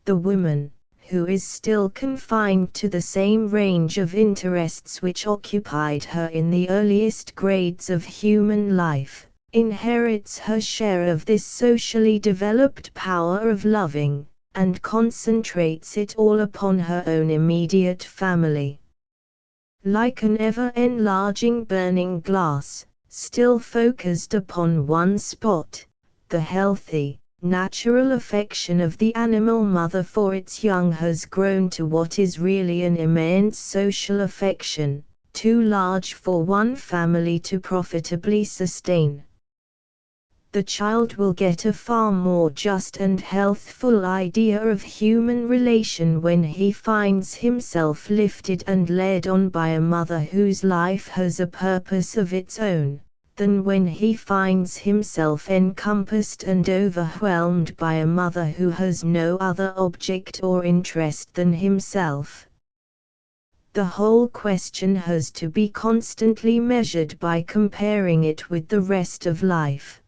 The woman, who is still confined to the same range of interests which occupied her in the earliest grades of human life, inherits her share of this socially developed power of loving, and concentrates it all upon her own immediate family. Like an ever-enlarging burning glass, still focused upon one spot, the healthy, natural affection of the animal mother for its young has grown to what is really an immense social affection, too large for one family to profitably sustain. The child will get a far more just and healthful idea of human relation when he finds himself lifted and led on by a mother whose life has a purpose of its own, than when he finds himself encompassed and overwhelmed by a mother who has no other object or interest than himself. The whole question has to be constantly measured by comparing it with the rest of life.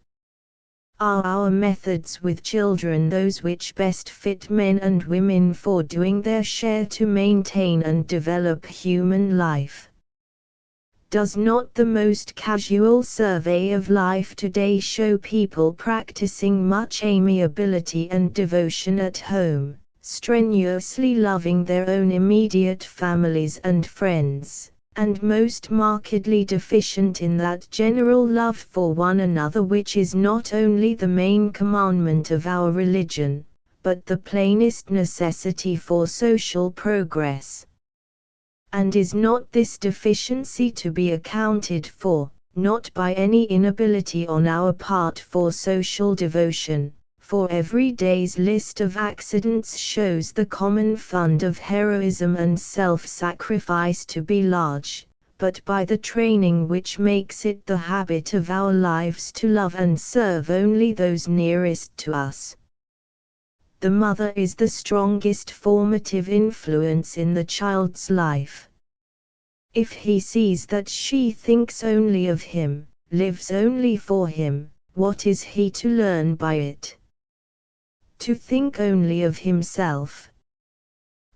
Are our methods with children those which best fit men and women for doing their share to maintain and develop human life? Does not the most casual survey of life today show people practicing much amiability and devotion at home, strenuously loving their own immediate families and friends, and most markedly deficient in that general love for one another which is not only the main commandment of our religion, but the plainest necessity for social progress? And is not this deficiency to be accounted for, not by any inability on our part for social devotion, for every day's list of accidents shows the common fund of heroism and self-sacrifice to be large, but by the training which makes it the habit of our lives to love and serve only those nearest to us? The mother is the strongest formative influence in the child's life. If he sees that she thinks only of him, lives only for him, what is he to learn by it? To think only of himself?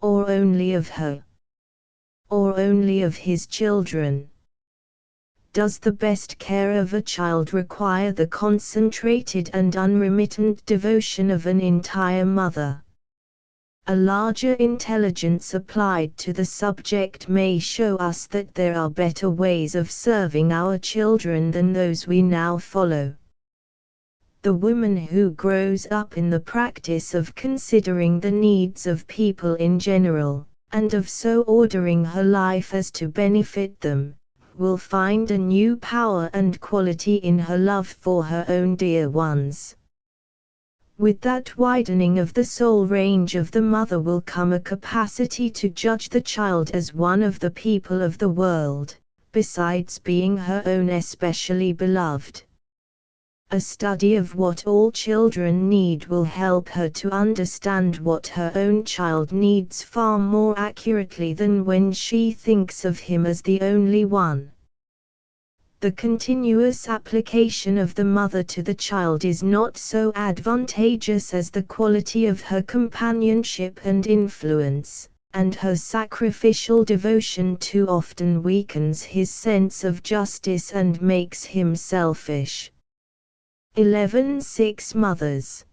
Or only of her? Or only of his children? Does the best care of a child require the concentrated and unremittent devotion of an entire mother? A larger intelligence applied to the subject may show us that there are better ways of serving our children than those we now follow. The woman who grows up in the practice of considering the needs of people in general, and of so ordering her life as to benefit them, will find a new power and quality in her love for her own dear ones. With that widening of the soul range of the mother will come a capacity to judge the child as one of the people of the world, besides being her own especially beloved. A study of what all children need will help her to understand what her own child needs far more accurately than when she thinks of him as the only one. The continuous application of the mother to the child is not so advantageous as the quality of her companionship and influence, and her sacrificial devotion too often weakens his sense of justice and makes him selfish. 11.6 Mothers.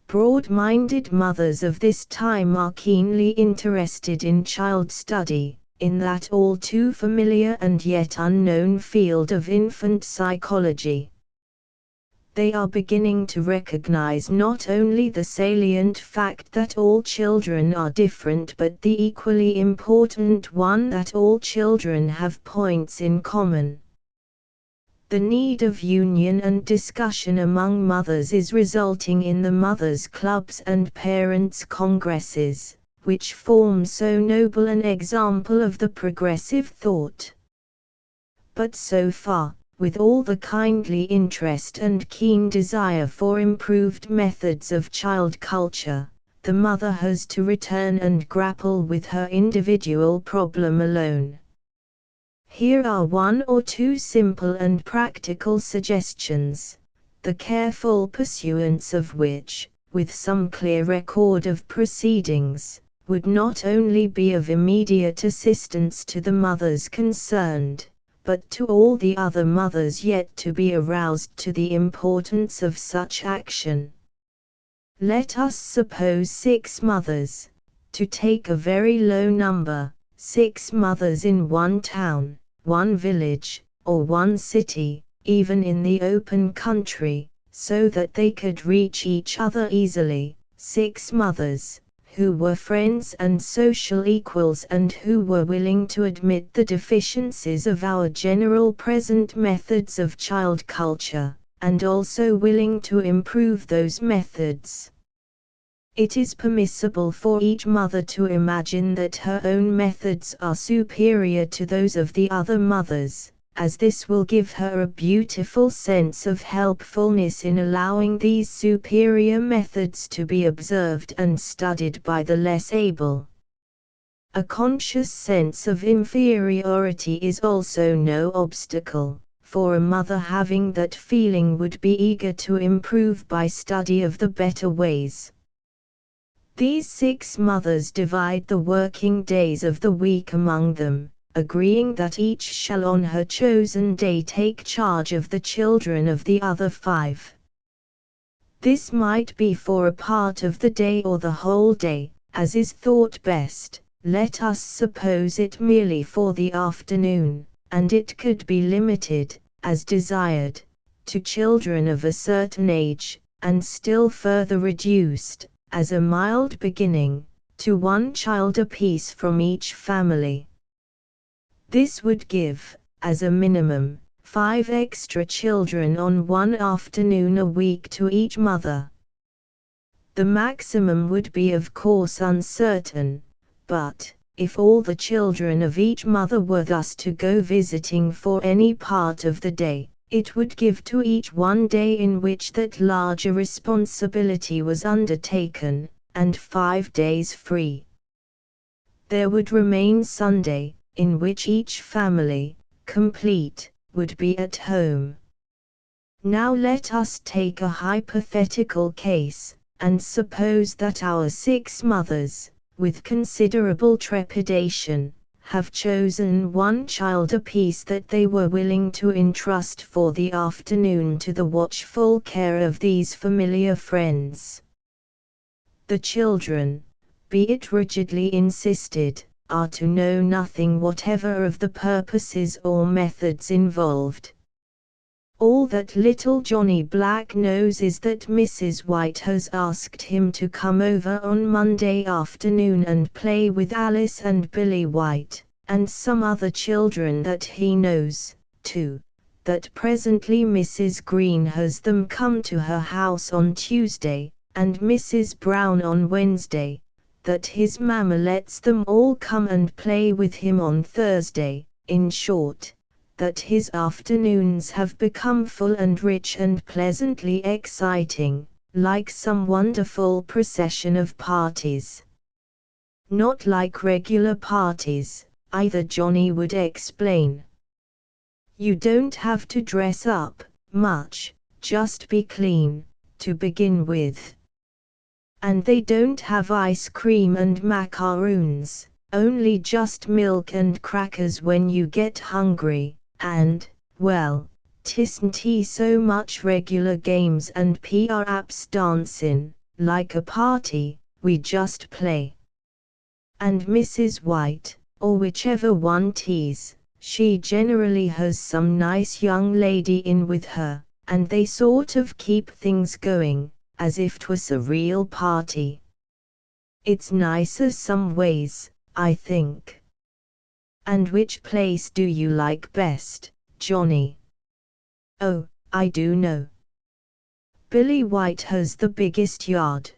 Broad-minded mothers of this time are keenly interested in child study, in that all too familiar and yet unknown field of infant psychology. They are beginning to recognize not only the salient fact that all children are different, but the equally important one that all children have points in common. The need of union and discussion among mothers is resulting in the mothers' clubs and parents' congresses, which form so noble an example of the progressive thought. But so far, with all the kindly interest and keen desire for improved methods of child culture, the mother has to return and grapple with her individual problem alone. Here are one or two simple and practical suggestions, the careful pursuance of which, with some clear record of proceedings, would not only be of immediate assistance to the mothers concerned, but to all the other mothers yet to be aroused to the importance of such action. Let us suppose 6 mothers, to take a very low number, 6 mothers in one town, one village, or one city, even in the open country, so that they could reach each other easily, 6 mothers, who were friends and social equals and who were willing to admit the deficiencies of our general present methods of child culture, and also willing to improve those methods. It is permissible for each mother to imagine that her own methods are superior to those of the other mothers, as this will give her a beautiful sense of helpfulness in allowing these superior methods to be observed and studied by the less able. A conscious sense of inferiority is also no obstacle, for a mother having that feeling would be eager to improve by study of the better ways. These 6 mothers divide the working days of the week among them, agreeing that each shall on her chosen day take charge of the children of the other 5. This might be for a part of the day or the whole day, as is thought best. Let us suppose it merely for the afternoon, and it could be limited, as desired, to children of a certain age, and still further reduced, as a mild beginning, to 1 child apiece from each family. This would give, as a minimum, 5 extra children on one afternoon a week to each mother. The maximum would be of course uncertain, but, if all the children of each mother were thus to go visiting for any part of the day, it would give to each 1 day in which that larger responsibility was undertaken, and 5 days free. There would remain Sunday, in which each family, complete, would be at home. Now let us take a hypothetical case, and suppose that our 6 mothers, with considerable trepidation, have chosen 1 child apiece that they were willing to entrust for the afternoon to the watchful care of these familiar friends. The children, be it rigidly insisted, are to know nothing whatever of the purposes or methods involved. All that little Johnny Black knows is that Mrs. White has asked him to come over on Monday afternoon and play with Alice and Billy White, and some other children that he knows, too, that presently Mrs. Green has them come to her house on Tuesday, and Mrs. Brown on Wednesday, that his mamma lets them all come and play with him on Thursday, in short, that his afternoons have become full and rich and pleasantly exciting, like some wonderful procession of parties. Not like regular parties, either, Johnny would explain. You don't have to dress up much, just be clean, to begin with. And they don't have ice cream and macaroons, only just milk and crackers when you get hungry, and, well, 'tisn't so much regular games and perhaps dancin', like a party, we just play. And Mrs. White, or whichever one 'tis, she generally has some nice young lady in with her, and they sort of keep things going, as if 'twas a real party. It's nicer some ways, I think. And which place do you like best, Johnny? Oh, I do know. Billy White has the biggest yard.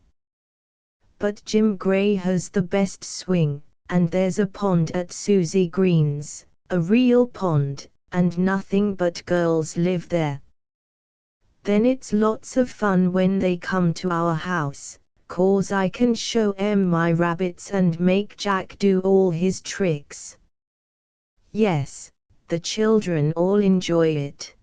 But Jim Gray has the best swing, and there's a pond at Susie Green's, a real pond, and nothing but girls live there. Then it's lots of fun when they come to our house, 'cause I can show 'em my rabbits and make Jack do all his tricks. Yes, the children all enjoy it.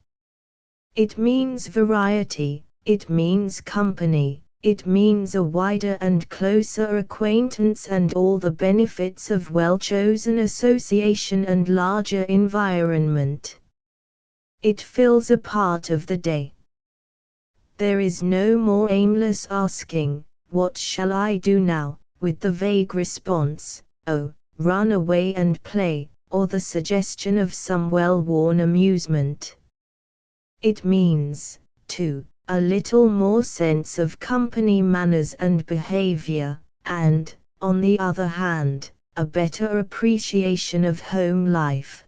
It means variety, it means company, it means a wider and closer acquaintance and all the benefits of well-chosen association and larger environment. It fills a part of the day. There is no more aimless asking, "What shall I do now?" with the vague response, "Oh, run away and play," or the suggestion of some well-worn amusement. It means, too, a little more sense of company manners and behavior, and, on the other hand, a better appreciation of home life.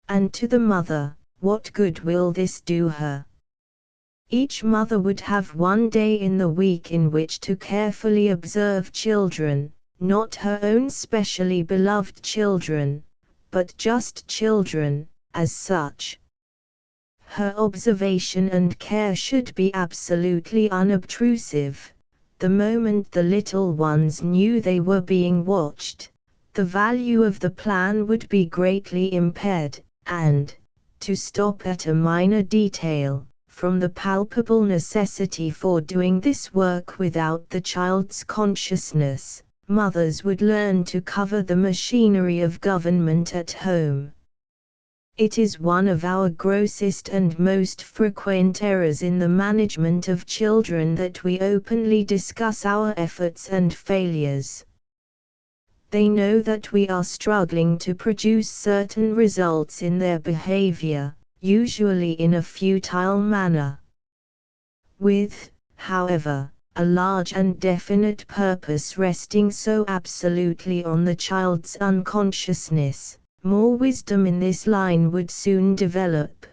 And to the mother, what good will this do her? Each mother would have one day in the week in which to carefully observe children, not her own specially beloved children, but just children, as such. Her observation and care should be absolutely unobtrusive. The moment the little ones knew they were being watched, the value of the plan would be greatly impaired, and, to stop at a minor detail, from the palpable necessity for doing this work without the child's consciousness, mothers would learn to cover the machinery of government at home. It is one of our grossest and most frequent errors in the management of children that we openly discuss our efforts and failures. They know that we are struggling to produce certain results in their behavior, usually in a futile manner. With, however, a large and definite purpose resting so absolutely on the child's unconsciousness, more wisdom in this line would soon develop.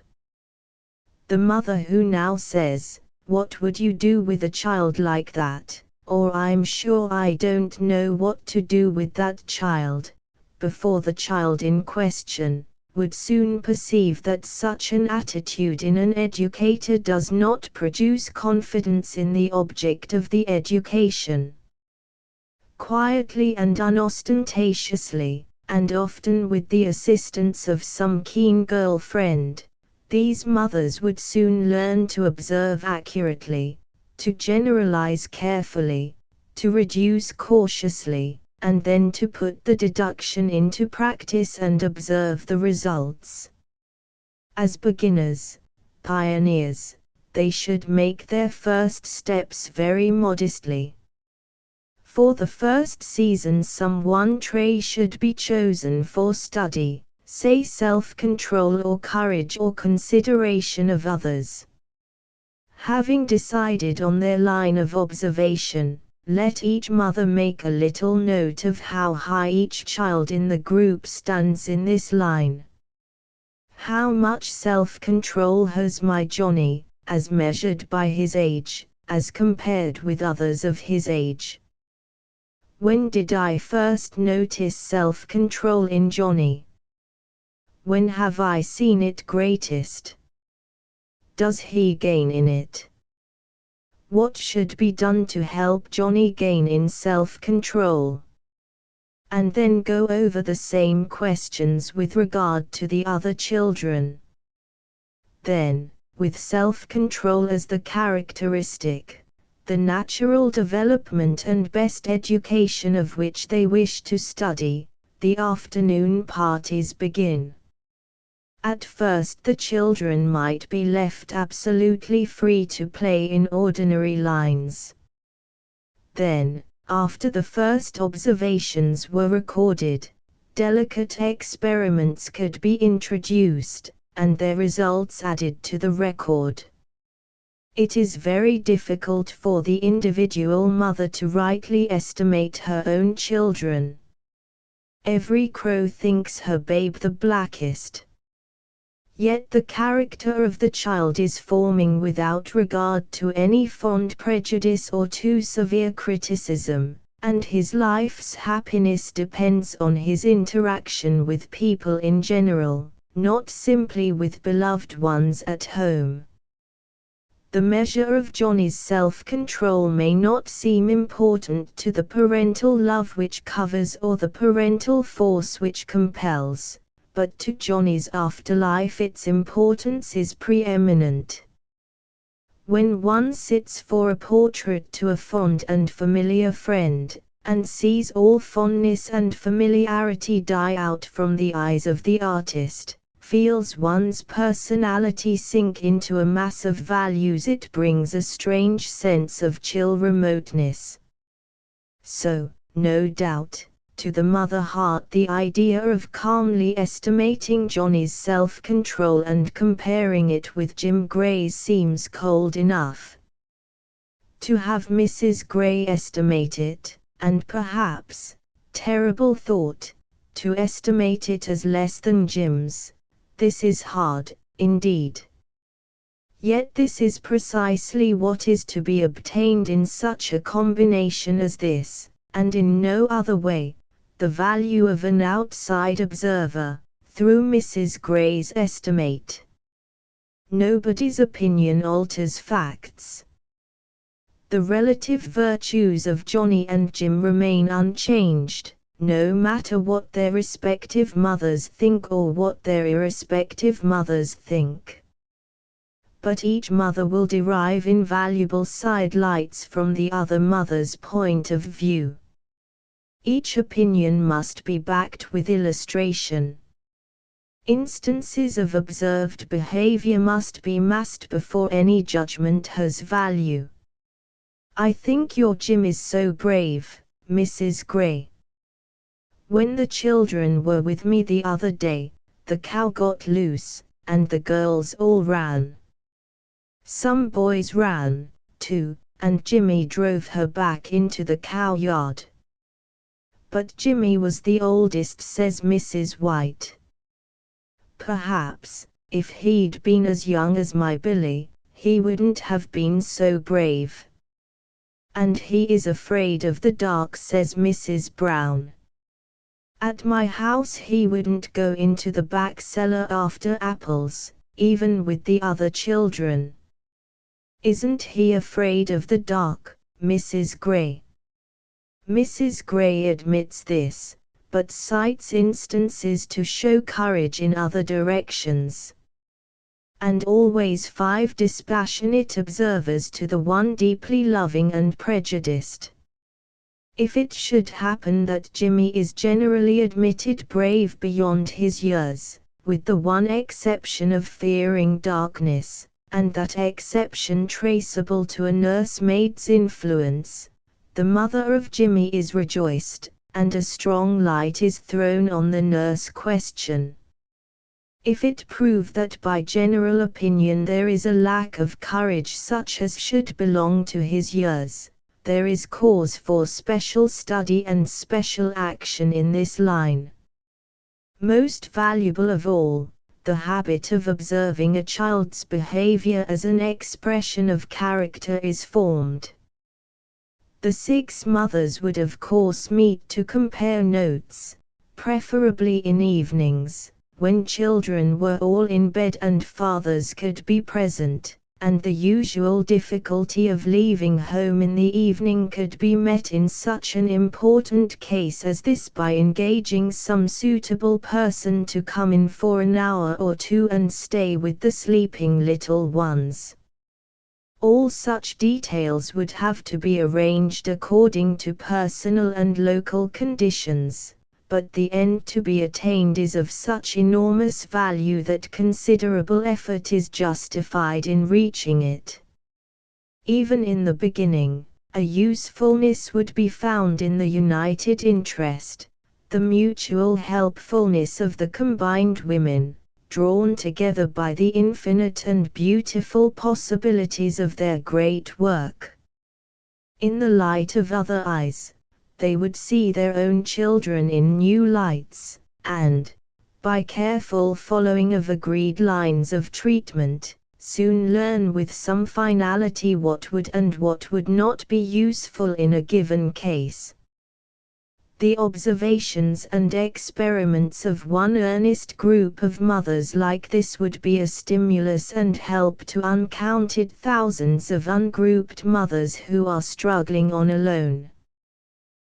The mother who now says, "What would you do with a child like that?" or "I'm sure I don't know what to do with that child," before the child in question, would soon perceive that such an attitude in an educator does not produce confidence in the object of the education. Quietly and unostentatiously, and often with the assistance of some keen girl friend, these mothers would soon learn to observe accurately, to generalize carefully, to reduce cautiously, and then to put the deduction into practice and observe the results. As beginners, pioneers, they should make their first steps very modestly. For the first season some one trait should be chosen for study, say self-control or courage or consideration of others. Having decided on their line of observation, let each mother make a little note of how high each child in the group stands in this line. How much self-control has my Johnny, as measured by his age, as compared with others of his age? When did I first notice self-control in Johnny? When have I seen it greatest? Does he gain in it? What should be done to help Johnny gain in self-control? And then go over the same questions with regard to the other children. Then, with self-control as the characteristic, the natural development and best education of which they wish to study, the afternoon parties begin. At first the children might be left absolutely free to play in ordinary lines. Then, after the first observations were recorded, delicate experiments could be introduced, and their results added to the record. It is very difficult for the individual mother to rightly estimate her own children. Every crow thinks her babe the blackest. Yet the character of the child is forming without regard to any fond prejudice or too severe criticism, and his life's happiness depends on his interaction with people in general, not simply with beloved ones at home. The measure of Johnny's self-control may not seem important to the parental love which covers or the parental force which compels, but to Johnny's afterlife its importance is preeminent. When one sits for a portrait to a fond and familiar friend, and sees all fondness and familiarity die out from the eyes of the artist, feels one's personality sink into a mass of values, it brings a strange sense of chill remoteness. So, no doubt, to the mother heart the idea of calmly estimating Johnny's self-control and comparing it with Jim Gray's seems cold enough. To have Mrs. Gray estimate it, and perhaps, terrible thought, to estimate it as less than Jim's, this is hard, indeed. Yet this is precisely what is to be obtained in such a combination as this, and in no other way, the value of an outside observer, through Mrs. Gray's estimate. Nobody's opinion alters facts. The relative virtues of Johnny and Jim remain unchanged, no matter what their respective mothers think or what their irrespective mothers think. But each mother will derive invaluable sidelights from the other mother's point of view. Each opinion must be backed with illustration. Instances of observed behavior must be massed before any judgment has value. "I think your Jim is so brave, Mrs. Gray. When the children were with me the other day, the cow got loose, and the girls all ran. Some boys ran, too, and Jimmy drove her back into the cow yard. But Jimmy was the oldest," says Mrs. White. "Perhaps, if he'd been as young as my Billy, he wouldn't have been so brave." "And he is afraid of the dark," says Mrs. Brown. "At my house he wouldn't go into the back cellar after apples, even with the other children." "Isn't he afraid of the dark, Mrs. Gray?" Mrs. Gray admits this, but cites instances to show courage in other directions. And always 5 dispassionate observers to the one deeply loving and prejudiced. If it should happen that Jimmy is generally admitted brave beyond his years, with the one exception of fearing darkness, and that exception traceable to a nursemaid's influence, the mother of Jimmy is rejoiced, and a strong light is thrown on the nurse question. If it prove that by general opinion there is a lack of courage such as should belong to his years, there is cause for special study and special action in this line. Most valuable of all, the habit of observing a child's behavior as an expression of character is formed. The 6 mothers would of course meet to compare notes, preferably in evenings, when children were all in bed and fathers could be present, and the usual difficulty of leaving home in the evening could be met in such an important case as this by engaging some suitable person to come in for an hour or 2 and stay with the sleeping little ones. All such details would have to be arranged according to personal and local conditions, but the end to be attained is of such enormous value that considerable effort is justified in reaching it. Even in the beginning, A usefulness would be found in the united interest, the mutual helpfulness of the combined women, drawn together by the infinite and beautiful possibilities of their great work. In the light of other eyes, they would see their own children in new lights, and, by careful following of agreed lines of treatment, soon learn with some finality what would and what would not be useful in a given case. The observations and experiments of one earnest group of mothers like this would be a stimulus and help to uncounted thousands of ungrouped mothers who are struggling on alone.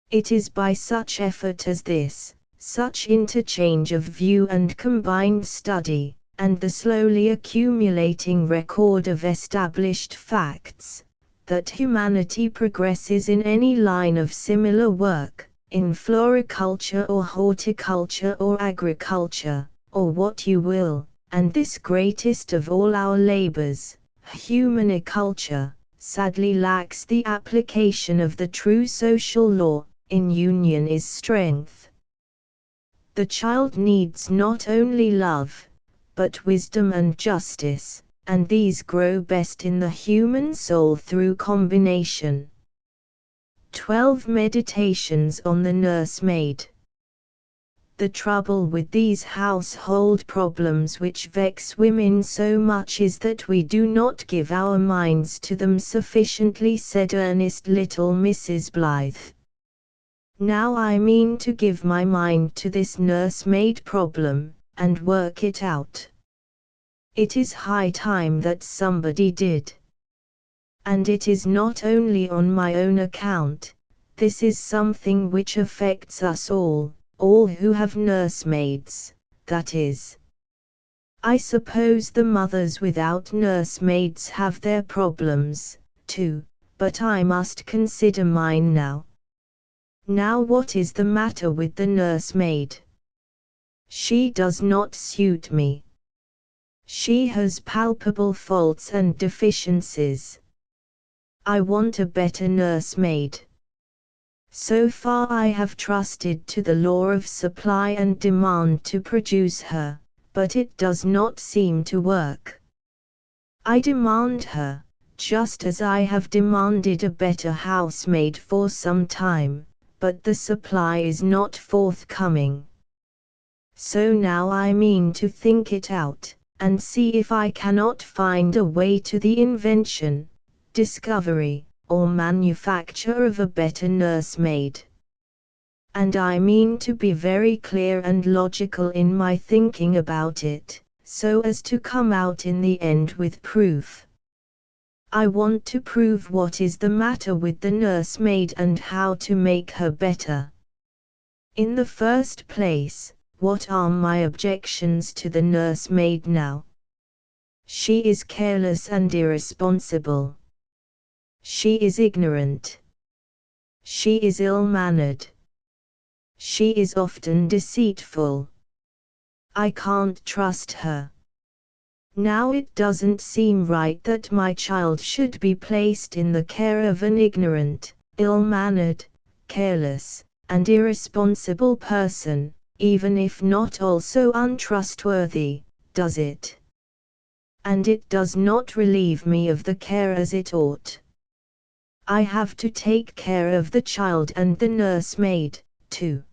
It is by such effort as this, such interchange of view and combined study, and the slowly accumulating record of established facts, that humanity progresses in any line of similar work, in floriculture or horticulture or agriculture, or what you will, and this greatest of all our labors, humaniculture, sadly lacks the application of the true social law, in union is strength. The child needs not only love, but wisdom and justice, and these grow best in the human soul through combination. 12 Meditations on the Nursemaid. The trouble with these household problems which vex women so much is that we do not give our minds to them sufficiently, said earnest little Mrs. Blythe. Now I mean to give my mind to this nursemaid problem, and work it out. It is high time that somebody did. And it is not only on my own account, this is something which affects us all who have nursemaids, that is. I suppose the mothers without nursemaids have their problems, too, but I must consider mine now. Now what is the matter with the nursemaid? She does not suit me. She has palpable faults and deficiencies. I want a better nursemaid. So far I have trusted to the law of supply and demand to produce her, but it does not seem to work. I demand her, just as I have demanded a better housemaid for some time, but the supply is not forthcoming. So now I mean to think it out, and see if I cannot find a way to the invention, discovery, or manufacture of a better nursemaid. And I mean to be very clear and logical in my thinking about it, so as to come out in the end with proof. I want to prove what is the matter with the nursemaid and how to make her better. In the first place, what are my objections to the nursemaid now? She is careless and irresponsible. She is ignorant. She is ill-mannered. She is often deceitful. I can't trust her. Now it doesn't seem right that my child should be placed in the care of an ignorant, ill-mannered, careless, and irresponsible person, even if not also untrustworthy, does it? And it does not relieve me of the care as it ought. I have to take care of the child and the nursemaid, too.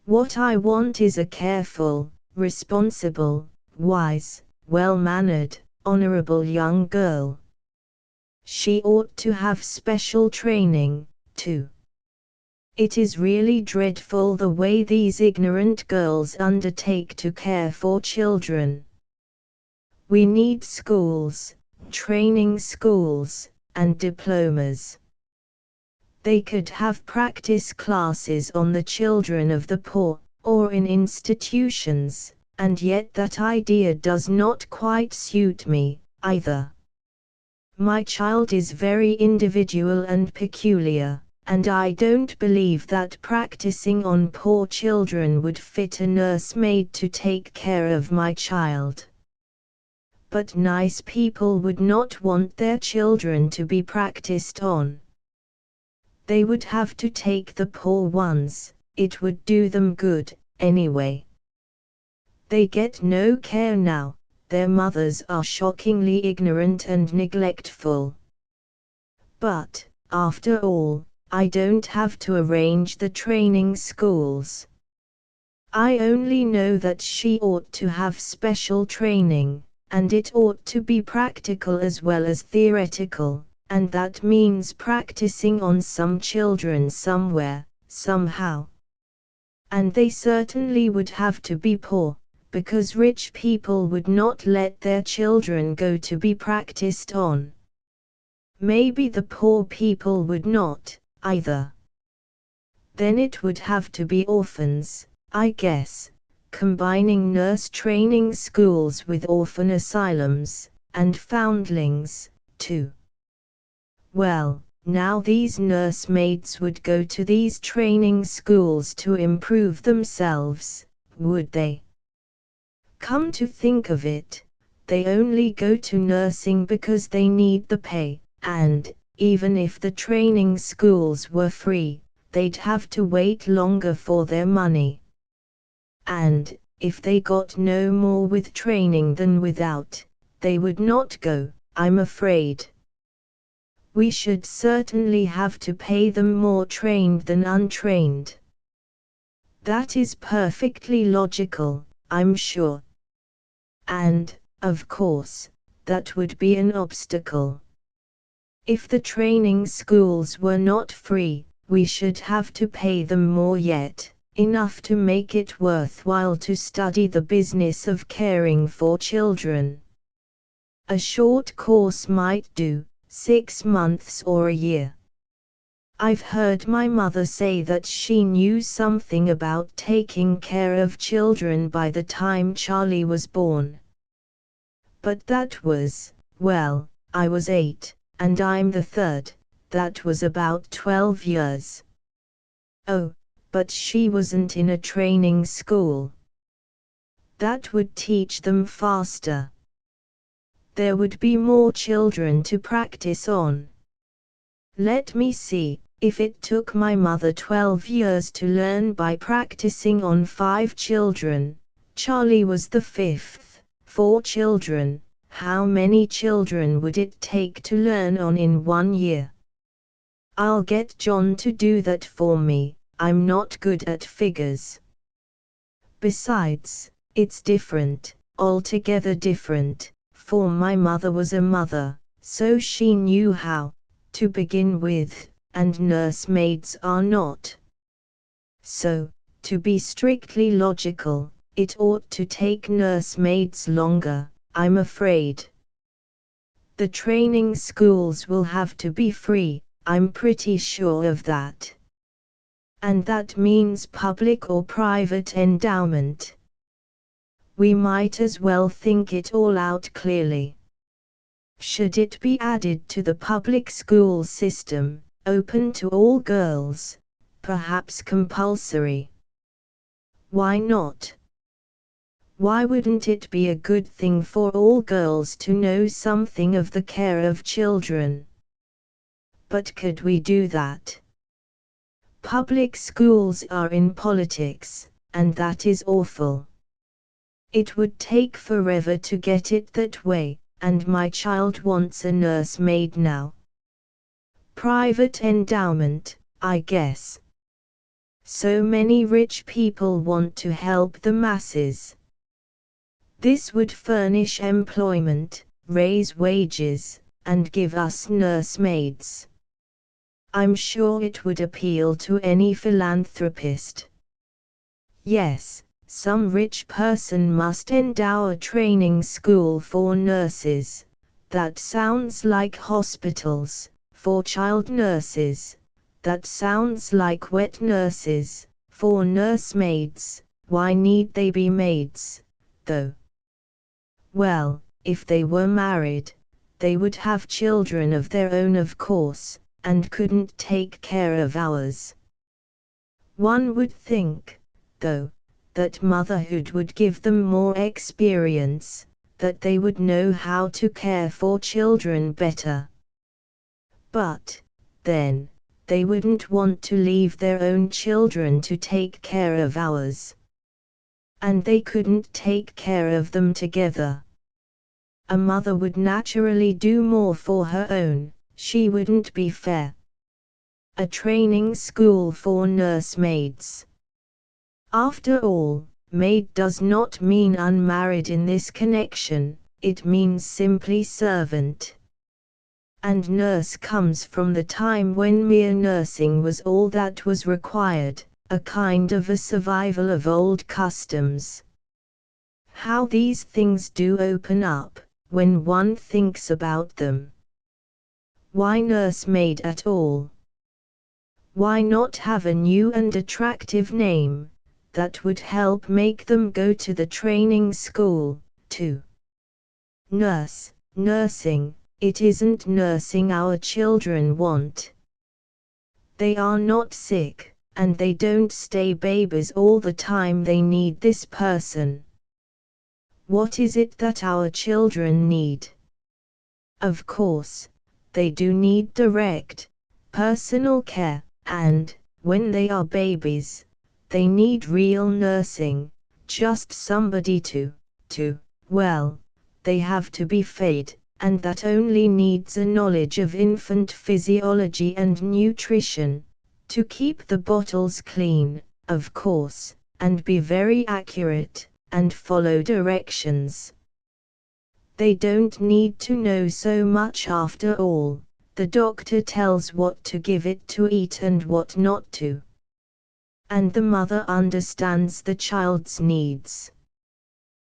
What I want is a careful, responsible, wise, well-mannered, honorable young girl. She ought to have special training, too. It is really dreadful the way these ignorant girls undertake to care for children. We need schools, training schools, and diplomas. They could have practice classes on the children of the poor, or in institutions, and yet that idea does not quite suit me, either. My child is very individual and peculiar, and I don't believe that practicing on poor children would fit a nursemaid to take care of my child. But nice people would not want their children to be practiced on. They would have to take the poor ones, it would do them good, anyway. They get no care now, their mothers are shockingly ignorant and neglectful. But, after all, I don't have to arrange the training schools. I only know that she ought to have special training, and it ought to be practical as well as theoretical, and that means practicing on some children somewhere, somehow. And they certainly would have to be poor, because rich people would not let their children go to be practiced on. Maybe the poor people would not, either. Then it would have to be orphans, I guess, combining nurse training schools with orphan asylums, and foundlings, too. Well, now these nursemaids would go to these training schools to improve themselves, would they? Come to think of it, they only go to nursing because they need the pay, and, even if the training schools were free, they'd have to wait longer for their money. And, if they got no more with training than without, they would not go, I'm afraid. We should certainly have to pay them more trained than untrained. That is perfectly logical, I'm sure. And, of course, that would be an obstacle. If the training schools were not free, we should have to pay them more yet, enough to make it worthwhile to study the business of caring for children. A short course might do, 6 months or a year. I've heard my mother say that she knew something about taking care of children by the time Charlie was born. But that was, well, I was 8, and I'm the third, that was about 12 years. Oh, but she wasn't in a training school. That would teach them faster. There would be more children to practice on. Let me see, if it took my mother 12 years to learn by practicing on 5 children, Charlie was the 5th, 4 children, how many children would it take to learn on in 1 year? I'll get John to do that for me, I'm not good at figures. Besides, it's different, altogether different, for my mother was a mother, so she knew how, to begin with, and nursemaids are not. So, to be strictly logical, it ought to take nursemaids longer, I'm afraid. The training schools will have to be free, I'm pretty sure of that. And that means public or private endowment. We might as well think it all out clearly. Should it be added to the public school system, open to all girls, perhaps compulsory? Why not? Why wouldn't it be a good thing for all girls to know something of the care of children? But could we do that? Public schools are in politics, and that is awful. It would take forever to get it that way, and my child wants a nursemaid now. Private endowment, I guess. So many rich people want to help the masses. This would furnish employment, raise wages, and give us nursemaids. I'm sure it would appeal to any philanthropist. Yes, some rich person must endow a training school for nurses. That sounds like hospitals, for child nurses. That sounds like wet nurses, for nursemaids. Why need they be maids, though? Well, if they were married, they would have children of their own, of course, and couldn't take care of ours. One would think, though, that motherhood would give them more experience, that they would know how to care for children better. But, then, they wouldn't want to leave their own children to take care of ours. And they couldn't take care of them together. A mother would naturally do more for her own, she wouldn't be fair. A training school for nursemaids. After all, maid does not mean unmarried in this connection, it means simply servant. And nurse comes from the time when mere nursing was all that was required, a kind of a survival of old customs. How these things do open up, when one thinks about them. Why nursemaid at all? Why not have a new and attractive name, that would help make them go to the training school, too? Nurse, nursing, it isn't nursing our children want. They are not sick, and they don't stay babies all the time they need this person. What is it that our children need? Of course, they do need direct, personal care, and, when they are babies, they need real nursing, just somebody well, they have to be fed, and that only needs a knowledge of infant physiology and nutrition, to keep the bottles clean, of course, and be very accurate, and follow directions. They don't need to know so much after all, the doctor tells what to give it to eat and what not to. And the mother understands the child's needs.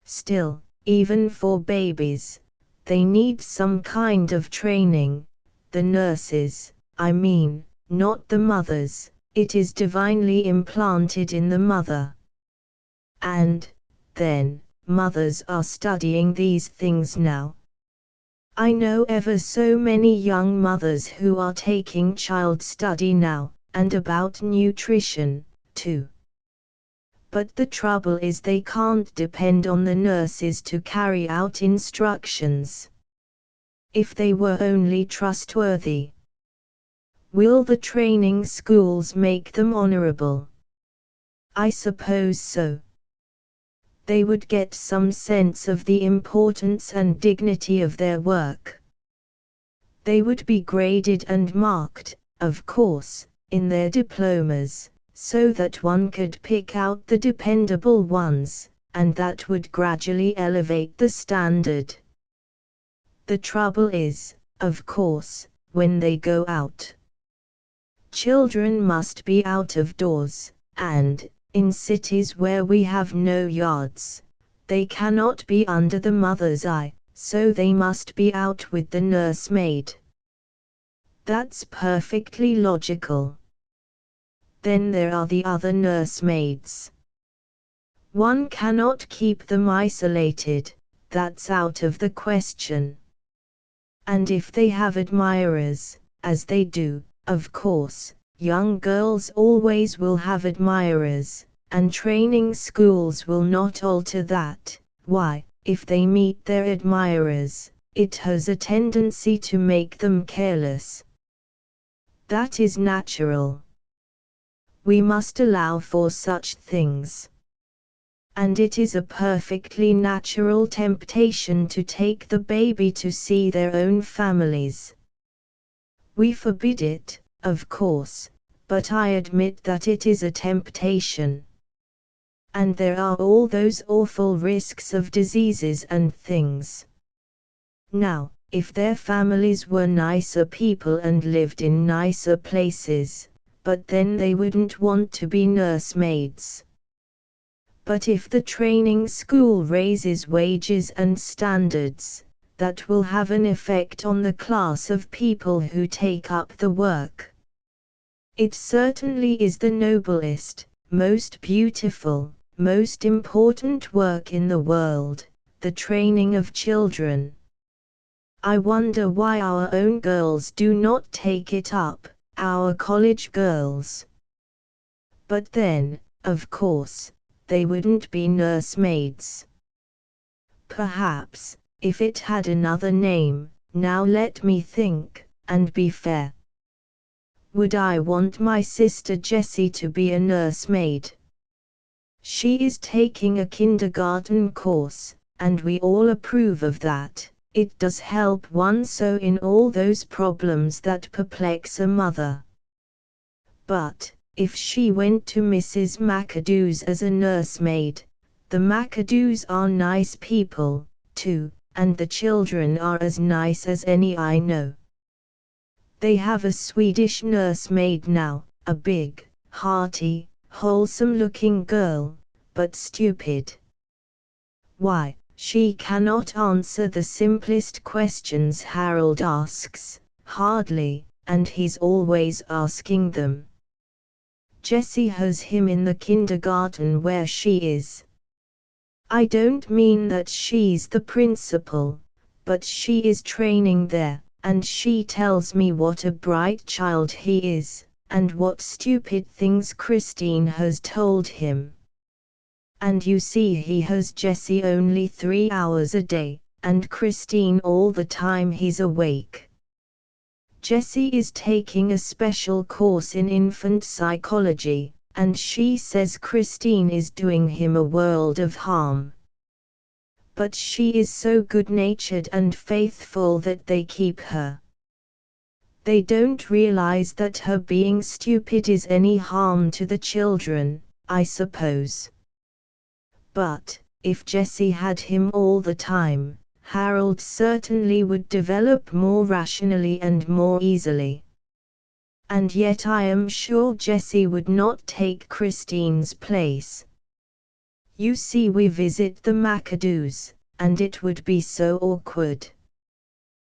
Still, even for babies, they need some kind of training, the nurses, I mean, not the mothers, it is divinely implanted in the mother. And, then, mothers are studying these things now. I know ever so many young mothers who are taking child study now, and about nutrition, too. But the trouble is they can't depend on the nurses to carry out instructions. If they were only trustworthy. Will the training schools make them honorable? I suppose so. They would get some sense of the importance and dignity of their work. They would be graded and marked, of course, in their diplomas, so that one could pick out the dependable ones, and that would gradually elevate the standard. The trouble is, of course, when they go out. Children must be out of doors, and, in cities where we have no yards, they cannot be under the mother's eye, so they must be out with the nursemaid. That's perfectly logical. Then there are the other nursemaids. One cannot keep them isolated, that's out of the question. And if they have admirers, as they do, of course, young girls always will have admirers, and training schools will not alter that. Why, if they meet their admirers, it has a tendency to make them careless. That is natural. We must allow for such things. And it is a perfectly natural temptation to take the baby to see their own families. We forbid it, of course, but I admit that it is a temptation. And there are all those awful risks of diseases and things. Now, if their families were nicer people and lived in nicer places, but then they wouldn't want to be nursemaids. But if the training school raises wages and standards, that will have an effect on the class of people who take up the work. It certainly is the noblest, most beautiful, most important work in the world, the training of children. I wonder why our own girls do not take it up, our college girls. But then, of course, they wouldn't be nursemaids. Perhaps, if it had another name, now let me think, and be fair. Would I want my sister Jessie to be a nursemaid? She is taking a kindergarten course, and we all approve of that. It does help one so in all those problems that perplex a mother. But, if she went to Mrs. McAdoo's as a nursemaid, the McAdoos are nice people, too, and the children are as nice as any I know. They have a Swedish nursemaid now, a big, hearty, wholesome-looking girl, but stupid. Why, she cannot answer the simplest questions Harold asks, hardly, and he's always asking them. Jessie has him in the kindergarten where she is. I don't mean that she's the principal, but she is training there, and she tells me what a bright child he is, and what stupid things Christine has told him. And you see he has Jessie only 3 hours a day, and Christine all the time he's awake. Jessie is taking a special course in infant psychology, and she says Christine is doing him a world of harm. But she is so good-natured and faithful that they keep her. They don't realize that her being stupid is any harm to the children, I suppose. But, if Jessie had him all the time, Harold certainly would develop more rationally and more easily. And yet I am sure Jessie would not take Christine's place. You see, we visit the McAdoos, and it would be so awkward.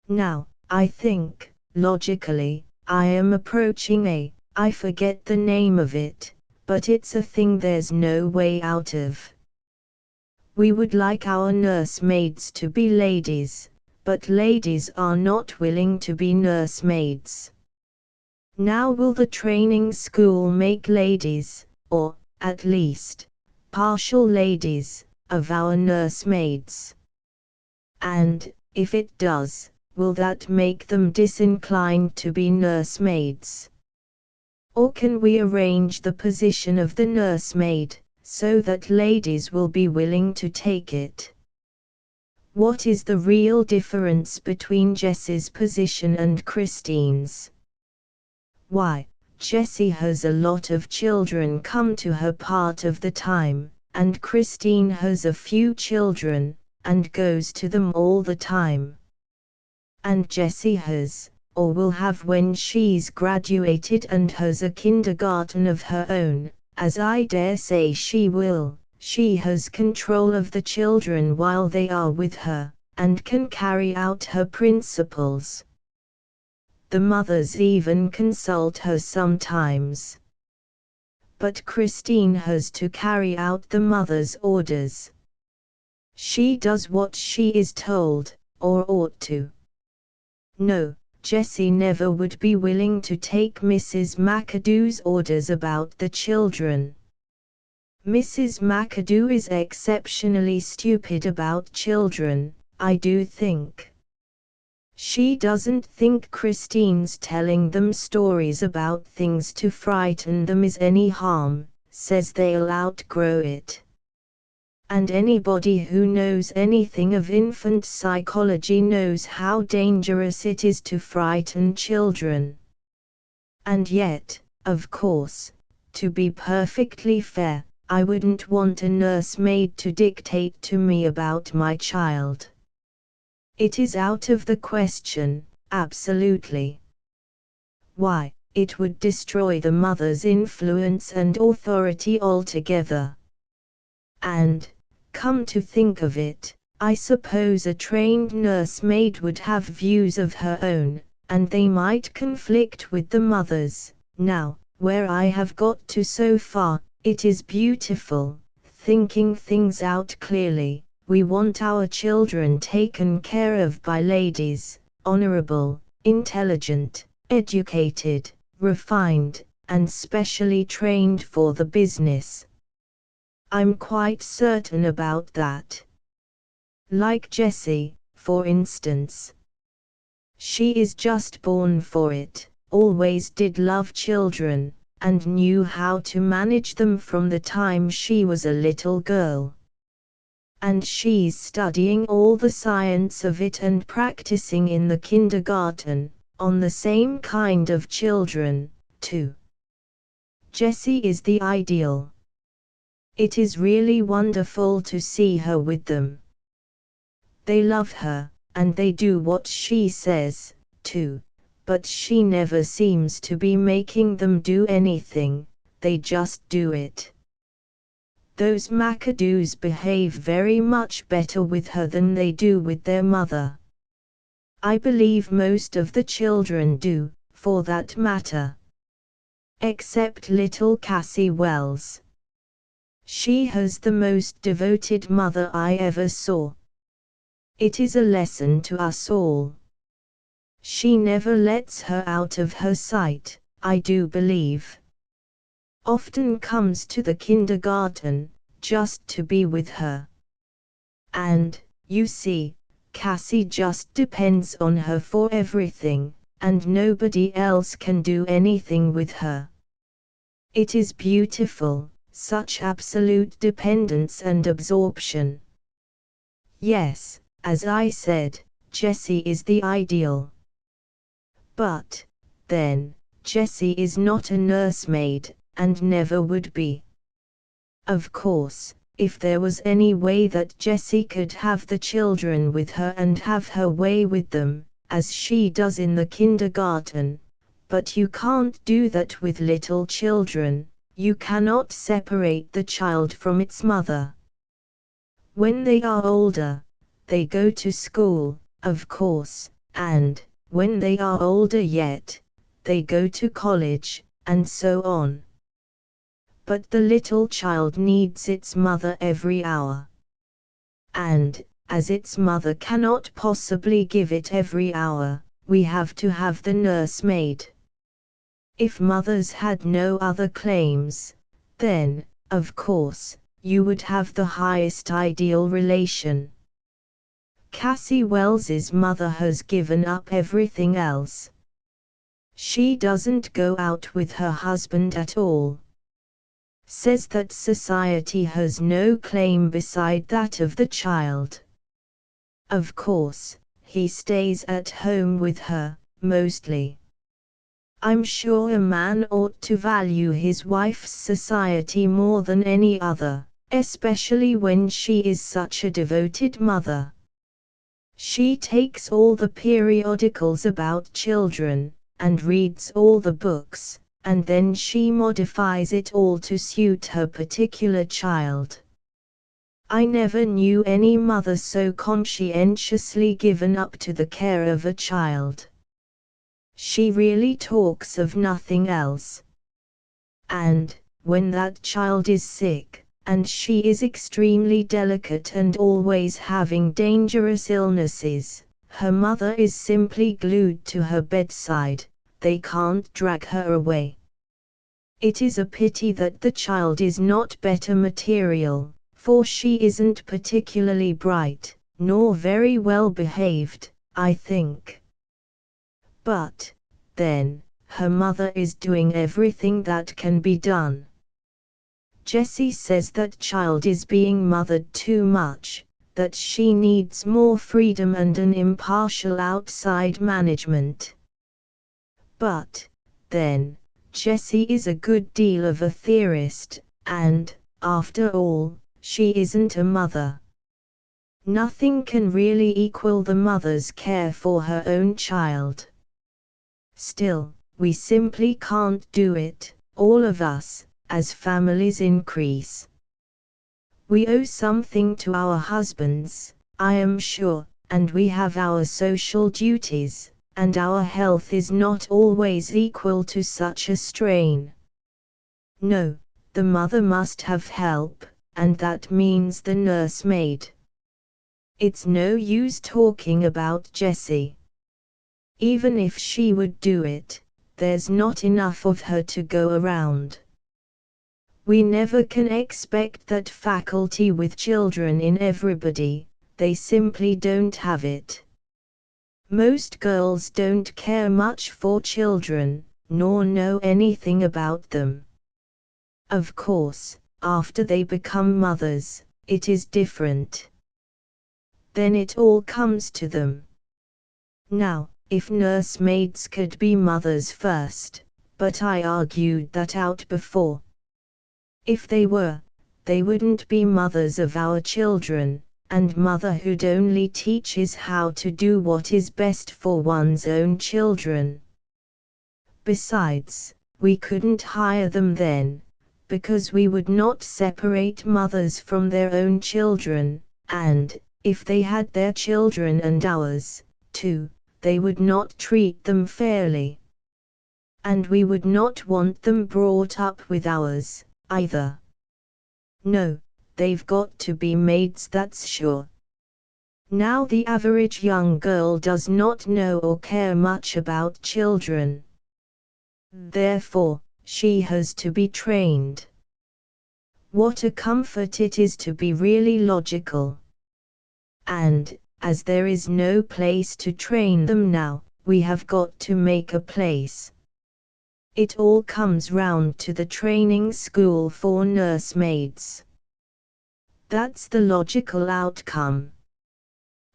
Now, I think, logically, I am approaching I forget the name of it, but it's a thing there's no way out of. We would like our nursemaids to be ladies, but ladies are not willing to be nursemaids. Now will the training school make ladies, or, at least, partial ladies, of our nursemaids? And, if it does, will that make them disinclined to be nursemaids? Or can we arrange the position of the nursemaid, so that ladies will be willing to take it? What is the real difference between Jessie's position and Christine's? Why, Jessie has a lot of children come to her part of the time, and Christine has a few children, and goes to them all the time. And Jessie has, or will have when she's graduated and has a kindergarten of her own, as I dare say she will. She has control of the children while they are with her, and can carry out her principles. The mothers even consult her sometimes. But Christine has to carry out the mother's orders. She does what she is told, or ought to. No, Jessie never would be willing to take Mrs. McAdoo's orders about the children. Mrs. McAdoo is exceptionally stupid about children, I do think. She doesn't think Christine's telling them stories about things to frighten them is any harm, says they'll outgrow it. And anybody who knows anything of infant psychology knows how dangerous it is to frighten children. And yet, of course, to be perfectly fair, I wouldn't want a nursemaid to dictate to me about my child. It is out of the question, absolutely. Why, it would destroy the mother's influence and authority altogether. And, come to think of it, I suppose a trained nursemaid would have views of her own, and they might conflict with the mother's. Now, where I have got to so far, it is beautiful, thinking things out clearly. We want our children taken care of by ladies, honorable, intelligent, educated, refined, and specially trained for the business. I'm quite certain about that. Like Jessie, for instance. She is just born for it, always did love children, and knew how to manage them from the time she was a little girl. And she's studying all the science of it and practicing in the kindergarten, on the same kind of children, too. Jessie is the ideal. It is really wonderful to see her with them. They love her, and they do what she says, too, but she never seems to be making them do anything, they just do it. Those McAdoos behave very much better with her than they do with their mother. I believe most of the children do, for that matter. Except little Cassie Wells. She has the most devoted mother I ever saw. It is a lesson to us all. She never lets her out of her sight, I do believe. Often comes to the kindergarten, just to be with her. And, you see, Cassie just depends on her for everything, and nobody else can do anything with her. It is beautiful, such absolute dependence and absorption. Yes, as I said, Jessie is the ideal. But, then, Jessie is not a nursemaid, and never would be. Of course, if there was any way that Jessie could have the children with her and have her way with them, as she does in the kindergarten, but you can't do that with little children, you cannot separate the child from its mother. When they are older, they go to school, of course, and, when they are older yet, they go to college, and so on. But the little child needs its mother every hour. And, as its mother cannot possibly give it every hour, we have to have the nursemaid. If mothers had no other claims, then, of course, you would have the highest ideal relation. Cassie Wells's mother has given up everything else. She doesn't go out with her husband at all. Says that society has no claim beside that of the child. Of course, he stays at home with her, mostly. I'm sure a man ought to value his wife's society more than any other, especially when she is such a devoted mother. She takes all the periodicals about children, and reads all the books, and then she modifies it all to suit her particular child. I never knew any mother so conscientiously given up to the care of a child. She really talks of nothing else. And, when that child is sick, and she is extremely delicate and always having dangerous illnesses, her mother is simply glued to her bedside, they can't drag her away. It is a pity that the child is not better material, for she isn't particularly bright, nor very well behaved, I think. But, then, her mother is doing everything that can be done. Jessie says that child is being mothered too much, that she needs more freedom and an impartial outside management. But, then, Jessie is a good deal of a theorist, and, after all, she isn't a mother. Nothing can really equal the mother's care for her own child. Still, we simply can't do it, all of us, as families increase. We owe something to our husbands, I am sure, and we have our social duties, and our health is not always equal to such a strain. No, the mother must have help, and that means the nursemaid. It's no use talking about Jessie. Even if she would do it, there's not enough of her to go around. We never can expect that faculty with children in everybody, they simply don't have it. Most girls don't care much for children, nor know anything about them. Of course, after they become mothers, it is different. Then it all comes to them. Now, if nursemaids could be mothers first, but I argued that out before. If they were, they wouldn't be mothers of our children, and motherhood only teaches how to do what is best for one's own children. Besides, we couldn't hire them then, because we would not separate mothers from their own children, and, if they had their children and ours, too, they would not treat them fairly. And we would not want them brought up with ours, either. No, they've got to be maids, that's sure. Now the average young girl does not know or care much about children. Therefore, she has to be trained. What a comfort it is to be really logical. And, as there is no place to train them now, we have got to make a place. It all comes round to the training school for nursemaids. That's the logical outcome.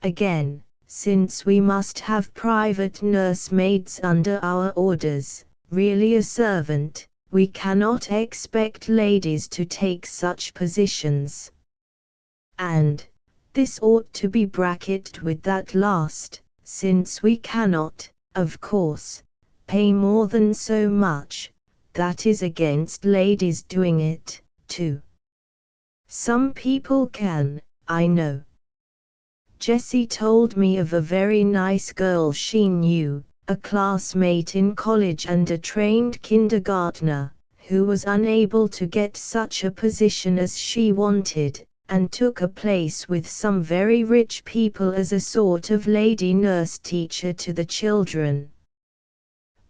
Again, since we must have private nursemaids under our orders, really a servant, we cannot expect ladies to take such positions. And, this ought to be bracketed with that last, since we cannot, of course, pay more than so much, that is against ladies doing it, too. Some people can, I know. Jessie told me of a very nice girl she knew, a classmate in college and a trained kindergartner, who was unable to get such a position as she wanted, and took a place with some very rich people as a sort of lady nurse teacher to the children.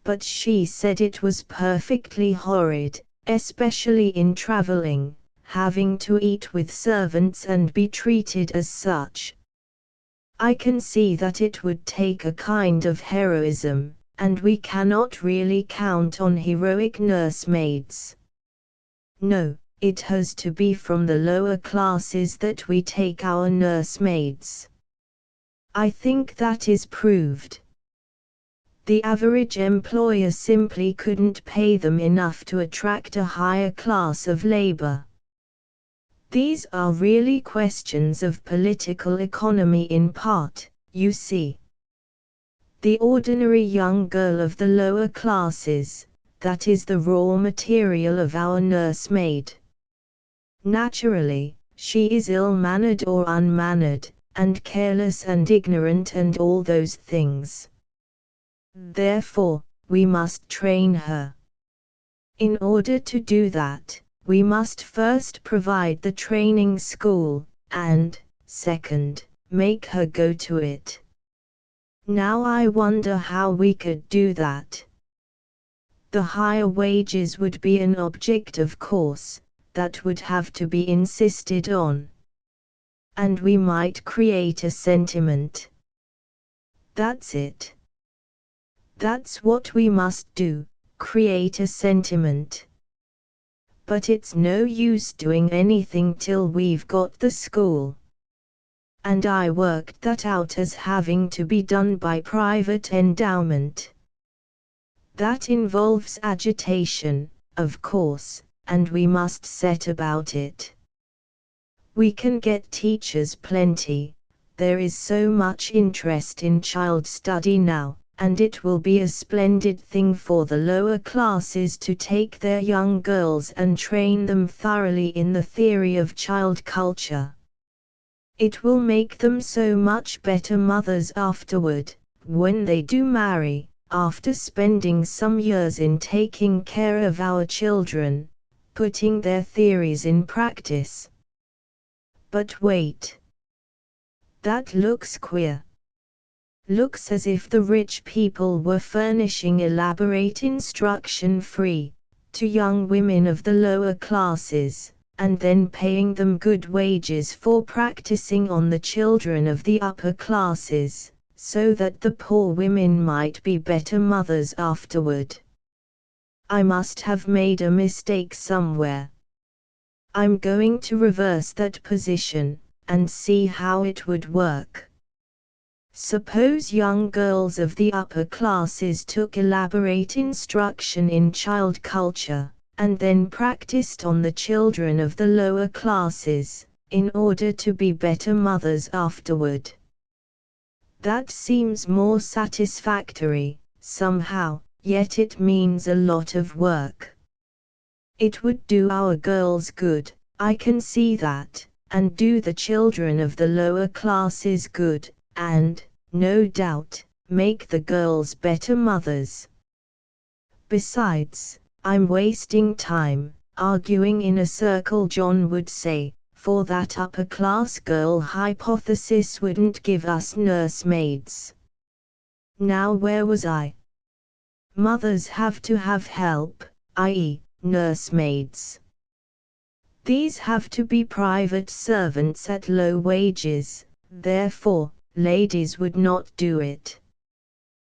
But she said it was perfectly horrid, especially in traveling, having to eat with servants and be treated as such. I can see that it would take a kind of heroism, and we cannot really count on heroic nursemaids. No, it has to be from the lower classes that we take our nursemaids. I think that is proved. The average employer simply couldn't pay them enough to attract a higher class of labor. These are really questions of political economy in part, you see. The ordinary young girl of the lower classes, that is the raw material of our nursemaid. Naturally, she is ill-mannered or unmannered, and careless and ignorant and all those things. Therefore, we must train her. In order to do that, we must first provide the training school, and, second, make her go to it. Now I wonder how we could do that. The higher wages would be an object, of course, that would have to be insisted on. And we might create a sentiment. That's it. That's what we must do, create a sentiment. But it's no use doing anything till we've got the school. And I worked that out as having to be done by private endowment. That involves agitation, of course, and we must set about it. We can get teachers plenty, there is so much interest in child study now. And it will be a splendid thing for the lower classes to take their young girls and train them thoroughly in the theory of child culture. It will make them so much better mothers afterward, when they do marry, after spending some years in taking care of our children, putting their theories in practice. But wait. That looks queer. Looks as if the rich people were furnishing elaborate instruction free, to young women of the lower classes, and then paying them good wages for practicing on the children of the upper classes, so that the poor women might be better mothers afterward. I must have made a mistake somewhere. I'm going to reverse that position, and see how it would work. Suppose young girls of the upper classes took elaborate instruction in child culture, and then practiced on the children of the lower classes, in order to be better mothers afterward. That seems more satisfactory, somehow, yet it means a lot of work. It would do our girls good, I can see that, and do the children of the lower classes good, and, no doubt, make the girls better mothers. Besides, I'm wasting time, arguing in a circle, John would say, for that upper-class girl hypothesis wouldn't give us nursemaids. Now where was I? Mothers have to have help, i.e., nursemaids. These have to be private servants at low wages, therefore, ladies would not do it.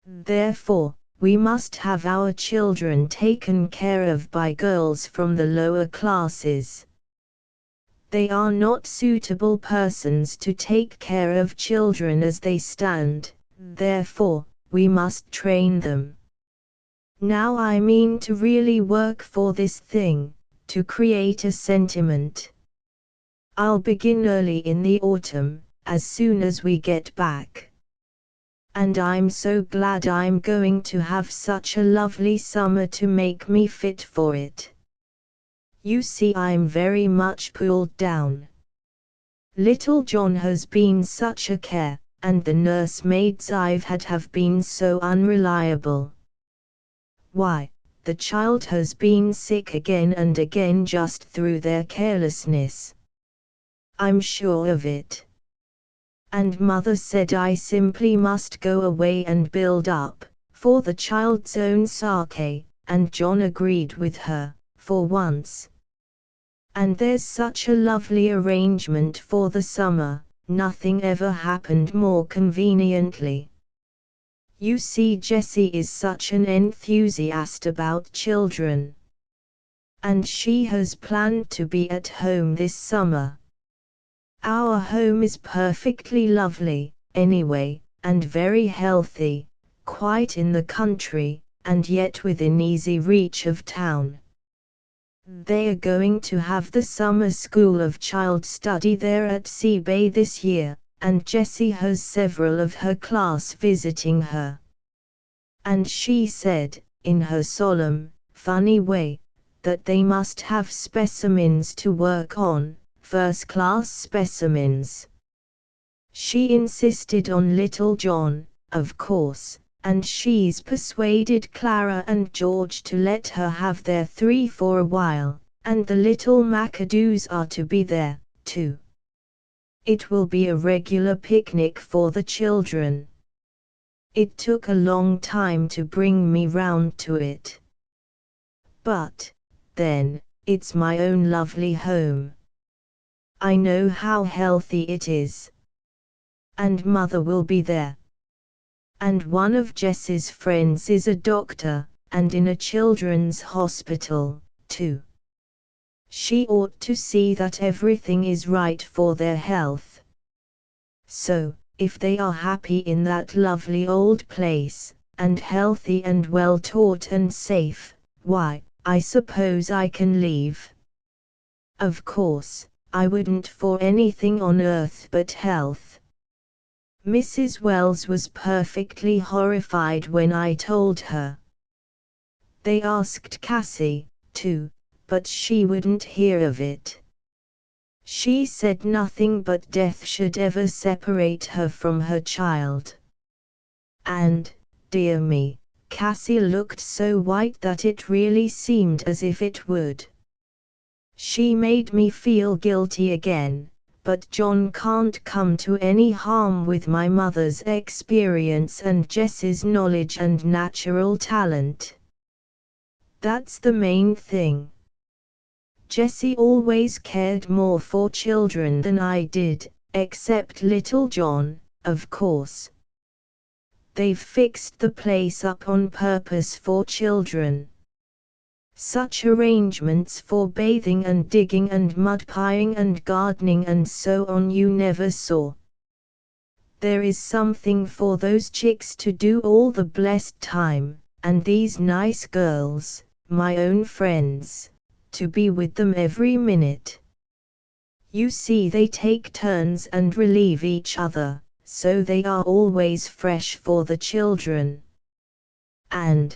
Therefore, we must have our children taken care of by girls from the lower classes. They are not suitable persons to take care of children as they stand, therefore, we must train them. Now I mean to really work for this thing, to create a sentiment. I'll begin early in the autumn, as soon as we get back. And I'm so glad I'm going to have such a lovely summer to make me fit for it. You see, I'm very much pulled down. Little John has been such a care, and the nursemaids I've had have been so unreliable. Why, the child has been sick again and again just through their carelessness. I'm sure of it. And Mother said I simply must go away and build up, for the child's own sake, and John agreed with her, for once. And there's such a lovely arrangement for the summer, nothing ever happened more conveniently. You see, Jessie is such an enthusiast about children. And she has planned to be at home this summer. Our home is perfectly lovely, anyway, and very healthy, quite in the country, and yet within easy reach of town. They are going to have the summer school of child study there at Sea Bay this year, and Jessie has several of her class visiting her. And she said, in her solemn, funny way, that they must have specimens to work on, first-class specimens. She insisted on little John, of course, and she's persuaded Clara and George to let her have their 3 for a while, and the little McAdoos are to be there, too. It will be a regular picnic for the children. It took a long time to bring me round to it. But, then, it's my own lovely home. I know how healthy it is. And Mother will be there. And one of Jess's friends is a doctor, and in a children's hospital, too. She ought to see that everything is right for their health. So, if they are happy in that lovely old place, and healthy and well taught and safe, why, I suppose I can leave. Of course, I wouldn't for anything on earth but health. Mrs. Wells was perfectly horrified when I told her. They asked Cassie, too, but she wouldn't hear of it. She said nothing but death should ever separate her from her child. And, dear me, Cassie looked so white that it really seemed as if it would. She made me feel guilty again, but John can't come to any harm with my mother's experience and Jess's knowledge and natural talent. That's the main thing. Jessie always cared more for children than I did, except little John, of course. They've fixed the place up on purpose for children. Such arrangements for bathing and digging and mud-pieing and gardening and so on you never saw. There is something for those chicks to do all the blessed time, and these nice girls, my own friends, to be with them every minute. You see, they take turns and relieve each other, so they are always fresh for the children. And,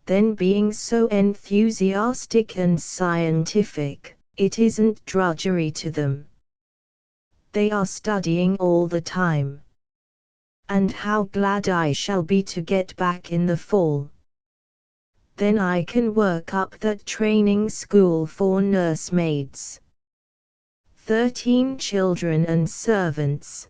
then being so enthusiastic and scientific, it isn't drudgery to them. They are studying all the time. And how glad I shall be to get back in the fall. Then I can work up that training school for nursemaids. 13 children and servants.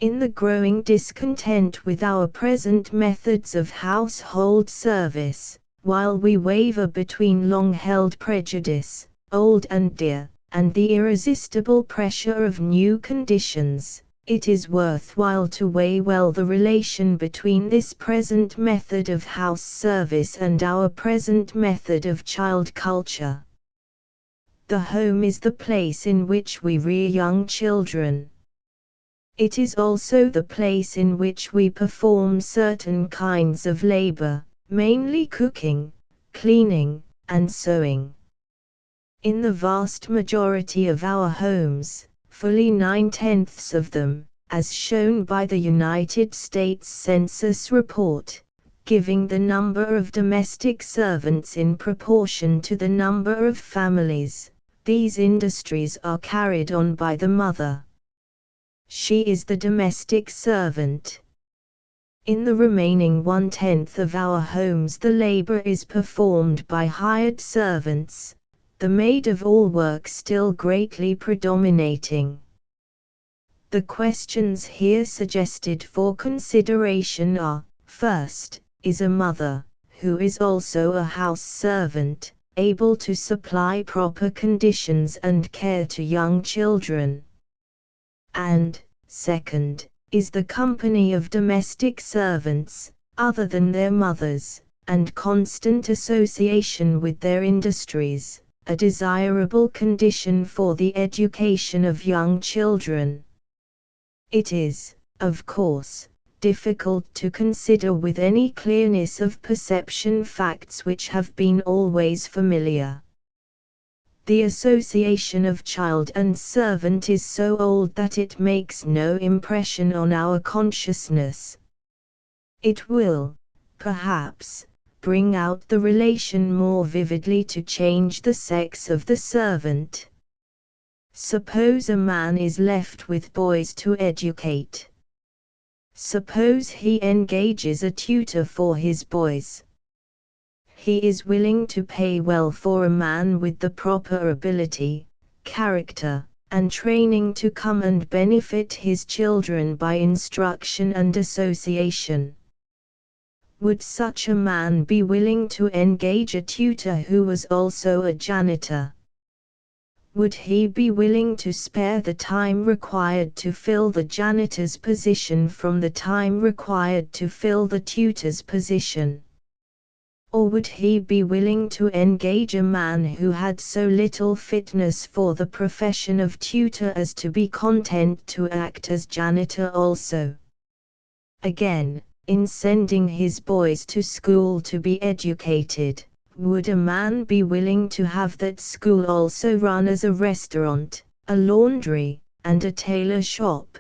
In the growing discontent with our present methods of household service, while we waver between long-held prejudice, old and dear, and the irresistible pressure of new conditions, it is worthwhile to weigh well the relation between this present method of house service and our present method of child culture. The home is the place in which we rear young children. It is also the place in which we perform certain kinds of labor, mainly cooking, cleaning, and sewing. In the vast majority of our homes, fully 9/10 of them, as shown by the United States Census report, giving the number of domestic servants in proportion to the number of families, these industries are carried on by the mother. She is the domestic servant. In the remaining 1/10 of our homes the labor is performed by hired servants, the maid-of-all-work still greatly predominating. The questions here suggested for consideration are, first, is a mother, who is also a house servant, able to supply proper conditions and care to young children? And, second, is the company of domestic servants, other than their mothers, and constant association with their industries, a desirable condition for the education of young children? It is, of course, difficult to consider with any clearness of perception facts which have been always familiar. The association of child and servant is so old that it makes no impression on our consciousness. It will, perhaps, bring out the relation more vividly to change the sex of the servant. Suppose a man is left with boys to educate. Suppose he engages a tutor for his boys. He is willing to pay well for a man with the proper ability, character, and training to come and benefit his children by instruction and association. Would such a man be willing to engage a tutor who was also a janitor? Would he be willing to spare the time required to fill the janitor's position from the time required to fill the tutor's position? Or would he be willing to engage a man who had so little fitness for the profession of tutor as to be content to act as janitor also? Again, in sending his boys to school to be educated, would a man be willing to have that school also run as a restaurant, a laundry, and a tailor shop?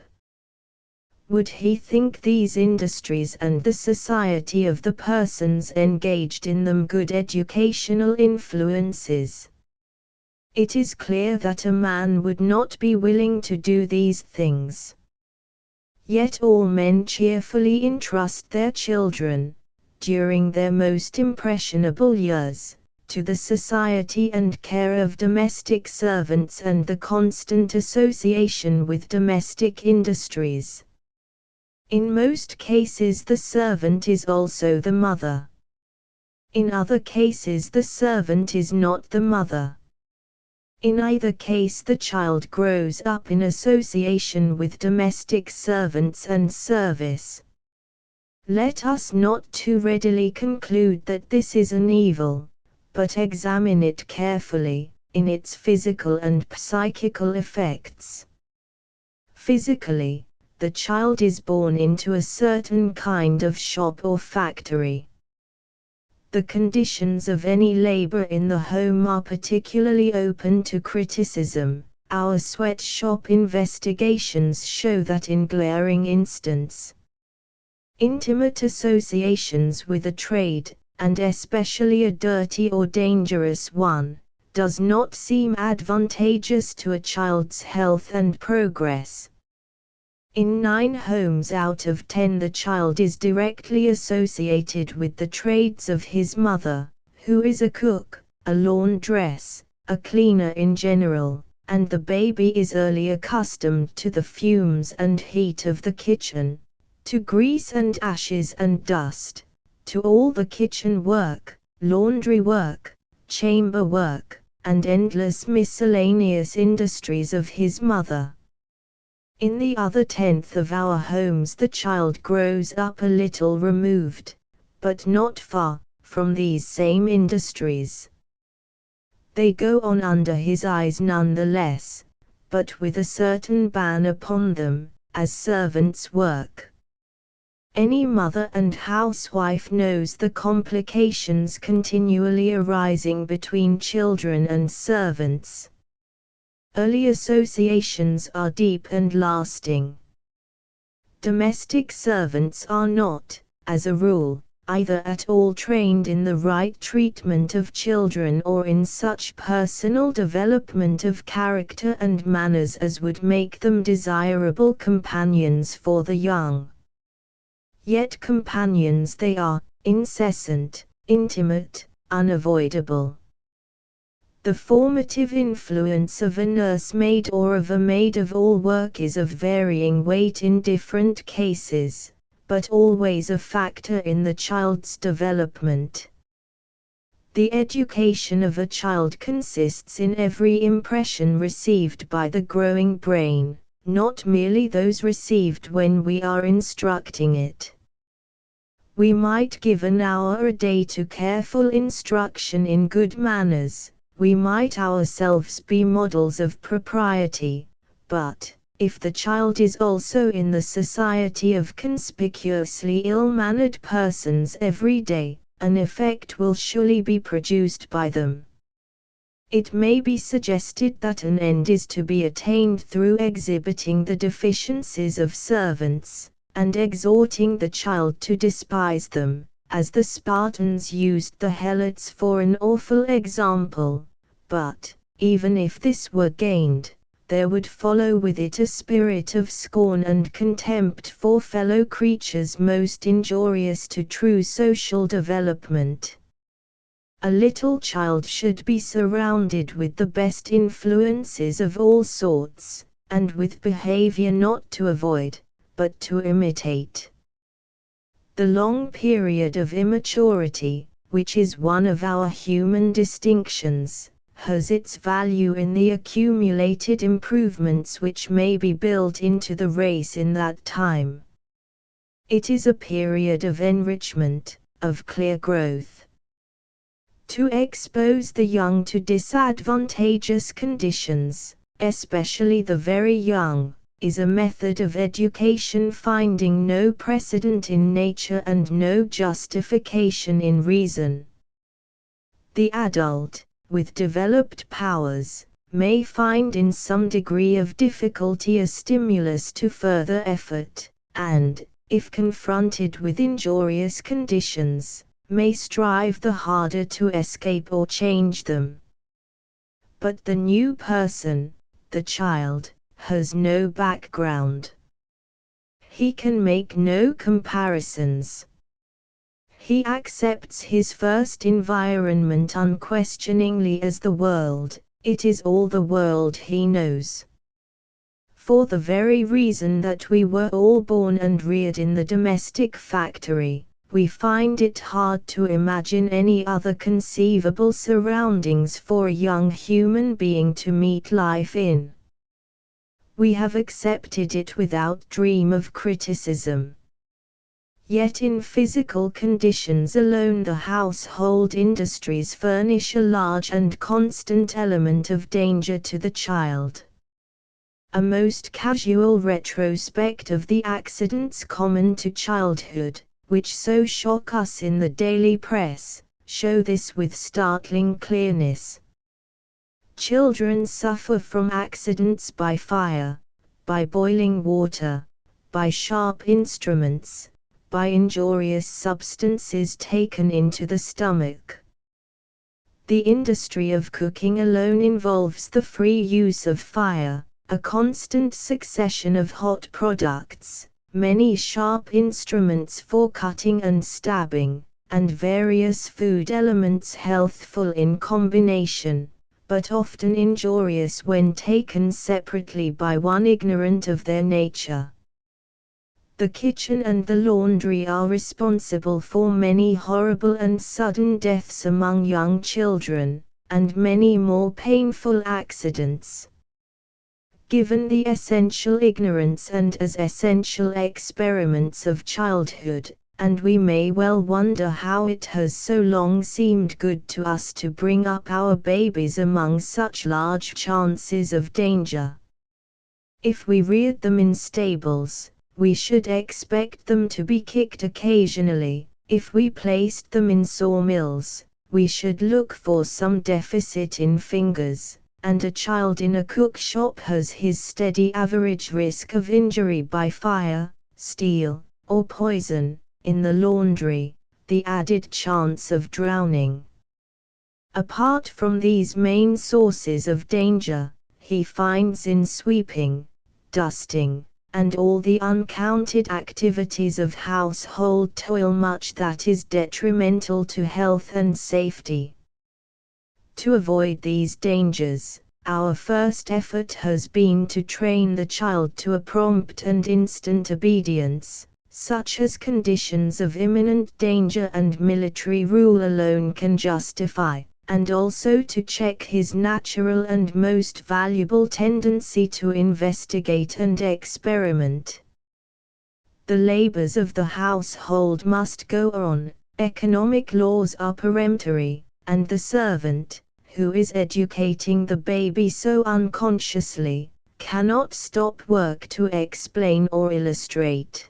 Would he think these industries and the society of the persons engaged in them good educational influences? It is clear that a man would not be willing to do these things. Yet all men cheerfully entrust their children, during their most impressionable years, to the society and care of domestic servants and the constant association with domestic industries. In most cases the servant is also the mother. In other cases the servant is not the mother. In either case the child grows up in association with domestic servants and service. Let us not too readily conclude that this is an evil, but examine it carefully, in its physical and psychical effects. Physically, the child is born into a certain kind of shop or factory. The conditions of any labor in the home are particularly open to criticism. Our sweatshop investigations show that in glaring instance, intimate associations with a trade, and especially a dirty or dangerous one, does not seem advantageous to a child's health and progress. In 9 homes out of 10 the child is directly associated with the trades of his mother, who is a cook, a laundress, a cleaner in general, and the baby is early accustomed to the fumes and heat of the kitchen, to grease and ashes and dust, to all the kitchen work, laundry work, chamber work, and endless miscellaneous industries of his mother. In the other 10th of our homes the child grows up a little removed, but not far, from these same industries. They go on under his eyes nonetheless, but with a certain ban upon them, as servants' work. Any mother and housewife knows the complications continually arising between children and servants. Early associations are deep and lasting. Domestic servants are not, as a rule, either at all trained in the right treatment of children or in such personal development of character and manners as would make them desirable companions for the young. Yet companions they are, incessant, intimate, unavoidable. The formative influence of a nursemaid or of a maid of all work is of varying weight in different cases, but always a factor in the child's development. The education of a child consists in every impression received by the growing brain, not merely those received when we are instructing it. We might give an hour a day to careful instruction in good manners. We might ourselves be models of propriety, but, if the child is also in the society of conspicuously ill-mannered persons every day, an effect will surely be produced by them. It may be suggested that an end is to be attained through exhibiting the deficiencies of servants, and exhorting the child to despise them, as the Spartans used the Helots for an awful example, but, even if this were gained, there would follow with it a spirit of scorn and contempt for fellow creatures most injurious to true social development. A little child should be surrounded with the best influences of all sorts, and with behavior not to avoid, but to imitate. The long period of immaturity, which is one of our human distinctions, has its value in the accumulated improvements which may be built into the race in that time. It is a period of enrichment, of clear growth. To expose the young to disadvantageous conditions, especially the very young, is a method of education finding no precedent in nature and no justification in reason. The adult, with developed powers, may find in some degree of difficulty a stimulus to further effort, and, if confronted with injurious conditions, may strive the harder to escape or change them. But the new person, the child, has no background. He can make no comparisons. He accepts his first environment unquestioningly as the world. It is all the world he knows. For the very reason that we were all born and reared in the domestic factory, we find it hard to imagine any other conceivable surroundings for a young human being to meet life in. We have accepted it without dream of criticism. Yet in physical conditions alone the household industries furnish a large and constant element of danger to the child. A most casual retrospect of the accidents common to childhood, which so shock us in the daily press, show this with startling clearness. Children suffer from accidents by fire, by boiling water, by sharp instruments, by injurious substances taken into the stomach. The industry of cooking alone involves the free use of fire, a constant succession of hot products, many sharp instruments for cutting and stabbing, and various food elements healthful in combination, but often injurious when taken separately by one ignorant of their nature. The kitchen and the laundry are responsible for many horrible and sudden deaths among young children, and many more painful accidents. Given the essential ignorance and as essential experiments of childhood, and we may well wonder how it has so long seemed good to us to bring up our babies among such large chances of danger. If we reared them in stables, we should expect them to be kicked occasionally. If we placed them in sawmills, we should look for some deficit in fingers, and a child in a cook shop has his steady average risk of injury by fire, steel, or poison. In the laundry, the added chance of drowning. Apart from these main sources of danger, he finds in sweeping, dusting, and all the uncounted activities of household toil much that is detrimental to health and safety. To avoid these dangers, our first effort has been to train the child to a prompt and instant obedience, such as conditions of imminent danger and military rule alone can justify, and also to check his natural and most valuable tendency to investigate and experiment. The labors of the household must go on, economic laws are peremptory, and the servant, who is educating the baby so unconsciously, cannot stop work to explain or illustrate.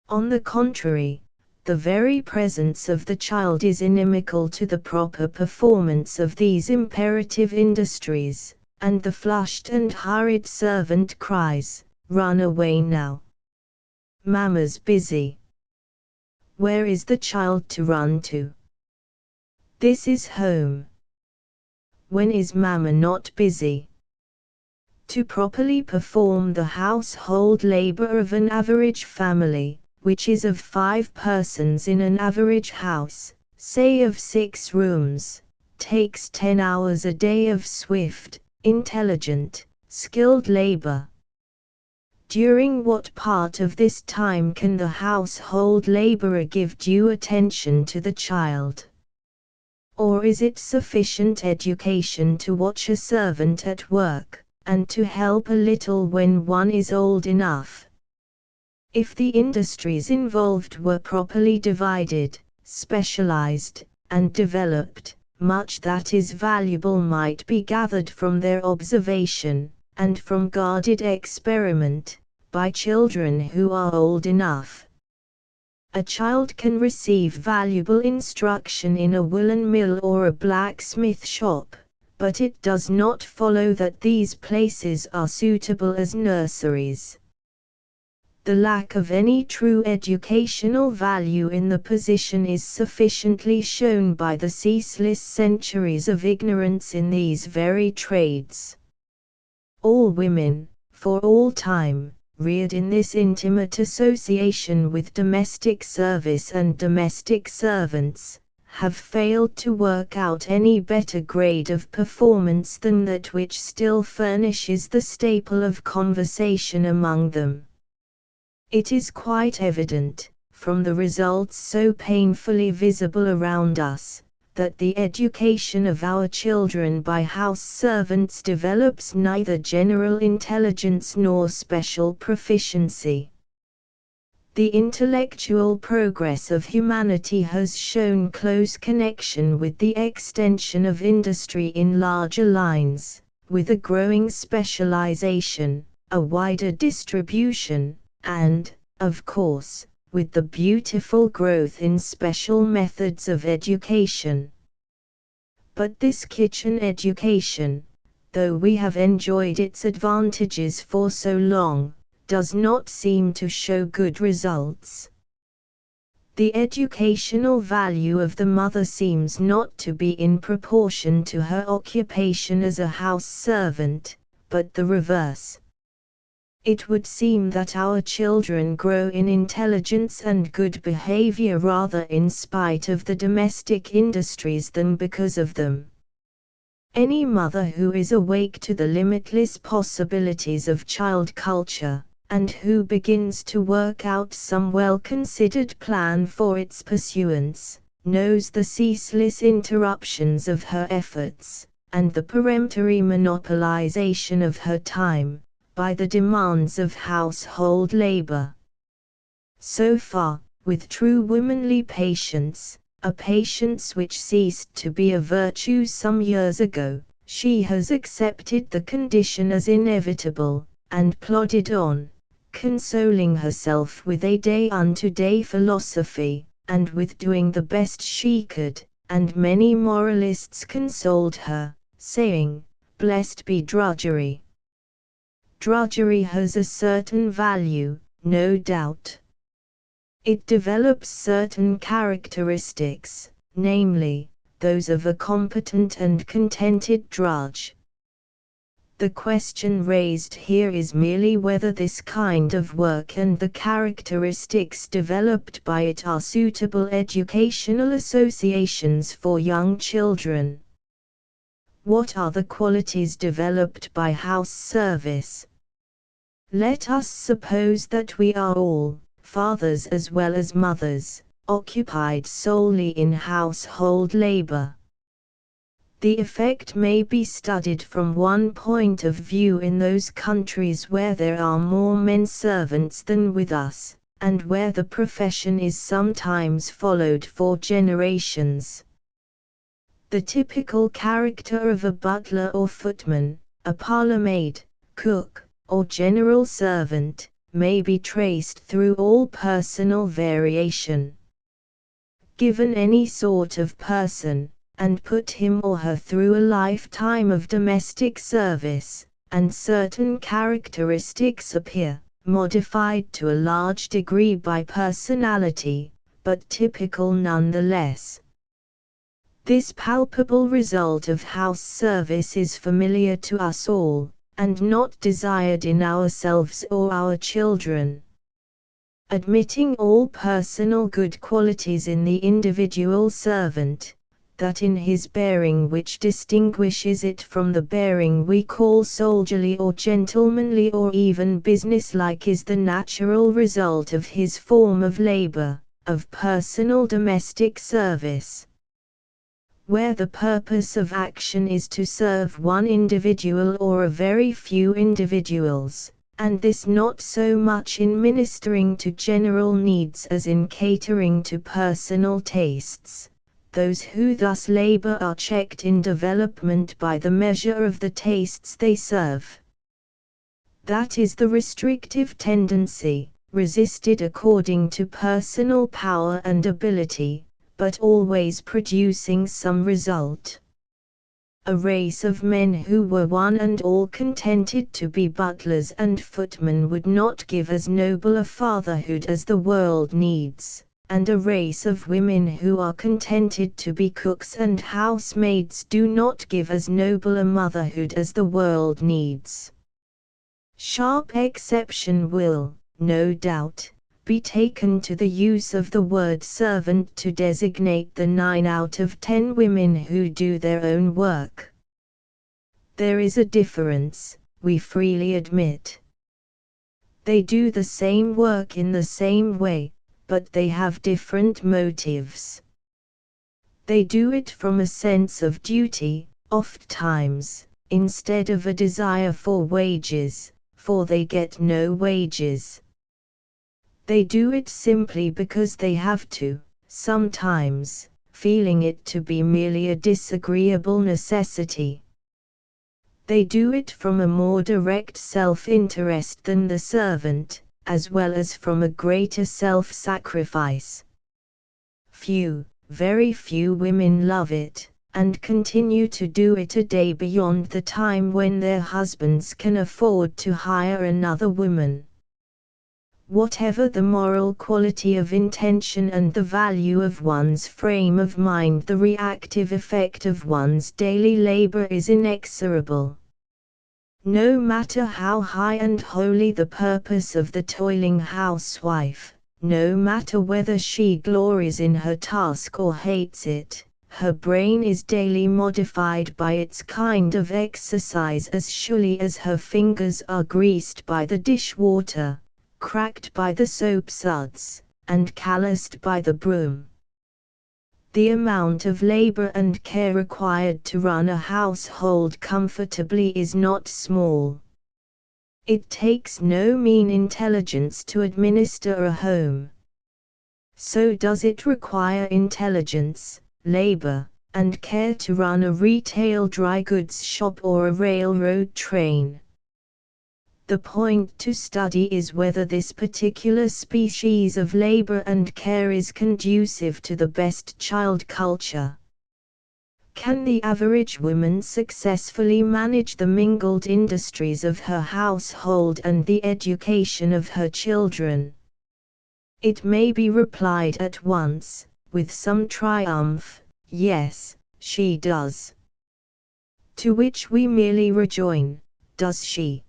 On the contrary, the very presence of the child is inimical to the proper performance of these imperative industries, and the flushed and hurried servant cries, "Run away now. Mama's busy." Where is the child to run to? This is home. When is Mama not busy? To properly perform the household labor of an average family, which is of 5 persons in an average house, say of 6 rooms, takes 10 hours a day of swift, intelligent, skilled labor. During what part of this time can the household laborer give due attention to the child? Or is it sufficient education to watch a servant at work, and to help a little when one is old enough? If the industries involved were properly divided, specialized, and developed, much that is valuable might be gathered from their observation, and from guarded experiment, by children who are old enough. A child can receive valuable instruction in a woolen mill or a blacksmith shop, but it does not follow that these places are suitable as nurseries. The lack of any true educational value in the position is sufficiently shown by the ceaseless centuries of ignorance in these very trades. All women, for all time, reared in this intimate association with domestic service and domestic servants, have failed to work out any better grade of performance than that which still furnishes the staple of conversation among them. It is quite evident, from the results so painfully visible around us, that the education of our children by house servants develops neither general intelligence nor special proficiency. The intellectual progress of humanity has shown close connection with the extension of industry in larger lines, with a growing specialization, a wider distribution, and, of course, with the beautiful growth in special methods of education. But this kitchen education, though we have enjoyed its advantages for so long, does not seem to show good results. The educational value of the mother seems not to be in proportion to her occupation as a house servant, but the reverse. It would seem that our children grow in intelligence and good behavior rather in spite of the domestic industries than because of them. Any mother who is awake to the limitless possibilities of child culture, and who begins to work out some well-considered plan for its pursuance, knows the ceaseless interruptions of her efforts, and the peremptory monopolization of her time, by the demands of household labor. So far, with true womanly patience, a patience which ceased to be a virtue some years ago, she has accepted the condition as inevitable, and plodded on, consoling herself with a day-unto-day philosophy, and with doing the best she could, and many moralists consoled her, saying, "Blessed be drudgery." Drudgery has a certain value, no doubt. It develops certain characteristics, namely, those of a competent and contented drudge. The question raised here is merely whether this kind of work and the characteristics developed by it are suitable educational associations for young children. What are the qualities developed by house service? Let us suppose that we are all, fathers as well as mothers, occupied solely in household labor. The effect may be studied from one point of view in those countries where there are more men servants than with us, and where the profession is sometimes followed for generations. The typical character of a butler or footman, a parlour-maid, cook, or general servant, may be traced through all personal variation. Given any sort of person, and put him or her through a lifetime of domestic service, and certain characteristics appear, modified to a large degree by personality, but typical nonetheless. This palpable result of house service is familiar to us all, and not desired in ourselves or our children. Admitting all personal good qualities in the individual servant, that in his bearing which distinguishes it from the bearing we call soldierly or gentlemanly or even businesslike is the natural result of his form of labor, of personal domestic service. Where the purpose of action is to serve one individual or a very few individuals, and this not so much in ministering to general needs as in catering to personal tastes, those who thus labor are checked in development by the measure of the tastes they serve. That is the restrictive tendency, resisted according to personal power and ability, but always producing some result. A race of men who were one and all contented to be butlers and footmen would not give as noble a fatherhood as the world needs, and a race of women who are contented to be cooks and housemaids do not give as noble a motherhood as the world needs. Sharp exception will, no doubt, be taken to the use of the word servant to designate the 9 out of 10 women who do their own work. There is a difference, we freely admit. They do the same work in the same way, but they have different motives. They do it from a sense of duty, ofttimes, instead of a desire for wages, for they get no wages. They do it simply because they have to, sometimes, feeling it to be merely a disagreeable necessity. They do it from a more direct self-interest than the servant, as well as from a greater self-sacrifice. Few, very few women love it, and continue to do it a day beyond the time when their husbands can afford to hire another woman. Whatever the moral quality of intention and the value of one's frame of mind, the reactive effect of one's daily labor is inexorable. No matter how high and holy the purpose of the toiling housewife, no matter whether she glories in her task or hates it, her brain is daily modified by its kind of exercise as surely as her fingers are greased by the dishwater, cracked by the soap suds, and calloused by the broom. The amount of labor and care required to run a household comfortably is not small. It takes no mean intelligence to administer a home. So does it require intelligence, labor, and care to run a retail dry goods shop or a railroad train. The point to study is whether this particular species of labor and care is conducive to the best child culture. Can the average woman successfully manage the mingled industries of her household and the education of her children? It may be replied at once, with some triumph, yes, she does. To which we merely rejoin, does she?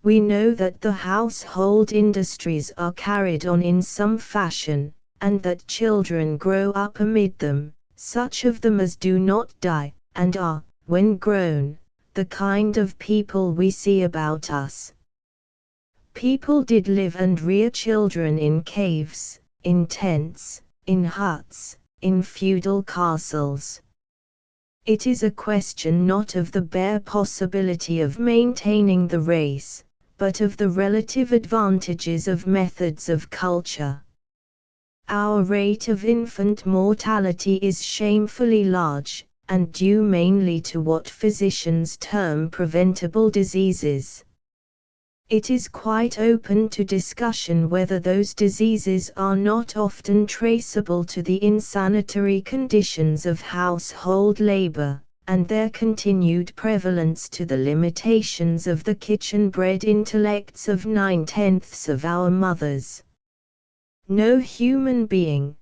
We know that the household industries are carried on in some fashion, and that children grow up amid them, such of them as do not die, and are, when grown, the kind of people we see about us. People did live and rear children in caves, in tents, in huts, in feudal castles. It is a question not of the bare possibility of maintaining the race, but of the relative advantages of methods of culture. Our rate of infant mortality is shamefully large, and due mainly to what physicians term preventable diseases. It is quite open to discussion whether those diseases are not often traceable to the insanitary conditions of household labor, and their continued prevalence to the limitations of the kitchen-bred intellects of 9/10 of our mothers. No human being,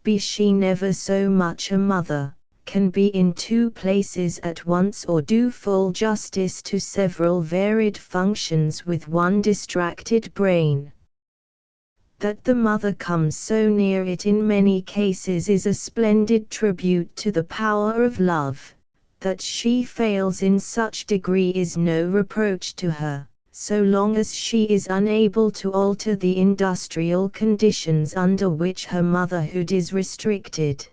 be she never so much a mother, can be in two places at once or do full justice to several varied functions with one distracted brain. That the mother comes so near it in many cases is a splendid tribute to the power of love. That she fails in such degree is no reproach to her, so long as she is unable to alter the industrial conditions under which her motherhood is restricted.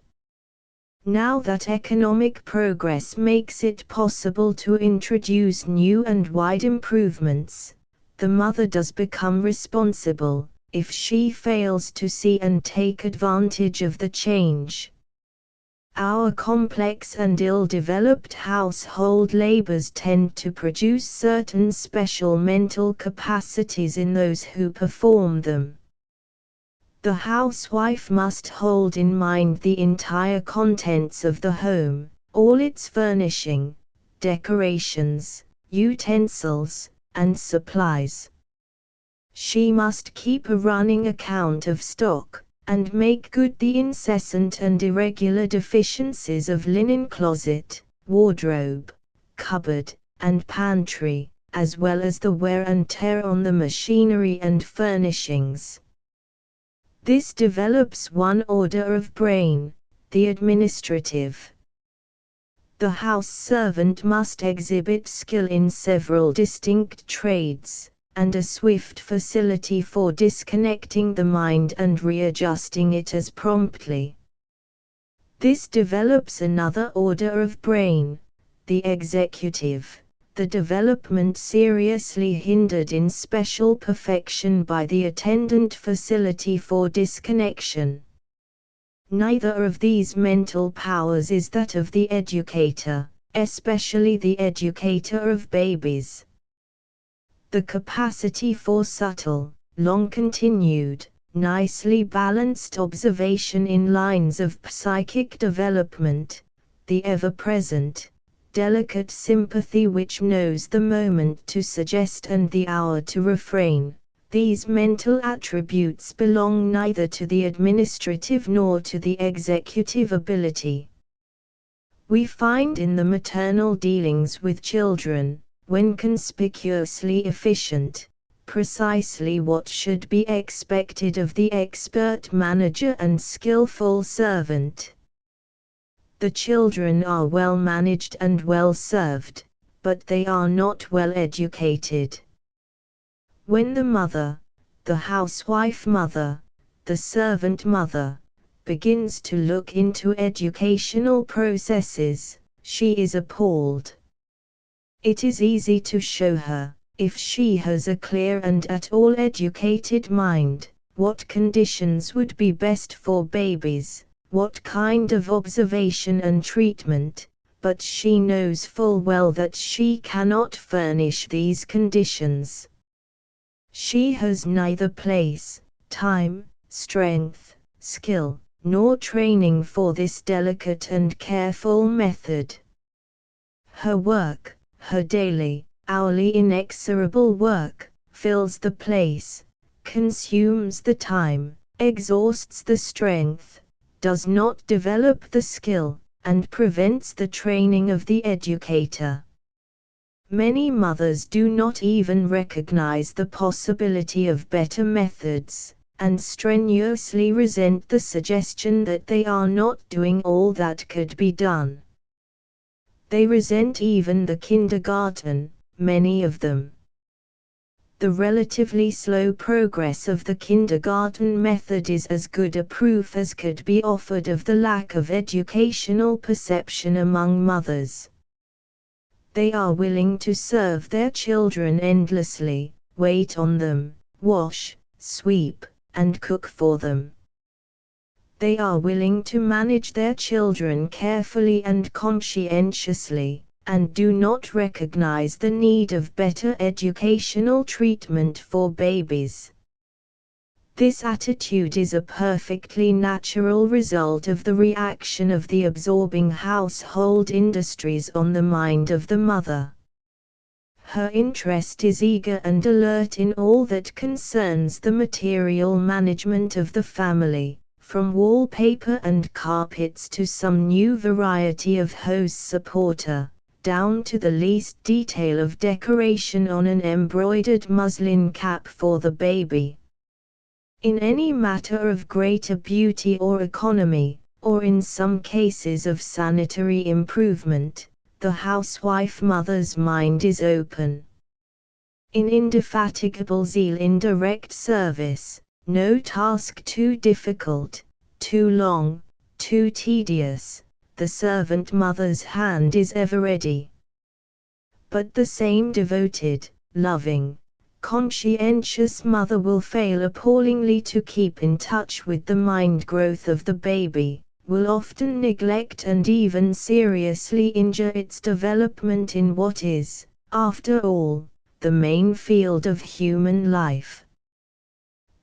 Now that economic progress makes it possible to introduce new and wide improvements, the mother does become responsible, if she fails to see and take advantage of the change. Our complex and ill-developed household labors tend to produce certain special mental capacities in those who perform them. The housewife must hold in mind the entire contents of the home, all its furnishing, decorations, utensils, and supplies. She must keep a running account of stock, and make good the incessant and irregular deficiencies of linen closet, wardrobe, cupboard, and pantry, as well as the wear and tear on the machinery and furnishings. This develops one order of brain, the administrative. The house servant must exhibit skill in several distinct trades, and a swift facility for disconnecting the mind and readjusting it as promptly. This develops another order of brain, the executive, the development seriously hindered in special perfection by the attendant facility for disconnection. Neither of these mental powers is that of the educator, especially the educator of babies. The capacity for subtle, long-continued, nicely balanced observation in lines of psychic development, the ever-present, delicate sympathy which knows the moment to suggest and the hour to refrain, these mental attributes belong neither to the administrative nor to the executive ability. We find in the maternal dealings with children, when conspicuously efficient, precisely what should be expected of the expert manager and skillful servant. The children are well managed and well served, but they are not well educated. When the mother, the housewife mother, the servant mother, begins to look into educational processes, she is appalled. It is easy to show her, if she has a clear and at all educated mind, what conditions would be best for babies, what kind of observation and treatment, but she knows full well that she cannot furnish these conditions. She has neither place, time, strength, skill, nor training for this delicate and careful method. Her work, her daily, hourly inexorable work, fills the place, consumes the time, exhausts the strength, does not develop the skill, and prevents the training of the educator. Many mothers do not even recognize the possibility of better methods, and strenuously resent the suggestion that they are not doing all that could be done. They resent even the kindergarten, many of them. The relatively slow progress of the kindergarten method is as good a proof as could be offered of the lack of educational perception among mothers. They are willing to serve their children endlessly, wait on them, wash, sweep, and cook for them. They are willing to manage their children carefully and conscientiously, and do not recognize the need of better educational treatment for babies. This attitude is a perfectly natural result of the reaction of the absorbing household industries on the mind of the mother. Her interest is eager and alert in all that concerns the material management of the family, from wallpaper and carpets to some new variety of hose supporter, down to the least detail of decoration on an embroidered muslin cap for the baby. In any matter of greater beauty or economy, or in some cases of sanitary improvement, the housewife mother's mind is open. In indefatigable zeal in direct service, no task too difficult, too long, too tedious, the servant mother's hand is ever ready. But the same devoted, loving, conscientious mother will fail appallingly to keep in touch with the mind growth of the baby, will often neglect and even seriously injure its development in what is, after all, the main field of human life.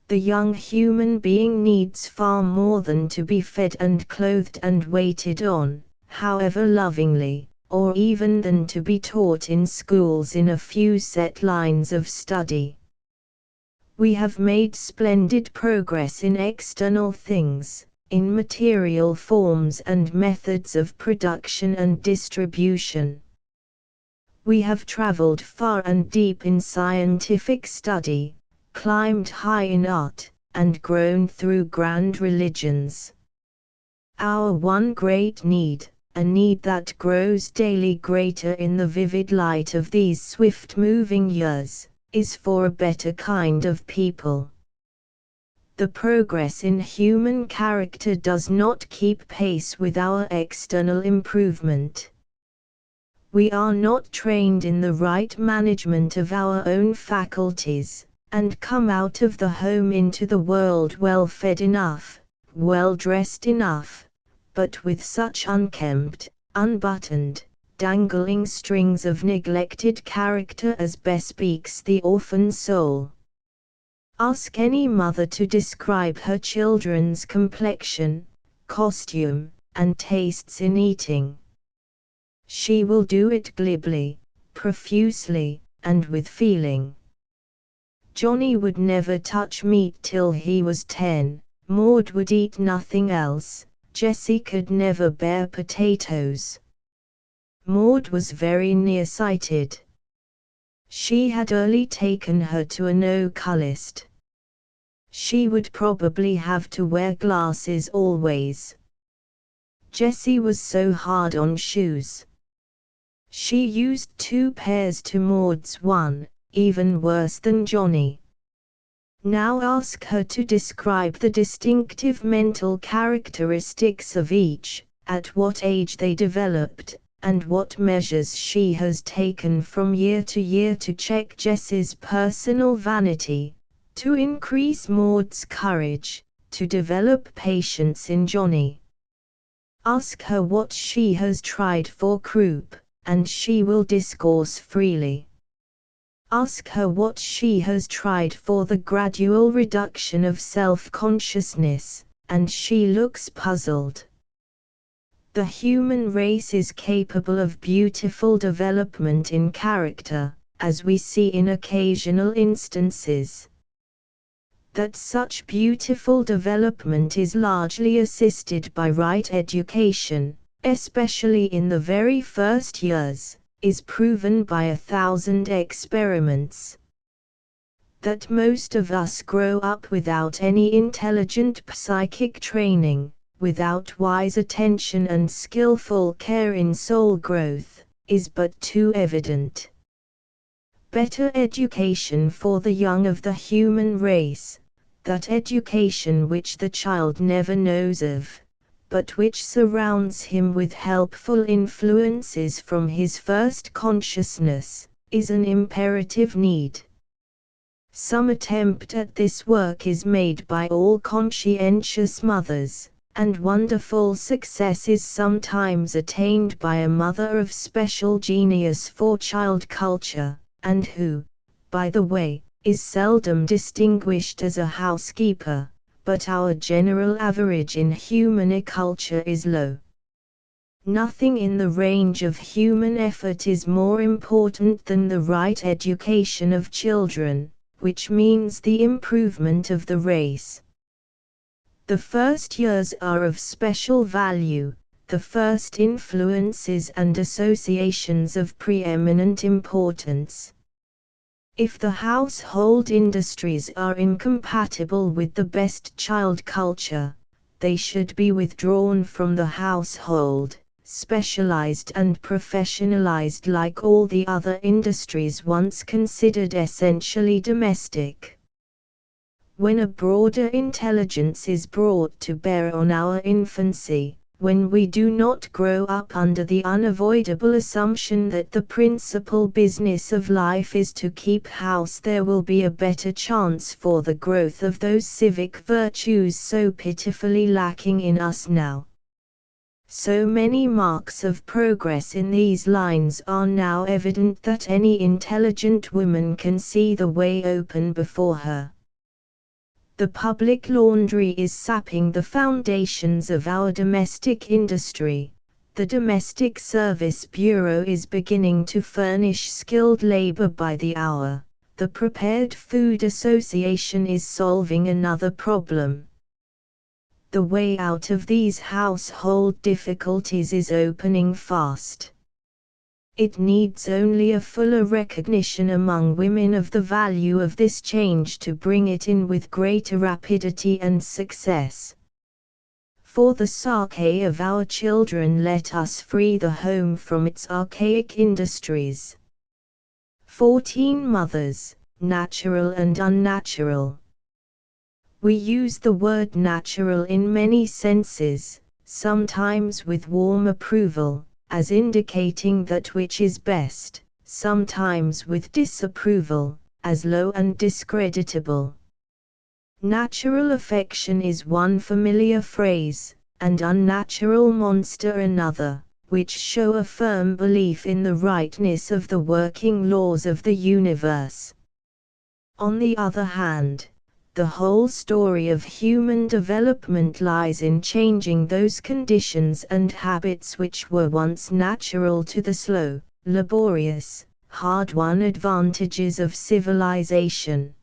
The young human being needs far more than to be fed and clothed and waited on, however lovingly, or even than to be taught in schools in a few set lines of study. We have made splendid progress in external things, in material forms and methods of production and distribution. We have traveled far and deep in scientific study, climbed high in art, and grown through grand religions. Our one great need, a need that grows daily greater in the vivid light of these swift-moving years, is for a better kind of people. The progress in human character does not keep pace with our external improvement. We are not trained in the right management of our own faculties, and come out of the home into the world well fed enough, well dressed enough, but with such unkempt, unbuttoned, dangling strings of neglected character as bespeaks the orphan soul. Ask any mother to describe her children's complexion, costume, and tastes in eating. She will do it glibly, profusely, and with feeling. Johnny would never touch meat till he was 10, Maud would eat nothing else, Jessie could never bear potatoes. Maud was very nearsighted. She had early taken her to an oculist. She would probably have to wear glasses always. Jessie was so hard on shoes. She used 2 pairs to Maud's 1, even worse than Johnny. Now ask her to describe the distinctive mental characteristics of each, at what age they developed, and what measures she has taken from year to year to check Jessie's personal vanity, to increase Maud's courage, to develop patience in Johnny. Ask her what she has tried for croup, and she will discourse freely. Ask her what she has tried for the gradual reduction of self-consciousness, and she looks puzzled. The human race is capable of beautiful development in character, as we see in occasional instances. That such beautiful development is largely assisted by right education, especially in the very first years, is proven by 1,000 experiments. That most of us grow up without any intelligent psychic training, without wise attention and skillful care in soul growth, is but too evident. Better education for the young of the human race, that education which the child never knows of, but which surrounds him with helpful influences from his first consciousness, is an imperative need. Some attempt at this work is made by all conscientious mothers, and wonderful success is sometimes attained by a mother of special genius for child culture, and who, by the way, is seldom distinguished as a housekeeper. But our general average in human culture is low. Nothing in the range of human effort is more important than the right education of children, which means the improvement of the race. The first years are of special value, the first influences and associations of preeminent importance. If the household industries are incompatible with the best child culture, they should be withdrawn from the household, specialized and professionalized like all the other industries once considered essentially domestic. When a broader intelligence is brought to bear on our infancy, when we do not grow up under the unavoidable assumption that the principal business of life is to keep house, there will be a better chance for the growth of those civic virtues so pitifully lacking in us now. So many marks of progress in these lines are now evident that any intelligent woman can see the way open before her. The public laundry is sapping the foundations of our domestic industry. The Domestic Service Bureau is beginning to furnish skilled labor by the hour. The Prepared Food Association is solving another problem. The way out of these household difficulties is opening fast. It needs only a fuller recognition among women of the value of this change to bring it in with greater rapidity and success. For the sake of our children, let us free the home from its archaic industries. 14 Mothers, natural and unnatural. We use the word natural in many senses, sometimes with warm approval, as indicating that which is best, sometimes with disapproval, as low and discreditable. Natural affection is one familiar phrase, and unnatural monster another, which show a firm belief in the rightness of the working laws of the universe. On the other hand, the whole story of human development lies in changing those conditions and habits which were once natural to the slow, laborious, hard-won advantages of civilization.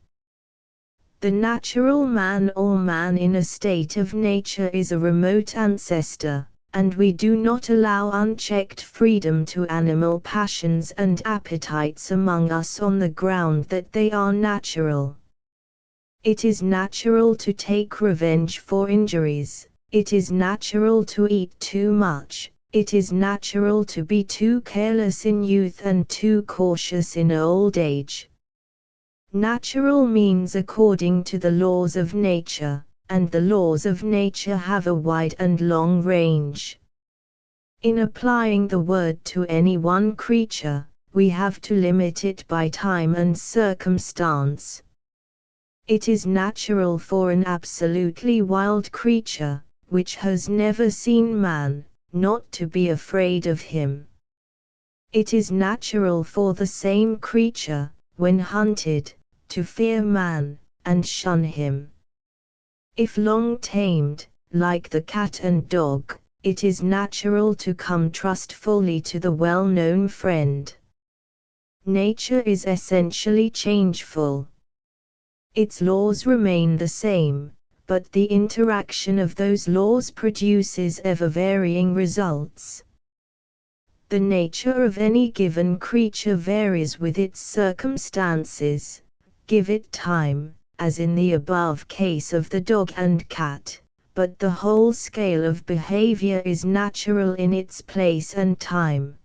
The natural man or man in a state of nature is a remote ancestor, and we do not allow unchecked freedom to animal passions and appetites among us on the ground that they are natural. It is natural to take revenge for injuries, it is natural to eat too much, it is natural to be too careless in youth and too cautious in old age. Natural means according to the laws of nature, and the laws of nature have a wide and long range. In applying the word to any one creature, we have to limit it by time and circumstance. It is natural for an absolutely wild creature, which has never seen man, not to be afraid of him. It is natural for the same creature, when hunted, to fear man, and shun him. If long tamed, like the cat and dog, it is natural to come trustfully to the well-known friend. Nature is essentially changeful. Its laws remain the same, but the interaction of those laws produces ever-varying results. The nature of any given creature varies with its circumstances. Give it time, as in the above case of the dog and cat, but the whole scale of behavior is natural in its place and time.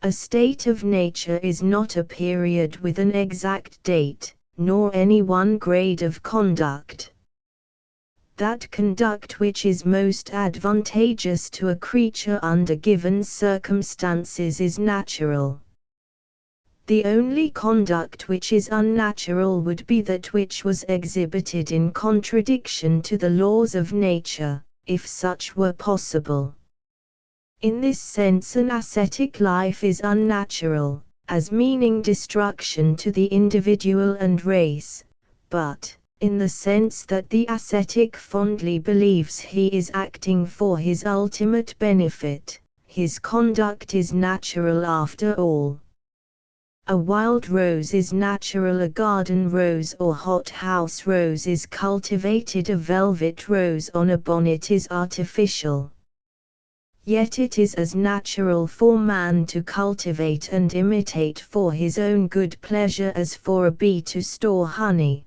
A state of nature is not a period with an exact date, nor any one grade of conduct. That conduct which is most advantageous to a creature under given circumstances is natural. The only conduct which is unnatural would be that which was exhibited in contradiction to the laws of nature, if such were possible. In this sense an ascetic life is unnatural, as meaning destruction to the individual and race, but, in the sense that the ascetic fondly believes he is acting for his ultimate benefit, his conduct is natural after all. A wild rose is natural, a garden rose or hothouse rose is cultivated, a velvet rose on a bonnet is artificial. Yet it is as natural for man to cultivate and imitate for his own good pleasure as for a bee to store honey.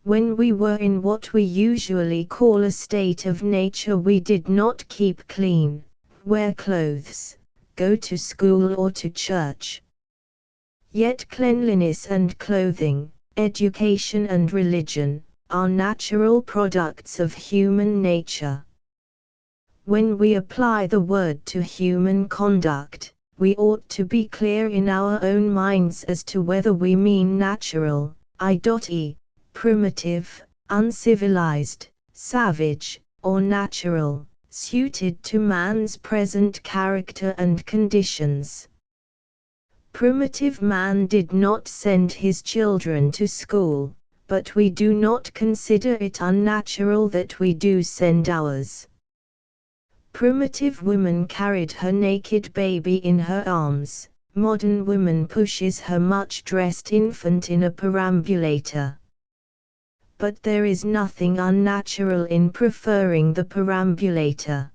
When we were in what we usually call a state of nature, we did not keep clean, wear clothes, go to school or to church. Yet cleanliness and clothing, education and religion, are natural products of human nature. When we apply the word to human conduct, we ought to be clear in our own minds as to whether we mean natural, i.e., primitive, uncivilized, savage, or natural, suited to man's present character and conditions. Primitive man did not send his children to school, but we do not consider it unnatural that we do send ours. Primitive woman carried her naked baby in her arms, modern woman pushes her much-dressed infant in a perambulator. But there is nothing unnatural in preferring the perambulator.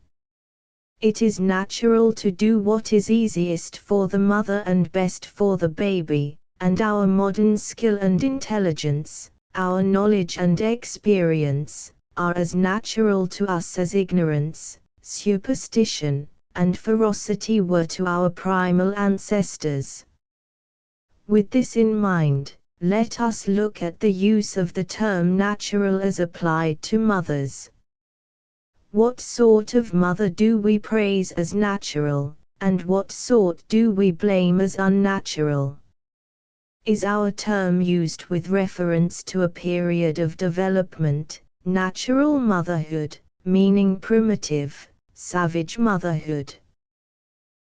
It is natural to do what is easiest for the mother and best for the baby, and our modern skill and intelligence, our knowledge and experience, are as natural to us as ignorance, superstition, and ferocity were to our primal ancestors. With this in mind, let us look at the use of the term natural as applied to mothers. What sort of mother do we praise as natural, and what sort do we blame as unnatural? Is our term used with reference to a period of development, natural motherhood, meaning primitive, savage motherhood?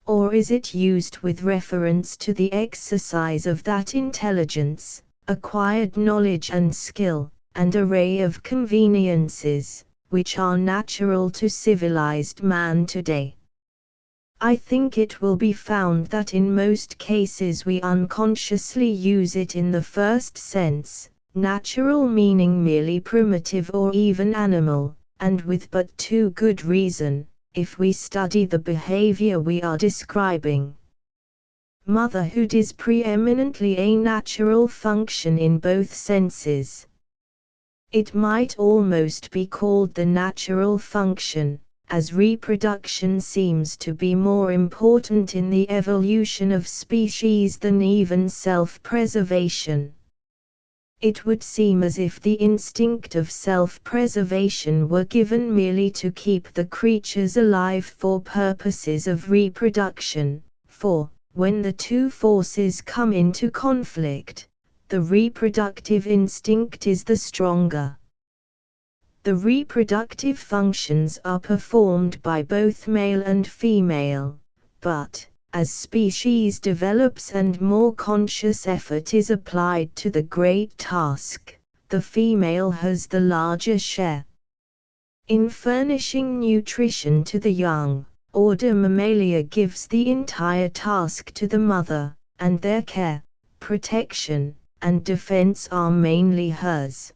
Or is it used with reference to the exercise of that intelligence, acquired knowledge and skill, and array of conveniences, which are natural to civilized man today? I think it will be found that in most cases we unconsciously use it in the first sense, natural meaning merely primitive or even animal, and with but too good reason, if we study the behavior we are describing. Motherhood is preeminently a natural function in both senses. It might almost be called the natural function, as reproduction seems to be more important in the evolution of species than even self-preservation. It would seem as if the instinct of self-preservation were given merely to keep the creatures alive for purposes of reproduction, for, when the two forces come into conflict, the reproductive instinct is the stronger. The reproductive functions are performed by both male and female, but, as species develops and more conscious effort is applied to the great task, the female has the larger share. In furnishing nutrition to the young, order Mammalia gives the entire task to the mother, and their care, protection, and defense are mainly hers.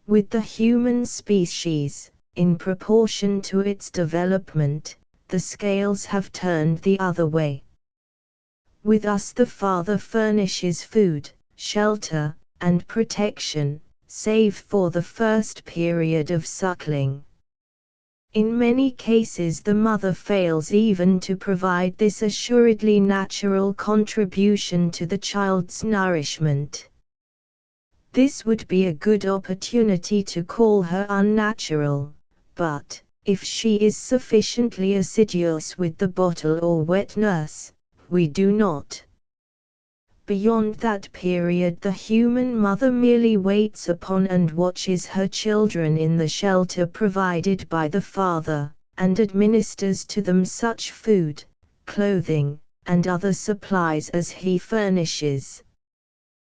With the human species, in proportion to its development, the scales have turned the other way. With us the father furnishes food, shelter, and protection, save for the first period of suckling. In many cases the mother fails even to provide this assuredly natural contribution to the child's nourishment. This would be a good opportunity to call her unnatural, but, if she is sufficiently assiduous with the bottle or wet nurse, we do not. Beyond that period the human mother merely waits upon and watches her children in the shelter provided by the father, and administers to them such food, clothing, and other supplies as he furnishes.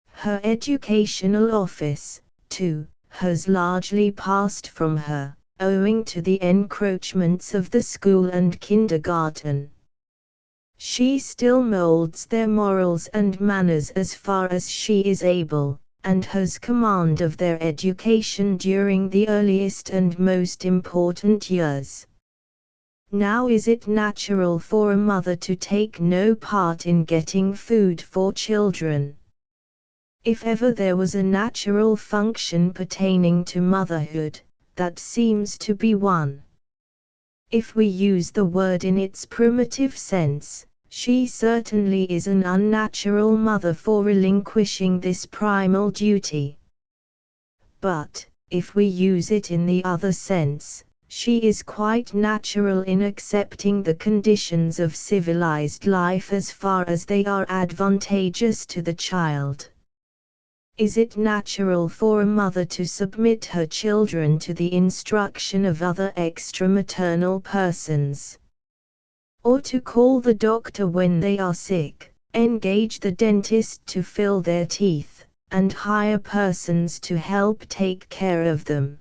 Her educational office, too, has largely passed from her, owing to the encroachments of the school and kindergarten. She still molds their morals and manners as far as she is able, and has command of their education during the earliest and most important years. Now is it natural for a mother to take no part in getting food for children? If ever there was a natural function pertaining to motherhood, that seems to be one. If we use the word in its primitive sense, she certainly is an unnatural mother for relinquishing this primal duty. But, if we use it in the other sense, she is quite natural in accepting the conditions of civilized life as far as they are advantageous to the child. Is it natural for a mother to submit her children to the instruction of other extramaternal persons? Or to call the doctor when they are sick, engage the dentist to fill their teeth, and hire persons to help take care of them?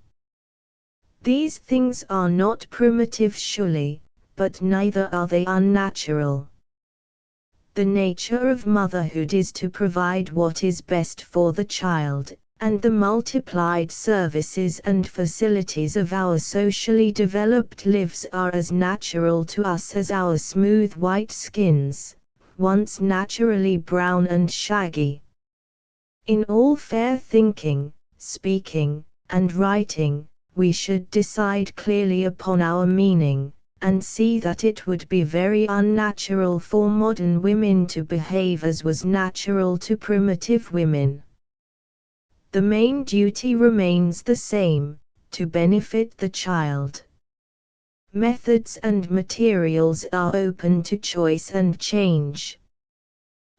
These things are not primitive surely, but neither are they unnatural. The nature of motherhood is to provide what is best for the child, and the multiplied services and facilities of our socially developed lives are as natural to us as our smooth white skins, once naturally brown and shaggy. In all fair thinking, speaking, and writing, we should decide clearly upon our meaning, and see that it would be very unnatural for modern women to behave as was natural to primitive women. The main duty remains the same, to benefit the child. Methods and materials are open to choice and change.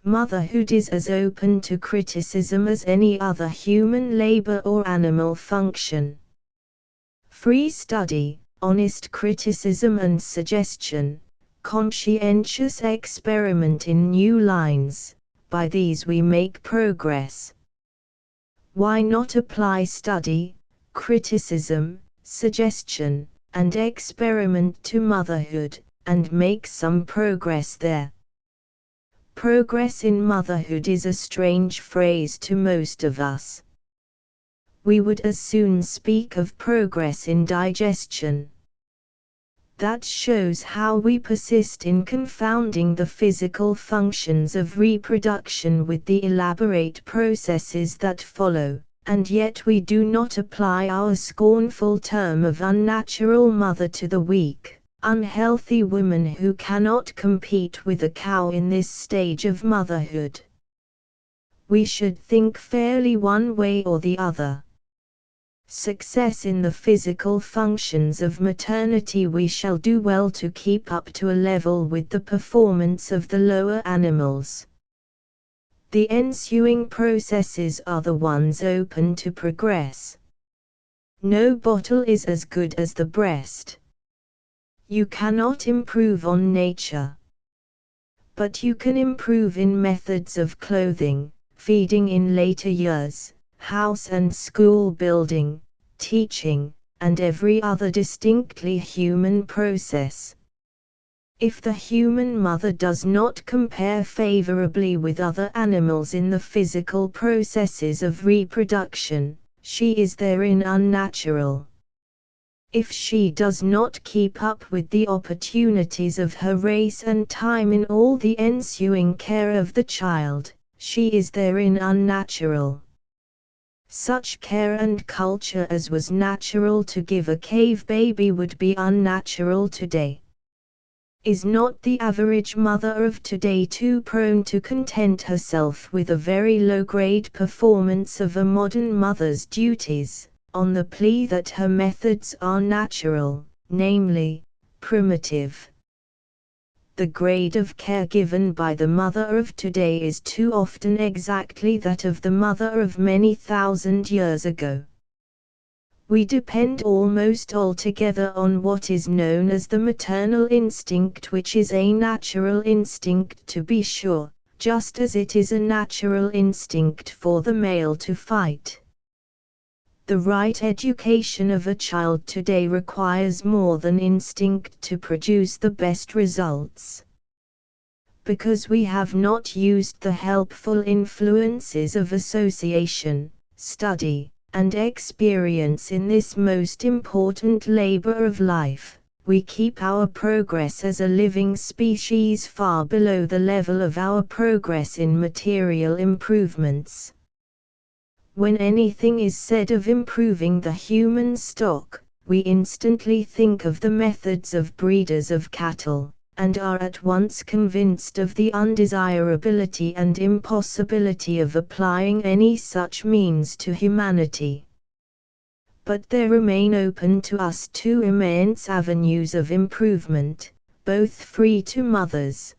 Motherhood is as open to criticism as any other human labor or animal function. Free study, honest criticism and suggestion, conscientious experiment in new lines, by these we make progress. Why not apply study, criticism, suggestion, and experiment to motherhood, and make some progress there? Progress in motherhood is a strange phrase to most of us. We would as soon speak of progress in digestion. That shows how we persist in confounding the physical functions of reproduction with the elaborate processes that follow, and yet we do not apply our scornful term of unnatural mother to the weak, unhealthy woman who cannot compete with a cow in this stage of motherhood. We should think fairly one way or the other. Success in the physical functions of maternity we shall do well to keep up to a level with the performance of the lower animals. The ensuing processes are the ones open to progress. No bottle is as good as the breast. You cannot improve on nature. But you can improve in methods of clothing, feeding in later years, house and school building, teaching, and every other distinctly human process. If the human mother does not compare favorably with other animals in the physical processes of reproduction, she is therein unnatural. If she does not keep up with the opportunities of her race and time in all the ensuing care of the child, she is therein unnatural. Such care and culture as was natural to give a cave baby would be unnatural today. Is not the average mother of today too prone to content herself with a very low-grade performance of a modern mother's duties, on the plea that her methods are natural, namely, primitive? The grade of care given by the mother of today is too often exactly that of the mother of many thousand years ago. We depend almost altogether on what is known as the maternal instinct, which is a natural instinct to be sure, just as it is a natural instinct for the male to fight. The right education of a child today requires more than instinct to produce the best results. Because we have not used the helpful influences of association, study, and experience in this most important labor of life, we keep our progress as a living species far below the level of our progress in material improvements. When anything is said of improving the human stock, we instantly think of the methods of breeders of cattle, and are at once convinced of the undesirability and impossibility of applying any such means to humanity. But there remain open to us two immense avenues of improvement, both free to mothers.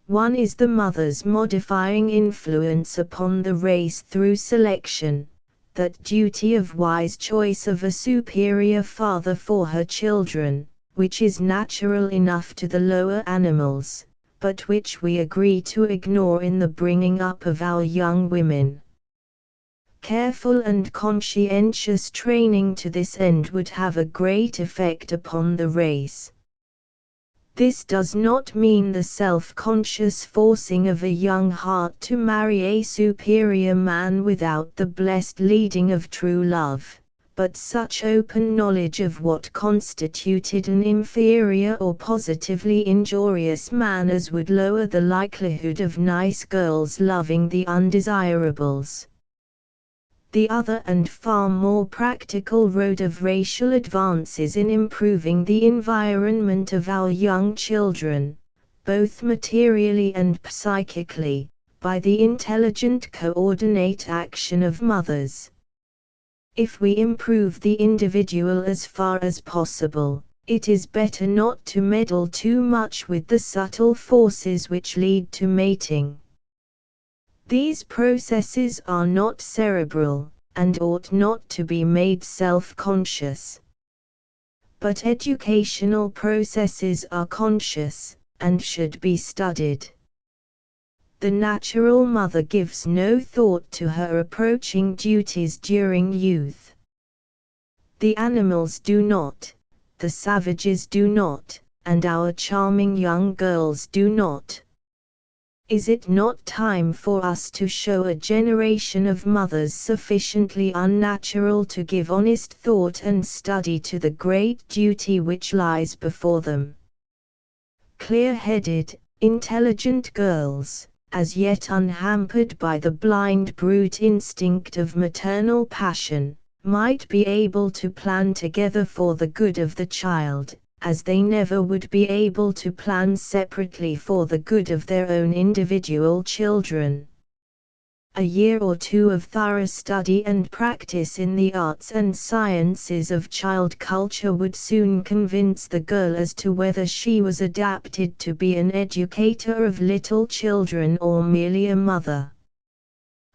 One is the mother's modifying influence upon the race through selection, that duty of wise choice of a superior father for her children, which is natural enough to the lower animals, but which we agree to ignore in the bringing up of our young women. Careful and conscientious training to this end would have a great effect upon the race. This does not mean the self-conscious forcing of a young heart to marry a superior man without the blessed leading of true love, but such open knowledge of what constituted an inferior or positively injurious man as would lower the likelihood of nice girls loving the undesirables. The other and far more practical road of racial advance is in improving the environment of our young children, both materially and psychically, by the intelligent coordinate action of mothers. If we improve the individual as far as possible, It is better not to meddle too much with the subtle forces which lead to mating. These processes are not cerebral, and ought not to be made self-conscious. But educational processes are conscious, and should be studied. The natural mother gives no thought to her approaching duties during youth. The animals do not, the savages do not, and our charming young girls do not. Is it not time for us to show a generation of mothers sufficiently unnatural to give honest thought and study to the great duty which lies before them? Clear-headed, intelligent girls, as yet unhampered by the blind brute instinct of maternal passion, might be able to plan together for the good of the child, as they never would be able to plan separately for the good of their own individual children. A year or two of thorough study and practice in the arts and sciences of child culture would soon convince the girl as to whether she was adapted to be an educator of little children or merely a mother.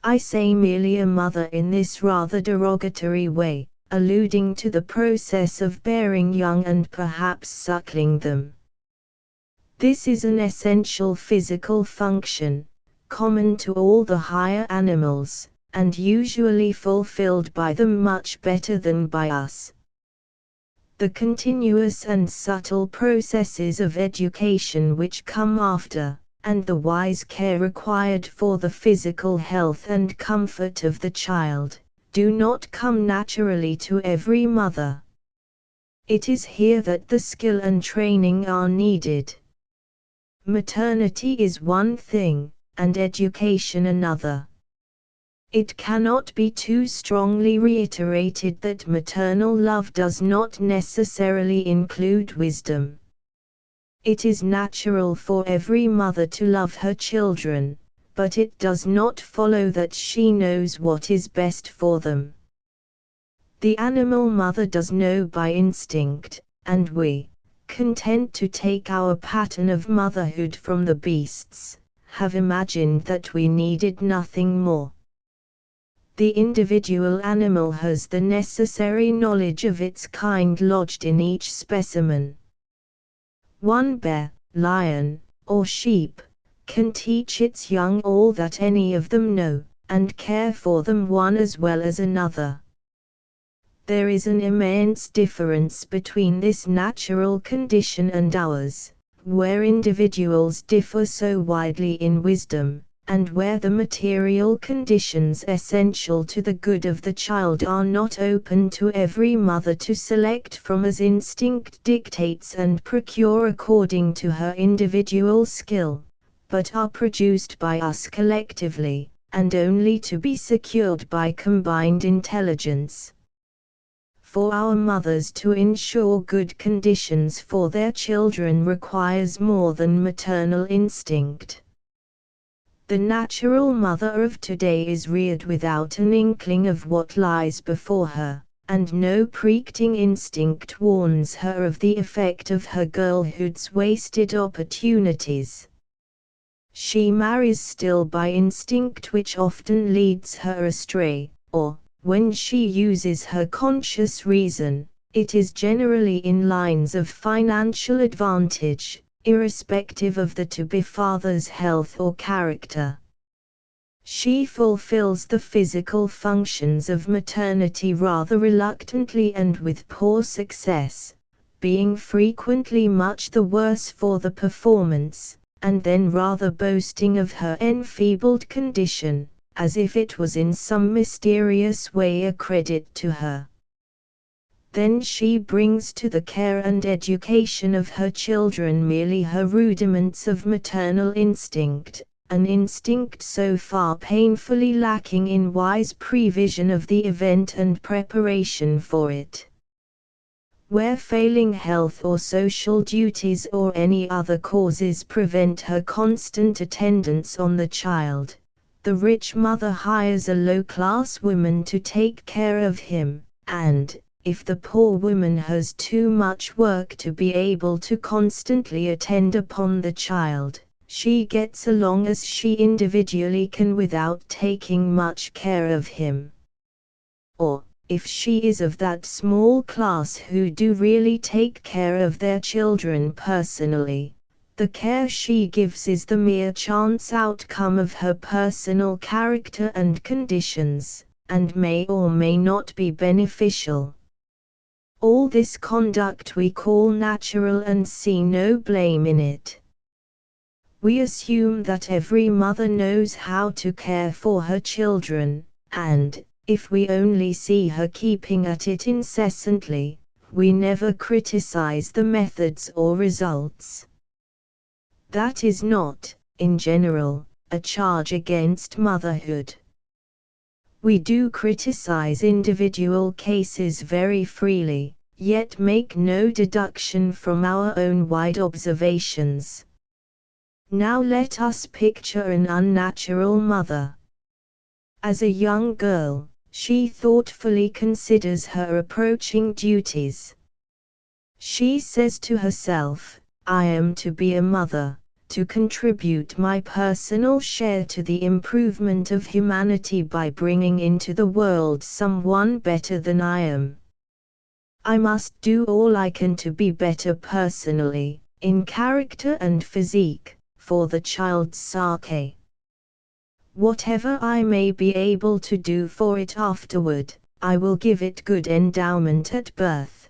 I say merely a mother in this rather derogatory way, alluding to the process of bearing young and perhaps suckling them. This is an essential physical function, common to all the higher animals, and usually fulfilled by them much better than by us. The continuous and subtle processes of education which come after, and the wise care required for the physical health and comfort of the child, do not come naturally to every mother. It is here that the skill and training are needed. Maternity is one thing, and education another. It cannot be too strongly reiterated that maternal love does not necessarily include wisdom. It is natural for every mother to love her children, but it does not follow that she knows what is best for them. The animal mother does know by instinct, and we, content to take our pattern of motherhood from the beasts, have imagined that we needed nothing more. The individual animal has the necessary knowledge of its kind lodged in each specimen. One bear, lion, or sheep can teach its young all that any of them know, and care for them one as well as another. There is an immense difference between this natural condition and ours, where individuals differ so widely in wisdom, and where the material conditions essential to the good of the child are not open to every mother to select from as instinct dictates and procure according to her individual skill, but are produced by us collectively, and only to be secured by combined intelligence. For our mothers to ensure good conditions for their children requires more than maternal instinct. The natural mother of today is reared without an inkling of what lies before her, and no preaching instinct warns her of the effect of her girlhood's wasted opportunities. She marries still by instinct, which often leads her astray, or, when she uses her conscious reason, it is generally in lines of financial advantage, irrespective of the to-be father's health or character. She fulfills the physical functions of maternity rather reluctantly and with poor success, being frequently much the worse for the performance, and then rather boasting of her enfeebled condition, as if it was in some mysterious way a credit to her. Then she brings to the care and education of her children merely her rudiments of maternal instinct, an instinct so far painfully lacking in wise prevision of the event and preparation for it. Where failing health or social duties or any other causes prevent her constant attendance on the child, the rich mother hires a low-class woman to take care of him, and, if the poor woman has too much work to be able to constantly attend upon the child, she gets along as she individually can without taking much care of him. Or, if she is of that small class who do really take care of their children personally, the care she gives is the mere chance outcome of her personal character and conditions, and may or may not be beneficial. All this conduct we call natural and see no blame in it. We assume that every mother knows how to care for her children, and, if we only see her keeping at it incessantly, we never criticize the methods or results. That is not, in general, a charge against motherhood. We do criticize individual cases very freely, yet make no deduction from our own wide observations. Now let us picture an unnatural mother. As a young girl, she thoughtfully considers her approaching duties. She says to herself, I am to be a mother, to contribute my personal share to the improvement of humanity by bringing into the world someone better than I am. I must do all I can to be better personally, in character and physique, for the child's sake. Whatever I may be able to do for it afterward, I will give it good endowment at birth.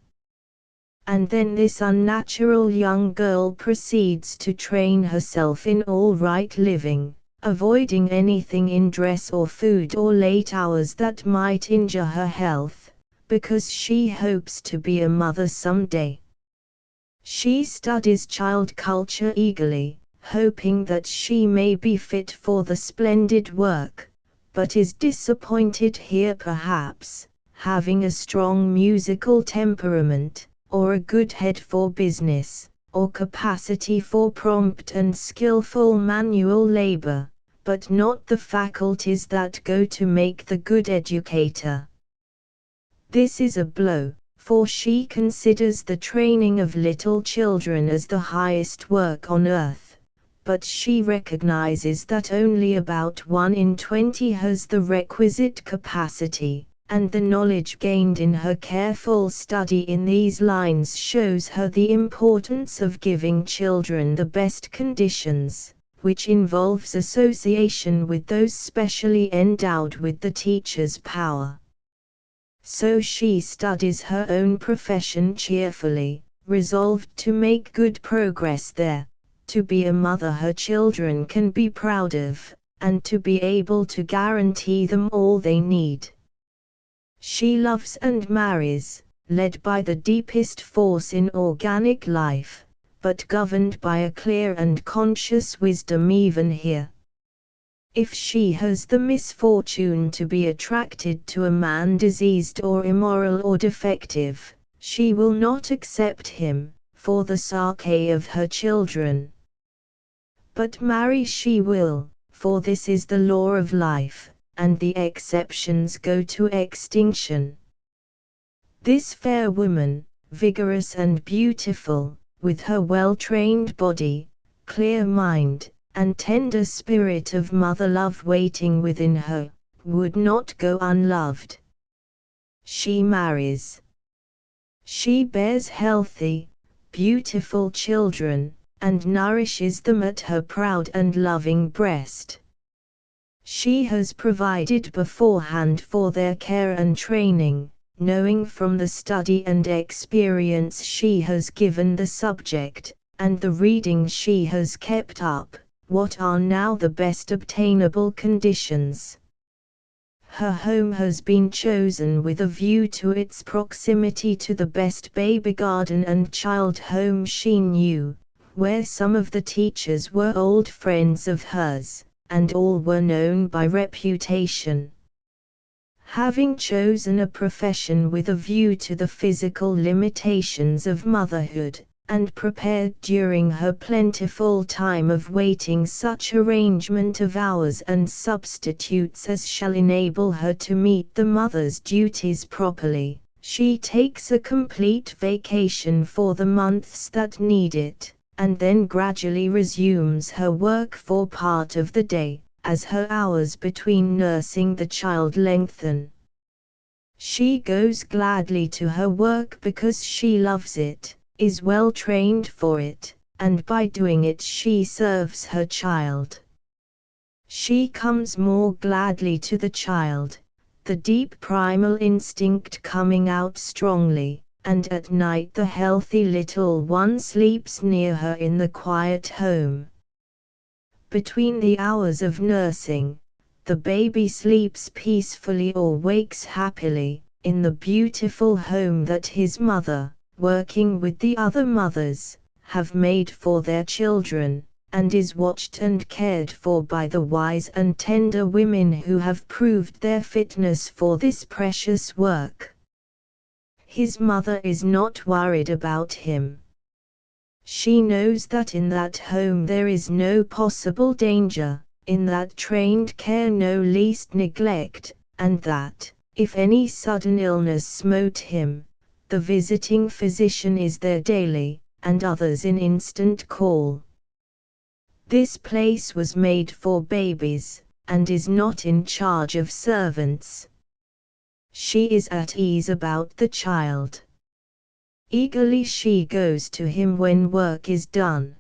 And then this unnatural young girl proceeds to train herself in all right living, avoiding anything in dress or food or late hours that might injure her health, because she hopes to be a mother someday. She studies child culture eagerly, hoping that she may be fit for the splendid work, but is disappointed here perhaps, having a strong musical temperament, or a good head for business, or capacity for prompt and skillful manual labor, but not the faculties that go to make the good educator. This is a blow, for she considers the training of little children as the highest work on earth, but she recognizes that only about 1 in 20 has the requisite capacity, and the knowledge gained in her careful study in these lines shows her the importance of giving children the best conditions, which involves association with those specially endowed with the teacher's power. So she studies her own profession cheerfully, resolved to make good progress there, to be a mother her children can be proud of, and to be able to guarantee them all they need. She loves and marries, led by the deepest force in organic life, but governed by a clear and conscious wisdom even here. If she has the misfortune to be attracted to a man diseased or immoral or defective, she will not accept him, for the sake of her children. But marry she will, for this is the law of life, and the exceptions go to extinction. This fair woman, vigorous and beautiful, with her well-trained body, clear mind, and tender spirit of mother love waiting within her, would not go unloved. She marries. She bears healthy, beautiful children, and nourishes them at her proud and loving breast. She has provided beforehand for their care and training, knowing from the study and experience she has given the subject, and the reading she has kept up, what are now the best obtainable conditions. Her home has been chosen with a view to its proximity to the best baby garden and child home she knew, where some of the teachers were old friends of hers, and all were known by reputation. Having chosen a profession with a view to the physical limitations of motherhood, and prepared during her plentiful time of waiting such arrangement of hours and substitutes as shall enable her to meet the mother's duties properly, She takes a complete vacation for the months that need it, and then gradually resumes her work for part of the day, as her hours between nursing the child lengthen. She goes gladly to her work because she loves it, is well trained for it, and by doing it she serves her child. She comes more gladly to the child, the deep primal instinct coming out strongly, and at night the healthy little one sleeps near her in the quiet home. Between the hours of nursing, the baby sleeps peacefully or wakes happily, in the beautiful home that his mother, working with the other mothers, have made for their children, and is watched and cared for by the wise and tender women who have proved their fitness for this precious work. His mother is not worried about him. She knows that in that home there is no possible danger, in that trained care no least neglect, and that, if any sudden illness smote him, the visiting physician is there daily, and others in instant call. This place was made for babies, and is not in charge of servants. She is at ease about the child. Eagerly she goes to him when work is done.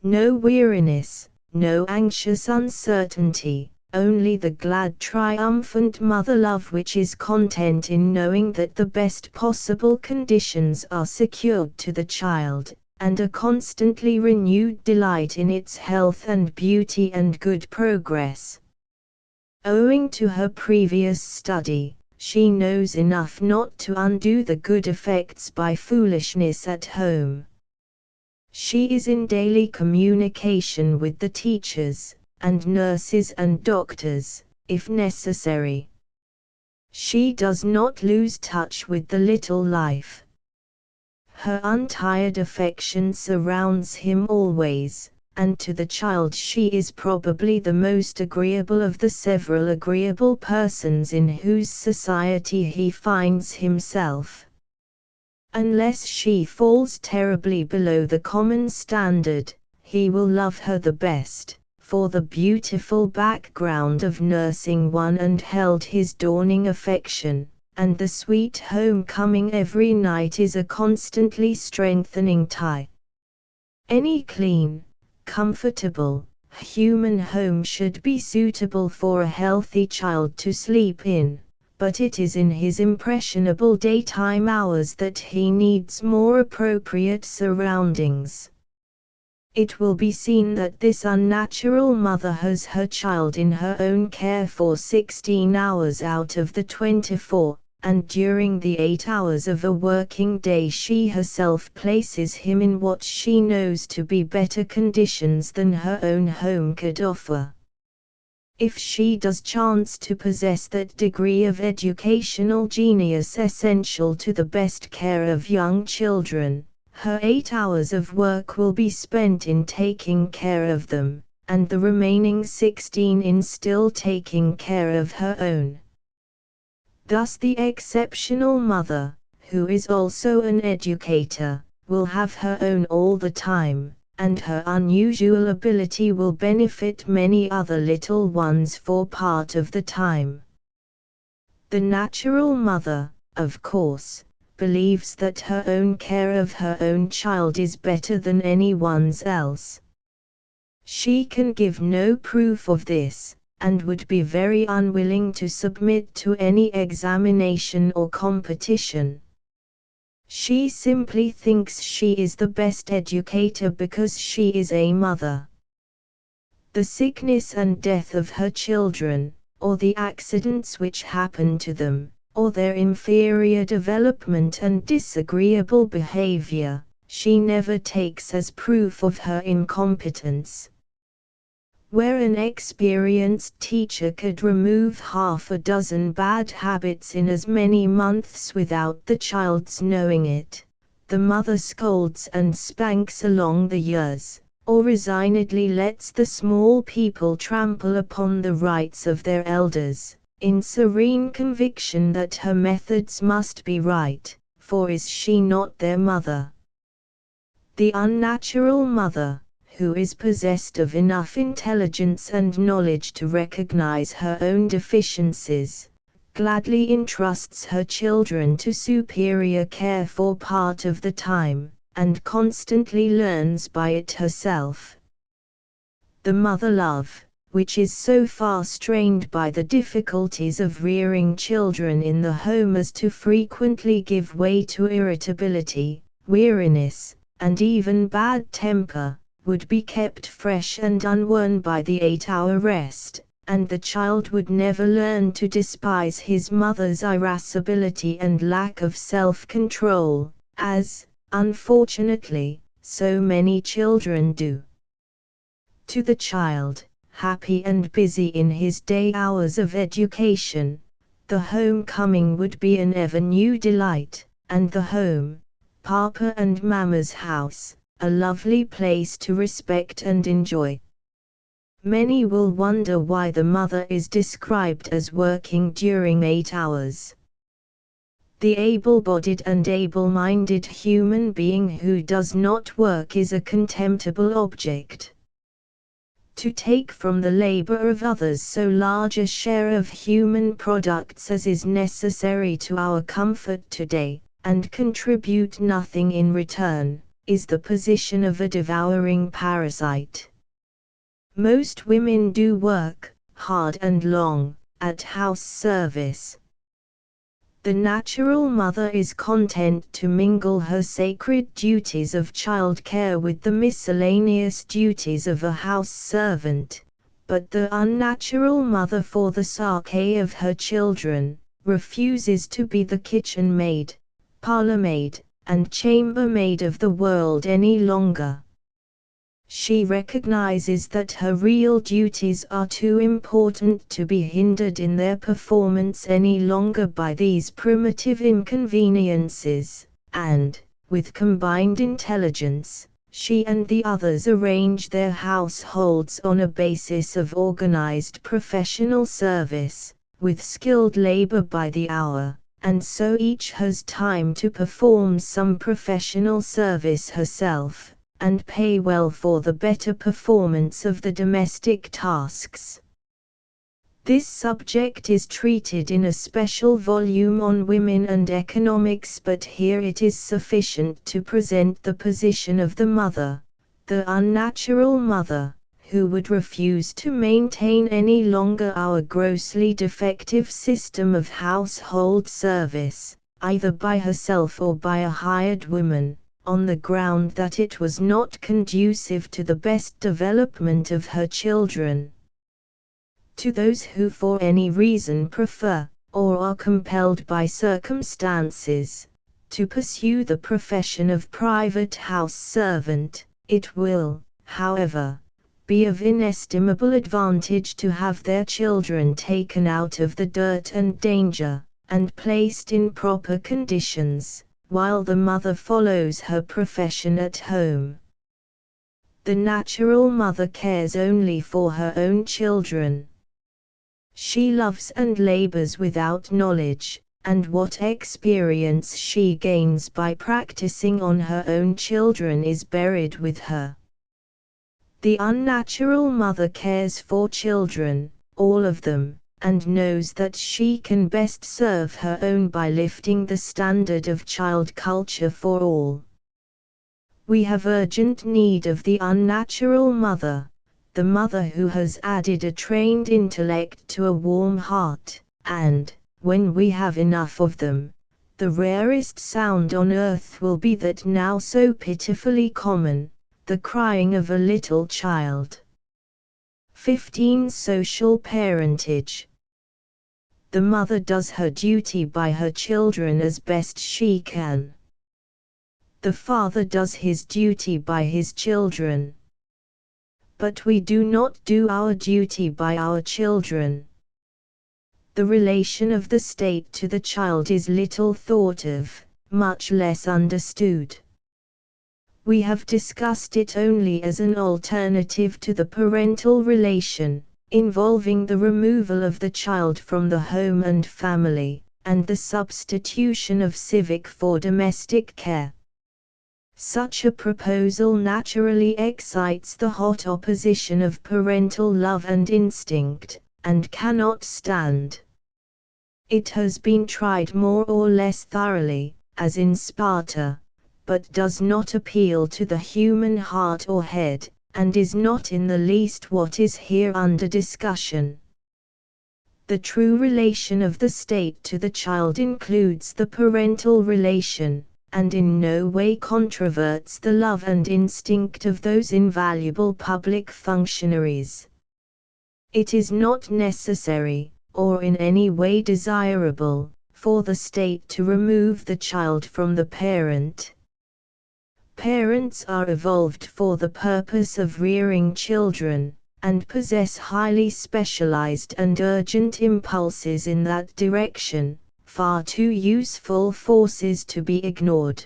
No weariness, no anxious uncertainty, only the glad triumphant mother love which is content in knowing that the best possible conditions are secured to the child, and a constantly renewed delight in its health and beauty and good progress. Owing to her previous study, she knows enough not to undo the good effects by foolishness at home. She is in daily communication with the teachers, and nurses and doctors, if necessary. She does not lose touch with the little life. Her untired affection surrounds him always, and to the child she is probably the most agreeable of the several agreeable persons in whose society he finds himself. Unless she falls terribly below the common standard, he will love her the best, for the beautiful background of nursing one and held his dawning affection, and the sweet home coming every night is a constantly strengthening tie. Any clean, comfortable, human home should be suitable for a healthy child to sleep in, but it is in his impressionable daytime hours that he needs more appropriate surroundings. It will be seen that this unnatural mother has her child in her own care for 16 hours out of the 24, and during the 8 hours of a working day she herself places him in what she knows to be better conditions than her own home could offer. If she does chance to possess that degree of educational genius essential to the best care of young children, her 8 hours of work will be spent in taking care of them, and the remaining 16 in still taking care of her own. Thus the exceptional mother, who is also an educator, will have her own all the time, and her unusual ability will benefit many other little ones for part of the time. The natural mother, of course, believes that her own care of her own child is better than anyone's else. She can give no proof of this, and would be very unwilling to submit to any examination or competition. She simply thinks she is the best educator because she is a mother. The sickness and death of her children, or the accidents which happen to them, or their inferior development and disagreeable behavior, she never takes as proof of her incompetence. Where an experienced teacher could remove half a dozen bad habits in as many months without the child's knowing it, the mother scolds and spanks along the years, or resignedly lets the small people trample upon the rights of their elders, in serene conviction that her methods must be right, for is she not their mother? The unnatural mother, who is possessed of enough intelligence and knowledge to recognize her own deficiencies, gladly entrusts her children to superior care for part of the time, and constantly learns by it herself. The mother love, which is so far strained by the difficulties of rearing children in the home as to frequently give way to irritability, weariness, and even bad temper, would be kept fresh and unworn by the 8-hour rest, and the child would never learn to despise his mother's irascibility and lack of self-control, as, unfortunately, so many children do. To the child, happy and busy in his day hours of education, the homecoming would be an ever new delight, and the home, Papa and Mama's house, a lovely place to respect and enjoy. Many will wonder why the mother is described as working during 8 hours. The able-bodied and able-minded human being who does not work is a contemptible object. To take from the labor of others so large a share of human products as is necessary to our comfort today, and contribute nothing in return, is the position of a devouring parasite. Most women do work, hard and long, at house service. The natural mother is content to mingle her sacred duties of child care with the miscellaneous duties of a house servant, but the unnatural mother, for the sake of her children, refuses to be the kitchen maid, parlor maid, and chambermaid of the world any longer. She recognizes that her real duties are too important to be hindered in their performance any longer by these primitive inconveniences, and, with combined intelligence, she and the others arrange their households on a basis of organized professional service, with skilled labor by the hour, and so each has time to perform some professional service herself, and pay well for the better performance of the domestic tasks. This subject is treated in a special volume on women and economics, but here it is sufficient to present the position of the mother, the unnatural mother, who would refuse to maintain any longer our grossly defective system of household service, either by herself or by a hired woman, on the ground that it was not conducive to the best development of her children. To those who for any reason prefer, or are compelled by circumstances, to pursue the profession of private house servant, it will, however, be of inestimable advantage to have their children taken out of the dirt and danger, and placed in proper conditions, while the mother follows her profession at home. The natural mother cares only for her own children. She loves and labors without knowledge, and what experience she gains by practicing on her own children is buried with her. The unnatural mother cares for children, all of them, and knows that she can best serve her own by lifting the standard of child culture for all. We have urgent need of the unnatural mother, the mother who has added a trained intellect to a warm heart, and, when we have enough of them, the rarest sound on earth will be that now so pitifully common, the crying of a little child. 15. Social parentage. The mother does her duty by her children as best she can. The father does his duty by his children. But we do not do our duty by our children. The relation of the state to the child is little thought of, much less understood. We have discussed it only as an alternative to the parental relation, involving the removal of the child from the home and family, and the substitution of civic for domestic care. Such a proposal naturally excites the hot opposition of parental love and instinct, and cannot stand. It has been tried more or less thoroughly, as in Sparta, but does not appeal to the human heart or head, and is not in the least what is here under discussion. The true relation of the state to the child includes the parental relation, and in no way controverts the love and instinct of those invaluable public functionaries. It is not necessary, or in any way desirable, for the state to remove the child from the parent. Parents are evolved for the purpose of rearing children, and possess highly specialized and urgent impulses in that direction, far too useful forces to be ignored.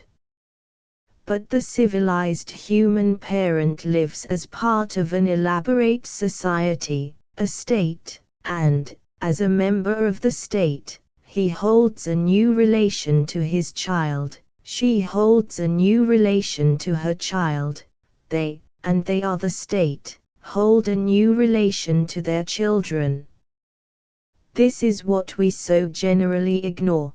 But the civilized human parent lives as part of an elaborate society, a state, and, as a member of the state, he holds a new relation to his child, she holds a new relation to her child, they, and they are the state, hold a new relation to their children. This is what we so generally ignore.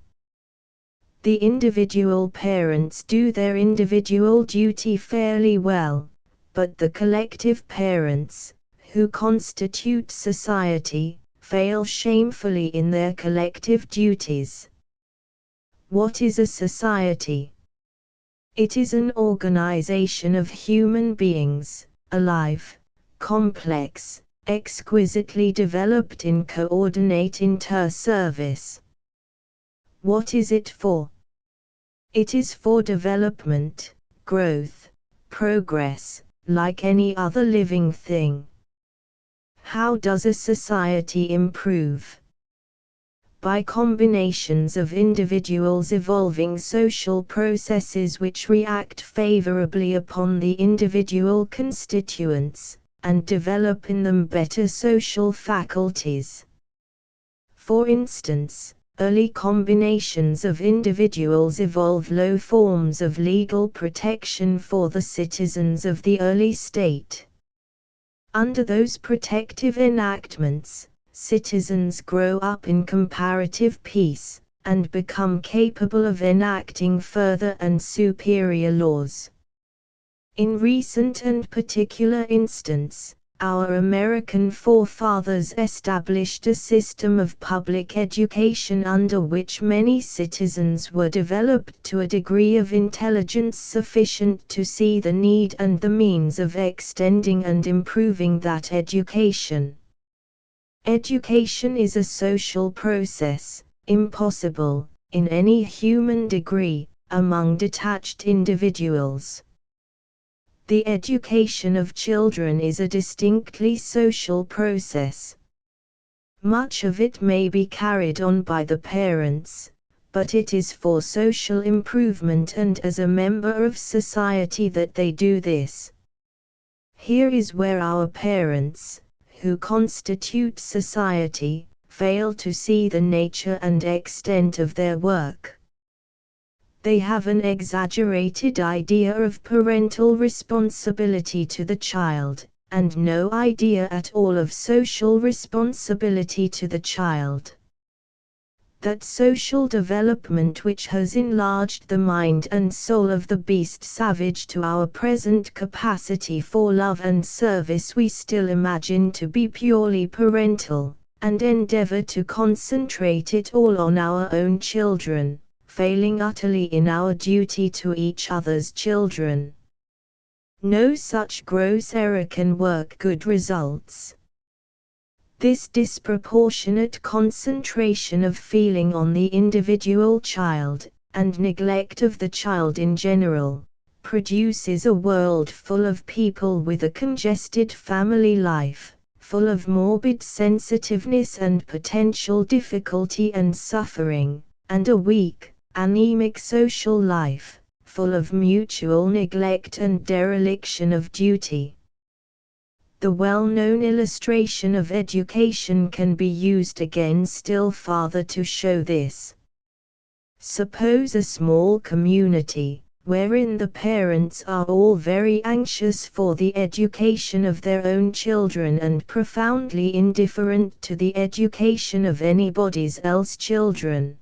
The individual parents do their individual duty fairly well, but the collective parents, who constitute society, fail shamefully in their collective duties. What is a society? It is an organization of human beings, alive, complex, exquisitely developed in coordinate inter-service. What is it for? It is for development, growth, progress, like any other living thing. How does a society improve? By combinations of individuals evolving social processes which react favorably upon the individual constituents, and develop in them better social faculties. For instance, early combinations of individuals evolve low forms of legal protection for the citizens of the early state. Under those protective enactments, citizens grow up in comparative peace, and become capable of enacting further and superior laws. In recent and particular instance, our American forefathers established a system of public education under which many citizens were developed to a degree of intelligence sufficient to see the need and the means of extending and improving that education. Education is a social process, impossible, in any human degree, among detached individuals. The education of children is a distinctly social process. Much of it may be carried on by the parents, but it is for social improvement and as a member of society that they do this. Here is where our parents, who constitute society, fail to see the nature and extent of their work. They have an exaggerated idea of parental responsibility to the child, and no idea at all of social responsibility to the child. That social development which has enlarged the mind and soul of the beast savage to our present capacity for love and service we still imagine to be purely parental, and endeavor to concentrate it all on our own children, failing utterly in our duty to each other's children. No such gross error can work good results. This disproportionate concentration of feeling on the individual child, and neglect of the child in general, produces a world full of people with a congested family life, full of morbid sensitiveness and potential difficulty and suffering, and a weak, anemic social life, full of mutual neglect and dereliction of duty. The well-known illustration of education can be used again still farther to show this. Suppose a small community, wherein the parents are all very anxious for the education of their own children and profoundly indifferent to the education of anybody's else children.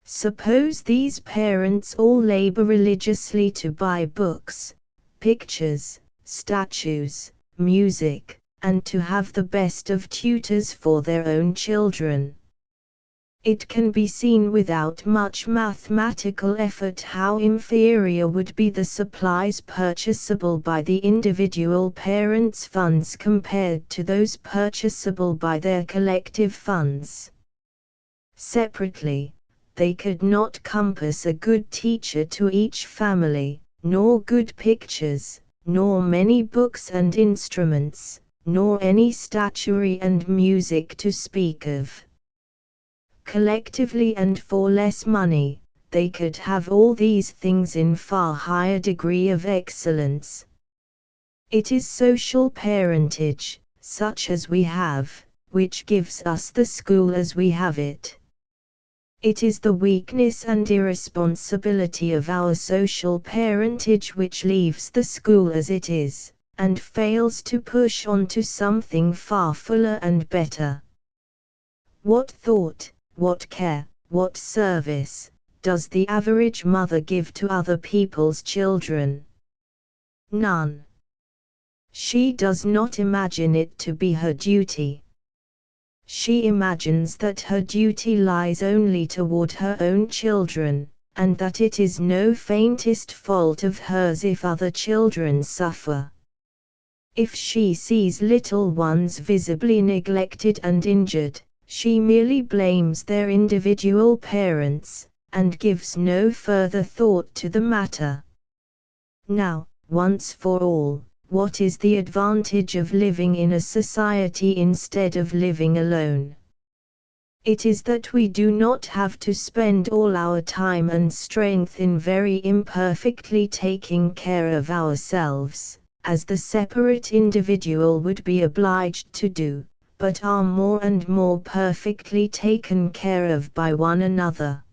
Suppose these parents all labor religiously to buy books, pictures, statues, music, and to have the best of tutors for their own children. It can be seen without much mathematical effort how inferior would be the supplies purchasable by the individual parents' funds compared to those purchasable by their collective funds. Separately, they could not compass a good teacher to each family, nor good pictures, nor many books and instruments, nor any statuary and music to speak of. Collectively and for less money, they could have all these things in far higher degree of excellence. It is social parentage, such as we have, which gives us the school as we have it. It is the weakness and irresponsibility of our social parentage which leaves the school as it is, and fails to push on to something far fuller and better. What thought, what care, what service, does the average mother give to other people's children? None. She does not imagine it to be her duty. She imagines that her duty lies only toward her own children, and that it is no faintest fault of hers if other children suffer. If she sees little ones visibly neglected and injured, she merely blames their individual parents, and gives no further thought to the matter. Now, once for all, what is the advantage of living in a society instead of living alone? It is that we do not have to spend all our time and strength in very imperfectly taking care of ourselves, as the separate individual would be obliged to do, but are more and more perfectly taken care of by one another.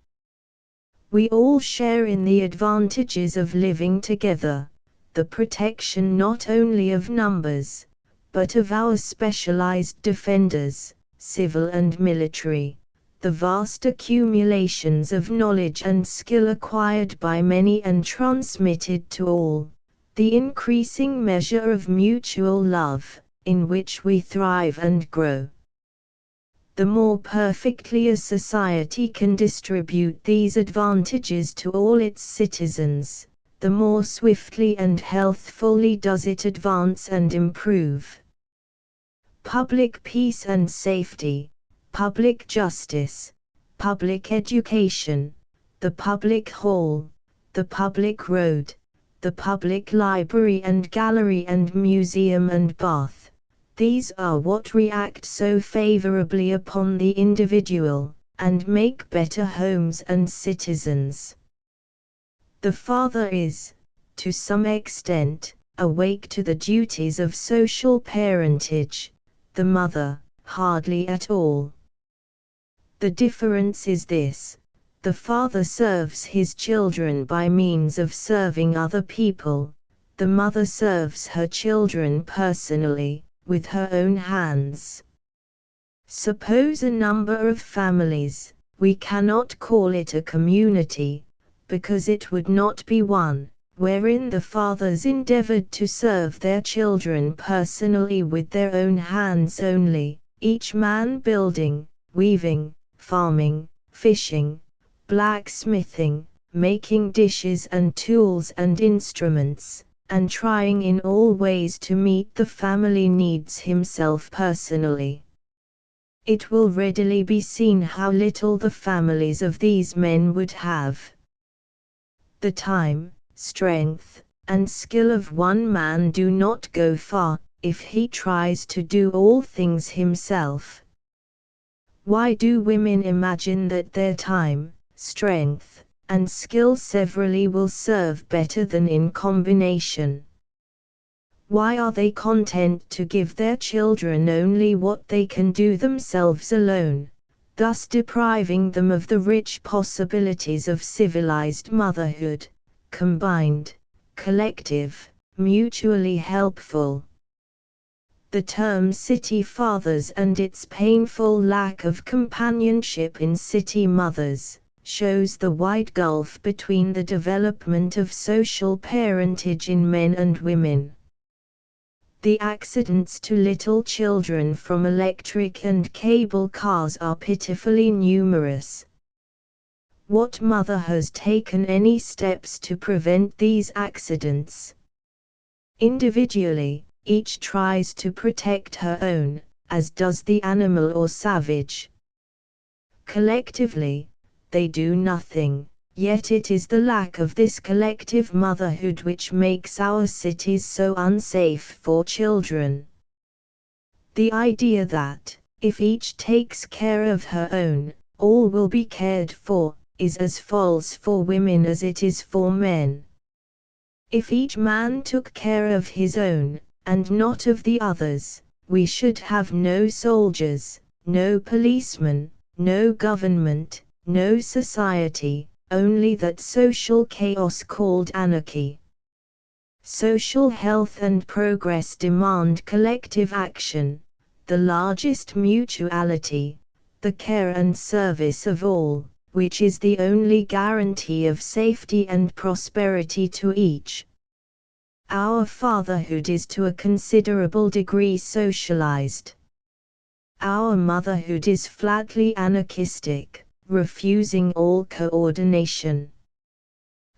We all share in the advantages of living together, the protection not only of numbers, but of our specialized defenders, civil and military, the vast accumulations of knowledge and skill acquired by many and transmitted to all, the increasing measure of mutual love, in which we thrive and grow. The more perfectly a society can distribute these advantages to all its citizens, the more swiftly and healthfully does it advance and improve. Public peace and safety, public justice, public education, the public hall, the public road, the public library and gallery and museum and bath, these are what react so favorably upon the individual, and make better homes and citizens. The father is, to some extent, awake to the duties of social parentage, the mother, hardly at all. The difference is this: the father serves his children by means of serving other people, the mother serves her children personally, with her own hands. Suppose a number of families, we cannot call it a community, because it would not be one, wherein the fathers endeavored to serve their children personally with their own hands only, each man building, weaving, farming, fishing, blacksmithing, making dishes and tools and instruments, and trying in all ways to meet the family needs himself personally. It will readily be seen how little the families of these men would have. The time, strength, and skill of one man do not go far, if he tries to do all things himself. Why do women imagine that their time, strength, and skill severally will serve better than in combination? Why are they content to give their children only what they can do themselves alone, thus depriving them of the rich possibilities of civilized motherhood, combined, collective, mutually helpful? The term city fathers and its painful lack of companionship in city mothers shows the wide gulf between the development of social parentage in men and women. The accidents to little children from electric and cable cars are pitifully numerous. What mother has taken any steps to prevent these accidents? Individually, each tries to protect her own, as does the animal or savage. Collectively, they do nothing, yet it is the lack of this collective motherhood which makes our cities so unsafe for children. The idea that, if each takes care of her own, all will be cared for, is as false for women as it is for men. If each man took care of his own, and not of the others, we should have no soldiers, no policemen, no government, no society, only that social chaos called anarchy. Social health and progress demand collective action, the largest mutuality, the care and service of all, which is the only guarantee of safety and prosperity to each. Our fatherhood is to a considerable degree socialized. Our motherhood is flatly anarchistic, refusing all coordination.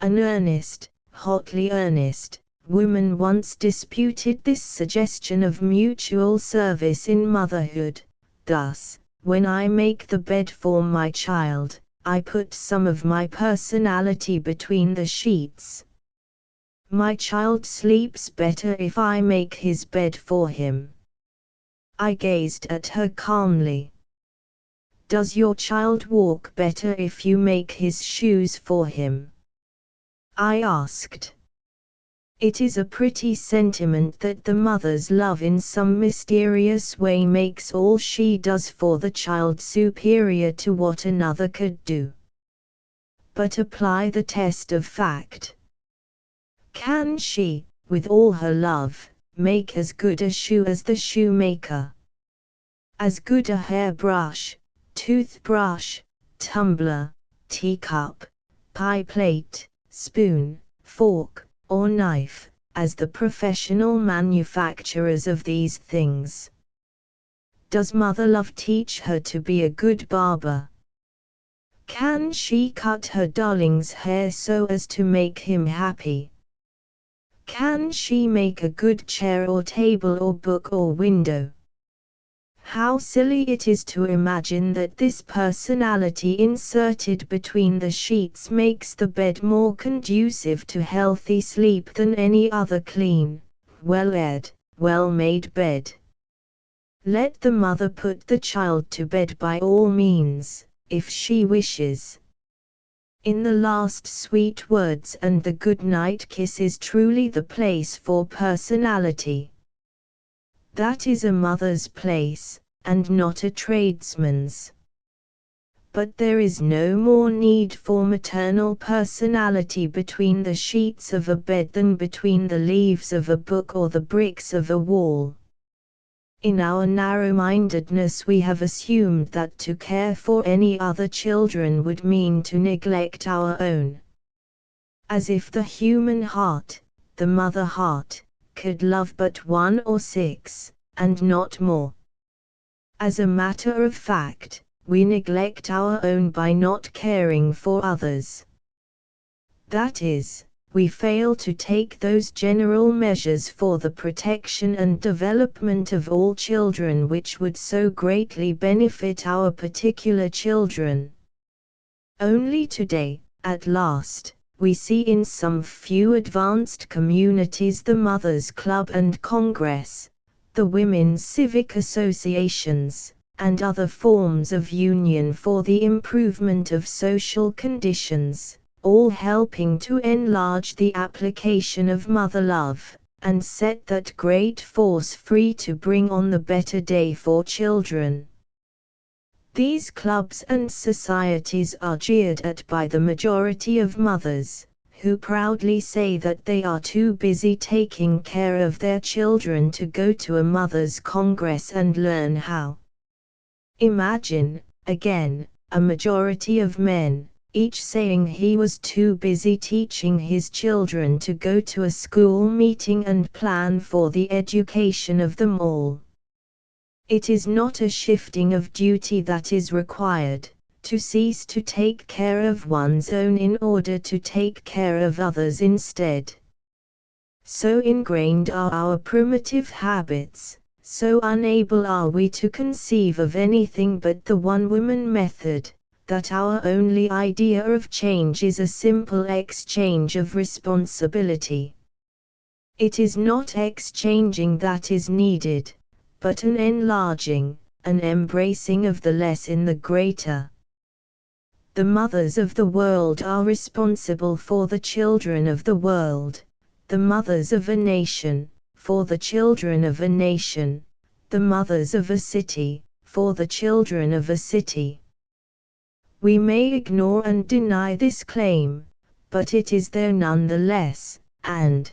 An earnest, hotly earnest, woman once disputed this suggestion of mutual service in motherhood, thus, when I make the bed for my child, I put some of my personality between the sheets. My child sleeps better if I make his bed for him. I gazed at her calmly. Does your child walk better if you make his shoes for him? I asked. It is a pretty sentiment that the mother's love in some mysterious way makes all she does for the child superior to what another could do. But apply the test of fact. Can she, with all her love, make as good a shoe as the shoemaker? As good a hairbrush, toothbrush, tumbler, teacup, pie plate, spoon, fork, or knife, as the professional manufacturers of these things? Does mother love teach her to be a good barber? Can she cut her darling's hair so as to make him happy? Can she make a good chair or table or book or window? How silly it is to imagine that this personality inserted between the sheets makes the bed more conducive to healthy sleep than any other clean, well-aired, well-made bed. Let the mother put the child to bed by all means, if she wishes. In the last sweet words and the good-night kiss is truly the place for personality. That is a mother's place, and not a tradesman's. But there is no more need for maternal personality between the sheets of a bed than between the leaves of a book or the bricks of a wall. In our narrow-mindedness we have assumed that to care for any other children would mean to neglect our own. As if the human heart, the mother heart, could love but 1 or 6, and not more. As a matter of fact, we neglect our own by not caring for others. That is, we fail to take those general measures for the protection and development of all children which would so greatly benefit our particular children. Only today, at last, we see in some few advanced communities the Mothers' Club and Congress, the Women's Civic Associations, and other forms of union for the improvement of social conditions, all helping to enlarge the application of mother love, and set that great force free to bring on the better day for children. These clubs and societies are jeered at by the majority of mothers, who proudly say that they are too busy taking care of their children to go to a mothers' congress and learn how. Imagine, again, a majority of men, each saying he was too busy teaching his children to go to a school meeting and plan for the education of them all. It is not a shifting of duty that is required, to cease to take care of one's own in order to take care of others instead. So ingrained are our primitive habits, so unable are we to conceive of anything but the one-woman method, that our only idea of change is a simple exchange of responsibility. It is not exchanging that is needed, but an enlarging, an embracing of the less in the greater. The mothers of the world are responsible for the children of the world, the mothers of a nation, for the children of a nation, the mothers of a city, for the children of a city. We may ignore and deny this claim, but it is there nonetheless, and,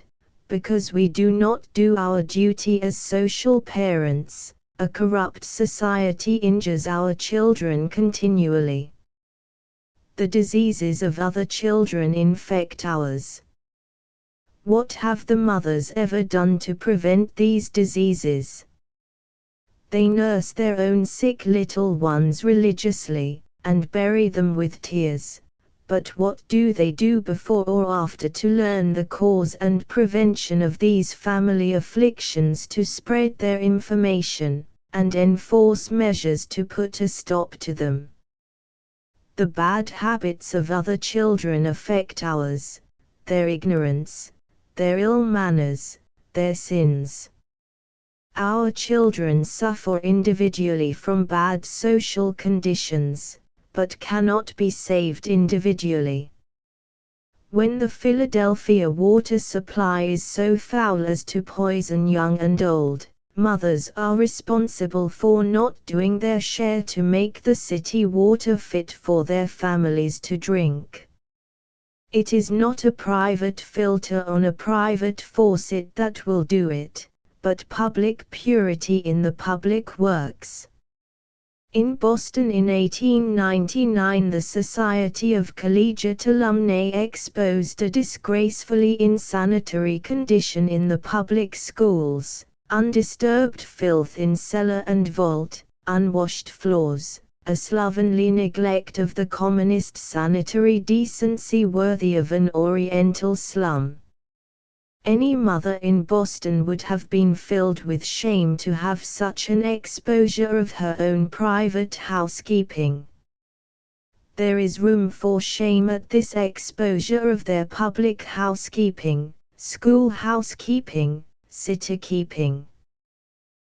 because we do not do our duty as social parents, a corrupt society injures our children continually. The diseases of other children infect ours. What have the mothers ever done to prevent these diseases? They nurse their own sick little ones religiously, and bury them with tears. But what do they do before or after to learn the cause and prevention of these family afflictions, to spread their information, and enforce measures to put a stop to them? The bad habits of other children affect ours, their ignorance, their ill manners, their sins. Our children suffer individually from bad social conditions, but cannot be saved individually. When the Philadelphia water supply is so foul as to poison young and old, mothers are responsible for not doing their share to make the city water fit for their families to drink. It is not a private filter on a private faucet that will do it, but public purity in the public works. In Boston in 1899, the Society of Collegiate Alumni exposed a disgracefully insanitary condition in the public schools: undisturbed filth in cellar and vault, unwashed floors, a slovenly neglect of the commonest sanitary decency worthy of an Oriental slum. Any mother in Boston would have been filled with shame to have such an exposure of her own private housekeeping. There is room for shame at this exposure of their public housekeeping, school housekeeping, city keeping.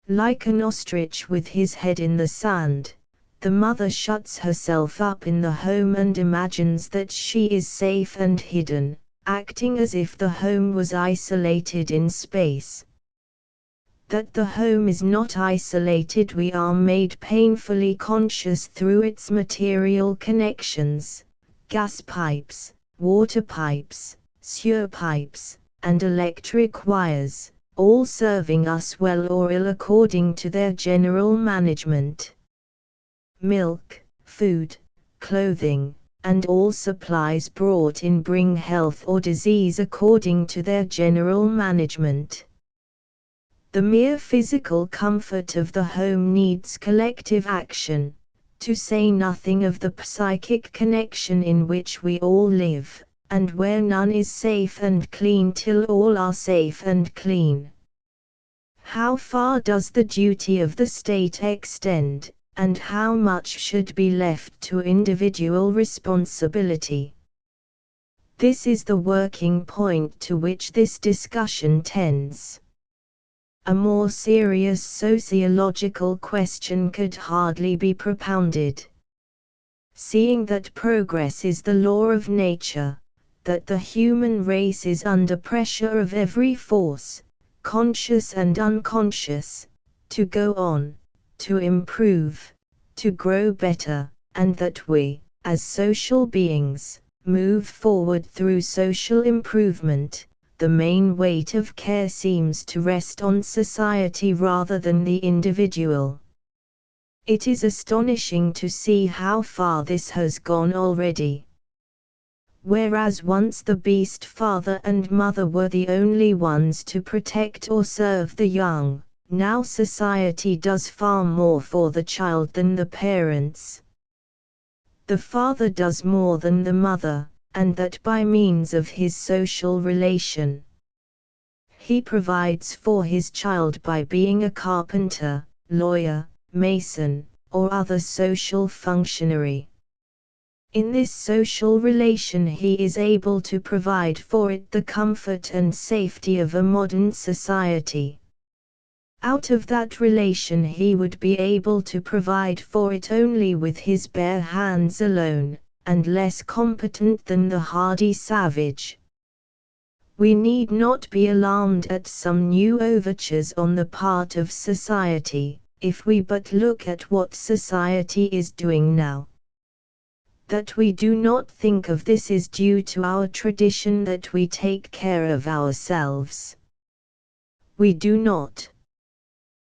Like an ostrich with his head in the sand, the mother shuts herself up in the home and imagines that she is safe and hidden, acting as if the home was isolated in space. That the home is not isolated we are made painfully conscious through its material connections: gas pipes, water pipes, sewer pipes, and electric wires, all serving us well or ill according to their general management. Milk, food, clothing, and all supplies brought in bring health or disease according to their general management. The mere physical comfort of the home needs collective action, to say nothing of the psychic connection in which we all live, and where none is safe and clean till all are safe and clean. How far does the duty of the state extend, and how much should be left to individual responsibility? This is the working point to which this discussion tends. A more serious sociological question could hardly be propounded. Seeing that progress is the law of nature, that the human race is under pressure of every force, conscious and unconscious, to go on, to improve, to grow better, and that we, as social beings, move forward through social improvement. The main weight of care seems to rest on society rather than the individual. It is astonishing to see how far this has gone already. Whereas once the beast father and mother were the only ones to protect or serve the young, now society does far more for the child than the parents. The father does more than the mother, and that by means of his social relation. He provides for his child by being a carpenter, lawyer, mason, or other social functionary. In this social relation he is able to provide for it the comfort and safety of a modern society. Out of that relation he would be able to provide for it only with his bare hands alone, and less competent than the hardy savage. We need not be alarmed at some new overtures on the part of society, if we but look at what society is doing now. That we do not think of this is due to our tradition that we take care of ourselves. We do not.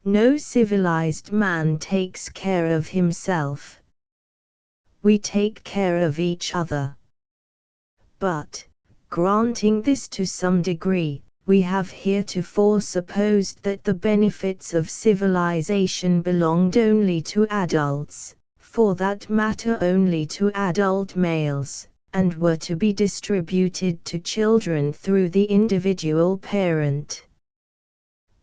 No civilized man takes care of himself. We take care of each other. But, granting this to some degree, we have heretofore supposed that the benefits of civilization belonged only to adults, for that matter only to adult males, and were to be distributed to children through the individual parent.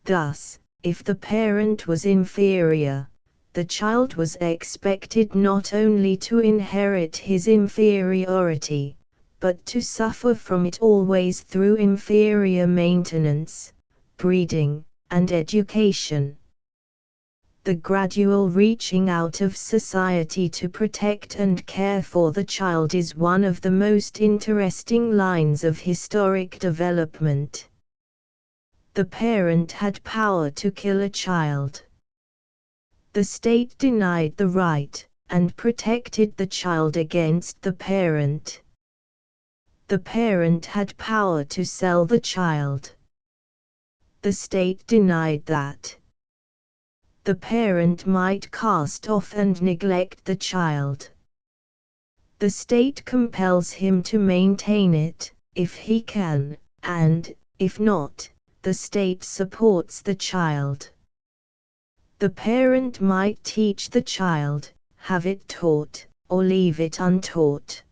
Thus, if the parent was inferior, the child was expected not only to inherit his inferiority, but to suffer from it always through inferior maintenance, breeding, and education. The gradual reaching out of society to protect and care for the child is one of the most interesting lines of historic development. The parent had power to kill a child. The state denied the right, and protected the child against the parent. The parent had power to sell the child. The state denied that. The parent might cast off and neglect the child. The state compels him to maintain it, if he can, and, if not, the state supports the child. The parent might teach the child, have it taught, or leave it untaught.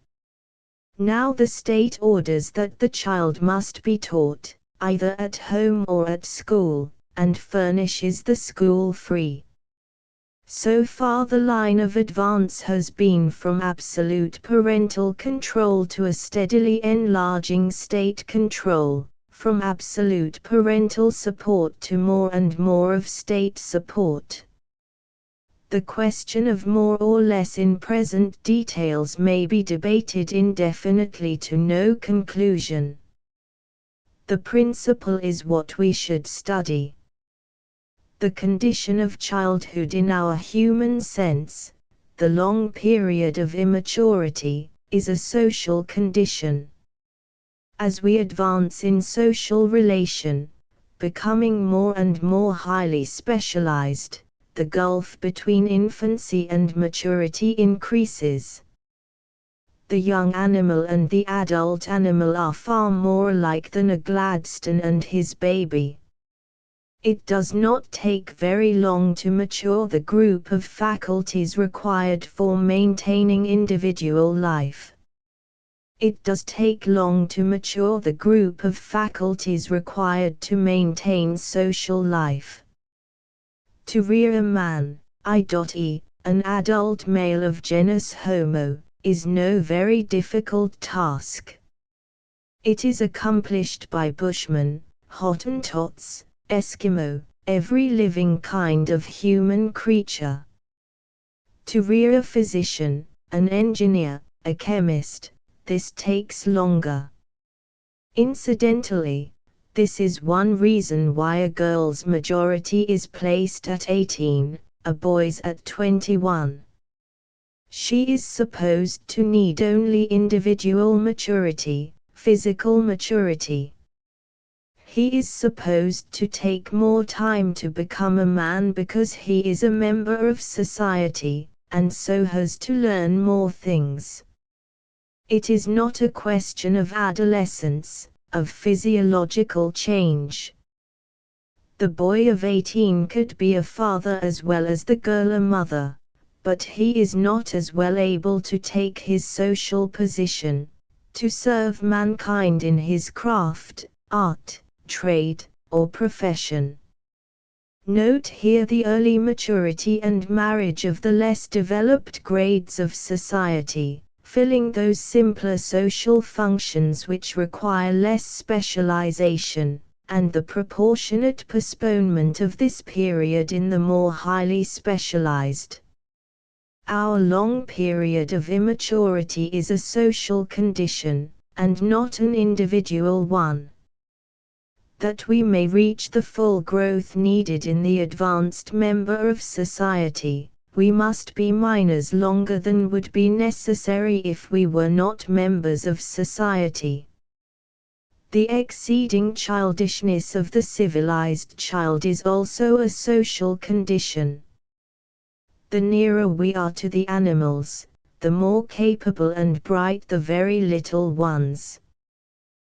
Now the state orders that the child must be taught, either at home or at school, and furnishes the school free. So far the line of advance has been from absolute parental control to a steadily enlarging state control, from absolute parental support to more and more of state support. The question of more or less in present details may be debated indefinitely to no conclusion. The principle is what we should study. The condition of childhood in our human sense, the long period of immaturity, is a social condition. As we advance in social relation, becoming more and more highly specialized, the gulf between infancy and maturity increases. The young animal and the adult animal are far more alike than a Gladstone and his baby. It does not take very long to mature the group of faculties required for maintaining individual life. It does take long to mature the group of faculties required to maintain social life. To rear a man, i.e., an adult male of genus Homo, is no very difficult task. It is accomplished by Bushmen, Hottentots, Eskimo, every living kind of human creature. To rear a physician, an engineer, a chemist, this takes longer. Incidentally, This is one reason why a girl's majority is placed at 18, a boy's at 21. She is supposed to need only individual maturity, physical maturity. He is supposed to take more time to become a man because he is a member of society, and so has to learn more things. It is not a question of adolescence, of physiological change. The boy of 18 could be a father as well as the girl a mother, but he is not as well able to take his social position, to serve mankind in his craft, art, trade, or profession. Note here the early maturity and marriage of the less developed grades of society, filling those simpler social functions which require less specialization, and the proportionate postponement of this period in the more highly specialized. Our long period of immaturity is a social condition, and not an individual one. That we may reach the full growth needed in the advanced member of society, we must be minors longer than would be necessary if we were not members of society. The exceeding childishness of the civilized child is also a social condition. The nearer we are to the animals, the more capable and bright the very little ones.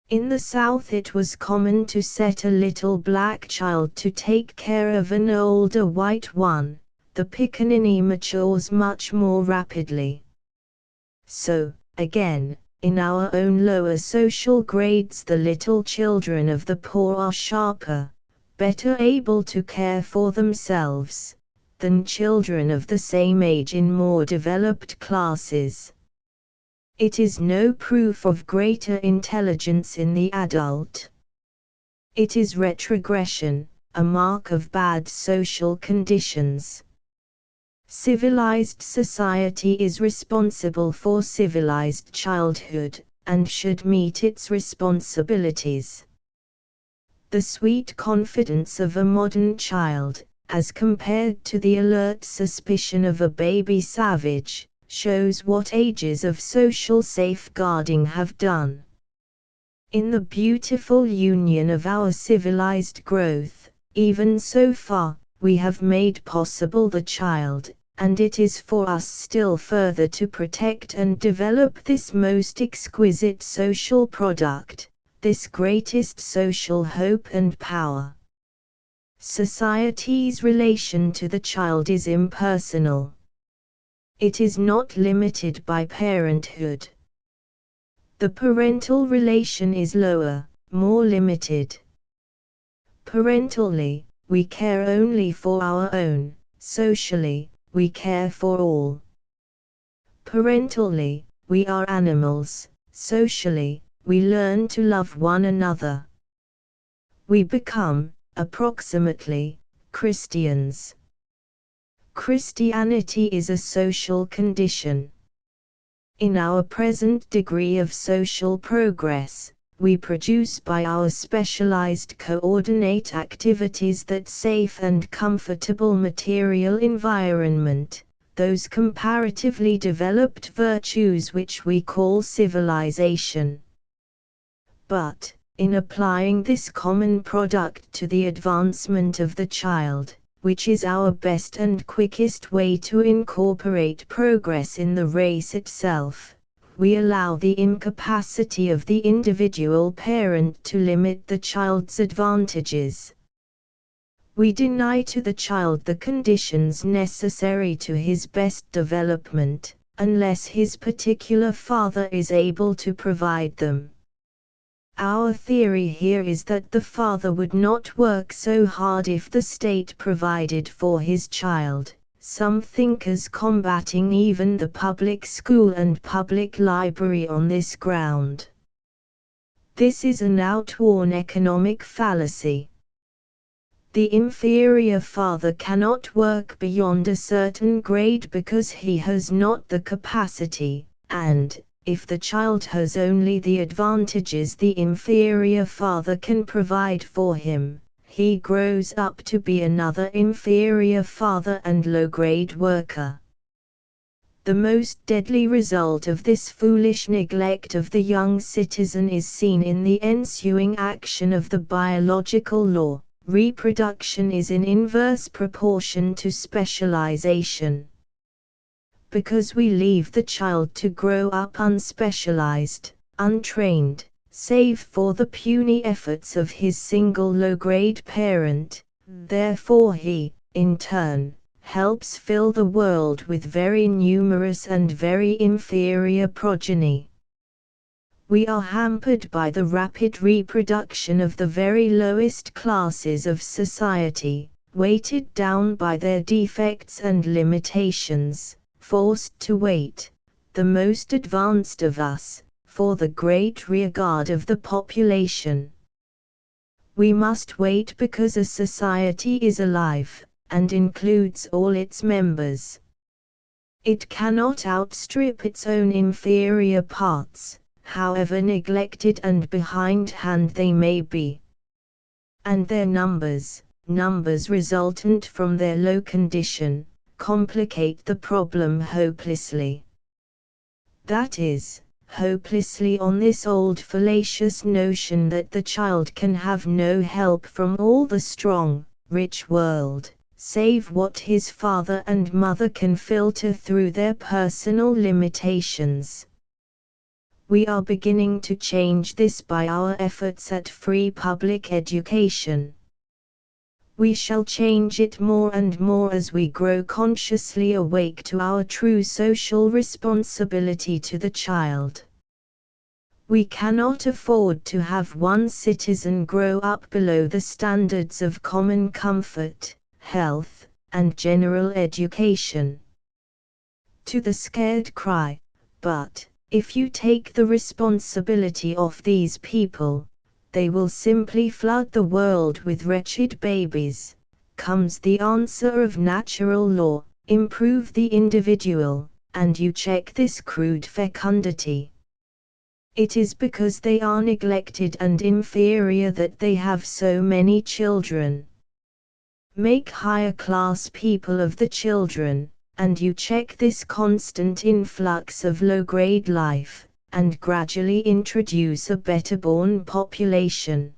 In the South it was common to set a little black child to take care of an older white one. The pickaninny matures much more rapidly. So, again, in our own lower social grades the little children of the poor are sharper, better able to care for themselves, than children of the same age in more developed classes. It is no proof of greater intelligence in the adult. It is retrogression, a mark of bad social conditions. Civilized society is responsible for civilized childhood, and should meet its responsibilities. The sweet confidence of a modern child, as compared to the alert suspicion of a baby savage, shows what ages of social safeguarding have done. In the beautiful union of our civilized growth, even so far, we have made possible the child, and it is for us still further to protect and develop this most exquisite social product, this greatest social hope and power. Society's relation to the child is impersonal. It is not limited by parenthood. The parental relation is lower, more limited. Parentally, we care only for our own; socially, we care for all. Parentally, we are animals; socially, we learn to love one another. We become, approximately, Christians. Christianity is a social condition. In our present degree of social progress, we produce by our specialized coordinate activities that safe and comfortable material environment, those comparatively developed virtues which we call civilization. But, in applying this common product to the advancement of the child, which is our best and quickest way to incorporate progress in the race itself, we allow the incapacity of the individual parent to limit the child's advantages. We deny to the child the conditions necessary to his best development, unless his particular father is able to provide them. Our theory here is that the father would not work so hard if the state provided for his child, some thinkers combating even the public school and public library on this ground. This is an outworn economic fallacy. The inferior father cannot work beyond a certain grade because he has not the capacity, and, if the child has only the advantages the inferior father can provide for him, he grows up to be another inferior father and low-grade worker. The most deadly result of this foolish neglect of the young citizen is seen in the ensuing action of the biological law. Reproduction is in inverse proportion to specialization. Because we leave the child to grow up unspecialized, untrained, save for the puny efforts of his single low-grade parent, therefore he, in turn, helps fill the world with very numerous and very inferior progeny. We are hampered by the rapid reproduction of the very lowest classes of society, weighted down by their defects and limitations, forced to wait, the most advanced of us, for the great rearguard of the population. We must wait because a society is alive, and includes all its members. It cannot outstrip its own inferior parts, however neglected and behindhand they may be. And their numbers resultant from their low condition, complicate the problem hopelessly. That is, hopelessly on this old fallacious notion that the child can have no help from all the strong, rich world, save what his father and mother can filter through their personal limitations. We are beginning to change this by our efforts at free public education. We shall change it more and more as we grow consciously awake to our true social responsibility to the child. We cannot afford to have one citizen grow up below the standards of common comfort, health, and general education. To the scared cry, "But, if you take the responsibility off these people, they will simply flood the world with wretched babies," comes the answer of natural law: improve the individual, and you check this crude fecundity. It is because they are neglected and inferior that they have so many children. Make higher class people of the children, and you check this constant influx of low-grade life, and gradually introduce a better-born population.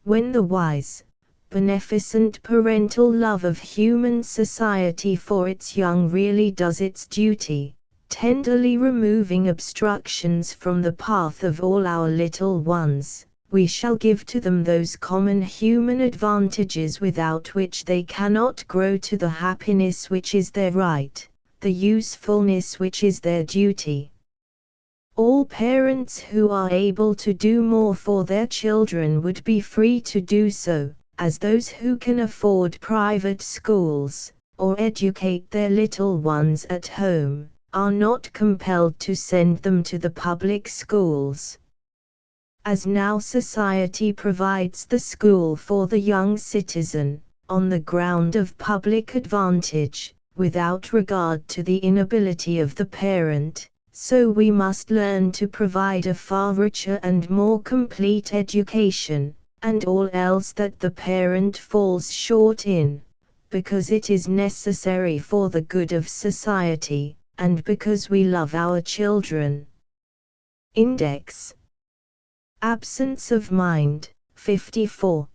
When the wise, beneficent parental love of human society for its young really does its duty, tenderly removing obstructions from the path of all our little ones, we shall give to them those common human advantages without which they cannot grow to the happiness which is their right, the usefulness which is their duty. All parents who are able to do more for their children would be free to do so, as those who can afford private schools, or educate their little ones at home, are not compelled to send them to the public schools. As now society provides the school for the young citizen, on the ground of public advantage, without regard to the inability of the parent, so we must learn to provide a far richer and more complete education, and all else that the parent falls short in, because it is necessary for the good of society, and because we love our children. Index. Absence of mind, 54.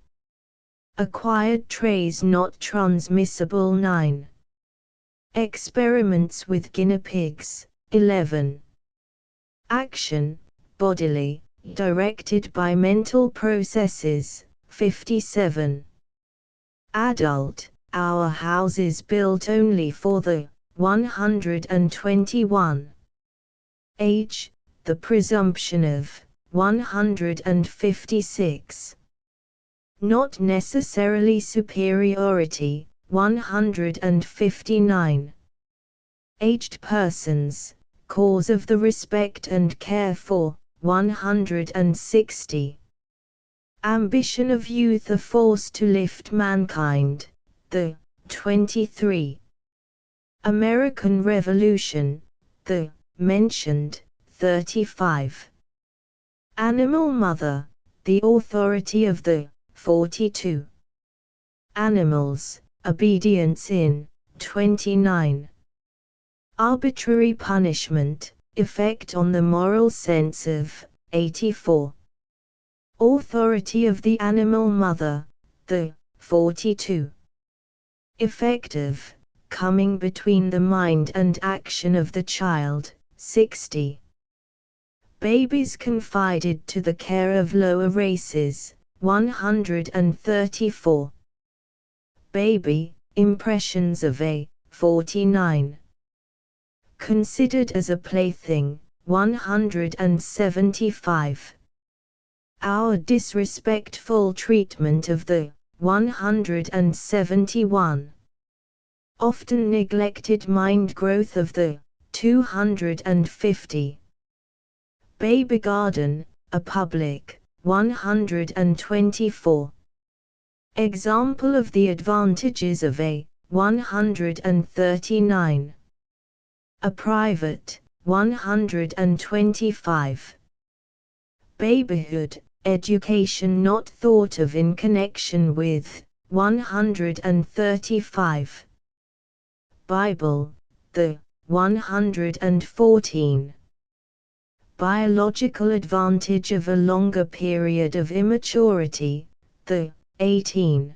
Acquired traits not transmissible, 9. Experiments with guinea pigs, 11. Action, bodily, directed by mental processes, 57. Adult, our houses built only for the 121. Age, the presumption of 156. Not necessarily superiority, 159. Aged persons, cause of the respect and care for, 160. Ambition of youth, a force to lift mankind, the 23. American Revolution, the mentioned 35. Animal mother, the authority of the 42. Animals, obedience in 29. Arbitrary punishment, effect on the moral sense of 84. Authority of the animal mother, the 42. Effective, coming between the mind and action of the child, 60. Babies confided to the care of lower races, 134. Baby, impressions of a 49. Considered as a plaything, 175. Our disrespectful treatment of the 171. Often neglected mind growth of the 250. Baby garden, a public, 124. Example of the advantages of a 139. A private, 125. Babyhood, education not thought of in connection with 135. Bible, the 114. Biological advantage of a longer period of immaturity, the 18.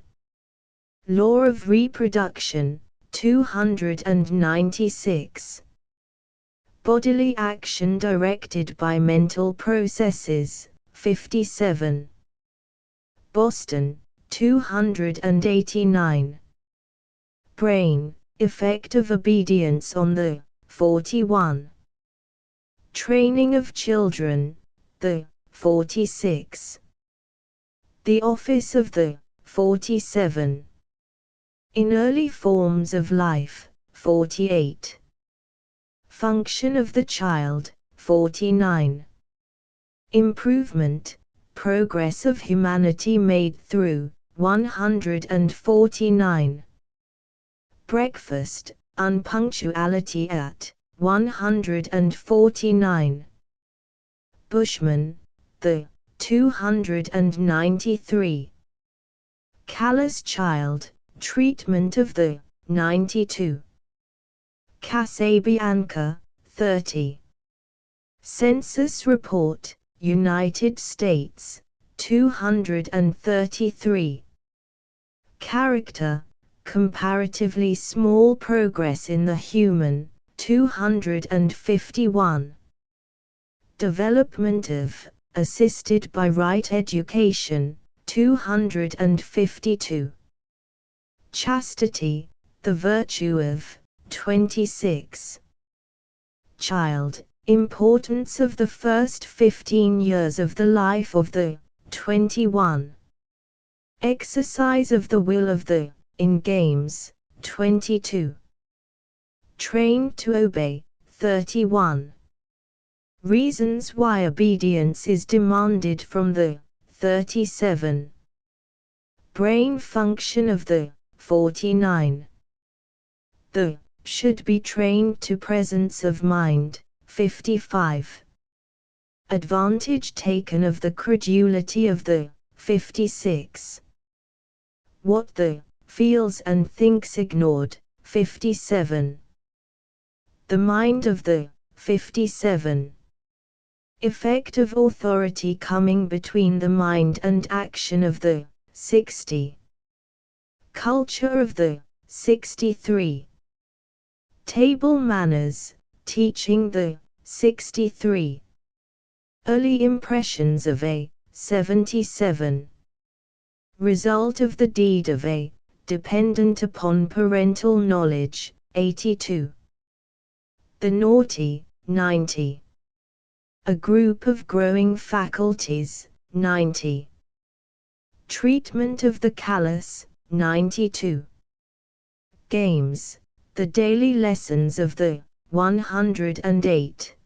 Law of reproduction, 296. Bodily action directed by mental processes, 57. Boston, 289. Brain, effect of obedience on the 41. Training of children, the 46. The office of the 47. In early forms of life, 48. Function of the child, 49. Improvement, progress of humanity made through, 149. Breakfast, unpunctuality at, 149. Bushman, the 293. Callous child, treatment of the 92. Casabianca, 30. Census report, United States, 233. Character, comparatively small progress in the human, 251. Development of, assisted by right education, 252. Chastity, the virtue of, 26. Child, importance of the first 15 years of the life of the, 21. Exercise of the will of the, in games, 22. Trained to obey, 31. Reasons why obedience is demanded from the, 37. Brain function of the, 49. The, should be trained to presence of mind, 55. Advantage taken of the credulity of the, 56. What the, feels and thinks ignored, 57. The mind of the, 57. Effect of authority coming between the mind and action of the, 60. Culture of the, 63. Table manners, teaching the, 63. Early impressions of a, 77. Result of the deed of a, dependent upon parental knowledge, 82. The naughty, 90. A group of growing faculties, 90. Treatment of the callous, 92. Games, the daily lessons of the, 108.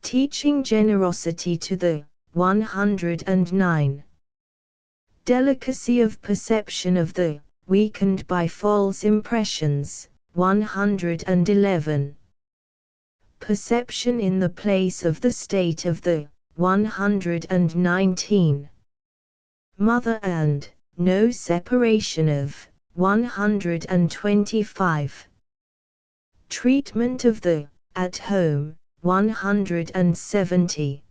Teaching generosity to the, 109. Delicacy of perception of the, weakened by false impressions, 111. perception in the place of the state of the 119. Mother and no separation of 125. Treatment of the at home 170.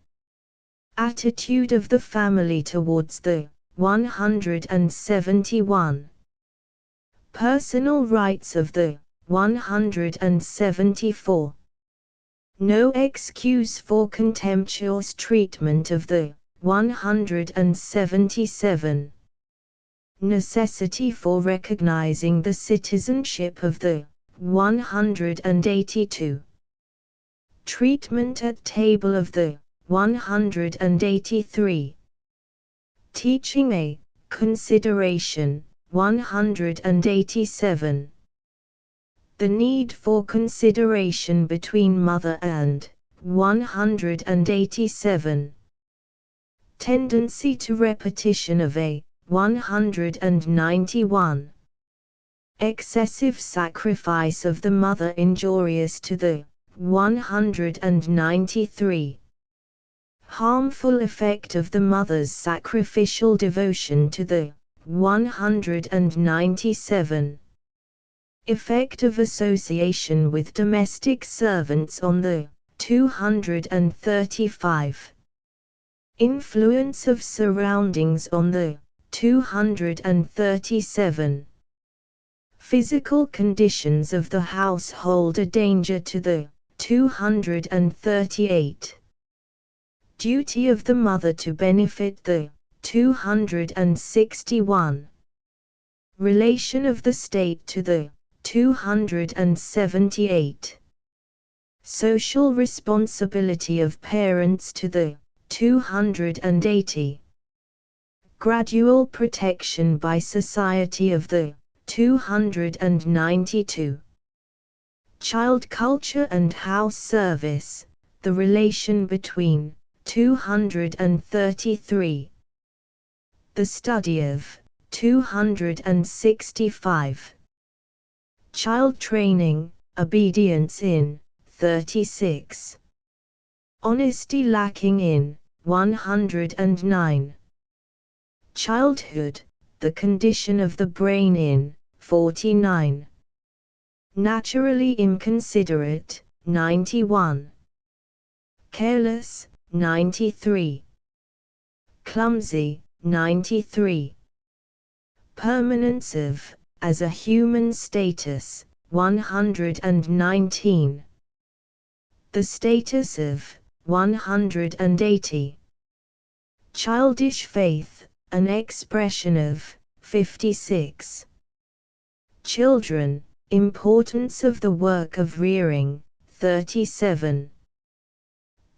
Attitude of the family towards the 171. Personal rights of the 174. No excuse for contemptuous treatment of the 177. Necessity for recognizing the citizenship of the 182. Treatment at table of the 183. Teaching a consideration 187. The need for consideration between mother and 187. Tendency to repetition of a 191. Excessive sacrifice of the mother injurious to the 193. Harmful effect of the mother's sacrificial devotion to the 197. Effect of association with domestic servants on the 235. Influence of surroundings on the 237. Physical conditions of the household a danger to the 238. Duty of the mother to benefit the 261. Relation of the state to the 278. Social responsibility of parents to the 280. Gradual protection by society of the 292. Child culture and house service, the relation between 233. The study of 265. Child training, obedience in 36. Honesty lacking in 109. Childhood, the condition of the brain in 49. Naturally inconsiderate 91. Careless 93. Clumsy 93. Permanence of as a human status 119. The status of 180. Childish faith, an expression of 56. Children, importance of the work of rearing 37.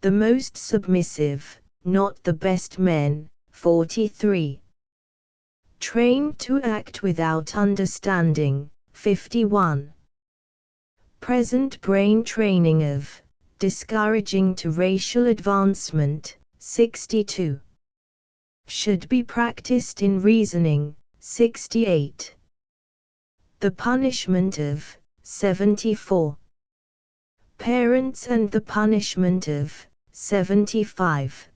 The most submissive, not the best men 43. Trained to act without understanding 51. Present brain training of discouraging to racial advancement 62. Should be practiced in reasoning 68. The punishment of 74. Parents and the punishment of 75.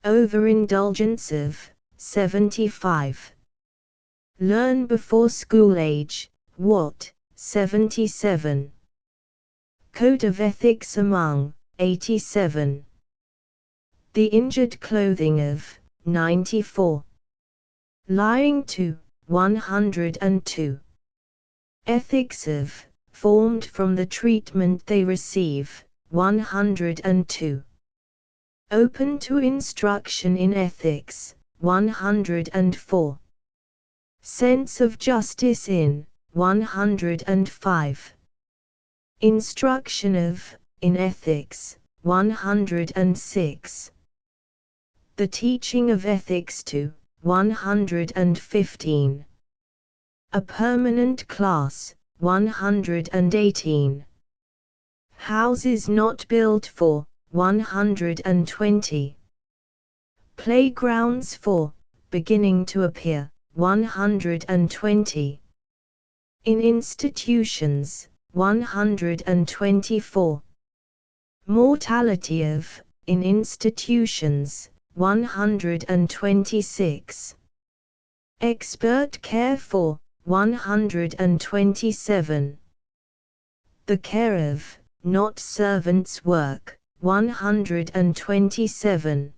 Overindulgence of 75. Learn before school age, what 77. Code of ethics among 87. The injured clothing of 94. Lying to 102. Ethics of formed from the treatment they receive 102. Open to instruction in ethics 104. Sense of justice in 105. Instruction of in ethics 106. The teaching of ethics to 115. A permanent class 118. Houses not built for 120. Playgrounds for beginning to appear 120. In institutions 124. Mortality of, in institutions, 126. Expert care for, 127. The care of, not servants' work, 127.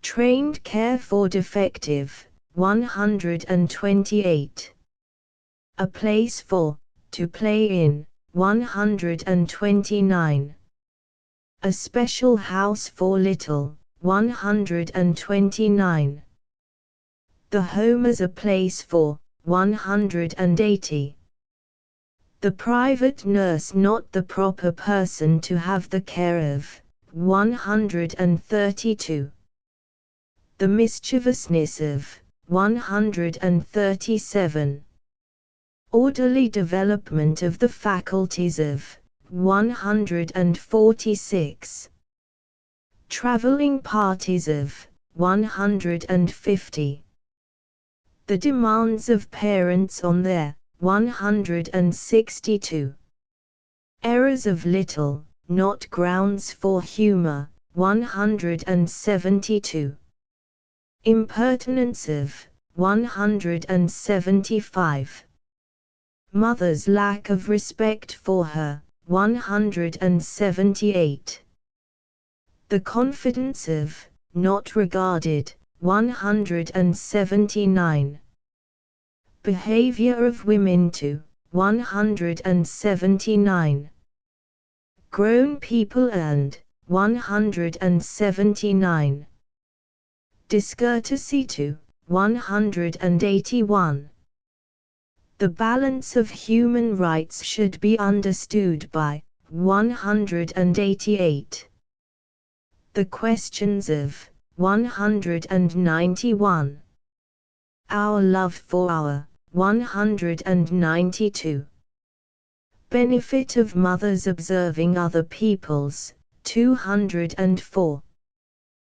Trained care for defective, 128. A place for, to play in, 129. A special house for little, 129. The home as a place for, 180. The private nurse not the proper person to have the care of, 132. The mischievousness of, 137. Orderly development of the faculties of, 146. Traveling parties of, 150. The demands of parents on their, 162. Errors of little, not grounds for humor, 172. Impertinence of, 175. Mother's lack of respect for her, 178. The confidence of, not regarded, 179. Behavior of women to, 179. Grown people and, 179. Discourtesy to, 181. The balance of human rights should be understood by, 188. The questions of, 191. Our love for our, 192. Benefit of mothers observing other people's, 204.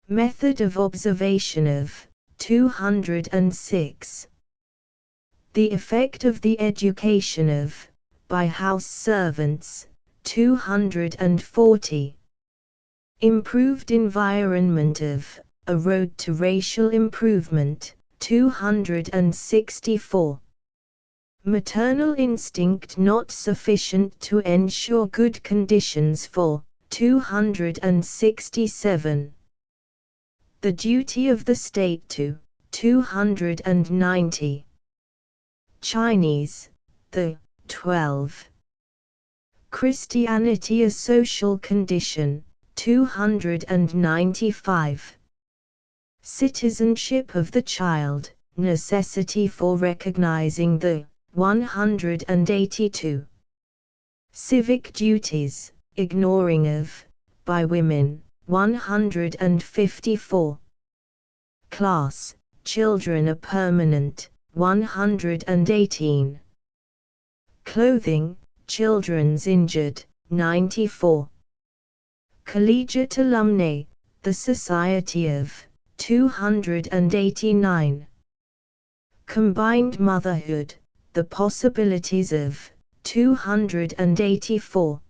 Method of observation of, 206. The effect of the education of, by house servants, 240. Improved environment of, a road to racial improvement, 264. Maternal instinct not sufficient to ensure good conditions for, 267. The duty of the state to, 290. Chinese, the, 12. Christianity a social condition, 295. Citizenship of the child, necessity for recognizing the, 182. Civic duties, ignoring of, by women, 154. Class, children are permanent, 118. Clothing, children's injured, 94. Collegiate alumni, the Society of, 289. Combined motherhood, the possibilities of, 284.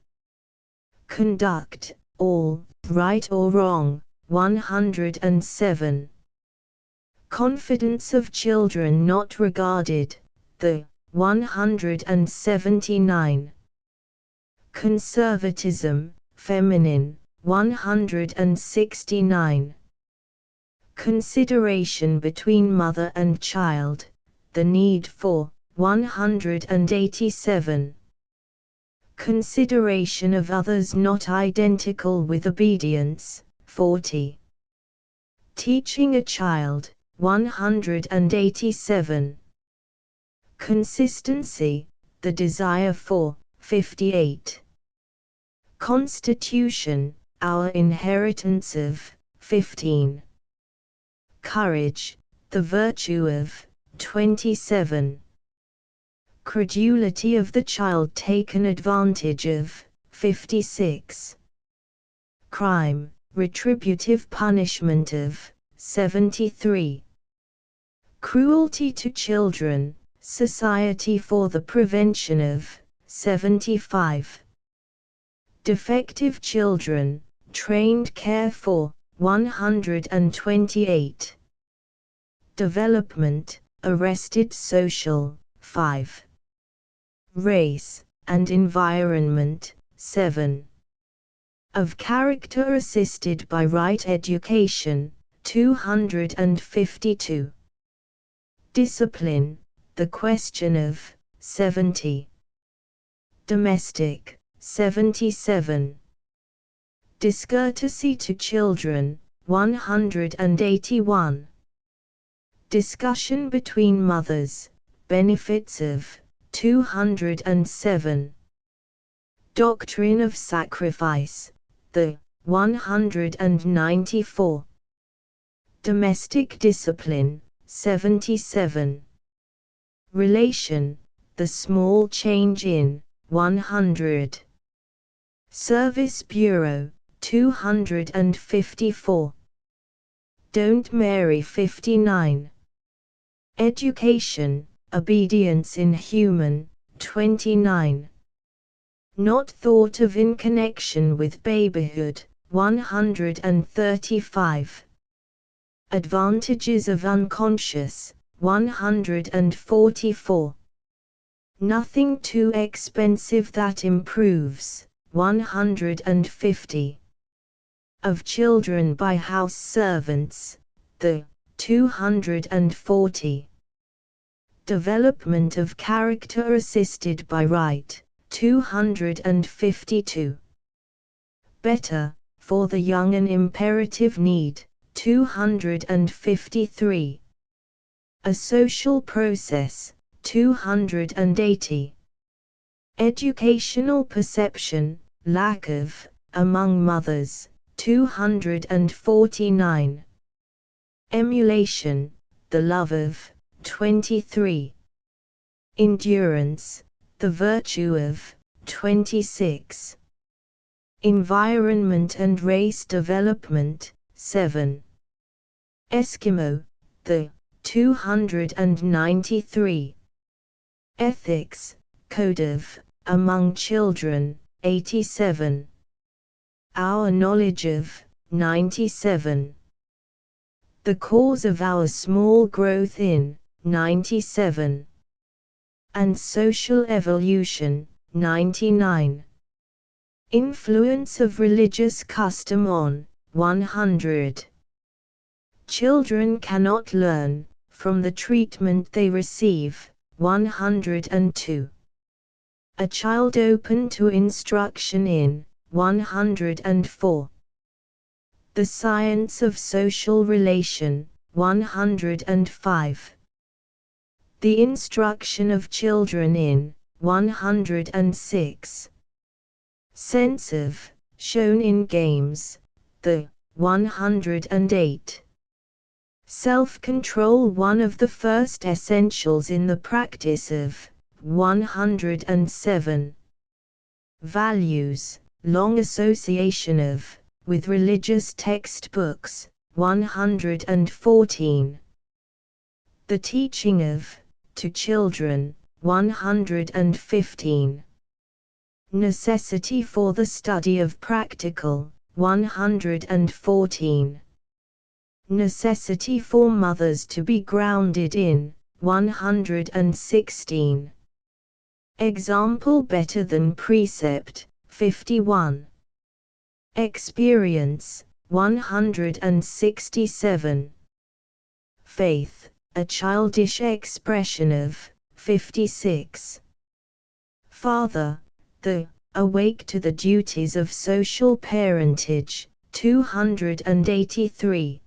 Conduct, all, right or wrong, 107. Confidence of children not regarded, the, 179. Conservatism, feminine, 169. Consideration between mother and child, the need for, 187. Consideration of others not identical with obedience, 40. Teaching a child, 187. Consistency, the desire for, 58. Constitution, our inheritance of, 15. Courage, the virtue of, 27. Credulity of the child taken advantage of, 56. Crime, retributive punishment of, 73. Cruelty to children, society for the prevention of, 75. Defective children, trained care for, 128. Development, arrested social, 5. Race and environment, 7. Of character assisted by right education, 252. Discipline, the question of, 70. Domestic, 77. Discourtesy to children, 181. Discussion between mothers, benefits of, 207. Doctrine of sacrifice, the, 194. Domestic discipline, 77. Relation, the small change in, 100. Service Bureau, 254. Don't marry, 59. Education, obedience in human, 29. Not thought of in connection with babyhood, 135. Advantages of unconscious, 144. Nothing too expensive that improves, 150. Of children by house servants, the, 240. Development of character assisted by right, 252. Better, for the young an imperative need, 253. A social process, 280. Educational perception, lack of, among mothers, 249. Emulation, the love of, 23. Endurance, the virtue of, 26. Environment and race development, 7. Eskimo, the, 293. Ethics, code of, among children, 87. Our knowledge of, 97. The cause of our small growth in, 97. And social evolution, 99. Influence of religious custom on, 100. Children cannot learn, from the treatment they receive, 102. A child open to instruction in, 104. The science of social relation, 105. The instruction of children in, 106. Sense of, shown in games, the, 108. Self-control, one of the first essentials in the practice of, 107. Values, long association of, with religious textbooks, 114. The teaching of, to children, 115. Necessity for the study of practical, 114. Necessity for mothers to be grounded in, 116. Example better than precept, 51. Experience, 167. Faith, a childish expression of, 56. Father, the, awake to the duties of social parentage, 283.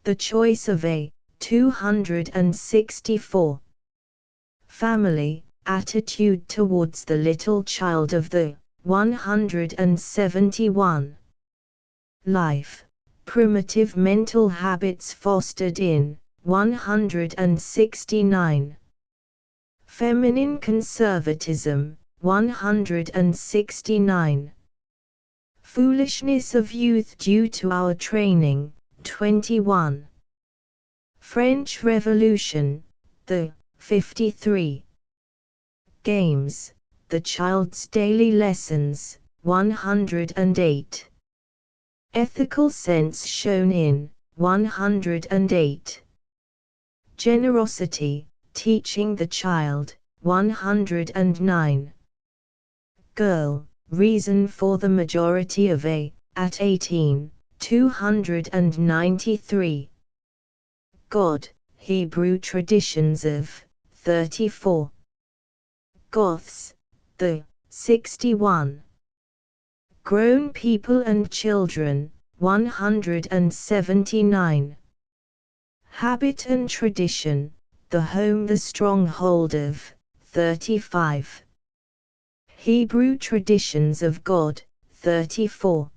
The choice of a, 264. Family, attitude towards the little child of the, 171. Life, primitive mental habits fostered in, 169. Feminine conservatism, 169. Foolishness of youth due to our training, 21. French Revolution, the, 53. Games, the child's daily lessons, 108. Ethical sense shown in 108. Generosity, teaching the child 109. Girl, reason for the majority of A, at 18, 293. God, Hebrew traditions of 34. Goths, the 61. Grown people and children 179. Habit and tradition, the home the stronghold of 35. Hebrew traditions of God 34.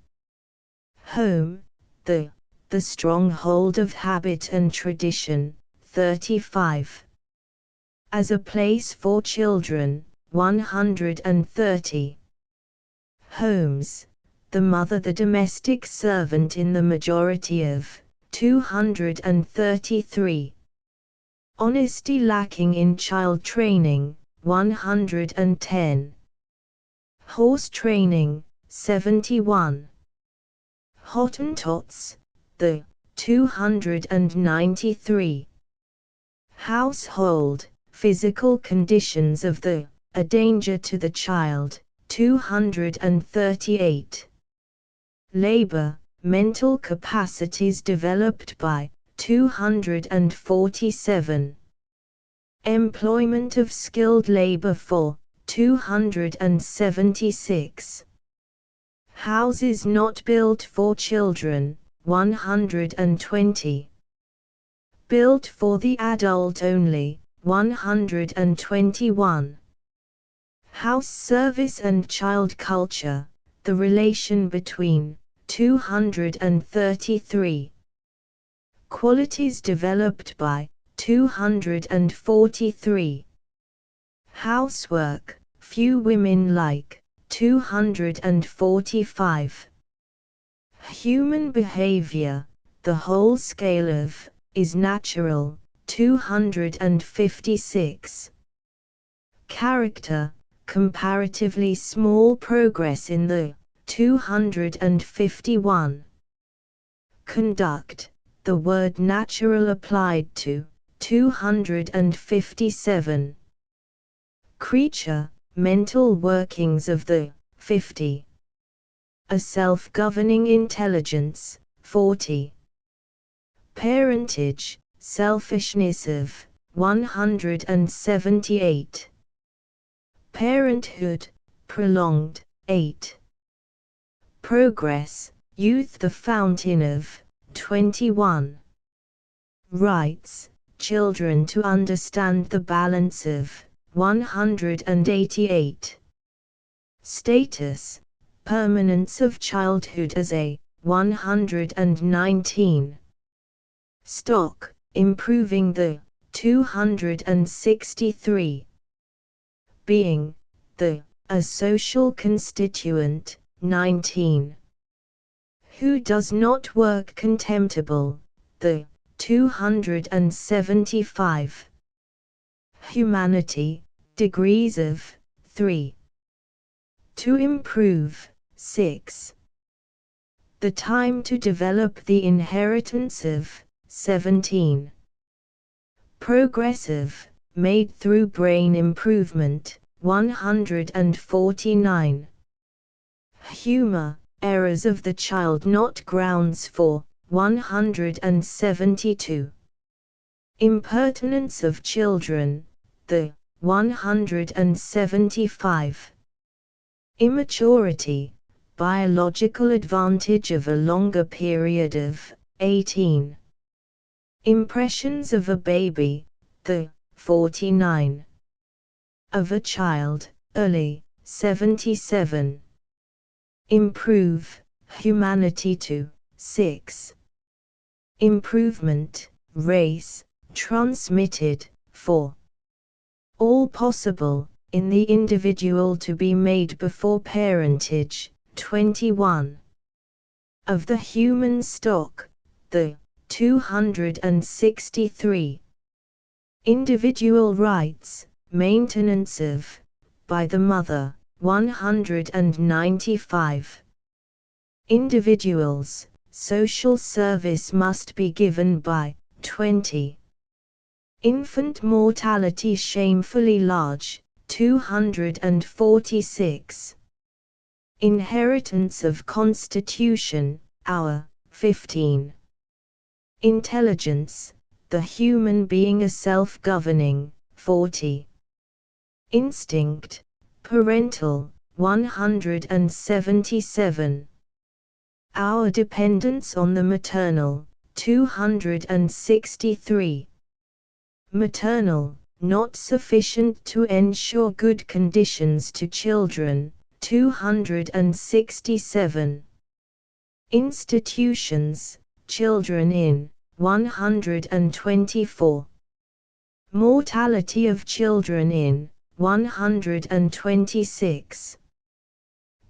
Home, the stronghold of habit and tradition 35. As a place for children 130. Homes, the mother the domestic servant in the majority of 233. Honesty lacking in child training 110. Horse training 71. Hottentots, the 293. Household, physical conditions of the a danger to the child 238. Labor, mental capacities developed by 247. Employment of skilled labor for 276. Houses not built for children 120. Built for the adult only 121. House service and child culture, the relation between 233. Qualities developed by 243. Housework, few women like 245. Human behavior, the whole scale of is natural 256. Character, comparatively small progress in the 251. Conduct, the word natural applied to 257. Creature, mental workings of the 50. A self-governing intelligence 40. Parentage, selfishness of 178. Parenthood, prolonged 8. Progress, youth the fountain of 21. Rights, children to understand the balance of 188. Status, permanence of childhood as a 119. Stock, improving the 263. Being, the a social constituent 19. Who does not work contemptible, the 275. Humanity, degrees of 3. To improve 6. The time to develop the inheritance of 17. Progressive, made through brain improvement 149. Humor, errors of the child not grounds for 172. Impertinence of children, the 175. Immaturity, biological advantage of a longer period of 18. Impressions of a baby, the 49. Of a child, early 77. Improve, humanity to 6. Improvement, race, transmitted 4. All possible, in the individual to be made before parentage 21. Of the human stock, the 263. Individual rights, maintenance of, by the mother 195. Individuals, social service must be given by 20. Infant mortality shamefully large, 246. Inheritance of Constitution, our 15. Intelligence, the human being a self-governing, 40. Instinct, parental, 177. Our dependence on the maternal, 263. Maternal, not sufficient to ensure good conditions to children, 267. Institutions, children in, 124. Mortality of children in, 126.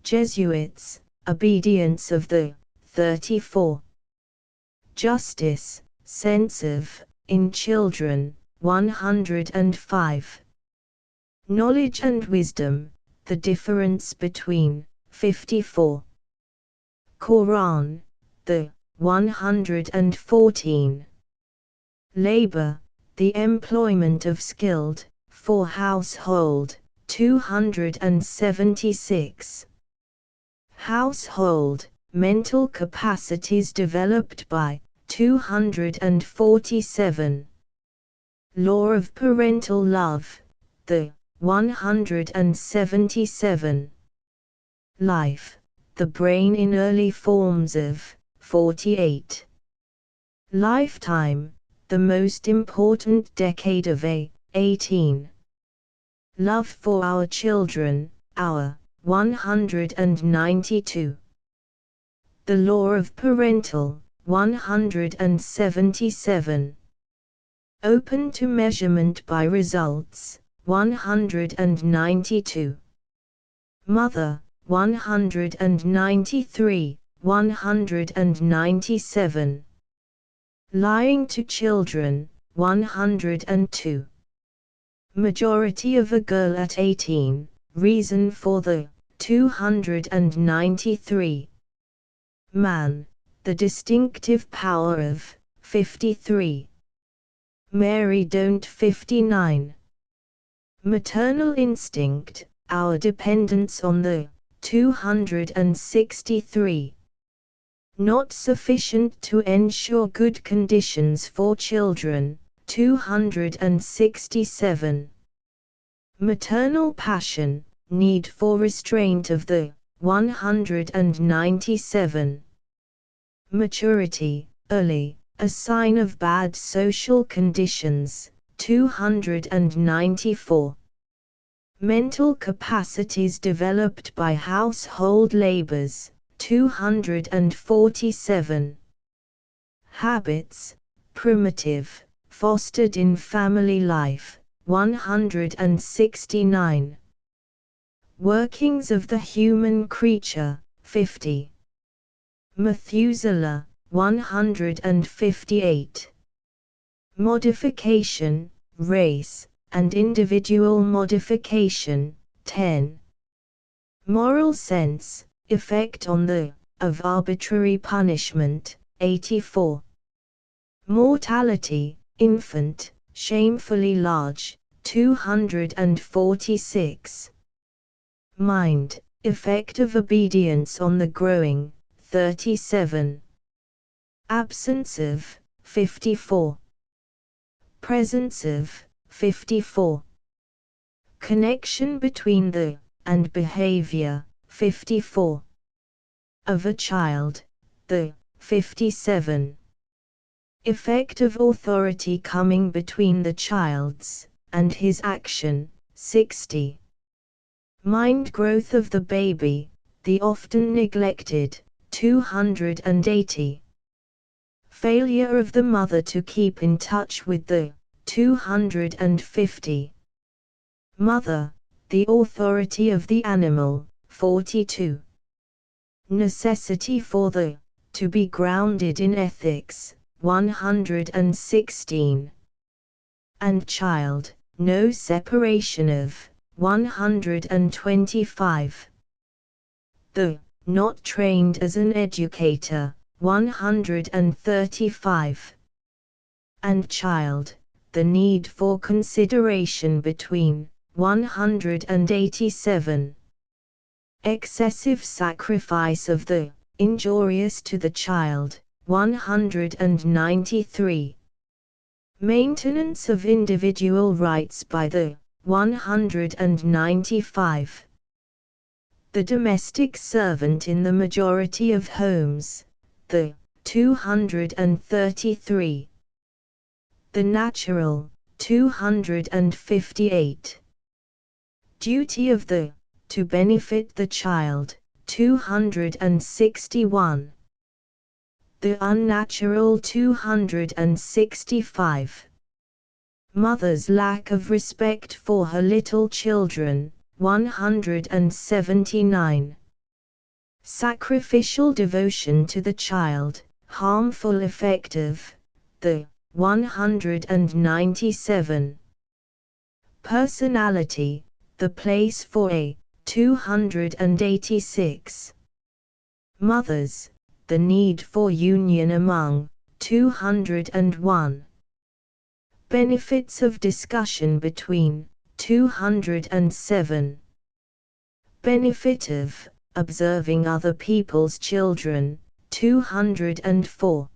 Jesuits, obedience of the, 34. Justice, sense of, in children, 105. Knowledge and wisdom, the difference between, 54. Quran, the, 114. Labor, the employment of skilled, for household, 276. Household, mental capacities developed by, 247. Law of parental love, the, 177. Life, the brain in early forms of, 48. Lifetime, the most important decade of a, 18. Love for our children, our, 192. The law of parental, 177. Open to measurement by results, 192. Mother, 193, 197. Lying to children, 102. Majority of a girl at 18, reason for the, 293. Man, the distinctive power of, 53. Mary don't 59. Maternal instinct, our dependence on the, 263. Not sufficient to ensure good conditions for children, 267. Maternal passion, need for restraint of the, 197. Maturity, early, a sign of bad social conditions, 294. Mental capacities developed by household labors, 247. Habits, primitive, fostered in family life, 169. Workings of the human creature, 50. Methuselah, 158. Modification, race, and individual modification, 10. Moral sense, effect on the, of arbitrary punishment, 84. Mortality, infant, shamefully large, 246. Mind, effect of obedience on the growing, 37. Absence of, 54. Presence of, 54. Connection between the, and behavior, 54. Of a child, the, 57. Effect of authority coming between the child's, and his action, 60. Mind growth of the baby, the often neglected, 280. Failure of the mother to keep in touch with the, 250. Mother, the authority of the animal, 42. Necessity for the, to be grounded in ethics, 116. And child, no separation of, 125. The not trained as an educator, 135. And child, the need for consideration between, 187. Excessive sacrifice of the, injurious to the child, 193. Maintenance of individual rights by the, 195. The domestic servant in the majority of homes, the, 233. The natural, 258. Duty of the, to benefit the child, 261. The unnatural, 265. Mother's lack of respect for her little children, 179. Sacrificial devotion to the child, harmful effective, the, 197. Personality, the place for a, 286. Mothers, the need for union among, 201. Benefits of discussion between, 207. Benefit of, observing other people's children, 204.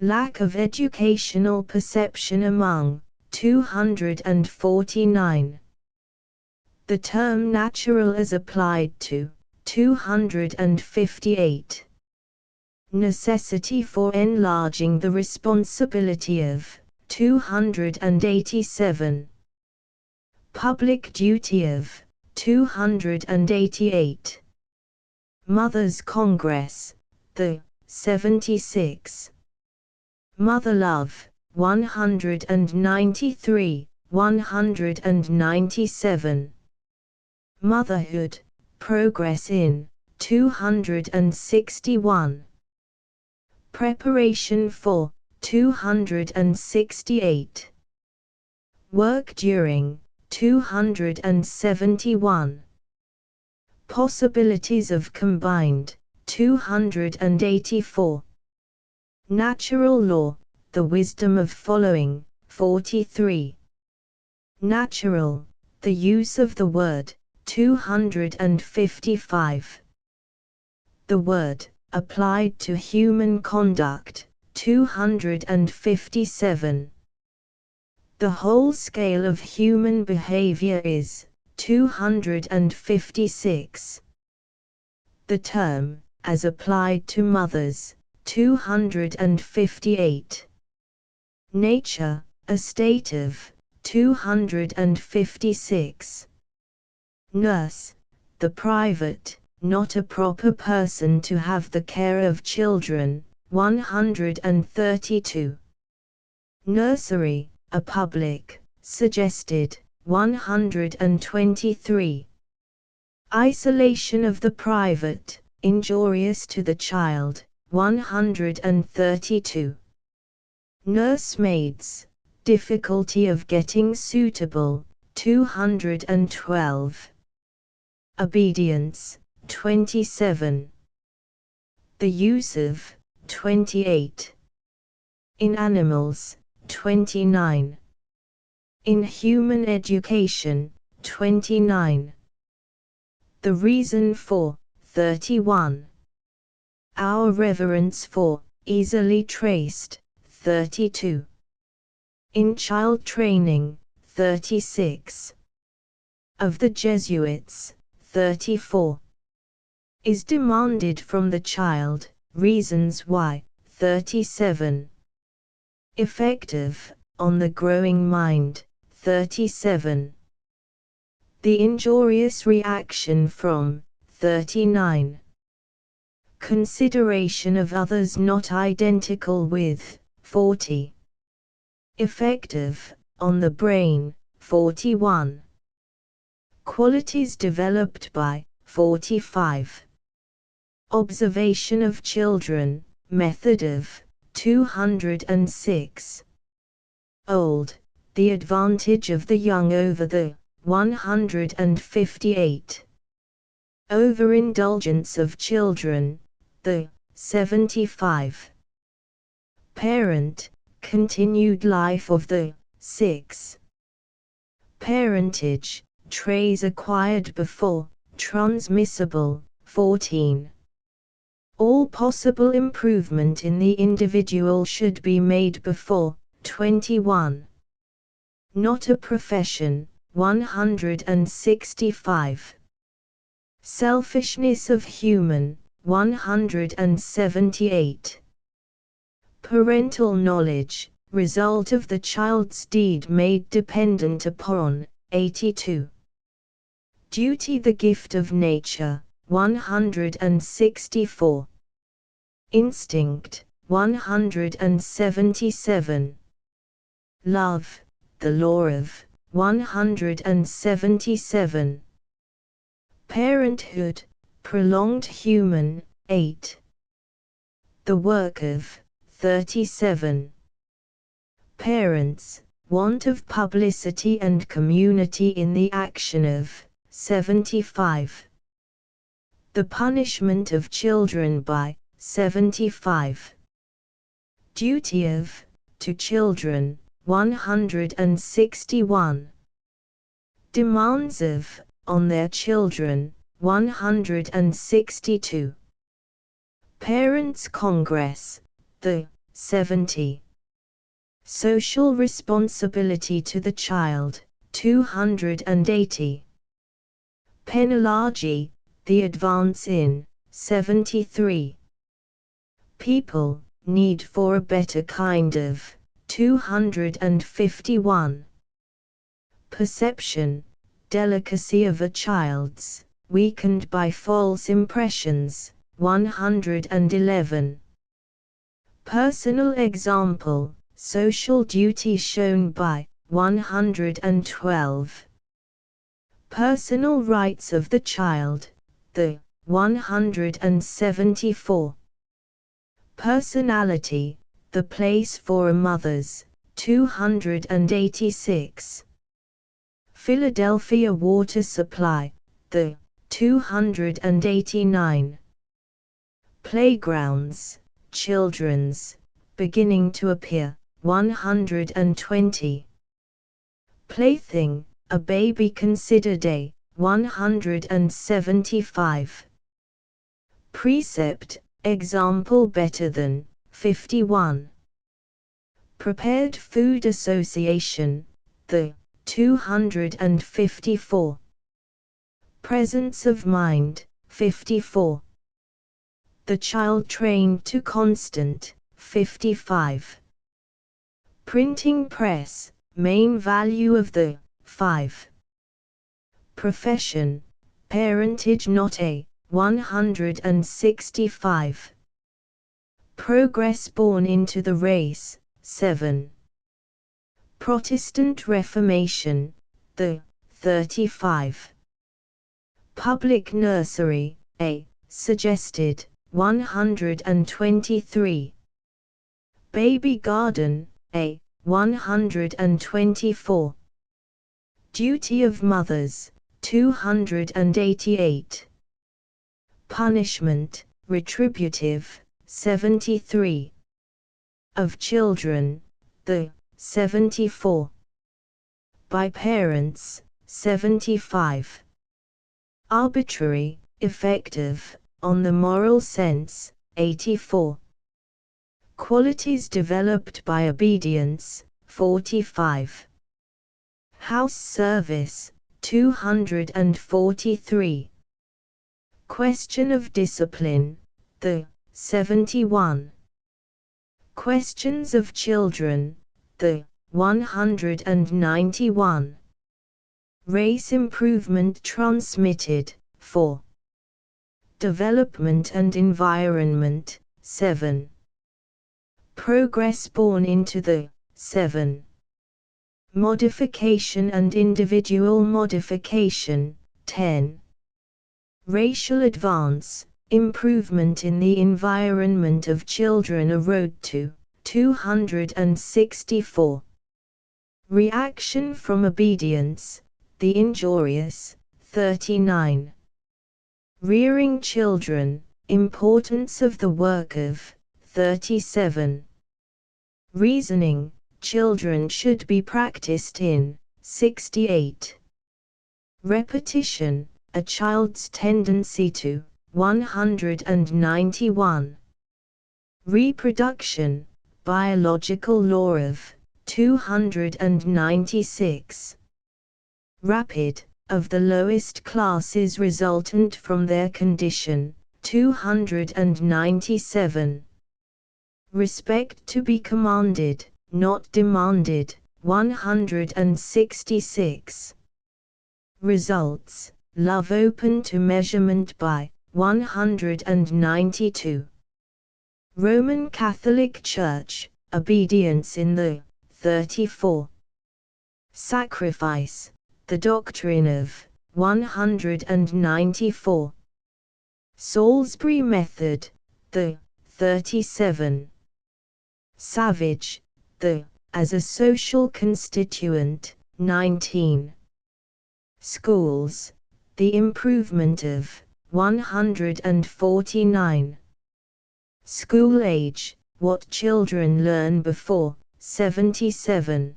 Lack of educational perception among, 249. The term natural as applied to, 258. Necessity for enlarging the responsibility of, 287. Public duty of, 288. Mothers' Congress, the, 76. Mother love, 193, 197. Motherhood, progress in, 261. Preparation for, 268. Work during, 271. Possibilities of combined, 284. Natural law, the wisdom of following, 43. Natural, the use of the word, 255. The word, applied to human conduct, 257. The whole scale of human behavior is, 256. The term, as applied to mothers, 258. Nature, a state of, 256. Nurse, the private, not a proper person to have the care of children, 132. Nursery, a public, suggested, 123. Isolation of the private, injurious to the child, 132. Nursemaids, difficulty of getting suitable, 212. Obedience, 27. The use of, 28. In animals, 29. In human education, 29. The reason for, 31. Our reverence for, easily traced, 32. In child training, 36. Of the Jesuits, 34. Is demanded from the child, reasons why, 37. Effective, on the growing mind, 37. The injurious reaction from, 39. Consideration of others not identical with, 40. Effective, on the brain, 41. Qualities developed by, 45. Observation of children, method of, 206. Old, the advantage of the young over the, 158. Overindulgence of children, the 75. Parent, continued life of the 6. Parentage, traits acquired before, transmissible, 14. All possible improvement in the individual should be made before, 21. Not a profession, 165. Selfishness of human, 178. Parental knowledge, result of the child's deed made dependent upon, 82. Duty the gift of nature, 164. Instinct, 177. Love, the law of, 177. Parenthood, prolonged human, 8. The work of, 37. Parents, want of publicity and community in the action of, 75. The punishment of children by, 75. Duty of, to children, 161. Demands of, on their children, 162. Parents' Congress, the 70. Social responsibility to the child, 280. Penology, the advance in, 73. People, need for a better kind of, 251. Perception, delicacy of a child's, weakened by false impressions, 111. Personal example, social duty shown by, 112. Personal rights of the child, the 174. Personality, the place for a mother's, 286. Philadelphia water supply, the 289. Playgrounds, children's, beginning to appear, 120. Plaything, a baby considered a, 175. Precept, example better than, 51. Prepared Food Association, the 254. Presence of mind, 54. The child trained to constant, 55. Printing press, main value of the, 5. Profession, parentage not a, 165. Progress born into the race, 7. Protestant Reformation, the 35. Public nursery, a, suggested, 123. Baby garden, a, 124. Duty of mothers, 288. Punishment, retributive, 73. Of children, the 74. By parents, 75. Arbitrary, effective, on the moral sense, 84. Qualities developed by obedience, 45. House service, 243. Question of discipline, the 71. Questions of children, the 191. Race improvement transmitted, 4. Development and environment, 7. Progress born into the, 7. Modification and individual modification, 10. Racial advance, improvement in the environment of children, a road to, 264. Reaction from obedience, the injurious, 39. Rearing children, importance of the work of, 37. Reasoning, children should be practiced in, 68. Repetition, a child's tendency to, 191. Reproduction, biological law of, 296. Rapid, of the lowest classes resultant from their condition, 297. Respect to be commanded, not demanded, 166. Results, love open to measurement by, 192. Roman Catholic Church, obedience in the, 34. Sacrifice, the doctrine of, 194. Salisbury method, the, 37. Savage, the, as a social constituent, 19. Schools, the improvement of, 149. School age, what children learn before, 77.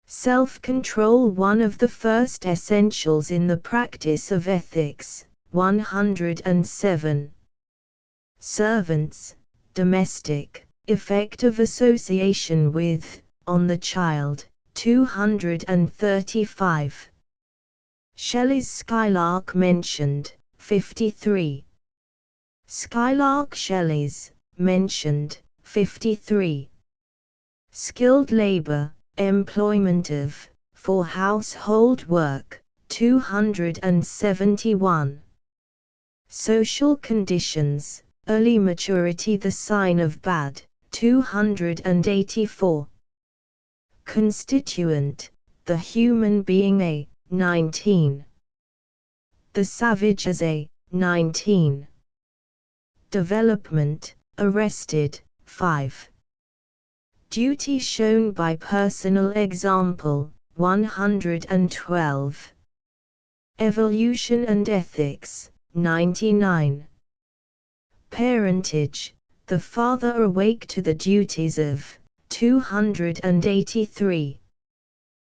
Self-control, one of the first essentials in the practice of ethics, 107. Servants, domestic, effect of association with, on the child, 235. Shelley's Skylark mentioned, 53. Skylark Shelley's, mentioned, 53. Skilled labor, employment of, for household work, 271. Social conditions, early maturity the sign of bad, 284. Constituent, the human being a, 19. The savage as a, 19. Development, arrested, 5. Duty shown by personal example, 112. Evolution and ethics, 99. Parentage, the father awake to the duties of, 283.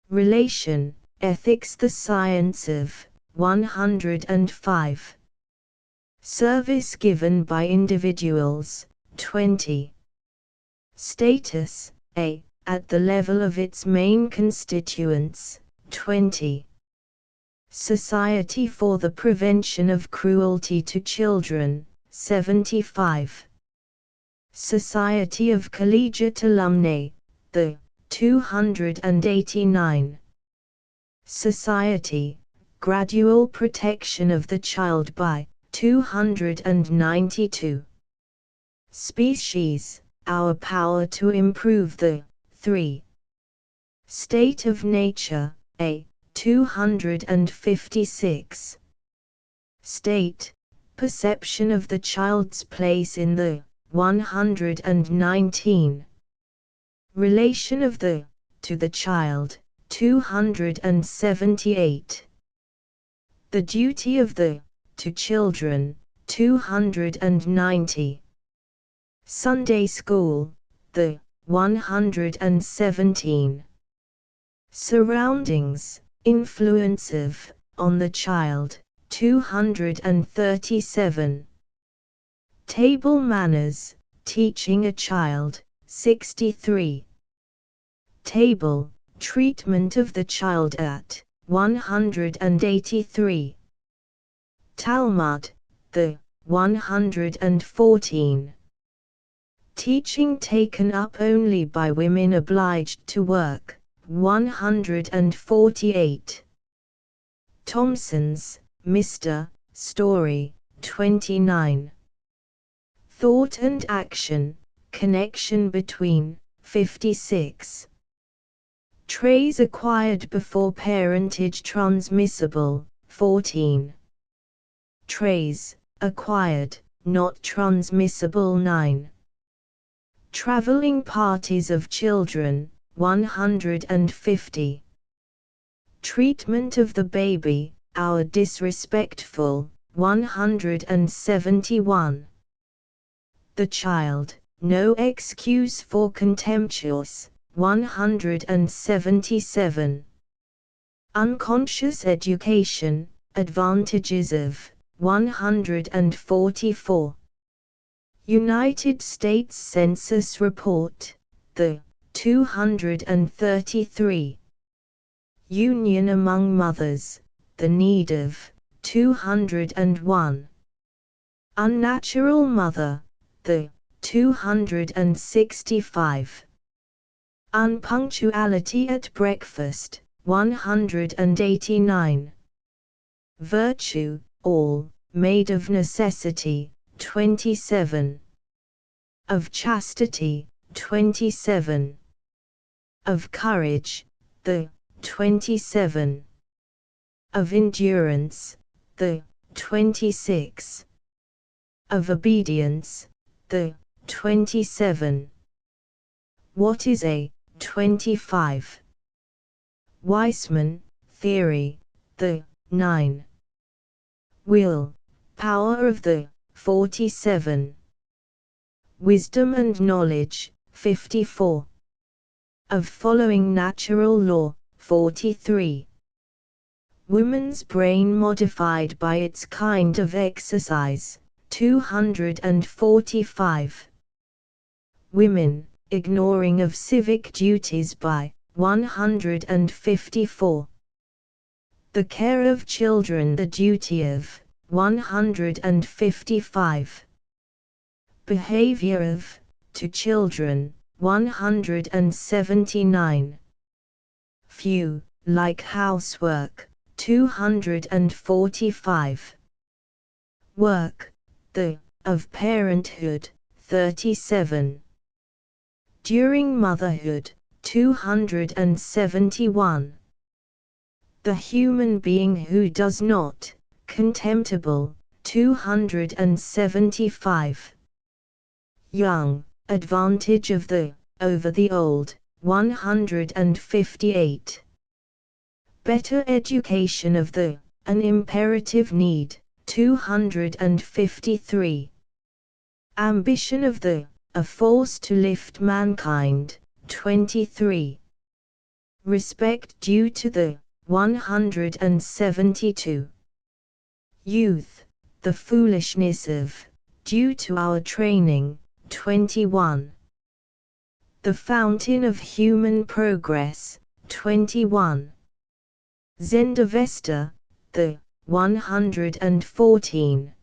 Relation, ethics the science of, 105. Service given by individuals, 20. Status, a, at the level of its main constituents, 20. Society for the Prevention of Cruelty to Children, 75. Society of Collegiate Alumni, the, 289. Society, gradual protection of the child by, 292. Species, our power to improve the, 3. State of nature, a, 256. State, perception of the child's place in the, 119. Relation of the, to the child, 278. The duty of the, to children, 290. Sunday school, the, 117. Surroundings, influence of, on the child, 237. Table manners, teaching a child, 63. Table, treatment of the child at, 183. Talmud, the, 114. Teaching taken up only by women obliged to work, 148. Thomson's, Mr., Story, 29. Thought and action, connection between, 56. Traits acquired before parentage transmissible, 14. Traits, acquired, not transmissible, 9. Traveling parties of children, 150. treatment of the baby, our disrespectful, 171. The child, no excuse for contemptuous, 177. Unconscious education, advantages of, 144. United States Census Report, the 233. Union among mothers, the need of, 201. Unnatural mother, the 265. Unpunctuality at breakfast, 189. Virtue, all, made of necessity, 27. Of chastity, 27. Of courage, the 27. Of endurance, the 26. Of obedience, the 27. What is a 25? Weismann, theory, the 9. Will, power of the 47. Wisdom and knowledge, 54. Of following natural law, 43. Woman's brain modified by its kind of exercise, 245. Women, ignoring of civic duties by, 154. The care of children the duty of, 155. Behavior of, to children, 179. Few, like housework, 245. Work, the, of parenthood, 37. During motherhood, 271. The human being who does not, contemptible, 275. Young, advantage of the, over the old, 158. Better education of the, an imperative need, 253. Ambition of the, a force to lift mankind, 23. Respect due to the, 172. Youth, the foolishness of, due to our training, 21. The fountain of human progress, 21. Zendavesta, the, 114.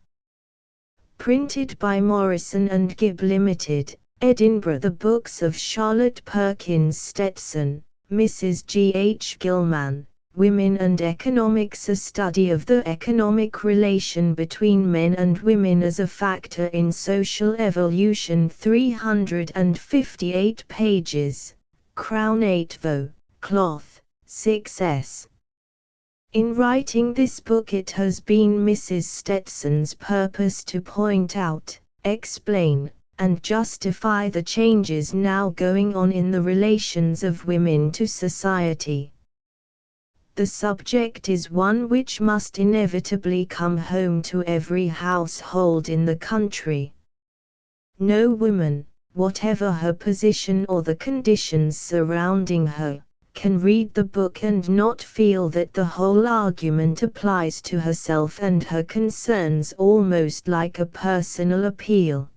Printed by Morrison and Gibb Limited, Edinburgh. The books of Charlotte Perkins Stetson, Mrs. G. H. Gilman, Women and Economics, a study of the economic relation between men and women as a factor in social evolution, 358 pages, Crown 8vo, Cloth, 6s. In writing this book it has been Mrs. Stetson's purpose to point out, explain, and justify the changes now going on in the relations of women to society. The subject is one which must inevitably come home to every household in the country. No woman, whatever her position or the conditions surrounding her, can read the book and not feel that the whole argument applies to herself and her concerns almost like a personal appeal.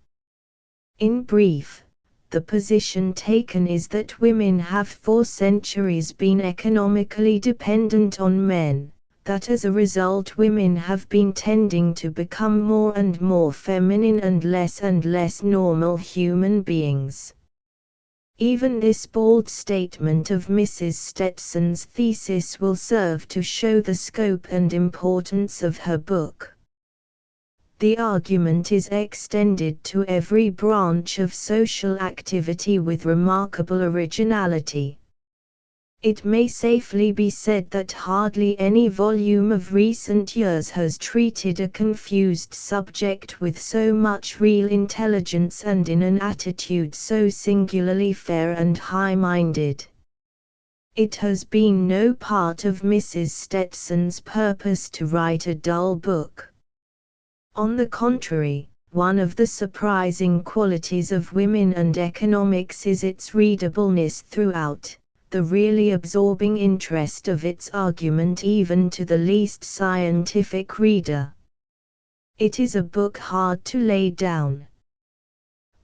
In brief, the position taken is that women have for centuries been economically dependent on men, that as a result women have been tending to become more and more feminine and less normal human beings. Even this bald statement of Mrs. Stetson's thesis will serve to show the scope and importance of her book. The argument is extended to every branch of social activity with remarkable originality. It may safely be said that hardly any volume of recent years has treated a confused subject with so much real intelligence and in an attitude so singularly fair and high-minded. It has been no part of Mrs. Stetson's purpose to write a dull book. On the contrary, one of the surprising qualities of Women and Economics is its readableness throughout, the really absorbing interest of its argument even to the least scientific reader. It is a book hard to lay down.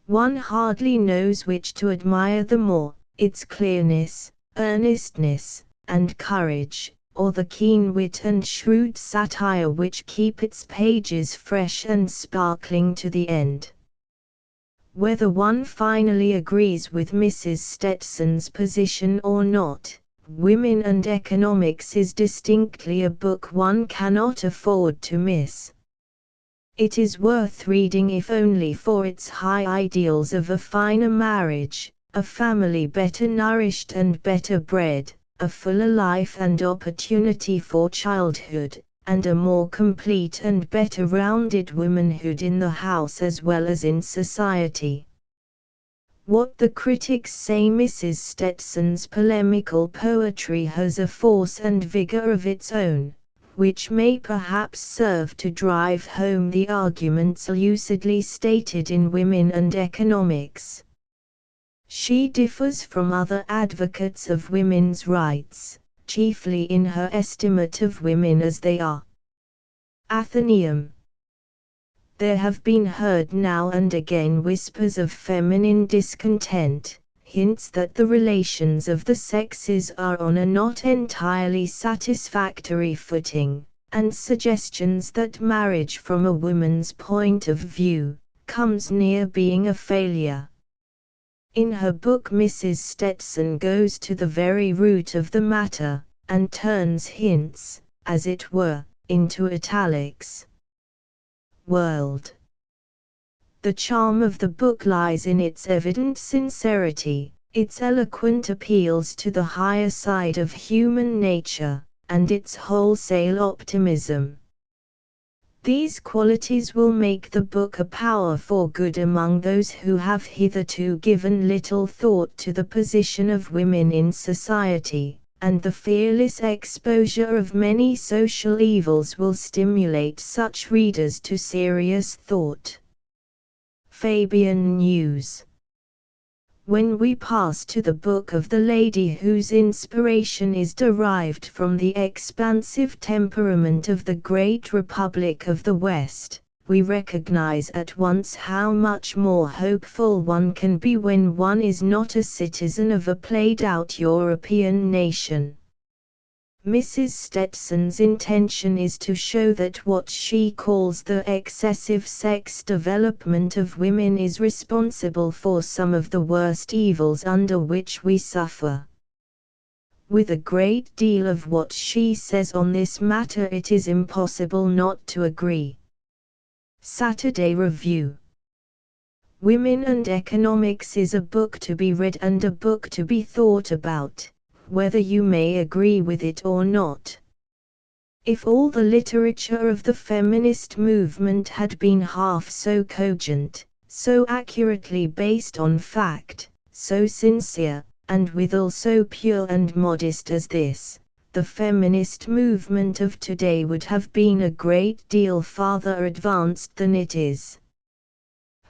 One hardly knows which to admire the more, its clearness, earnestness, and courage, or the keen wit and shrewd satire which keep its pages fresh and sparkling to the end. Whether one finally agrees with Mrs. Stetson's position or not, Women and Economics is distinctly a book one cannot afford to miss. It is worth reading if only for its high ideals of a finer marriage, a family better nourished and better bred, a fuller life and opportunity for childhood, and a more complete and better rounded womanhood in the house as well as in society. What the critics say, Mrs. Stetson's polemical poetry has a force and vigor of its own, which may perhaps serve to drive home the arguments lucidly stated in Women and Economics. She differs from other advocates of women's rights, chiefly in her estimate of women as they are. Athenaeum. There have been heard now and again whispers of feminine discontent, hints that the relations of the sexes are on a not entirely satisfactory footing, and suggestions that marriage from a woman's point of view comes near being a failure. In her book Mrs. Stetson goes to the very root of the matter, and turns hints, as it were, into italics. World. The charm of the book lies in its evident sincerity, its eloquent appeals to the higher side of human nature, and its wholesale optimism. These qualities will make the book a power for good among those who have hitherto given little thought to the position of women in society, and the fearless exposure of many social evils will stimulate such readers to serious thought. Fabian News. When we pass to the book of the lady whose inspiration is derived from the expansive temperament of the great Republic of the West, we recognize at once how much more hopeful one can be when one is not a citizen of a played-out European nation. Mrs. Stetson's intention is to show that what she calls the excessive sex development of women is responsible for some of the worst evils under which we suffer. With a great deal of what she says on this matter it is impossible not to agree. Saturday Review. Women and Economics is a book to be read and a book to be thought about, whether you may agree with it or not. If all the literature of the feminist movement had been half so cogent, so accurately based on fact, so sincere, and withal so pure and modest as this, the feminist movement of today would have been a great deal farther advanced than it is.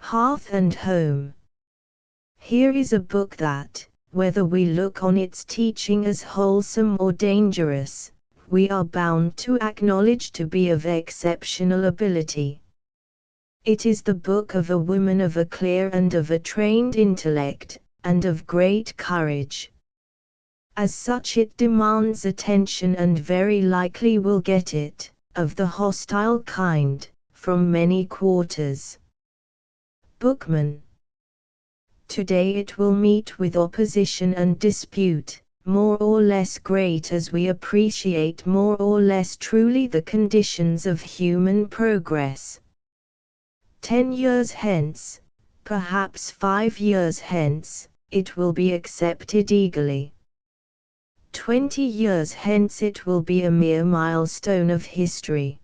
Hearth and Home. Here is a book that, whether we look on its teaching as wholesome or dangerous, we are bound to acknowledge to be of exceptional ability. It is the book of a woman of a clear and of a trained intellect, and of great courage. As such it demands attention and very likely will get it, of the hostile kind, from many quarters. Bookman. Today it will meet with opposition and dispute, more or less great as we appreciate more or less truly the conditions of human progress. 10 years hence, perhaps 5 years hence, it will be accepted eagerly. 20 years hence it will be a mere milestone of history.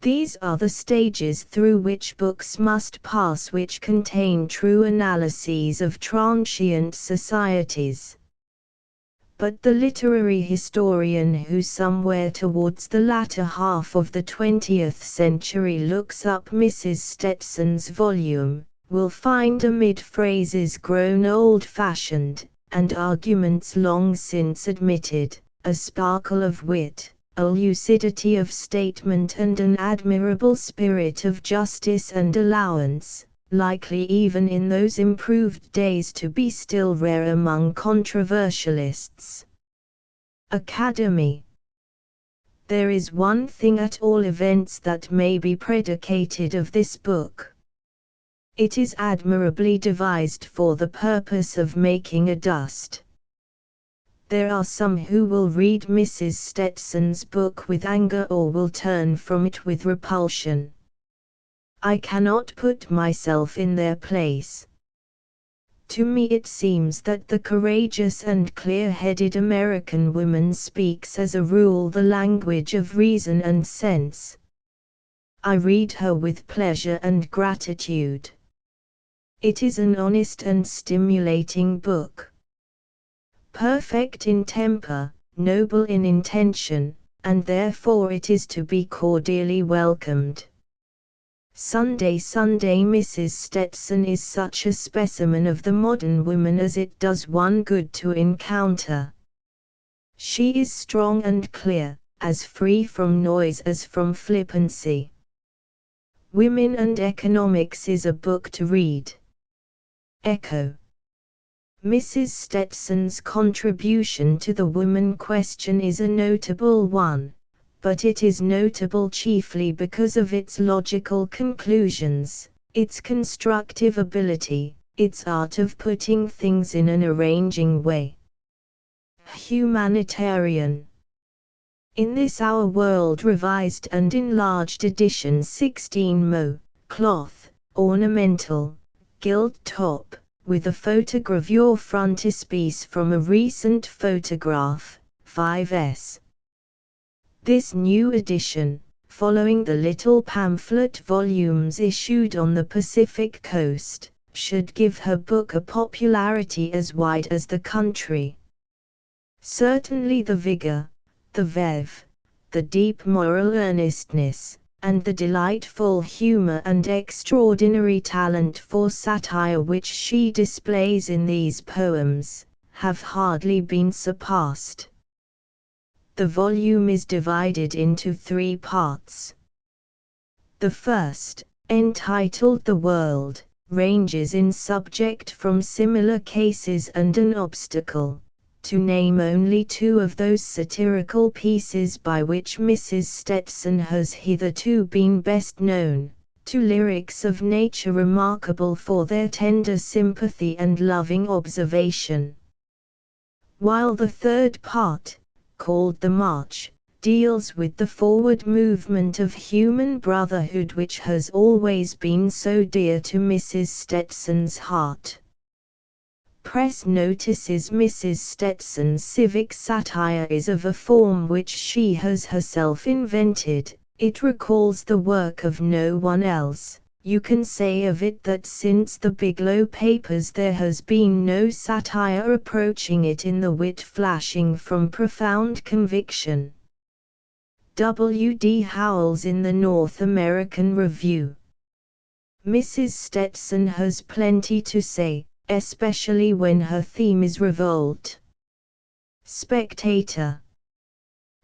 These are the stages through which books must pass which contain true analyses of transient societies. But the literary historian who somewhere towards the latter half of the 20th century looks up Mrs. Stetson's volume, will find amid phrases grown old-fashioned, and arguments long since admitted, a sparkle of wit, a lucidity of statement and an admirable spirit of justice and allowance, likely even in those improved days to be still rare among controversialists. Academy. There is one thing at all events that may be predicated of this book. It is admirably devised for the purpose of making a dust. There are some who will read Mrs. Stetson's book with anger or will turn from it with repulsion. I cannot put myself in their place. To me it seems that the courageous and clear-headed American woman speaks as a rule the language of reason and sense. I read her with pleasure and gratitude. It is an honest and stimulating book. Perfect in temper, noble in intention, and therefore it is to be cordially welcomed. Sunday Mrs. Stetson is such a specimen of the modern woman as it does one good to encounter. She is strong and clear, as free from noise as from flippancy. Women and Economics is a book to read. Echo. Mrs. Stetson's contribution to the woman question is a notable one, but it is notable chiefly because of its logical conclusions, its constructive ability, its art of putting things in an arranging way. Humanitarian. In this Our World Revised and Enlarged edition 16 mo, cloth, ornamental, gilt top, with a photogravure frontispiece from a recent photograph, 5s. This new edition, following the little pamphlet volumes issued on the Pacific coast, should give her book a popularity as wide as the country. Certainly the vigor, the verve, the deep moral earnestness, and the delightful humor and extraordinary talent for satire which she displays in these poems, have hardly been surpassed. The volume is divided into 3 parts. The first, entitled The World, ranges in subject from similar cases and an obstacle, to name only 2 of those satirical pieces by which Mrs. Stetson has hitherto been best known, to lyrics of nature remarkable for their tender sympathy and loving observation. While the third part, called The March, deals with the forward movement of human brotherhood which has always been so dear to Mrs. Stetson's heart. Press notices Mrs. Stetson's civic satire is of a form which she has herself invented, it recalls the work of no one else. You can say of it that since the Biglow Papers there has been no satire approaching it in the wit flashing from profound conviction. W. D. Howells in the North American Review. Mrs. Stetson has plenty to say, especially when her theme is revolt. Spectator.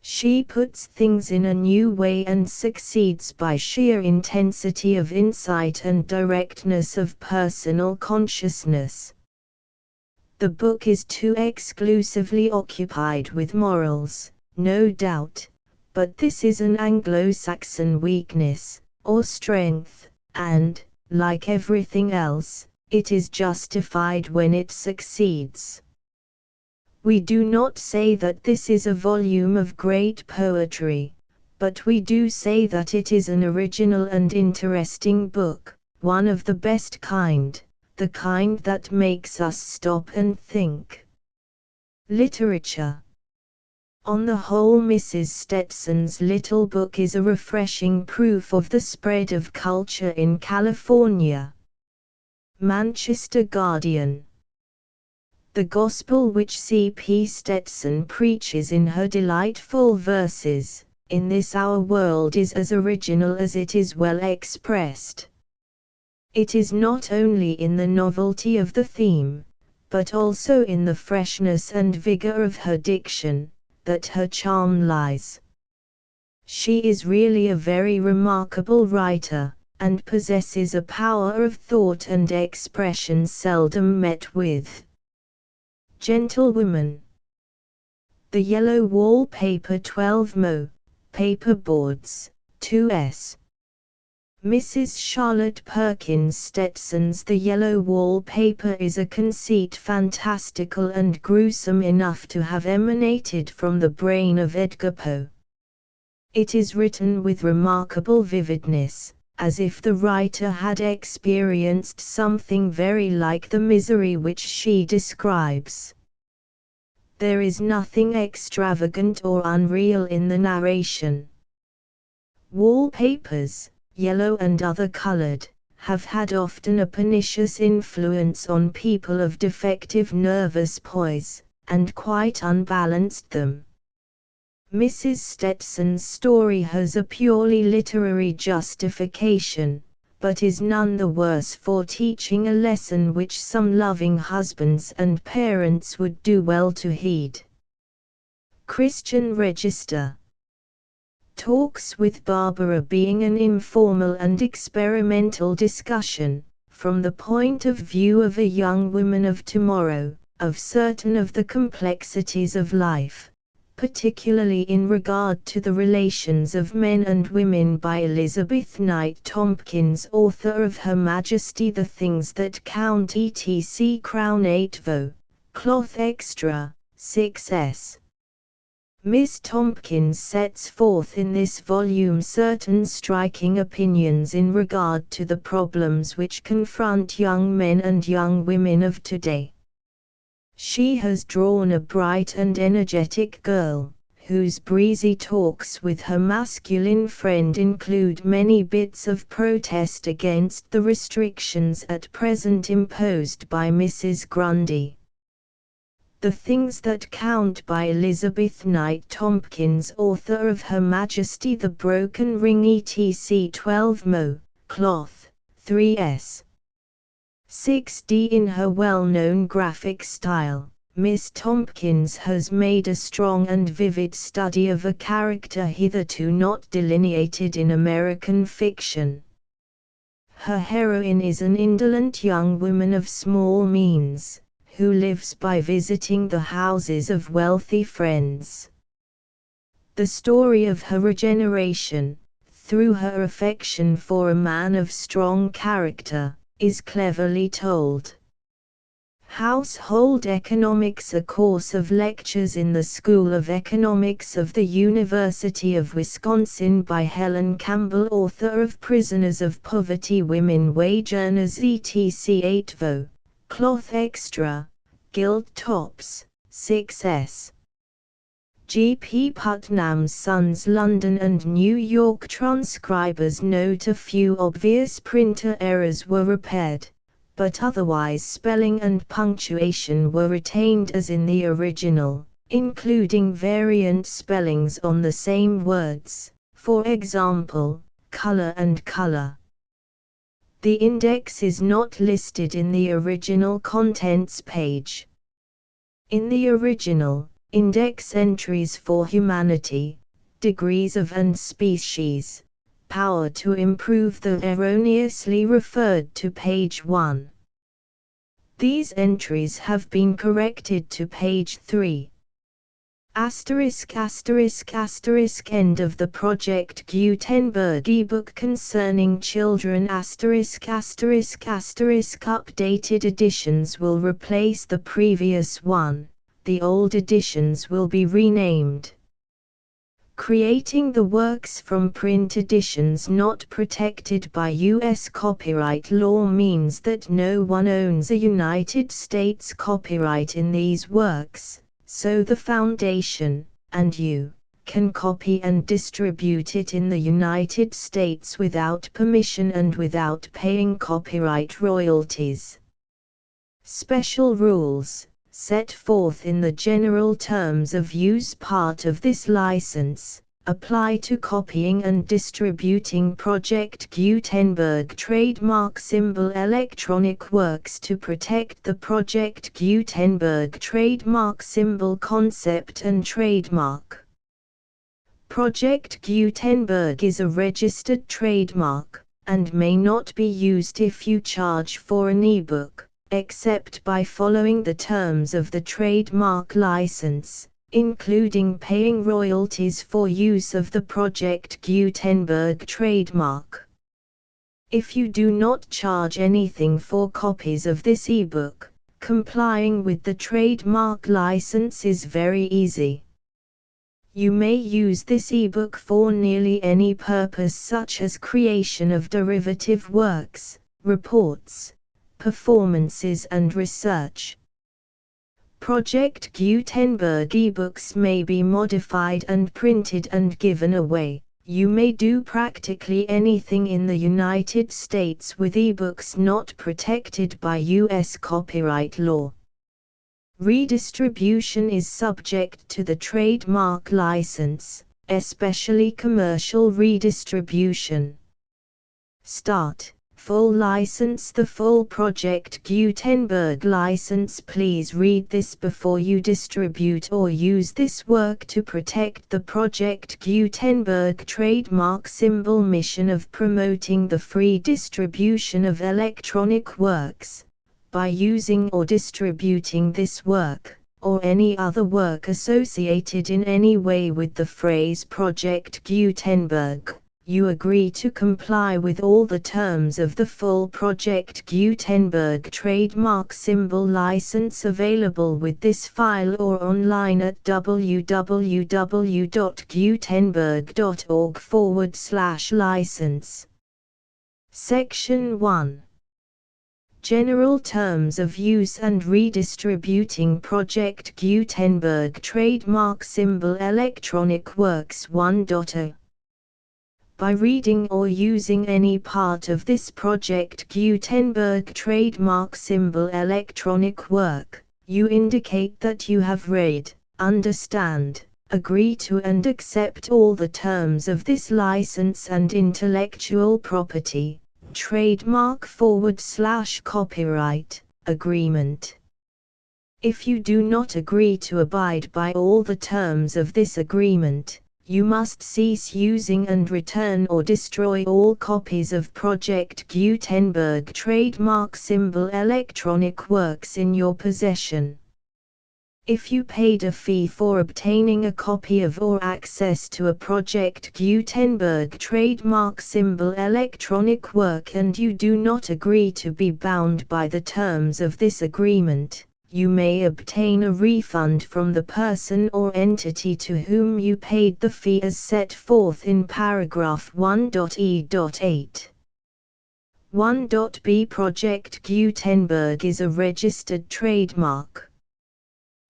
She puts things in a new way and succeeds by sheer intensity of insight and directness of personal consciousness. The book is too exclusively occupied with morals, no doubt, but this is an Anglo-Saxon weakness, or strength, and, like everything else, it is justified when it succeeds. We do not say that this is a volume of great poetry, but we do say that it is an original and interesting book, one of the best kind, the kind that makes us stop and think. Literature. On the whole, Mrs. Stetson's little book is a refreshing proof of the spread of culture in California. Manchester Guardian. The gospel which C.P. Stetson preaches in her delightful verses, in this our world, is as original as it is well expressed. It is not only in the novelty of the theme, but also in the freshness and vigor of her diction, that her charm lies. She is really a very remarkable writer, and possesses a power of thought and expression seldom met with. Gentlewoman. The Yellow Wallpaper 12 Mo. Paperboards, 2s. Mrs. Charlotte Perkins Stetson's The Yellow Wallpaper is a conceit fantastical and gruesome enough to have emanated from the brain of Edgar Poe. It is written with remarkable vividness, as if the writer had experienced something very like the misery which she describes. There is nothing extravagant or unreal in the narration. Wallpapers, yellow and other colored, have had often a pernicious influence on people of defective nervous poise, and quite unbalanced them. Mrs. Stetson's story has a purely literary justification, but is none the worse for teaching a lesson which some loving husbands and parents would do well to heed. Christian Register. Talks with Barbara being an informal and experimental discussion, from the point of view of a young woman of tomorrow, of certain of the complexities of life, particularly in regard to the relations of men and women, by Elizabeth Knight Tompkins, author of Her Majesty the Things That Count, etc. Crown 8 vo. Cloth Extra, 6s. Miss Tompkins sets forth in this volume certain striking opinions in regard to the problems which confront young men and young women of today. She has drawn a bright and energetic girl, whose breezy talks with her masculine friend include many bits of protest against the restrictions at present imposed by Mrs. Grundy. The Things That Count by Elizabeth Knight Tompkins, author of Her Majesty the Broken Ring, etc. 12 Mo. Cloth, 3s. 6d. In her well-known graphic style, Miss Tompkins has made a strong and vivid study of a character hitherto not delineated in American fiction. Her heroine is an indolent young woman of small means, who lives by visiting the houses of wealthy friends. The story of her regeneration, through her affection for a man of strong character, is cleverly told. Household Economics, a course of lectures in the School of Economics of the University of Wisconsin by Helen Campbell, author of Prisoners of Poverty, Women Wage Earners, etc. 8 vo. Cloth Extra, Gilt Tops, 6s. G. P. Putnam's Sons, London and New York transcribers note a few obvious printer errors were repaired, but otherwise spelling and punctuation were retained as in the original, including variant spellings on the same words, for example, color and color. The index is not listed in the original contents page. In the original, index entries for humanity, degrees of and species, power to improve the erroneously referred to page 1. These entries have been corrected to page 3. Asterisk asterisk asterisk end of the Project Gutenberg ebook concerning children asterisk asterisk asterisk updated editions will replace the previous one, the old editions will be renamed. Creating the works from print editions not protected by U.S. copyright law means that no one owns a United States copyright in these works, so the Foundation, and you, can copy and distribute it in the United States without permission and without paying copyright royalties. Special rules. set forth in the general terms of use part of this license, apply to copying and distributing Project Gutenberg trademark symbol electronic works to protect the Project Gutenberg trademark symbol concept and trademark. Project Gutenberg is a registered trademark, and may not be used if you charge for an ebook, except by following the terms of the trademark license, including paying royalties for use of the Project Gutenberg trademark. If you do not charge anything for copies of this ebook, complying with the trademark license is very easy. You may use this ebook for nearly any purpose, such as creation of derivative works, reports, performances and research. Project Gutenberg ebooks may be modified and printed and given away. You may do practically anything in the United States with ebooks not protected by U.S. copyright law. Redistribution is subject to the trademark license, especially commercial redistribution. Start. Full license. The full Project Gutenberg license. Please read this before you distribute or use this work to protect the Project Gutenberg trademark symbol mission of promoting the free distribution of electronic works. By using or distributing this work, or any other work associated in any way with the phrase Project Gutenberg, you agree to comply with all the terms of the full Project Gutenberg trademark symbol license available with this file or online at www.gutenberg.org/license. Section 1. General Terms of Use and Redistributing Project Gutenberg Trademark Symbol Electronic Works 1.0. By reading or using any part of this Project Gutenberg trademark symbol electronic work, you indicate that you have read, understand, agree to and accept all the terms of this license and intellectual property, trademark/copyright, agreement. If you do not agree to abide by all the terms of this agreement, you must cease using and return or destroy all copies of Project Gutenberg trademark symbol electronic works in your possession. If you paid a fee for obtaining a copy of or access to a Project Gutenberg trademark symbol electronic work and you do not agree to be bound by the terms of this agreement, you may obtain a refund from the person or entity to whom you paid the fee as set forth in paragraph 1.e.8. 1.b Project Gutenberg is a registered trademark.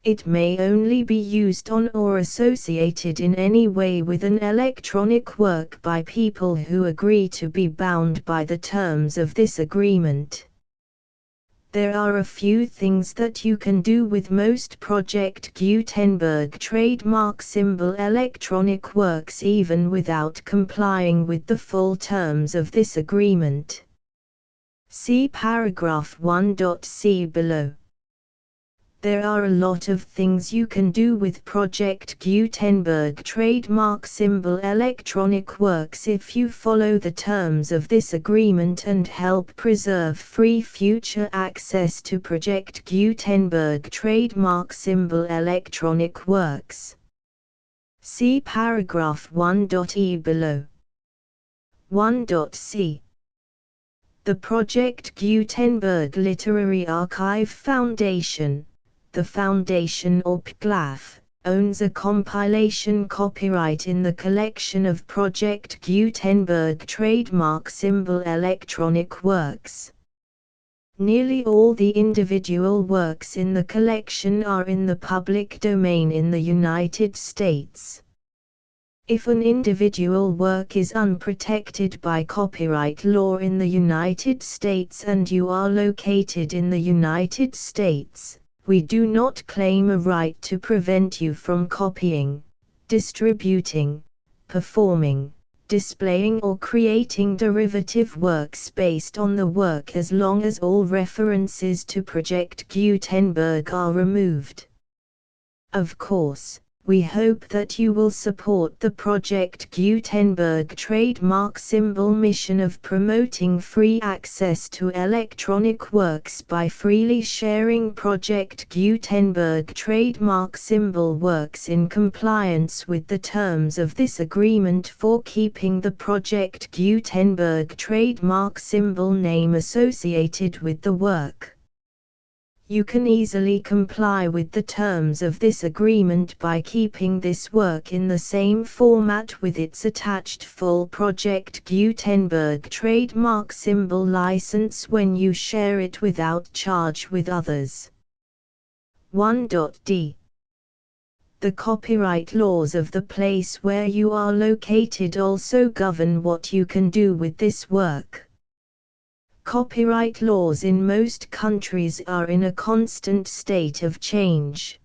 It may only be used on or associated in any way with an electronic work by people who agree to be bound by the terms of this agreement. There are a few things that you can do with most Project Gutenberg trademark symbol electronic works even without complying with the full terms of this agreement. See paragraph 1.c below. There are a lot of things you can do with Project Gutenberg trademark symbol electronic works if you follow the terms of this agreement and help preserve free future access to Project Gutenberg trademark symbol electronic works. See paragraph 1.e below. 1.c. The Project Gutenberg Literary Archive Foundation, the Foundation or PGLAF, owns a compilation copyright in the collection of Project Gutenberg trademark symbol electronic works. Nearly all the individual works in the collection are in the public domain in the United States. If an individual work is unprotected by copyright law in the United States and you are located in the United States, We do not claim a right to prevent you from copying, distributing, performing, displaying or creating derivative works based on the work as long as all references to Project Gutenberg are removed. Of course, we hope that you will support the Project Gutenberg trademark symbol mission of promoting free access to electronic works by freely sharing Project Gutenberg trademark symbol works in compliance with the terms of this agreement for keeping the Project Gutenberg trademark symbol name associated with the work. You can easily comply with the terms of this agreement by keeping this work in the same format with its attached full Project Gutenberg trademark symbol license when you share it without charge with others. 1.d. The copyright laws of the place where you are located also govern what you can do with this work. Copyright laws in most countries are in a constant state of change.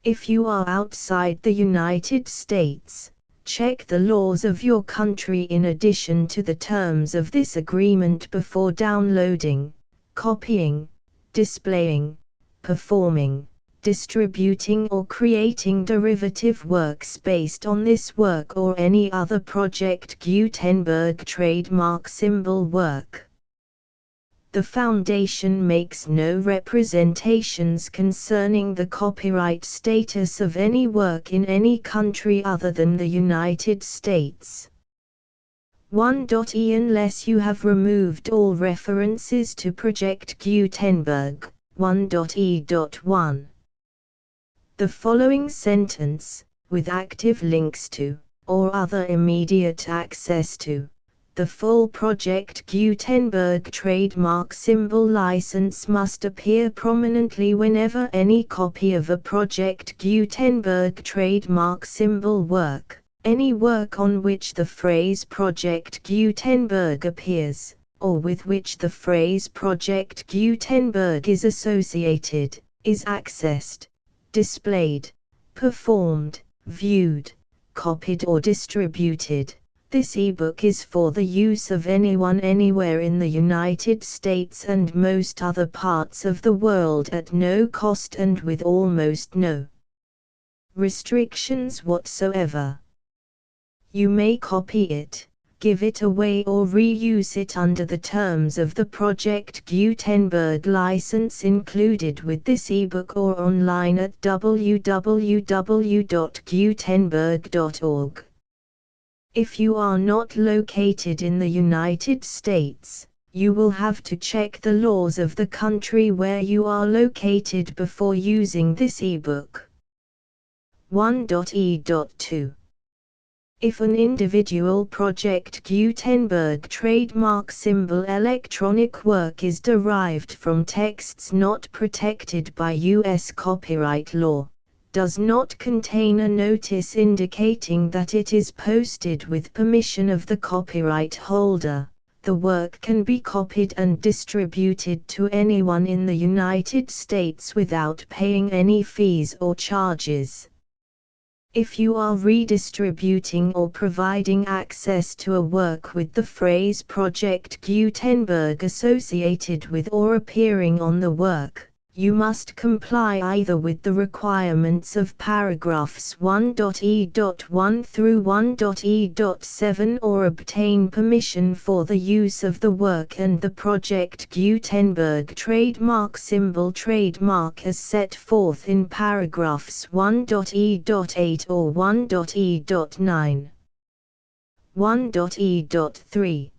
If you are outside the United States, check the laws of your country in addition to the terms of this agreement before downloading, copying, displaying, performing, distributing or creating derivative works based on this work or any other Project Gutenberg trademark symbol work. The Foundation makes no representations concerning the copyright status of any work in any country other than the United States. 1.e. Unless you have removed all references to Project Gutenberg, 1.e.1. The following sentence, with active links to, or other immediate access to, the full Project Gutenberg trademark symbol license must appear prominently whenever any copy of a Project Gutenberg trademark symbol work, any work on which the phrase Project Gutenberg appears, or with which the phrase Project Gutenberg is associated, is accessed, displayed, performed, viewed, copied or distributed. This ebook is for the use of anyone anywhere in the United States and most other parts of the world at no cost and with almost no restrictions whatsoever. You may copy it, give it away or reuse it under the terms of the Project Gutenberg license included with this ebook or online at www.gutenberg.org. If you are not located in the United States, you will have to check the laws of the country where you are located before using this ebook. 1.e.2. If an individual Project Gutenberg trademark symbol electronic work is derived from texts not protected by U.S. copyright law, does not contain a notice indicating that it is posted with permission of the copyright holder, the work can be copied and distributed to anyone in the United States without paying any fees or charges. If you are redistributing or providing access to a work with the phrase Project Gutenberg associated with or appearing on the work, you must comply either with the requirements of paragraphs 1.e.1 through 1.e.7 or obtain permission for the use of the work and the Project Gutenberg trademark symbol trademark as set forth in paragraphs 1.e.8 or 1.e.9. 1.e.3.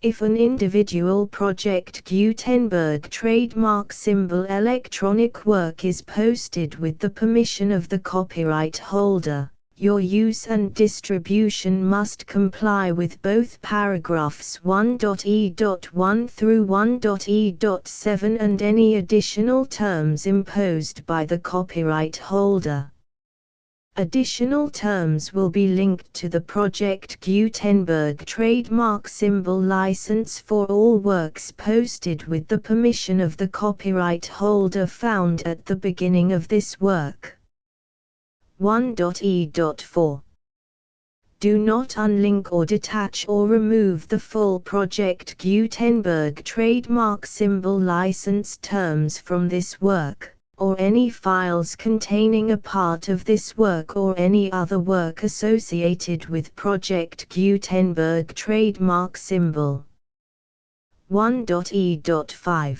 If an individual Project Gutenberg trademark symbol electronic work is posted with the permission of the copyright holder, your use and distribution must comply with both paragraphs 1.e.1 through 1.e.7 and any additional terms imposed by the copyright holder. Additional terms will be linked to the Project Gutenberg trademark symbol license for all works posted with the permission of the copyright holder found at the beginning of this work. 1.e.4 Do not unlink or detach or remove the full Project Gutenberg trademark symbol license terms from this work, or any files containing a part of this work or any other work associated with Project Gutenberg trademark symbol. 1.e.5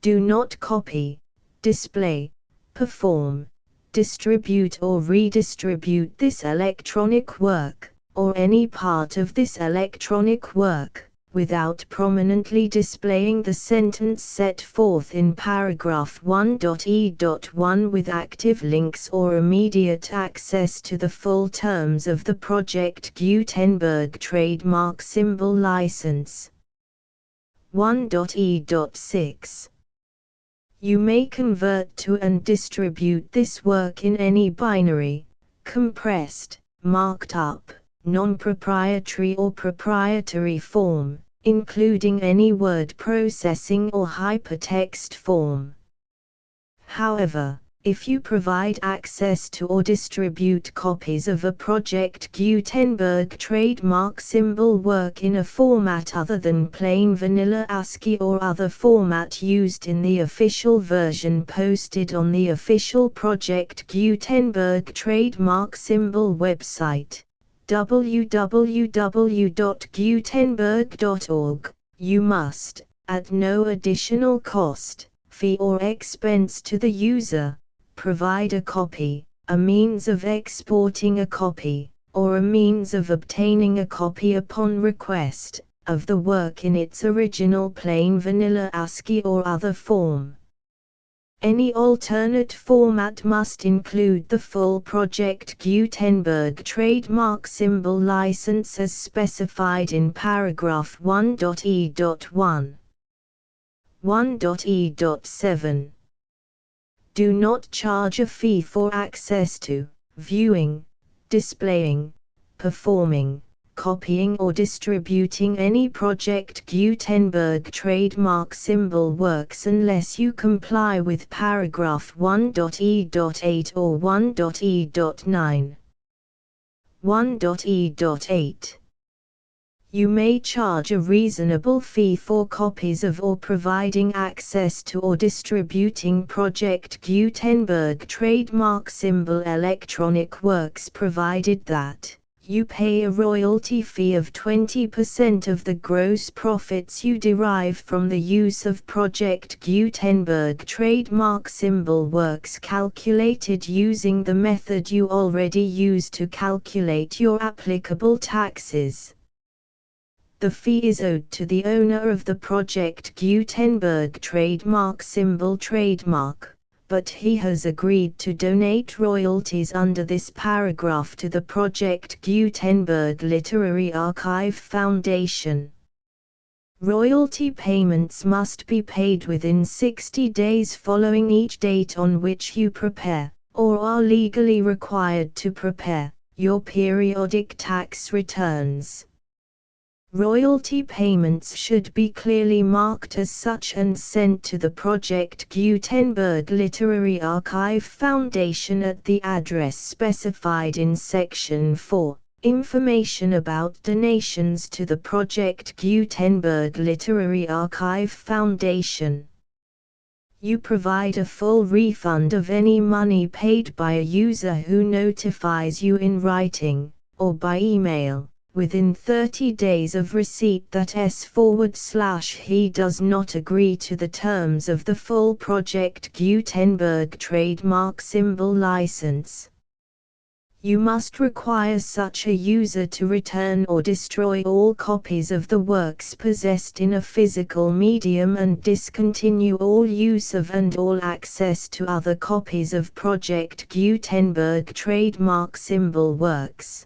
Do not copy, display, perform, distribute or redistribute this electronic work, or any part of this electronic work, without prominently displaying the sentence set forth in paragraph 1.e.1 with active links or immediate access to the full terms of the Project Gutenberg trademark symbol license. 1.e.6 You may convert to and distribute this work in any binary, compressed, marked up, non-proprietary or proprietary form, including any word processing or hypertext form. However, if you provide access to or distribute copies of a Project Gutenberg trademark symbol work in a format other than plain vanilla ASCII or other format used in the official version posted on the official Project Gutenberg trademark symbol website, www.gutenberg.org, you must, at no additional cost, fee or expense to the user, provide a copy, a means of exporting a copy, or a means of obtaining a copy upon request, of the work in its original plain vanilla ASCII or other form. Any alternate format must include the full Project Gutenberg trademark symbol license as specified in paragraph 1.e.1. 1.e.7 Do not charge a fee for access to, viewing, displaying, performing, copying or distributing any Project Gutenberg trademark symbol works unless you comply with paragraph 1.e.8 or 1.e.9. 1.e.8 You may charge a reasonable fee for copies of or providing access to or distributing Project Gutenberg trademark symbol electronic works provided that you pay a royalty fee of 20% of the gross profits you derive from the use of Project Gutenberg trademark symbol works calculated using the method you already use to calculate your applicable taxes. The fee is owed to the owner of the Project Gutenberg trademark symbol trademark, but he has agreed to donate royalties under this paragraph to the Project Gutenberg Literary Archive Foundation. Royalty payments must be paid within 60 days following each date on which you prepare, or are legally required to prepare, your periodic tax returns. Royalty payments should be clearly marked as such and sent to the Project Gutenberg Literary Archive Foundation at the address specified in Section 4, Information about donations to the Project Gutenberg Literary Archive Foundation. You provide a full refund of any money paid by a user who notifies you in writing, or by email, within 30 days of receipt that he does not agree to the terms of the full Project Gutenberg trademark symbol license. You must require such a user to return or destroy all copies of the works possessed in a physical medium and discontinue all use of and all access to other copies of Project Gutenberg trademark symbol works.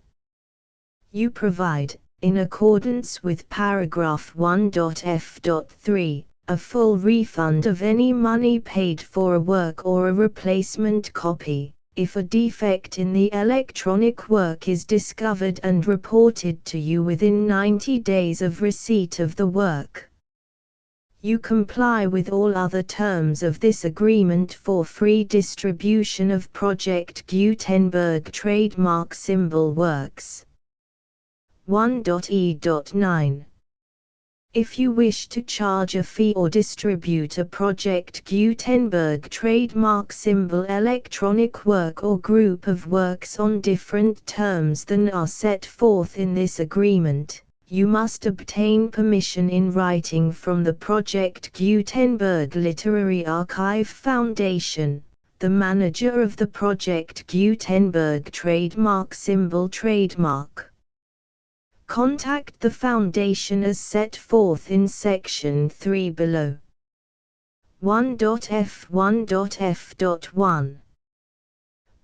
You provide, in accordance with paragraph 1.f.3, a full refund of any money paid for a work or a replacement copy, if a defect in the electronic work is discovered and reported to you within 90 days of receipt of the work. You comply with all other terms of this agreement for free distribution of Project Gutenberg trademark symbol works. 1.e.9. If you wish to charge a fee or distribute a Project Gutenberg trademark symbol electronic work or group of works on different terms than are set forth in this agreement, you must obtain permission in writing from the Project Gutenberg Literary Archive Foundation, the manager of the Project Gutenberg trademark symbol trademark. Contact the Foundation as set forth in Section 3 below. 1.f1.f.1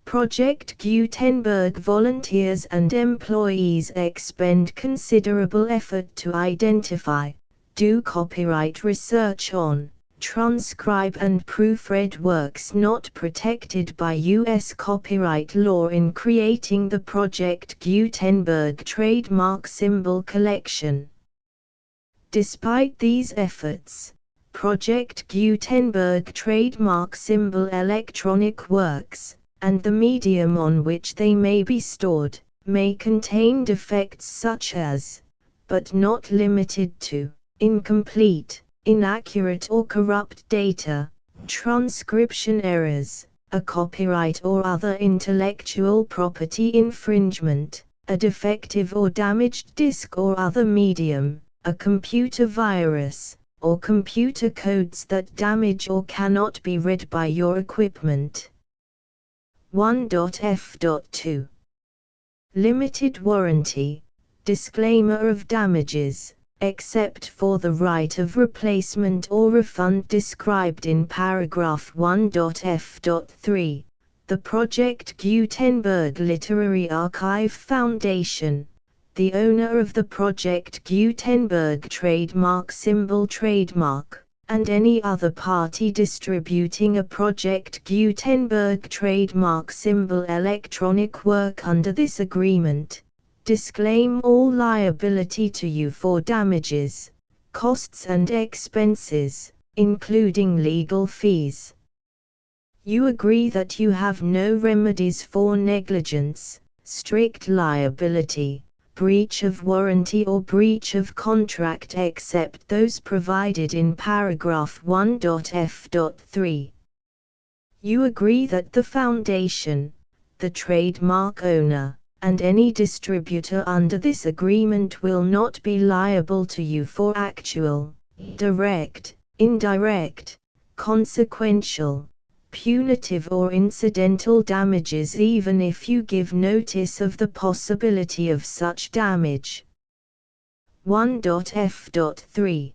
Project Gutenberg volunteers and employees expend considerable effort to identify, do copyright research on, transcribe and proofread works not protected by U.S. copyright law in creating the Project Gutenberg trademark symbol collection. Despite these efforts, Project Gutenberg trademark symbol electronic works, and the medium on which they may be stored, may contain defects such as, but not limited to, incomplete, inaccurate or corrupt data, transcription errors, a copyright or other intellectual property infringement, a defective or damaged disk or other medium, a computer virus, or computer codes that damage or cannot be read by your equipment. 1.f.2 Limited warranty, disclaimer of damages, except for the right of replacement or refund described in paragraph 1.f.3, the Project Gutenberg Literary Archive Foundation, the owner of the Project Gutenberg trademark symbol trademark, and any other party distributing a Project Gutenberg trademark symbol electronic work under this agreement, disclaim all liability to you for damages, costs and expenses, including legal fees. You agree that you have no remedies for negligence, strict liability, breach of warranty or breach of contract except those provided in paragraph 1.f.3. You agree that the Foundation, the trademark owner, and any distributor under this agreement will not be liable to you for actual, direct, indirect, consequential, punitive or incidental damages even if you give notice of the possibility of such damage. 1.f.3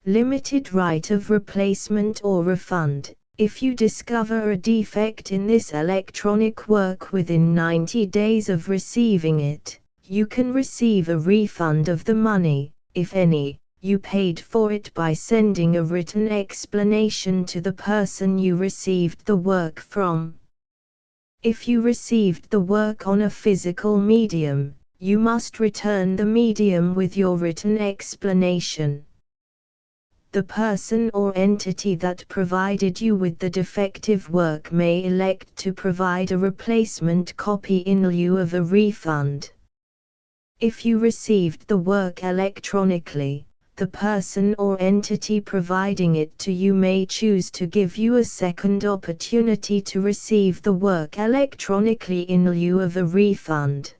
Limited right of replacement or refund. If you discover a defect in this electronic work within 90 days of receiving it, you can receive a refund of the money, if any, you paid for it by sending a written explanation to the person you received the work from. If you received the work on a physical medium, you must return the medium with your written explanation. The person or entity that provided you with the defective work may elect to provide a replacement copy in lieu of a refund. If you received the work electronically, the person or entity providing it to you may choose to give you a second opportunity to receive the work electronically in lieu of a refund.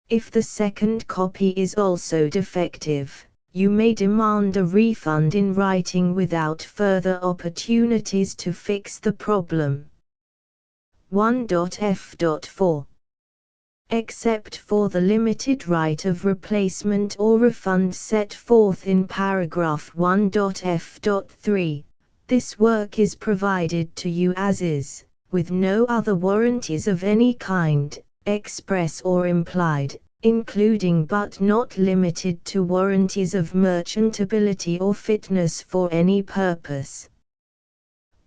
If the second copy is also defective, you may demand a refund in writing without further opportunities to fix the problem. 1.f.4 Except for the limited right of replacement or refund set forth in paragraph 1.f.3, this work is provided to you as is, with no other warranties of any kind, express or implied, including but not limited to warranties of merchantability or fitness for any purpose.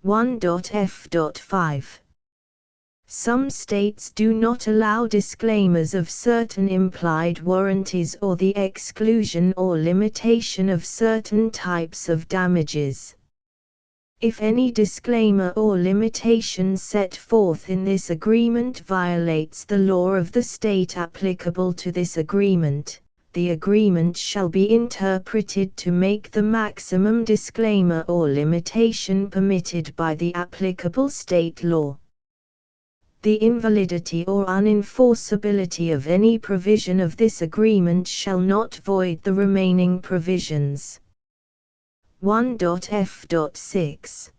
1.f.5 Some states do not allow disclaimers of certain implied warranties or the exclusion or limitation of certain types of damages. If any disclaimer or limitation set forth in this agreement violates the law of the state applicable to this agreement, the agreement shall be interpreted to make the maximum disclaimer or limitation permitted by the applicable state law. The invalidity or unenforceability of any provision of this agreement shall not void the remaining provisions. 1.f.6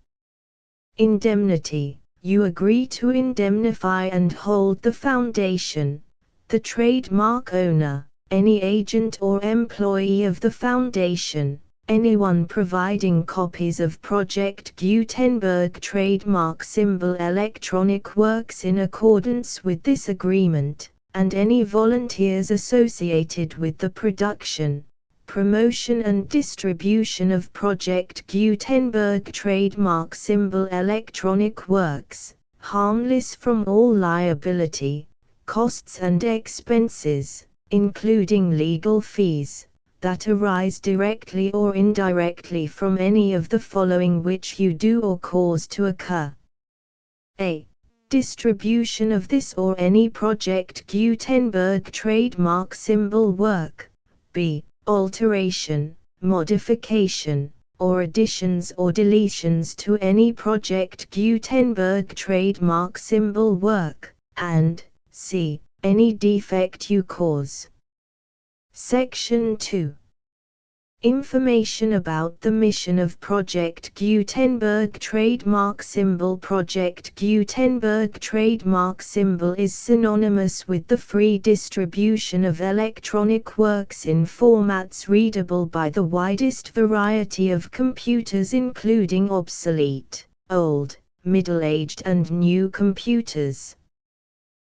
Indemnity. You agree to indemnify and hold the foundation, the trademark owner, any agent or employee of the foundation, anyone providing copies of Project Gutenberg trademark symbol electronic works in accordance with this agreement, and any volunteers associated with the production, promotion and distribution of Project Gutenberg trademark symbol electronic works, harmless from all liability, costs and expenses, including legal fees, that arise directly or indirectly from any of the following which you do or cause to occur. A. Distribution of this or any Project Gutenberg trademark symbol work. B. Alteration, modification, or additions or deletions to any Project Gutenberg trademark symbol work, and C. Any defect you cause. Section 2. Information about the mission of Project Gutenberg trademark symbol. Project Gutenberg trademark symbol is synonymous with the free distribution of electronic works in formats readable by the widest variety of computers, including obsolete, old, middle-aged and new computers.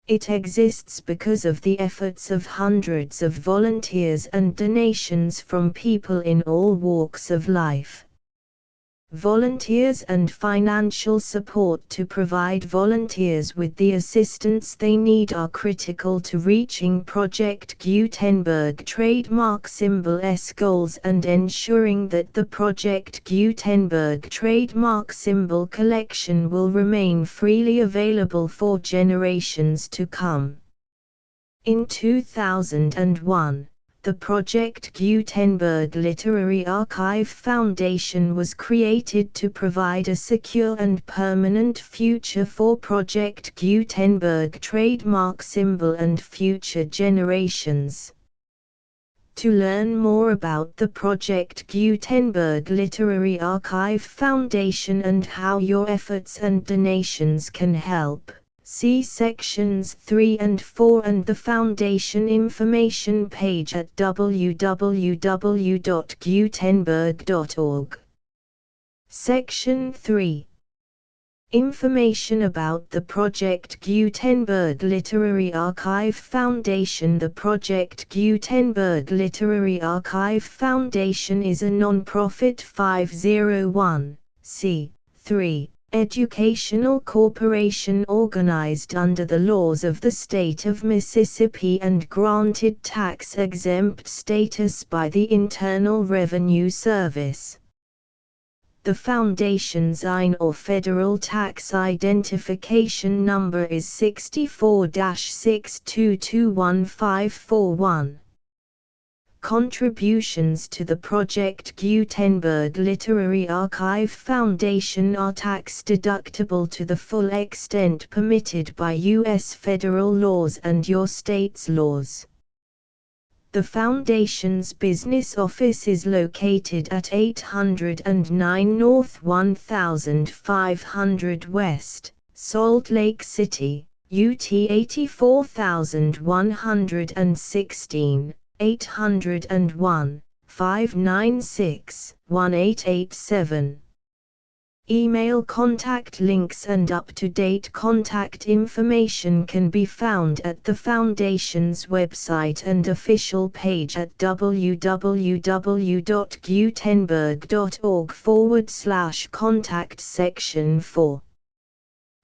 It exists because of the efforts of hundreds of volunteers and donations from people in all walks of life. Volunteers and financial support to provide volunteers with the assistance they need are critical to reaching Project Gutenberg trademark symbol's goals and ensuring that the Project Gutenberg trademark symbol collection will remain freely available for generations to come. In 2001, the Project Gutenberg Literary Archive Foundation was created to provide a secure and permanent future for Project Gutenberg trademark symbol and future generations. To learn more about the Project Gutenberg Literary Archive Foundation and how your efforts and donations can help, see sections 3 and 4 and the Foundation information page at www.gutenberg.org. Section 3. Information about the Project Gutenberg Literary Archive Foundation. The Project Gutenberg Literary Archive Foundation is a non-profit 501(c)(3) educational corporation organized under the laws of the state of Mississippi and granted tax-exempt status by the Internal Revenue Service. The Foundation's IN or Federal Tax Identification Number is 64-6221541. Contributions to the Project Gutenberg Literary Archive Foundation are tax-deductible to the full extent permitted by U.S. federal laws and your state's laws. The Foundation's business office is located at 809 North 1500 West, Salt Lake City, UT 84116. 801-596-1887. Email contact links and up-to-date contact information can be found at the Foundation's website and official page at www.gutenberg.org/contact section 4.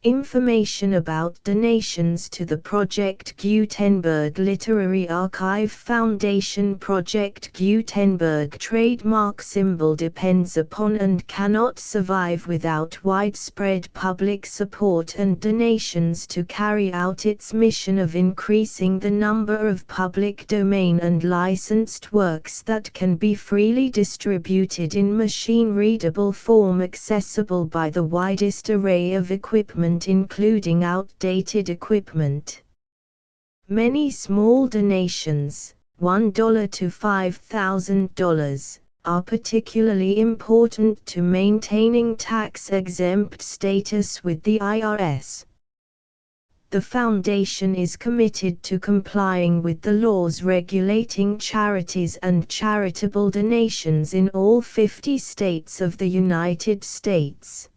Information about donations to the Project Gutenberg Literary Archive Foundation. Project Gutenberg trademark symbol depends upon and cannot survive without widespread public support and donations to carry out its mission of increasing the number of public domain and licensed works that can be freely distributed in machine-readable form accessible by the widest array of equipment including outdated equipment. Many small donations, $1 to $5,000, are particularly important to maintaining tax-exempt status with the IRS. The Foundation is committed to complying with the laws regulating charities and charitable donations in all 50 states of the United States.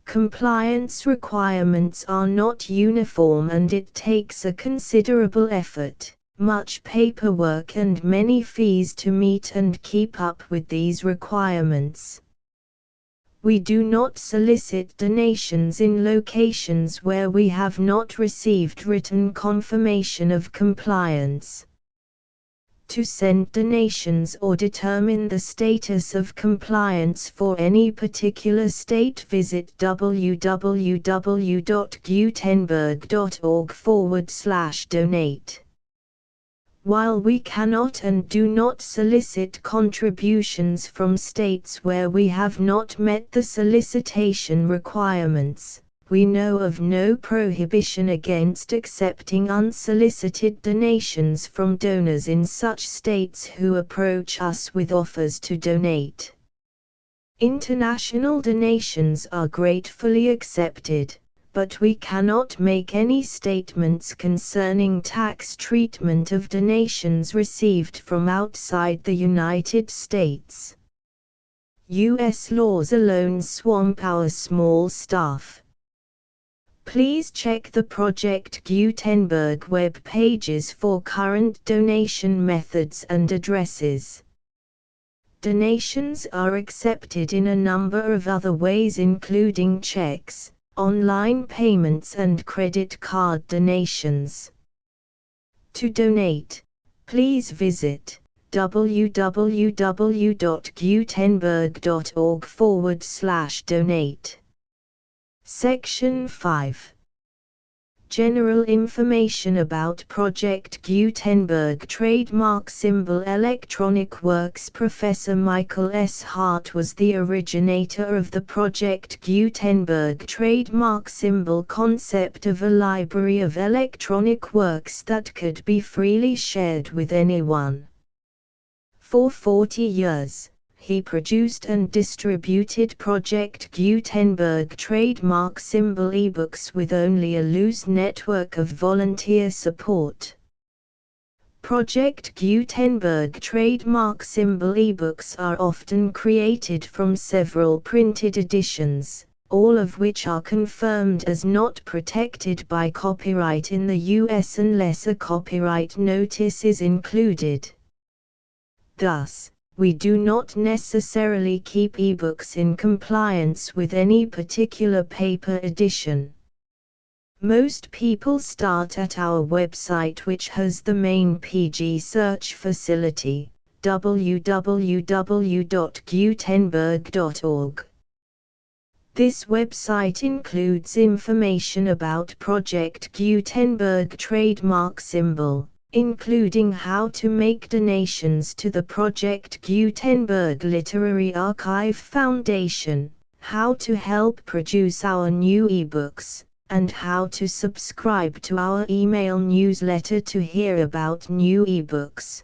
Compliance requirements are not uniform and it takes a considerable effort, much paperwork and many fees to meet and keep up with these requirements. We do not solicit donations in locations where we have not received written confirmation of compliance. To send donations or determine the status of compliance for any particular state, visit www.gutenberg.org/donate. While we cannot and do not solicit contributions from states where we have not met the solicitation requirements, we know of no prohibition against accepting unsolicited donations from donors in such states who approach us with offers to donate. International donations are gratefully accepted, but we cannot make any statements concerning tax treatment of donations received from outside the United States. U.S. laws alone swamp our small staff. Please check the Project Gutenberg web pages for current donation methods and addresses. Donations are accepted in a number of other ways including checks, online payments and credit card donations. To donate, please visit www.gutenberg.org/donate. Section 5. General information about Project Gutenberg trademark symbol electronic works. Professor Michael S. Hart was the originator of the Project Gutenberg trademark symbol concept of a library of electronic works that could be freely shared with anyone. For 40 years, he produced and distributed Project Gutenberg trademark symbol ebooks with only a loose network of volunteer support. Project Gutenberg trademark symbol ebooks are often created from several printed editions, all of which are confirmed as not protected by copyright in the U.S. unless a copyright notice is included. Thus, we do not necessarily keep ebooks in compliance with any particular paper edition. Most people start at our website, which has the main PG search facility, www.gutenberg.org. This website includes information about Project Gutenberg trademark symbol, including how to make donations to the Project Gutenberg Literary Archive Foundation, how to help produce our new ebooks, and how to subscribe to our email newsletter to hear about new ebooks.